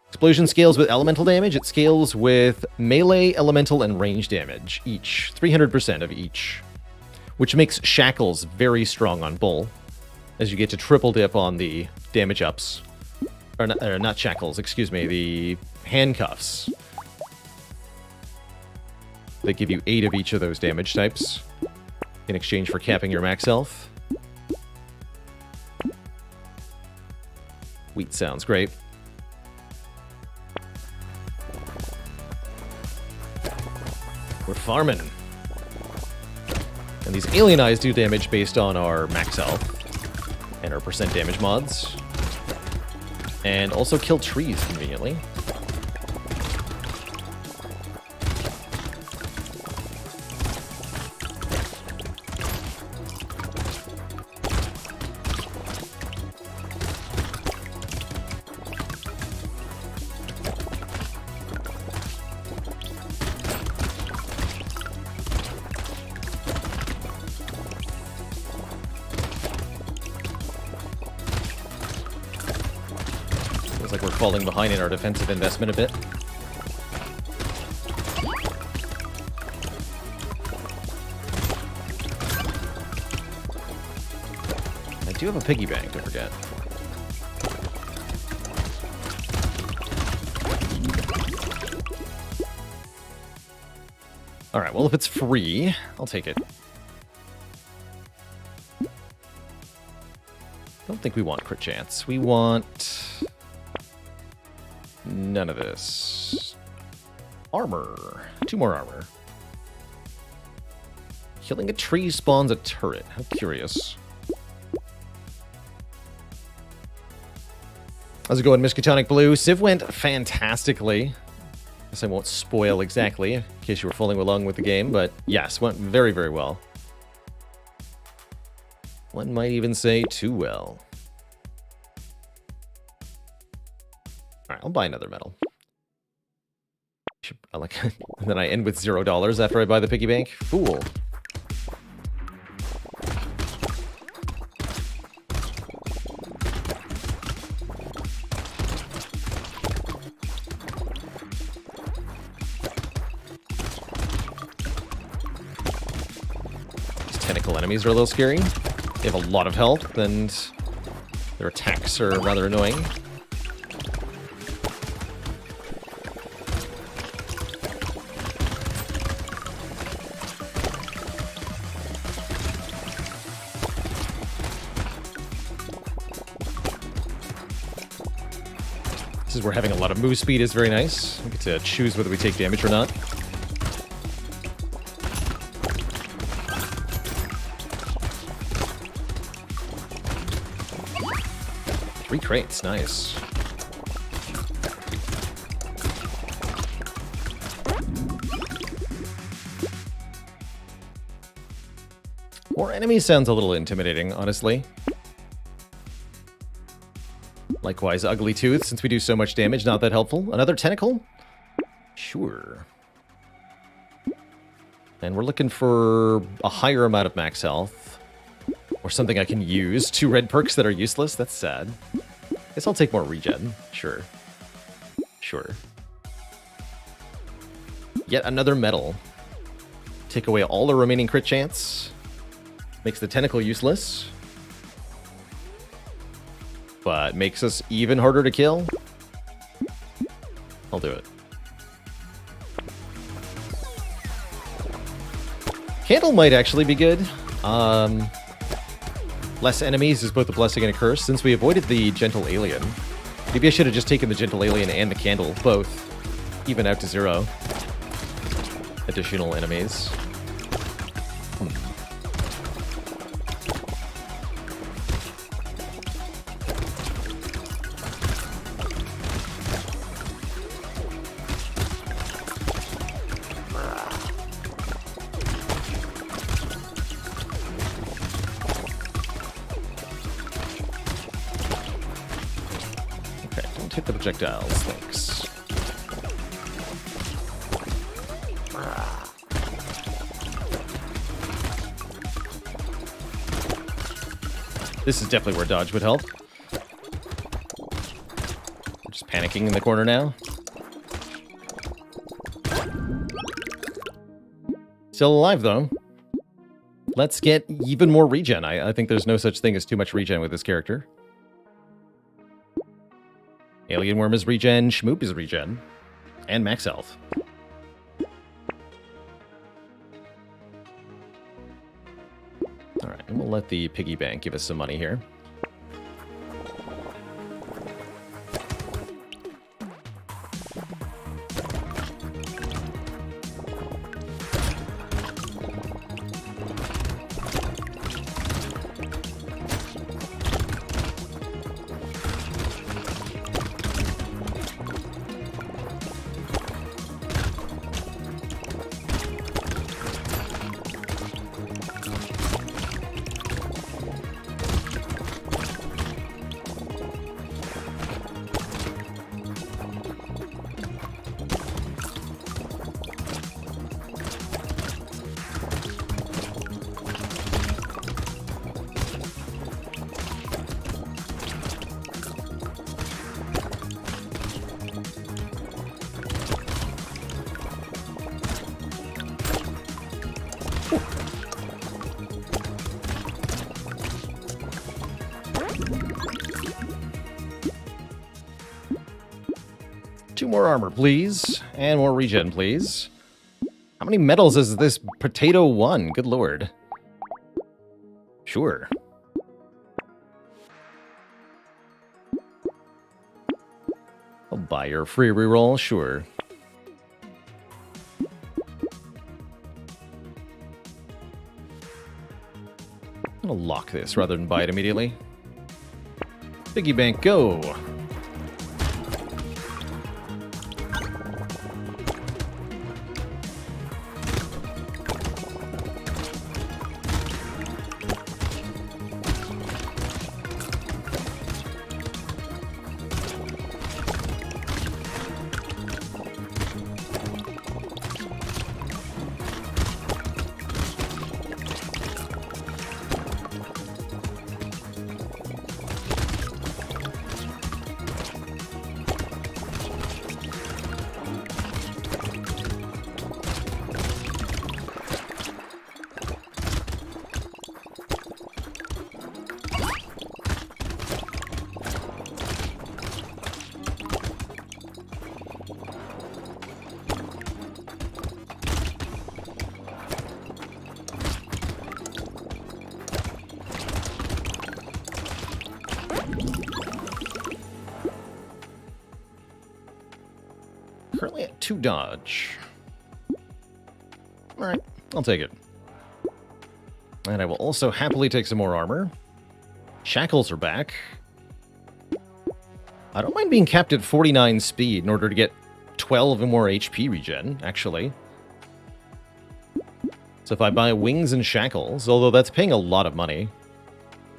Explosion scales with elemental damage. It scales with melee, elemental, and range damage, each. 300% of each. Which makes Shackles very strong on Bull, as you get to triple dip on the damage ups. Or not Shackles, excuse me, the handcuffs. They give you 8 of each of those damage types in exchange for capping your max health. Wheat sounds great. We're farming. And these Alien Eyes do damage based on our max health and our percent damage mods. And also kill trees conveniently. Like we're falling behind in our defensive investment a bit. I do have a piggy bank, don't forget. Alright, well if it's free, I'll take it. Don't think we want crit chance. We want... none of this. Armor. 2 more armor. Killing a tree spawns a turret. How curious. How's it going, Miskatonic Blue? Civ went fantastically. Guess I won't spoil exactly, in case you were following along with the game, but yes, went very, very well. One might even say too well. Alright, I'll buy another medal. I like it. And then I end with $0 after I buy the piggy bank. Fool. These tentacle enemies are a little scary. They have a lot of health, and their attacks are rather annoying. This is where having a lot of move speed is very nice. We get to choose whether we take damage or not. Three crates, nice. More enemies sounds a little intimidating, honestly. Likewise, Ugly Tooth, since we do so much damage, not that helpful. Another tentacle? Sure. And we're looking for a higher amount of max health. Or something I can use. 2 red perks that are useless? That's sad. Guess I'll take more regen. Sure. Sure. Yet another medal. Take away all the remaining crit chance. Makes the tentacle useless. But makes us even harder to kill. I'll do it. Candle might actually be good. Less enemies is both a blessing and a curse. Since we avoided the Gentle Alien, maybe I should have just taken the Gentle Alien and the Candle, both. Even out to 0. Additional enemies. hit the projectiles. Thanks. This is definitely where dodge would help. Just panicking in the corner now. Still alive, though. Let's get even more regen. I think there's no such thing as too much regen with this character. Alien Worm is regen, Schmoop is regen, and max health. Alright, and we'll let the piggy bank give us some money here. Two more armor, please. And more regen, please. How many medals is this Brotato won? Good lord. Sure. I'll buy your free reroll, sure. I'll lock this rather than buy it immediately. Piggy bank, go! Currently at 2 dodge. Alright, I'll take it. And I will also happily take some more armor. Shackles are back. I don't mind being capped at 49 speed in order to get 12 and more HP regen, actually. So if I buy wings and shackles, although that's paying a lot of money,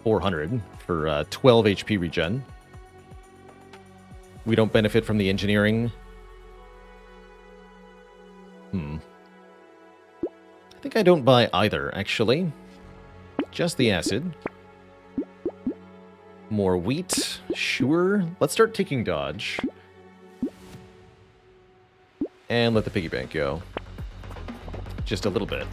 400 for 12 HP regen. We don't benefit from the engineering. I think I don't buy either, actually. Just the acid. More wheat, sure. Let's start taking dodge. And let the piggy bank go. Just a little bit.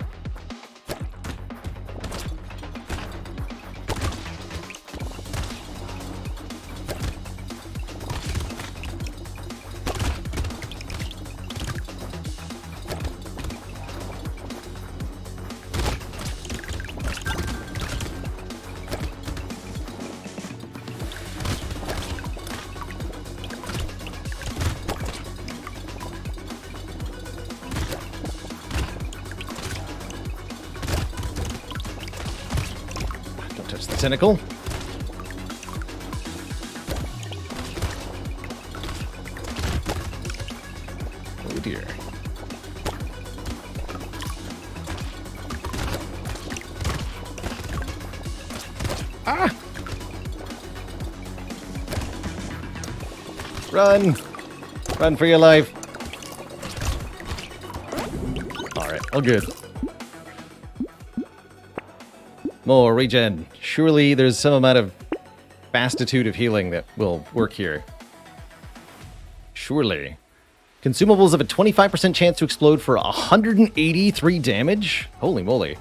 Touch the tentacle. Oh dear. Ah! Run! Run for your life. Alright, all good. More regen. Surely there's some amount of vastitude of healing that will work here. Surely. Consumables have a 25% chance to explode for 183 damage? Holy moly.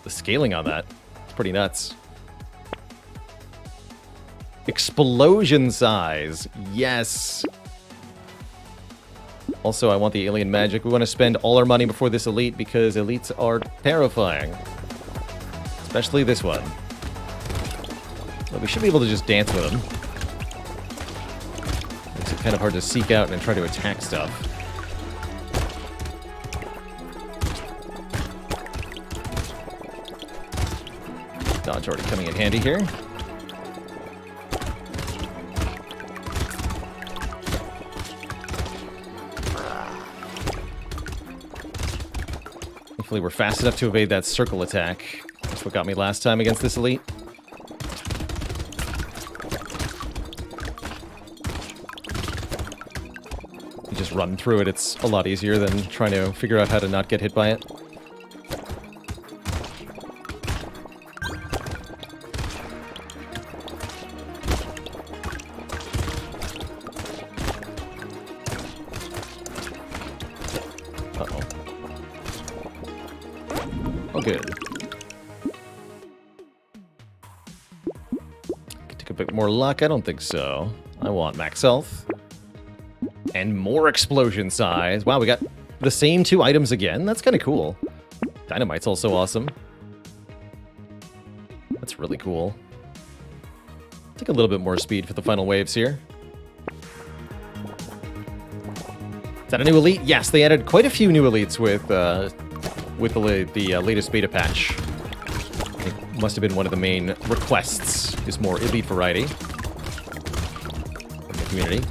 The scaling on that is pretty nuts. Explosion size. Yes. Also, I want the alien magic. We want to spend all our money before this elite because elites are terrifying. Especially this one. But we should be able to just dance with them. Makes it kind of hard to seek out and try to attack stuff. Dodge already coming in handy here. Hopefully we're fast enough to evade that circle attack. That's what got me last time against this elite. You just run through it, it's a lot easier than trying to figure out how to not get hit by it. Uh-oh. Oh, good. Take a bit more luck? I don't think so. I want max health. And more explosion size. Wow, we got the same 2 items again? That's kind of cool. Dynamite's also awesome. That's really cool. Take a little bit more speed for the final waves here. Is that a new elite? Yes, they added quite a few new elites with the latest beta patch. It must have been one of the main requests, is more elite variety from the community.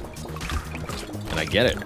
And I get it.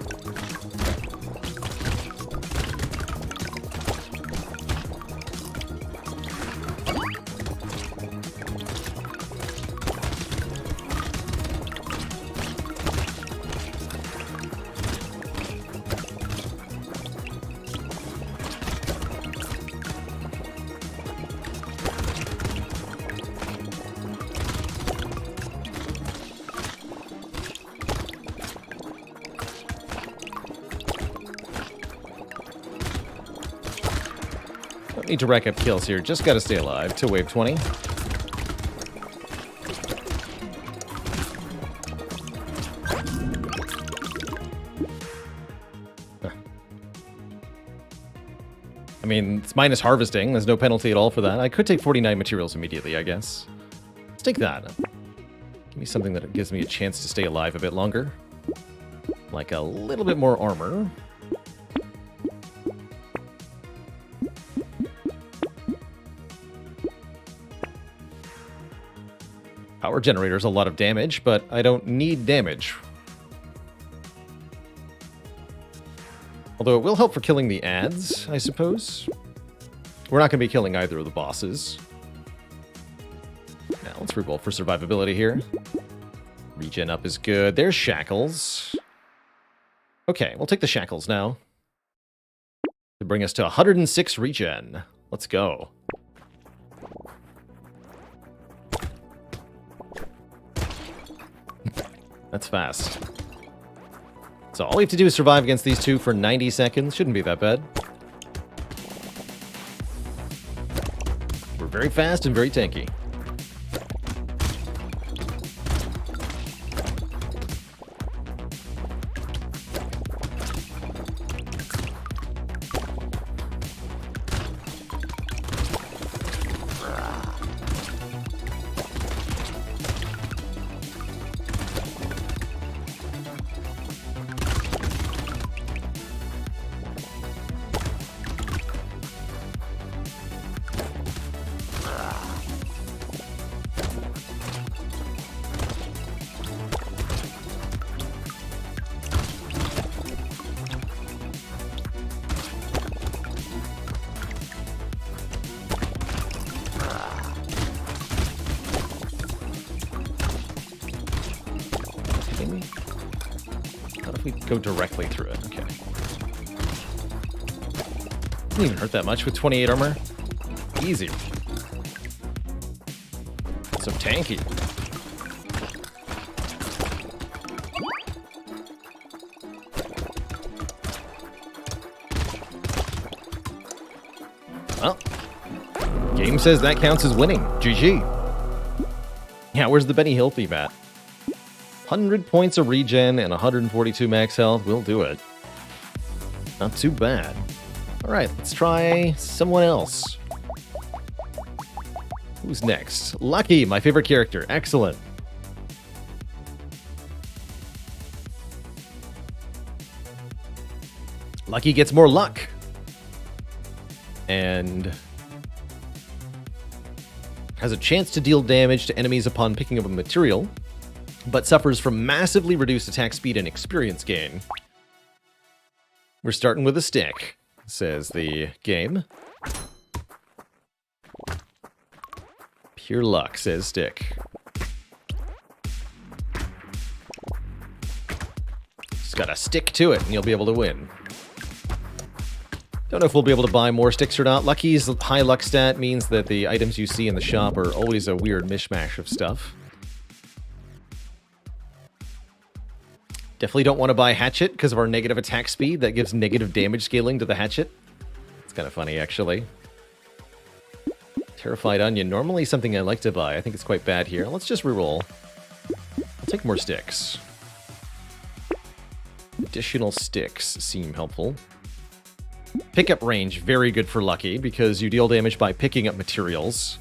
Don't need to rack up kills here, just gotta stay alive till wave 20. I mean, it's minus harvesting, there's no penalty at all for that. I could take 49 materials immediately, I guess. Let's take that. Give me something that gives me a chance to stay alive a bit longer. Like a little bit more armor. Power generator's a lot of damage, but I don't need damage. Although it will help for killing the ads, I suppose. We're not going to be killing either of the bosses. Now, let's reroll for survivability here. Regen up is good. There's shackles. Okay, we'll take the shackles now. To bring us to 106 regen. Let's go. That's fast. So all we have to do is survive against these two for 90 seconds. Shouldn't be that bad. We're very fast and very tanky. go directly through it. Okay. Didn't even hurt that much with 28 armor. Easy. So tanky. Well, game says that counts as winning. GG. Yeah, where's the Benny Hill theme at? 100 points of regen and 142 max health. We'll do it. Not too bad. All right, let's try someone else. Who's next? Lucky, my favorite character. Excellent. Lucky gets more luck. And has a chance to deal damage to enemies upon picking up a material, but suffers from massively reduced attack speed and experience gain. We're starting with a stick, says the game. Pure luck, says stick. Just gotta stick to it and you'll be able to win. Don't know if we'll be able to buy more sticks or not. Lucky's high luck stat means that the items you see in the shop are always a weird mishmash of stuff. Definitely don't want to buy Hatchet because of our negative attack speed. That gives negative damage scaling to the Hatchet. It's kind of funny, actually. Terrified Onion, normally something I like to buy. I think it's quite bad here. Let's just reroll. I'll take more sticks. Additional sticks seem helpful. Pickup range, very good for Lucky, because you deal damage by picking up materials.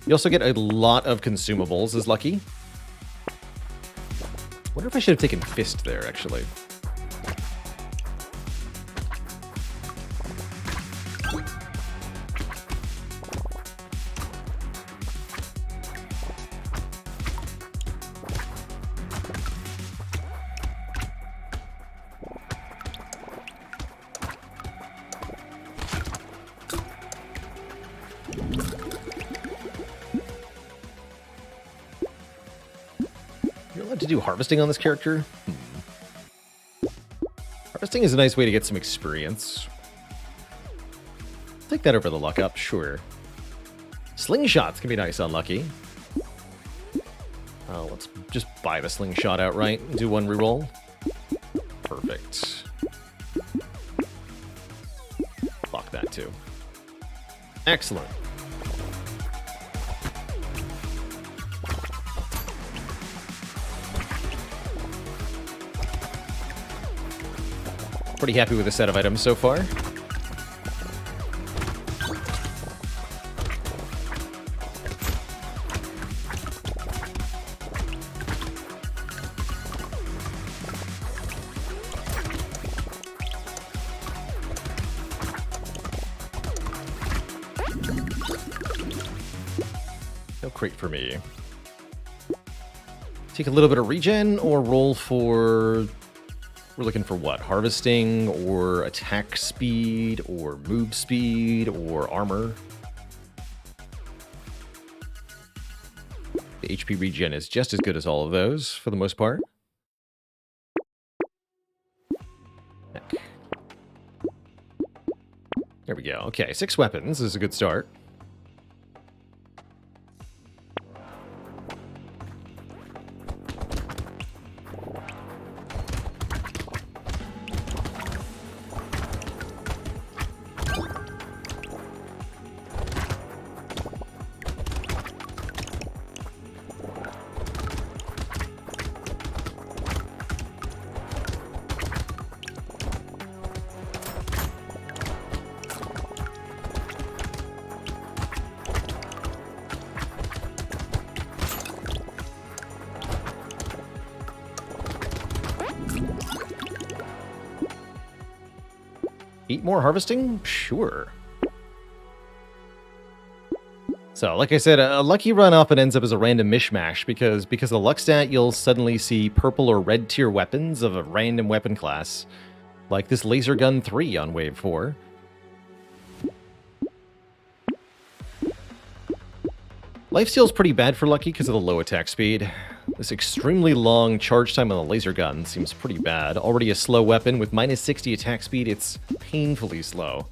You also get a lot of consumables as Lucky. Wonder if I should have taken Fist there, actually. To do harvesting on this character? Harvesting is a nice way to get some experience. Take that over the luck up, sure. Slingshots can be nice on Lucky. Let's just buy the slingshot outright and do one reroll. Perfect. Block that too. Excellent. Pretty happy with the set of items so far. No crate for me. Take a little bit of regen or roll for... We're looking for what? Harvesting, or attack speed, or move speed, or armor. The HP regen is just as good as all of those, for the most part. Heck. There we go. Okay, 6 weapons is a good start. Eat more harvesting? Sure. So, like I said, a lucky run often ends up as a random mishmash because of the luck stat, you'll suddenly see purple or red tier weapons of a random weapon class, like this Laser Gun 3 on Wave 4. Lifesteal's pretty bad for Lucky because of the low attack speed. This extremely long charge time on the laser gun seems pretty bad. Already a slow weapon with minus 60 attack speed, it's painfully slow.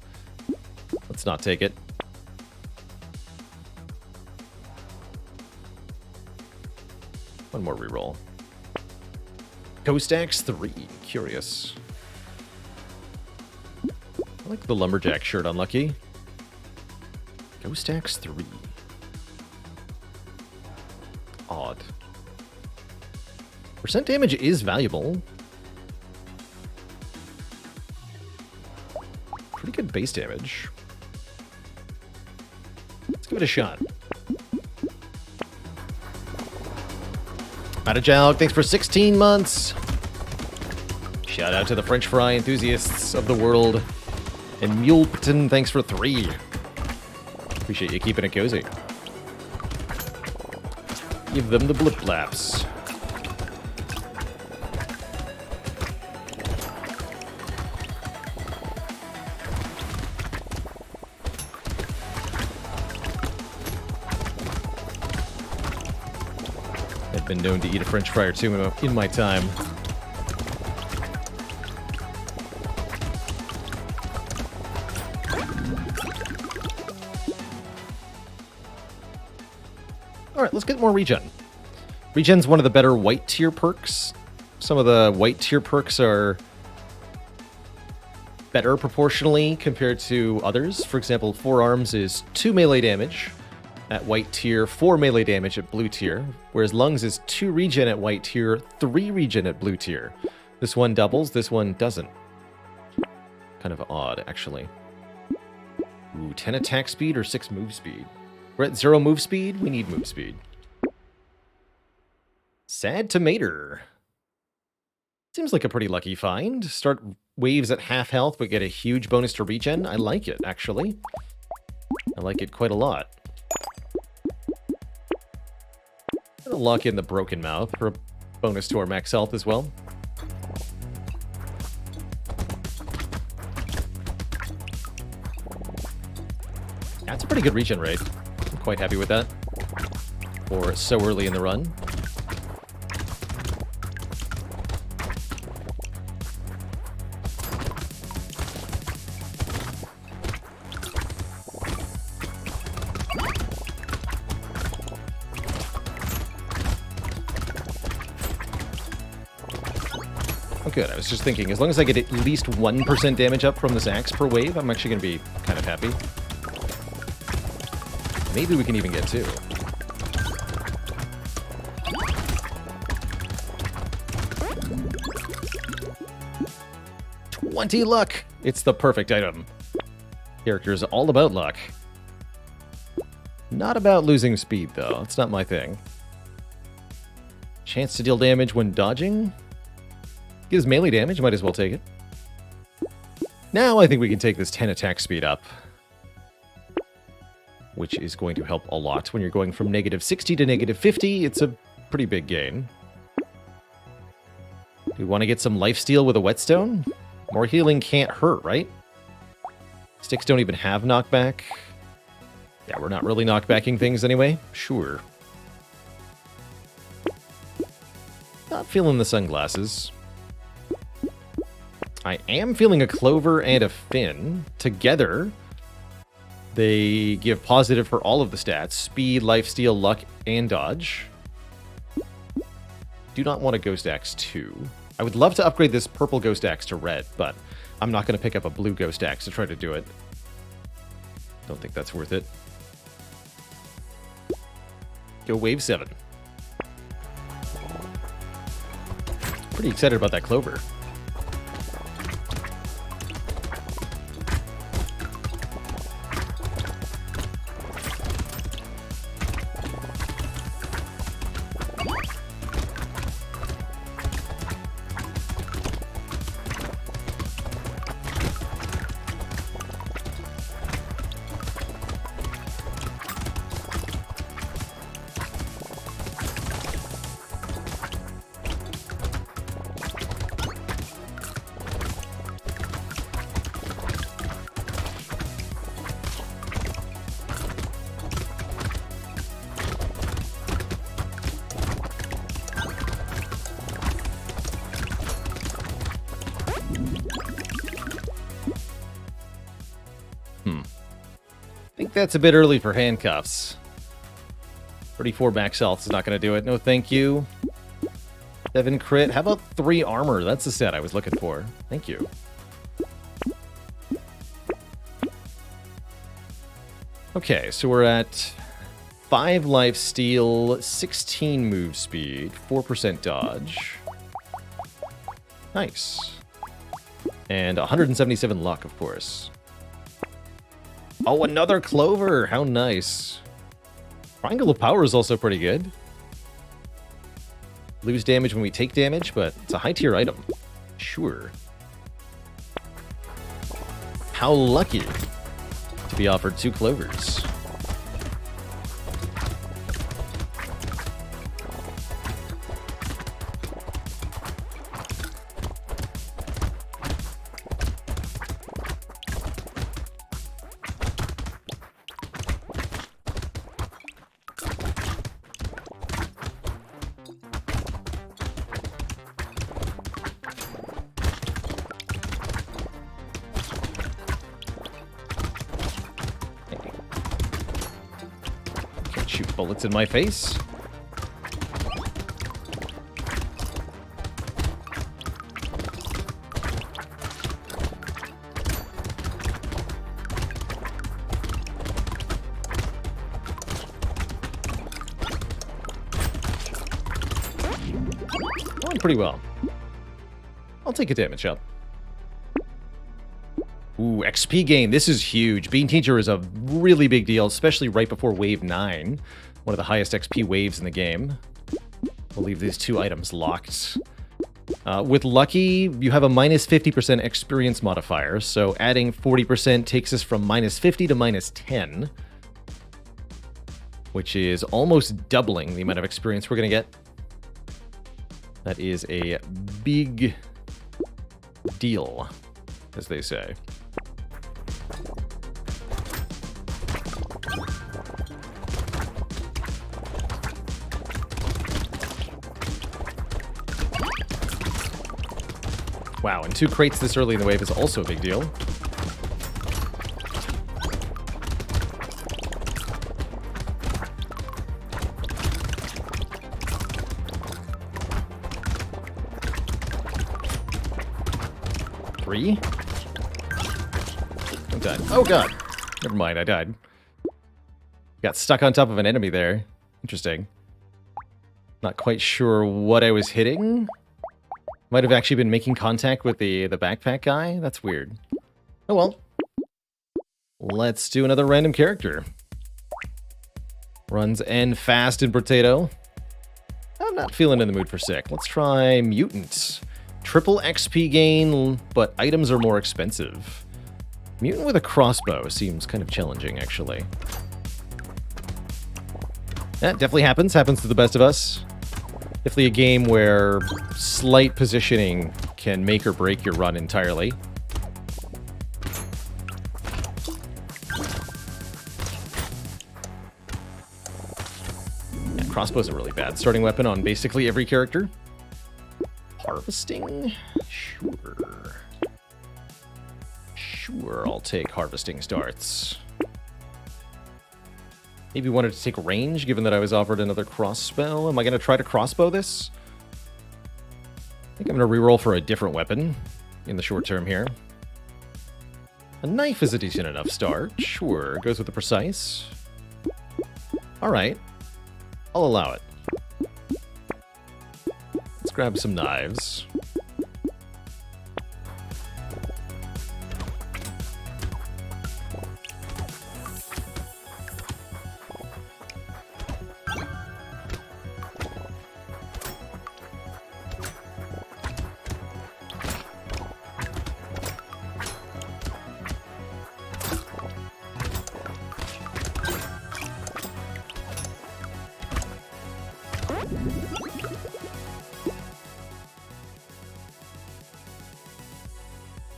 Let's not take it. One more reroll. Ghost Axe 3. Curious. I like the Lumberjack shirt on Lucky. Ghost Axe 3. Odd. Percent damage is valuable. Pretty good base damage. Let's give it a shot. Matajalk, thanks for 16 months. Shout out to the French fry enthusiasts of the world. And Mulepton, thanks for 3. Appreciate you keeping it cozy. Give them the blip flaps. I've been known to eat a French fry or two in my time. Alright, let's get more regen. Regen's one of the better white tier perks. Some of the white tier perks are better proportionally compared to others. For example, Forearms is 2 melee damage at white tier, 4 melee damage at blue tier, whereas Lungs is 2 regen at white tier, 3 regen at blue tier. This one doubles, this one doesn't. Kind of odd, actually. Ooh, 10 attack speed or 6 move speed? We're at 0 move speed, we need move speed. Sad Tomater. Seems like a pretty lucky find. Start waves at half health, but get a huge bonus to regen. I like it, actually. I like it quite a lot. Gonna lock in the Broken Mouth for a bonus to our max health as well. That's a pretty good regen rate. I'm quite happy with that. For so early in the run. Good. I was just thinking, as long as I get at least 1% damage up from this axe per wave, I'm actually going to be kind of happy. Maybe we can even get 2. $20 luck! It's the perfect item. Character's all about luck. Not about losing speed, though. It's not my thing. Chance to deal damage when dodging? Gives melee damage, might as well take it. Now I think we can take this 10 attack speed up. Which is going to help a lot. When you're going from -60 to -50, it's a pretty big gain. Do we want to get some lifesteal with a whetstone? More healing can't hurt, right? Sticks don't even have knockback. Yeah, we're not really knockbacking things anyway. Sure. Not feeling the sunglasses. I am feeling a Clover and a Fin. Together, they give positive for all of the stats. Speed, lifesteal, luck, and dodge. Do not want a Ghost Axe 2. I would love to upgrade this purple Ghost Axe to red, but I'm not going to pick up a blue Ghost Axe to try to do it. Don't think that's worth it. Go wave 7. Pretty excited about that Clover. think that's a bit early for handcuffs. 34 max health is not going to do it. No, thank you. 7 crit. How about 3 armor? That's the set I was looking for. Thank you. Okay, so we're at 5 life steal, 16 move speed, 4% dodge. Nice. And 177 luck, of course. Oh, another clover! How nice. Triangle of Power is also pretty good. Lose damage when we take damage, but it's a high-tier item. Sure. How lucky to be offered 2 clovers. Shoot bullets in my face. Going pretty well. I'll take a damage up. Ooh, XP gain. This is huge. Being Teacher is a really big deal, especially right before Wave 9. One of the highest XP waves in the game. We'll leave these 2 items locked. With Lucky, you have a minus 50% experience modifier, so adding 40% takes us from minus 50 to minus 10. Which is almost doubling the amount of experience we're going to get. That is a big deal, as they say. Wow, and 2 crates this early in the wave is also a big deal. Three? I'm done. Oh god! Never mind, I died. Got stuck on top of an enemy there. Interesting. Not quite sure what I was hitting. Might have actually been making contact with the backpack guy. That's weird. Oh well. Let's do another random character. Runs N fast in Brotato. I'm not feeling in the mood for sick. Let's try Mutant. Triple XP gain, but items are more expensive. Mutant with a crossbow seems kind of challenging, actually. That definitely happens. Happens to the best of us. Definitely a game where slight positioning can make or break your run entirely. Yeah, crossbow's a really bad starting weapon on basically every character. Harvesting? Sure. Sure, I'll take harvesting starts. Maybe wanted to take range, given that I was offered another crossbow. Am I going to try to crossbow this? I think I'm going to reroll for a different weapon in the short term here. A knife is a decent enough start. Sure, goes with the precise. Alright, I'll allow it. Let's grab some knives.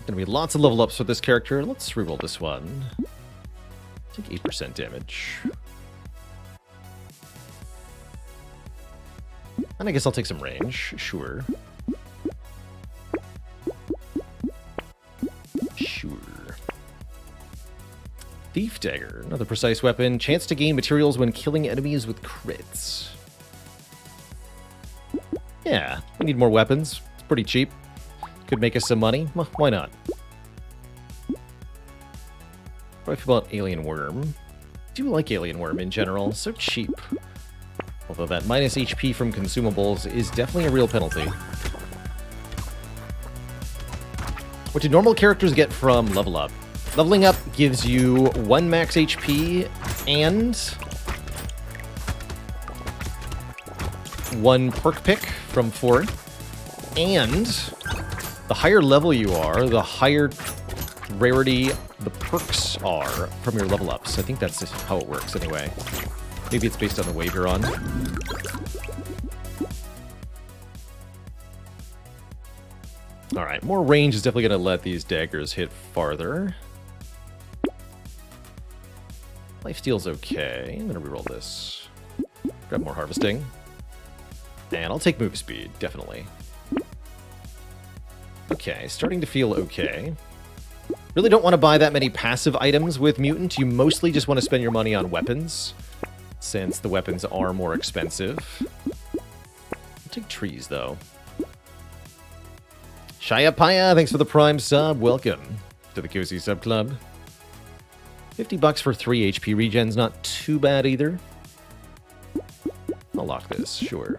Gonna be lots of level ups for this character. Let's reroll this one. Take 8% damage. And I guess I'll take some range. Sure. Sure. Thief Dagger, another precise weapon. Chance to gain materials when killing enemies with crits. Yeah, we need more weapons. It's pretty cheap. Could make us some money. Well, why not? What do I feel about Alien Worm? I do like Alien Worm in general. So cheap. Although that minus HP from consumables is definitely a real penalty. What do normal characters get from level up? Leveling up gives you 1 max HP and 1 perk pick from 4. And the higher level you are, the higher rarity the perks are from your level ups. I think that's just how it works anyway. Maybe it's based on the wave you're on. Alright, more range is definitely going to let these daggers hit farther. Lifesteal's okay. I'm going to reroll this. Grab more harvesting. And I'll take move speed, definitely. Okay, starting to feel okay. Really don't want to buy that many passive items with Mutant. You mostly just want to spend your money on weapons, since the weapons are more expensive. I'll take trees, though. Shia Paya, thanks for the Prime sub. Welcome to the Cozy Sub Club. $50 for 3 HP regens, not too bad either. I'll lock this, sure.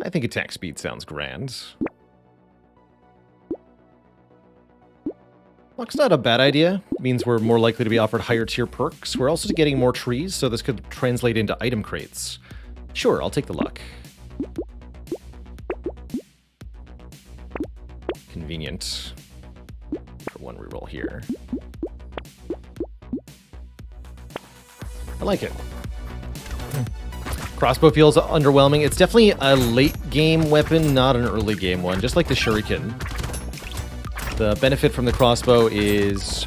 I think attack speed sounds grand. Luck's not a bad idea. It means we're more likely to be offered higher tier perks. We're also getting more trees, so this could translate into item crates. Sure, I'll take the luck. Convenient. For one reroll here. I like it. Crossbow feels underwhelming. It's definitely a late game weapon, not an early game one, just like the shuriken. The benefit from the crossbow is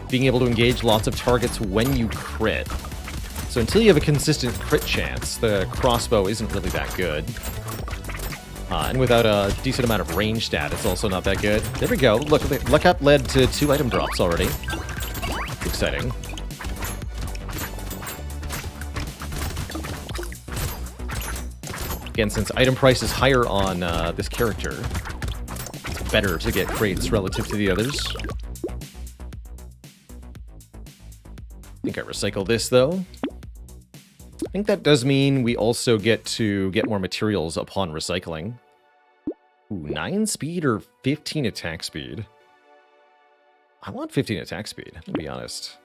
being able to engage lots of targets when you crit. So until you have a consistent crit chance, the crossbow isn't really that good. And without a decent amount of range stat, it's also not that good. There we go. Look, Luck Up led to 2 item drops already. It's exciting. Again, since item price is higher on this character, it's better to get crates relative to the others. I think I recycle this, though. I think that does mean we also get to get more materials upon recycling. Ooh, 9 speed or 15 attack speed? I want 15 attack speed, to be honest.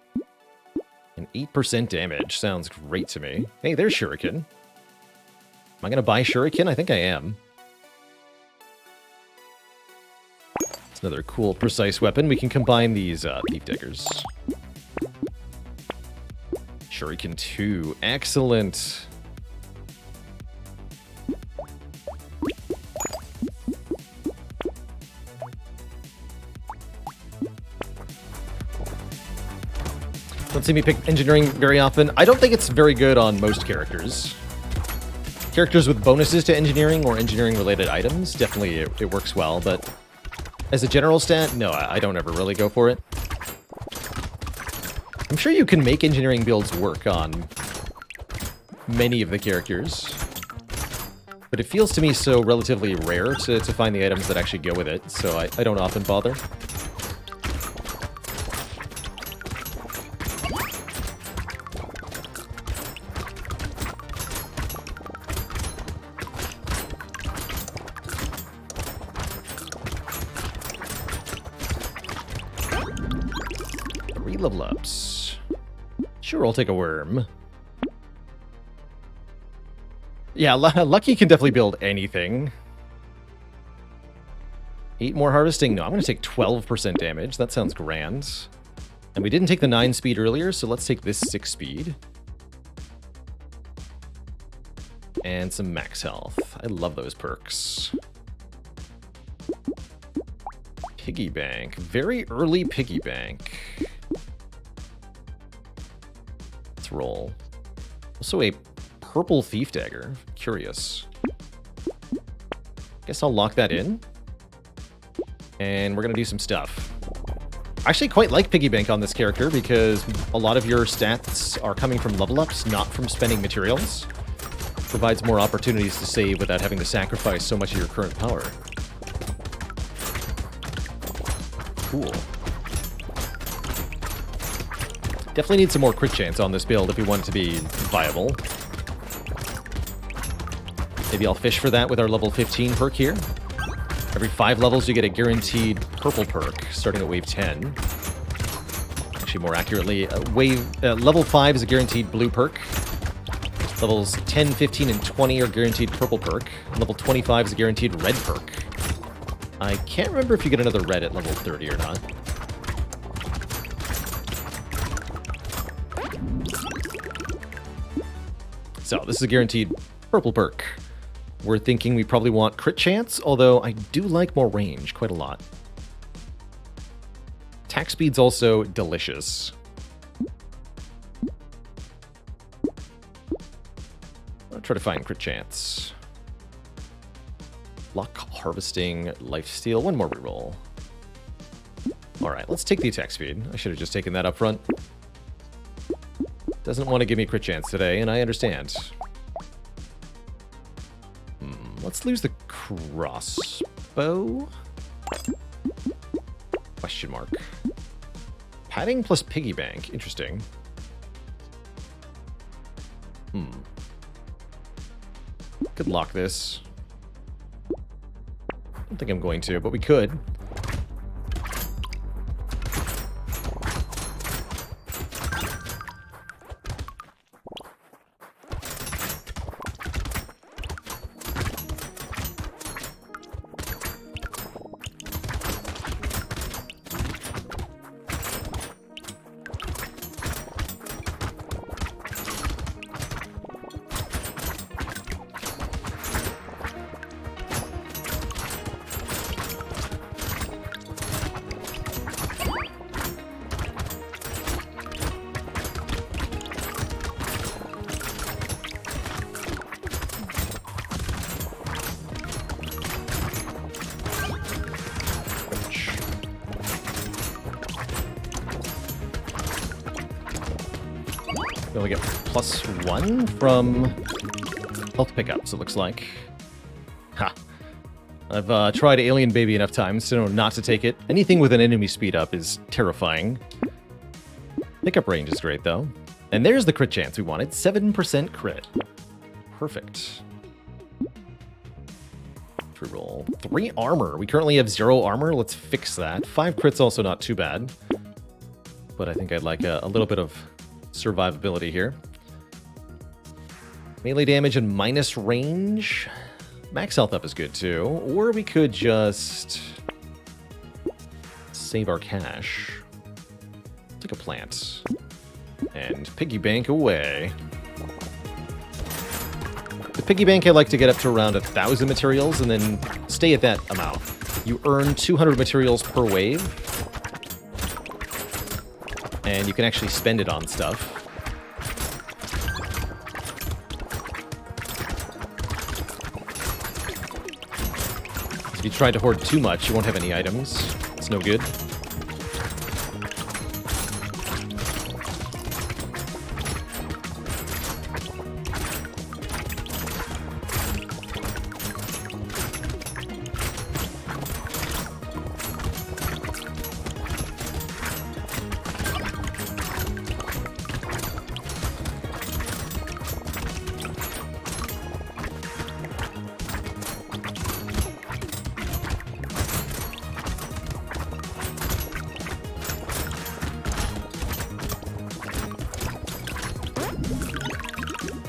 And 8% damage sounds great to me. Hey, there's Shuriken. Am I going to buy Shuriken? I think I am. It's another cool, precise weapon. We can combine these Thief Daggers. Shuriken 2. Excellent. Don't see me pick engineering very often. I don't think it's very good on most characters. Characters with bonuses to engineering or engineering-related items, definitely it works well, but as a general stat, no, I don't ever really go for it. I'm sure you can make engineering builds work on many of the characters, but it feels to me so relatively rare to find the items that actually go with it, so I don't often bother. Level ups. Sure, I'll take a worm. Yeah, Lucky can definitely build anything. 8 more harvesting? No, I'm going to take 12% damage. That sounds grand. And we didn't take the 9 speed earlier, so let's take this 6 speed. And some max health. I love those perks. Piggy bank. Very early piggy bank. Let's roll. Also a purple thief dagger. Curious. Guess I'll lock that in. And we're going to do some stuff. I actually quite like piggy bank on this character because a lot of your stats are coming from level ups, not from spending materials. Provides more opportunities to save without having to sacrifice so much of your current power. Cool. Definitely need some more crit chance on this build if we want it to be viable. Maybe I'll fish for that with our level 15 perk here. Every 5 levels you get a guaranteed purple perk, starting at wave 10. Actually, more accurately, level 5 is a guaranteed blue perk. Levels 10, 15, and 20 are guaranteed purple perk. Level 25 is a guaranteed red perk. I can't remember if you get another red at level 30 or not. So, this is a guaranteed purple perk. We're thinking we probably want crit chance, although I do like more range quite a lot. Attack speed's also delicious. I'll try to find crit chance. Luck, harvesting, lifesteal. One more reroll. Alright, let's take the attack speed. I should have just taken that up front. Doesn't want to give me crit chance today, and I understand. Let's lose the crossbow? Question mark. Padding plus piggy bank. Interesting. Could lock this. I don't think I'm going to, but we could. We only get +1 from health pickups, it looks like. Ha. I've tried Alien Baby enough times to know not to take it. Anything with an enemy speed up is terrifying. Pickup range is great, though. And there's the crit chance we wanted. 7% crit. Perfect. Reroll. 3 armor. We currently have 0 armor. Let's fix that. 5 crits also not too bad. But I think I'd like a little bit of survivability here. Melee damage and minus range. Max health up is good too. Or we could just save our cash. Take a plant. And piggy bank away. The piggy bank I like to get up to around 1,000 materials and then stay at that amount. You earn 200 materials per wave. And you can actually spend it on stuff. If you try to hoard too much, you won't have any items. It's no good.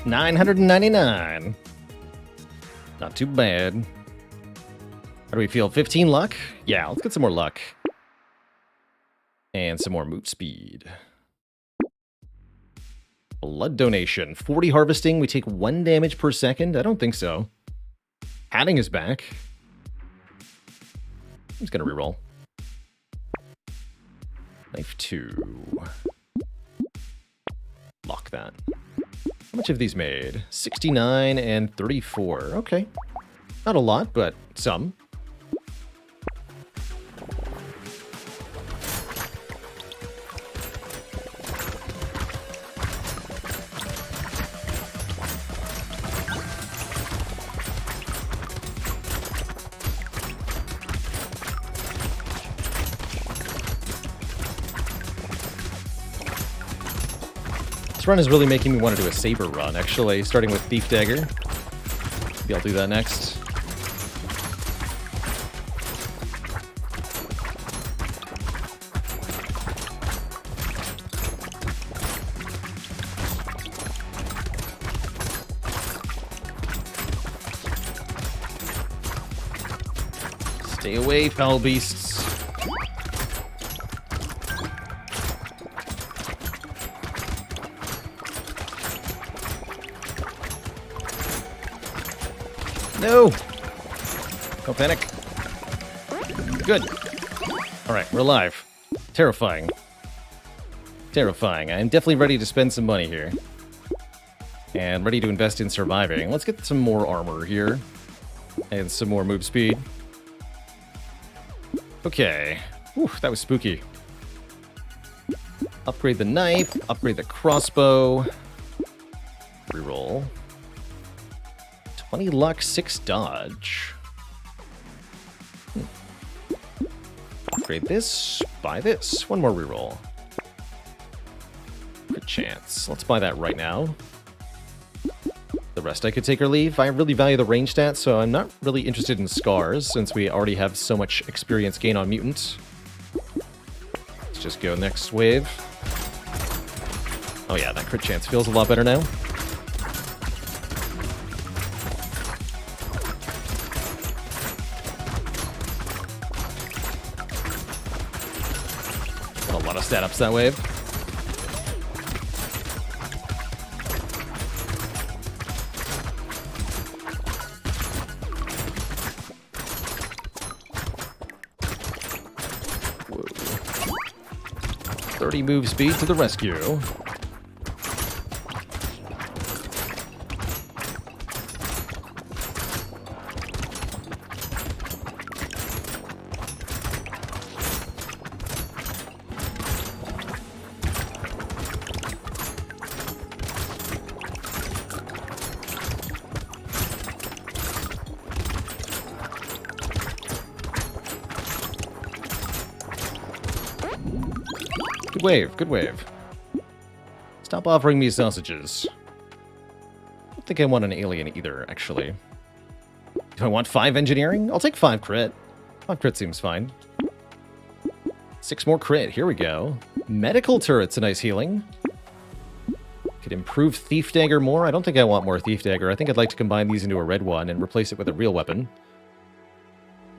$999. Not too bad. How do we feel? 15 luck? Yeah, let's get some more luck. And some more move speed. Blood donation. 40 harvesting. We take 1 damage per second? I don't think so. Padding is back. I'm just going to reroll. Knife 2. Lock that. How much have these made? 69 and 34. Okay. Not a lot, but some. This run is really making me want to do a saber run, actually, starting with Thief Dagger. Maybe I'll do that next. Stay away, foul beasts. No! Don't panic. Good. Alright, we're alive. Terrifying. Terrifying. I'm definitely ready to spend some money here. And ready to invest in surviving. Let's get some more armor here. And some more move speed. Okay. Whew, that was spooky. Upgrade the knife. Upgrade the crossbow. Reroll. 20 luck, 6 dodge. Upgrade this, buy this. One more reroll. Good chance. Let's buy that right now. The rest I could take or leave. I really value the range stats, so I'm not really interested in scars since we already have so much experience gain on mutant. Let's just go next wave. Oh yeah, that crit chance feels a lot better now. A lot of stat ups that wave. Whoa. 30 move speed to the rescue. Good wave, good wave. Stop offering me sausages. I don't think I want an alien either, actually. Do I want 5 engineering? I'll take 5 crit. 5 crit seems fine. 6 more crit, here we go. Medical turret's a nice healing. Could improve Thief Dagger more. I don't think I want more Thief Dagger. I think I'd like to combine these into a red one and replace it with a real weapon.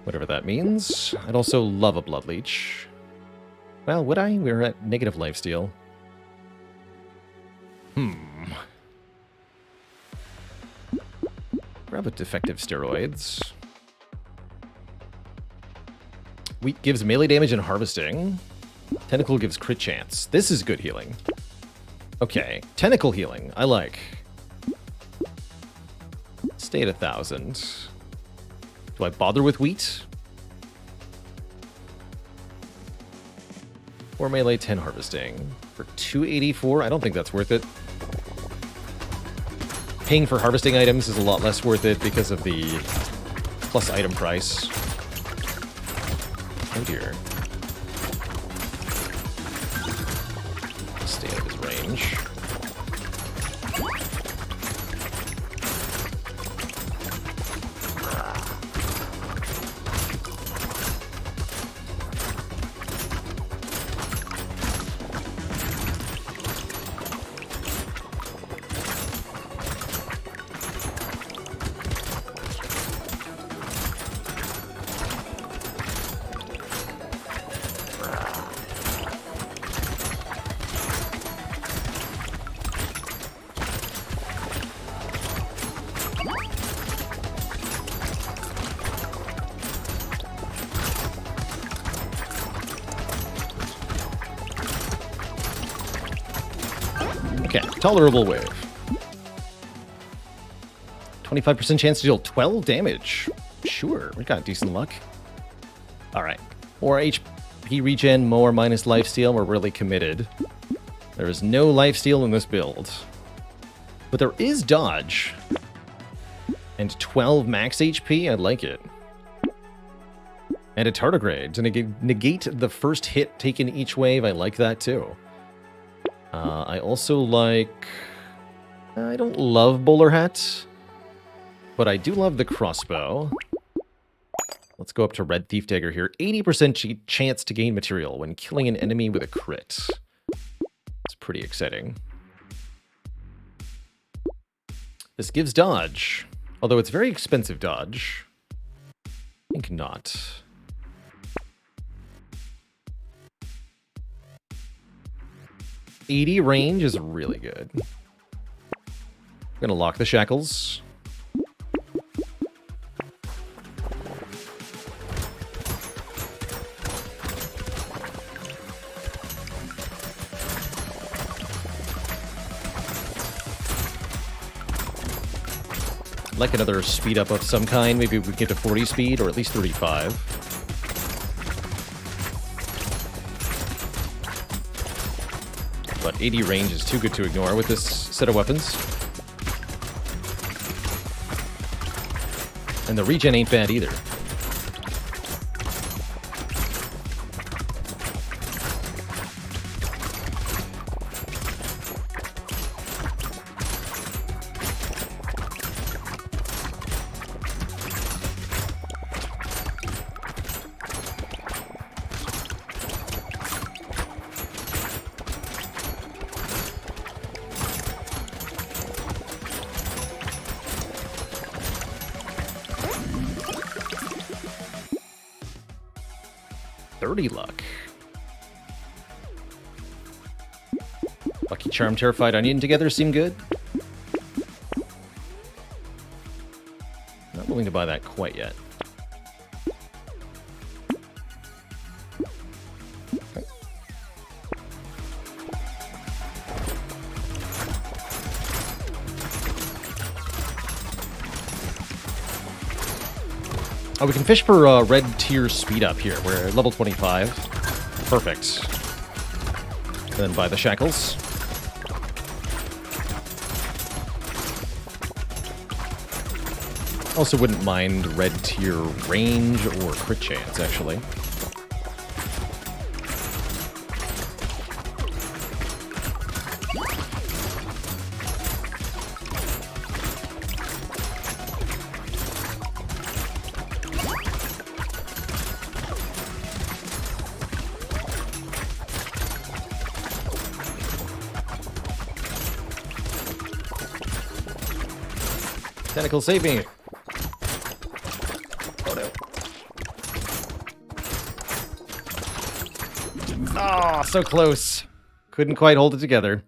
Whatever that means. I'd also love a Blood Leech. Well, would I? We're at negative lifesteal. Grab a defective steroids. Wheat gives melee damage and harvesting. Tentacle gives crit chance. This is good healing. Okay, tentacle healing. I like. Stay at 1,000. Do I bother with wheat? 4 melee, 10 harvesting. For 284, I don't think that's worth it. Paying for harvesting items is a lot less worth it because of the plus item price. Oh dear. Stay out of his range. Okay, tolerable wave. 25% chance to deal 12 damage. Sure, we got decent luck. Alright. More HP regen, more minus lifesteal. We're really committed. There is no lifesteal in this build. But there is dodge. And 12 max HP, I like it. And a tardigrade to negate the first hit taken each wave. I like that too. I also like... I don't love bowler hat, but I do love the crossbow. Let's go up to Red Thief Dagger here. 80% chance to gain material when killing an enemy with a crit. It's pretty exciting. This gives dodge, although it's very expensive dodge. I think not. .80 range is really good. I'm gonna lock the shackles. Like another speed up of some kind. Maybe we get to 40 speed or at least 35. But 80 range is too good to ignore with this set of weapons. And the regen ain't bad either. Luck. Lucky Charm, Terrified Onion together seem good. Not willing to buy that quite yet. Okay. Oh, we can fish for red tier speed up here. We're at level 25. Perfect. Then buy the shackles. Also wouldn't mind red tier range or crit chance, actually. Tentacle, save me! Oh no. Ah, so close. Couldn't quite hold it together.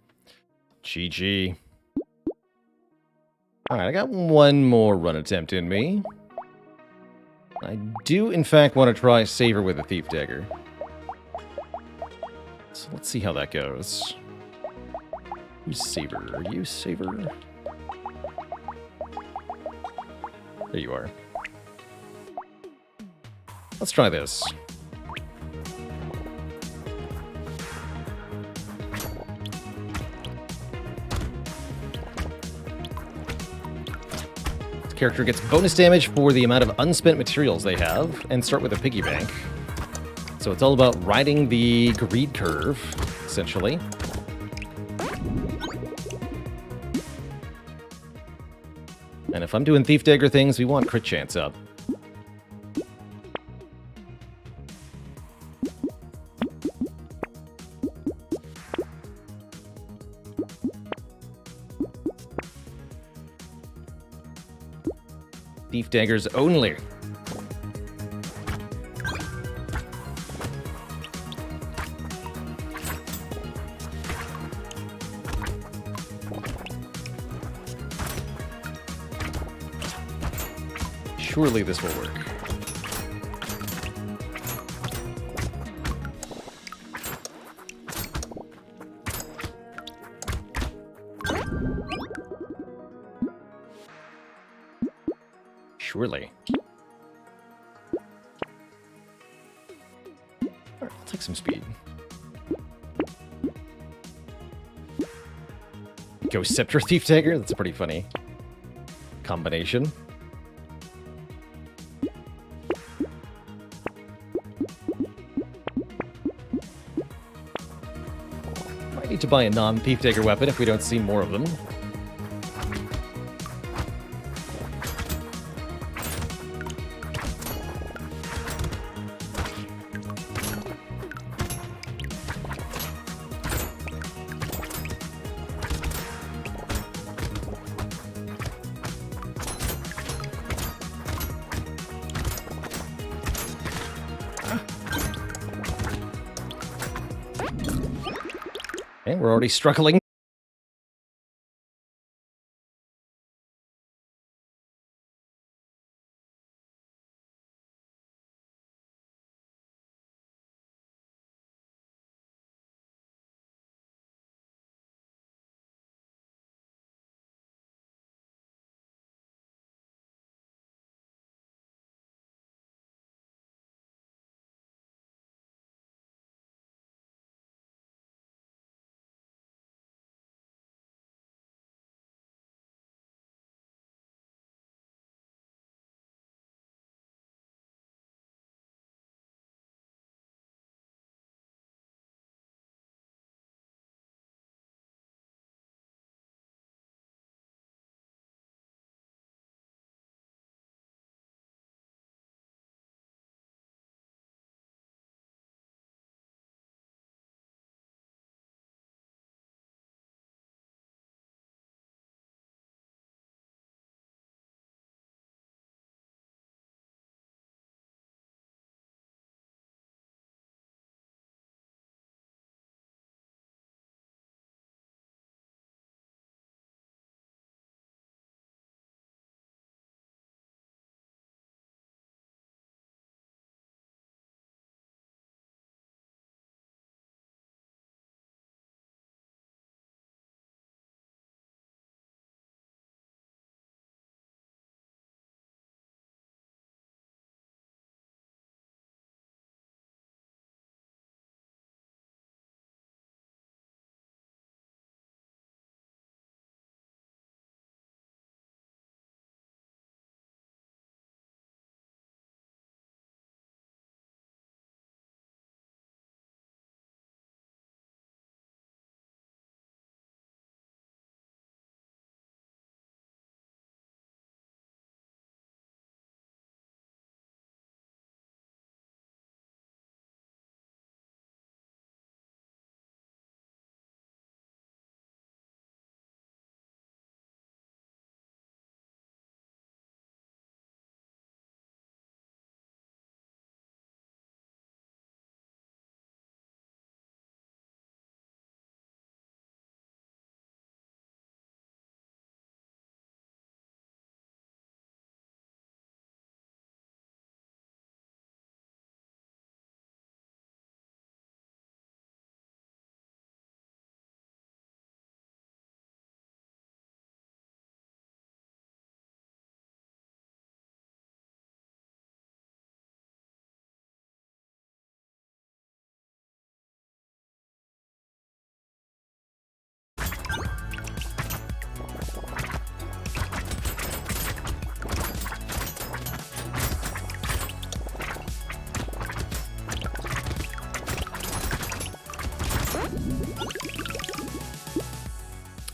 GG. Alright, I got one more run attempt in me. I do, in fact, want to try Saver with a Thief Dagger. So let's see how that goes. Who's Saver? Are you Saver? There you are. Let's try this. This character gets bonus damage for the amount of unspent materials they have, and start with a piggy bank. So it's all about riding the greed curve, essentially. And if I'm doing Thief Dagger things, we want crit chance up. Thief Daggers only. Surely this will work. Surely. Alright, I'll take some speed. Ghost Scepter Thief Dagger? That's a pretty funny combination. Might need to buy a non-Thief Dagger weapon if we don't see more of them. Okay, we're already struggling.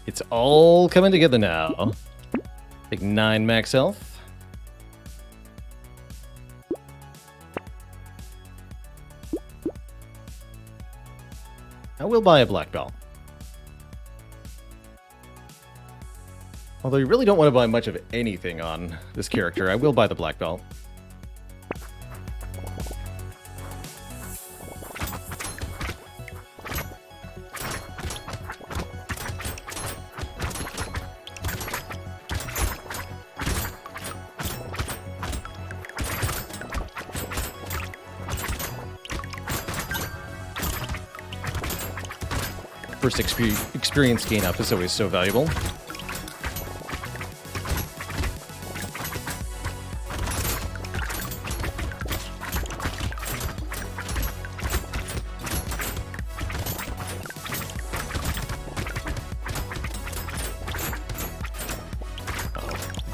It's all coming together now. Take 9 max health. I will buy a black belt. Although you really don't want to buy much of anything on this character, I will buy the black belt. first experience gain up is always so valuable.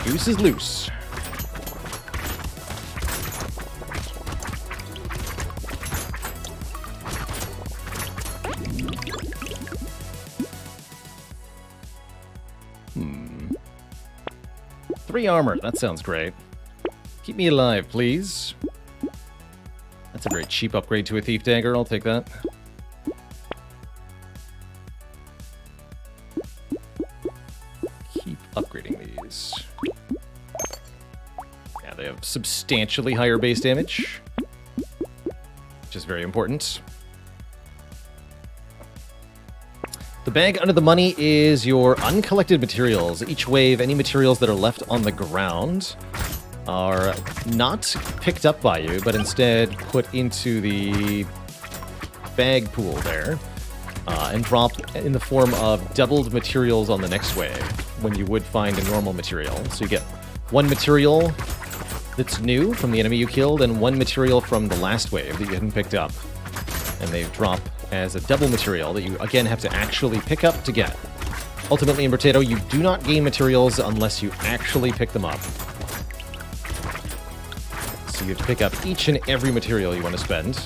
Goose is loose. Three armor. That sounds great. Keep me alive, please. That's a very cheap upgrade to a thief dagger. I'll take that. Keep upgrading these. Yeah, they have substantially higher base damage, which is very important. The bag under the money is your uncollected materials. Each wave, any materials that are left on the ground are not picked up by you, but instead put into the bag pool there and dropped in the form of doubled materials on the next wave when you would find a normal material. So you get one material that's new from the enemy you killed and one material from the last wave that you hadn't picked up. And they drop as a double material that you, again, have to actually pick up to get. Ultimately, in Brotato, you do not gain materials unless you actually pick them up. So you have to pick up each and every material you want to spend.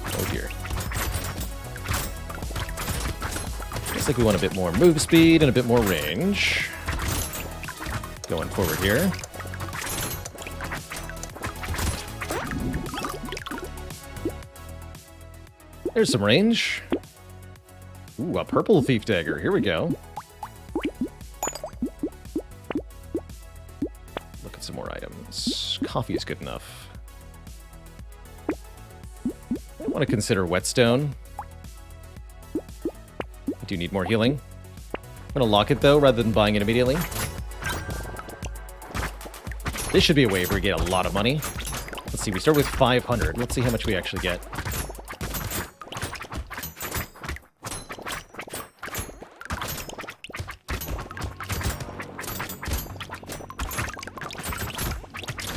Oh dear. Looks like we want a bit more move speed and a bit more range. Going forward here. There's some range. Ooh, a purple thief dagger. Here we go. Look at some more items. Coffee is good enough. I want to consider whetstone. I do need more healing. I'm going to lock it, though, rather than buying it immediately. This should be a wave where we get a lot of money. Let's see, we start with 500. Let's see how much we actually get.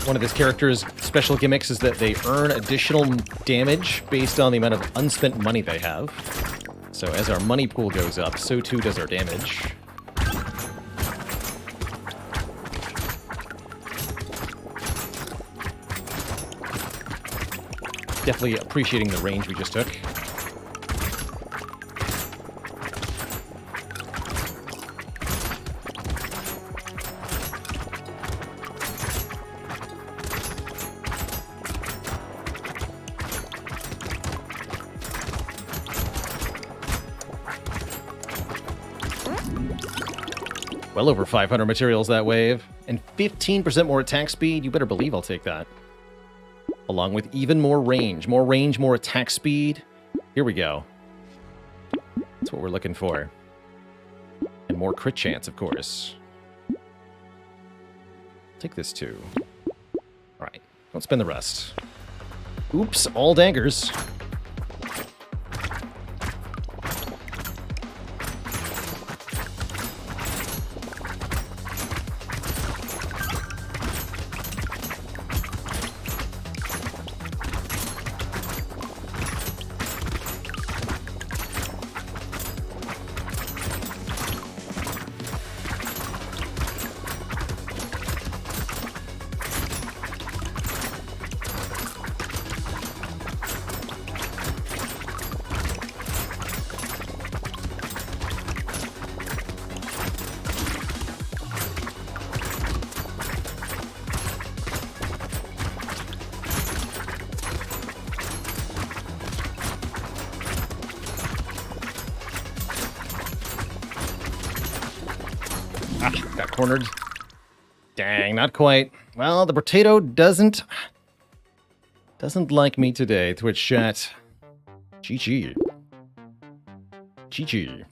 One of this character's special gimmicks is that they earn additional damage based on the amount of unspent money they have. So as our money pool goes up, so too does our damage. Definitely appreciating the range we just took. Well over 500 materials that wave, and 15% more attack speed. You better believe I'll take that. Along with even more range, more attack speed. Here we go. That's what we're looking for. And more crit chance, of course. Take this too. All right, don't spend the rest. Oops, all daggers. Got cornered. Dang, not quite. Well, the Brotato doesn't like me today, Twitch chat. GG. GG.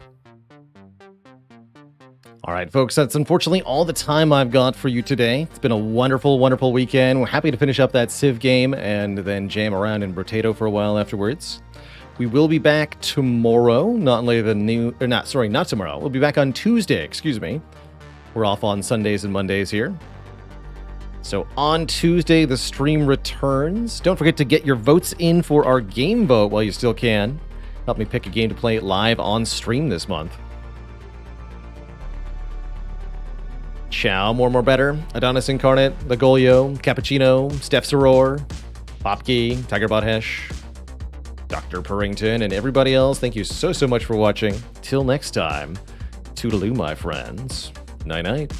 All right, folks, that's unfortunately all the time I've got for you today. It's been a wonderful, wonderful weekend. We're happy to finish up that Civ game and then jam around in Brotato for a while afterwards. We will be back tomorrow, not tomorrow. We'll be back on Tuesday, excuse me. We're off on Sundays and Mondays here. So on Tuesday, the stream returns. Don't forget to get your votes in for our game vote while you still can. Help me pick a game to play live on stream this month. Chow, more better. Adonis Incarnate, Lagolio, Cappuccino, Steph Soror, Popkey, Tigerbot Hesh, Dr. Purrington, and everybody else. Thank you so much for watching. Till next time, toodaloo, my friends. Night-night.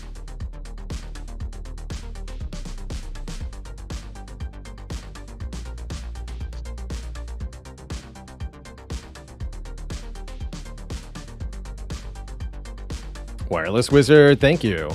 Wireless Wizard, thank you.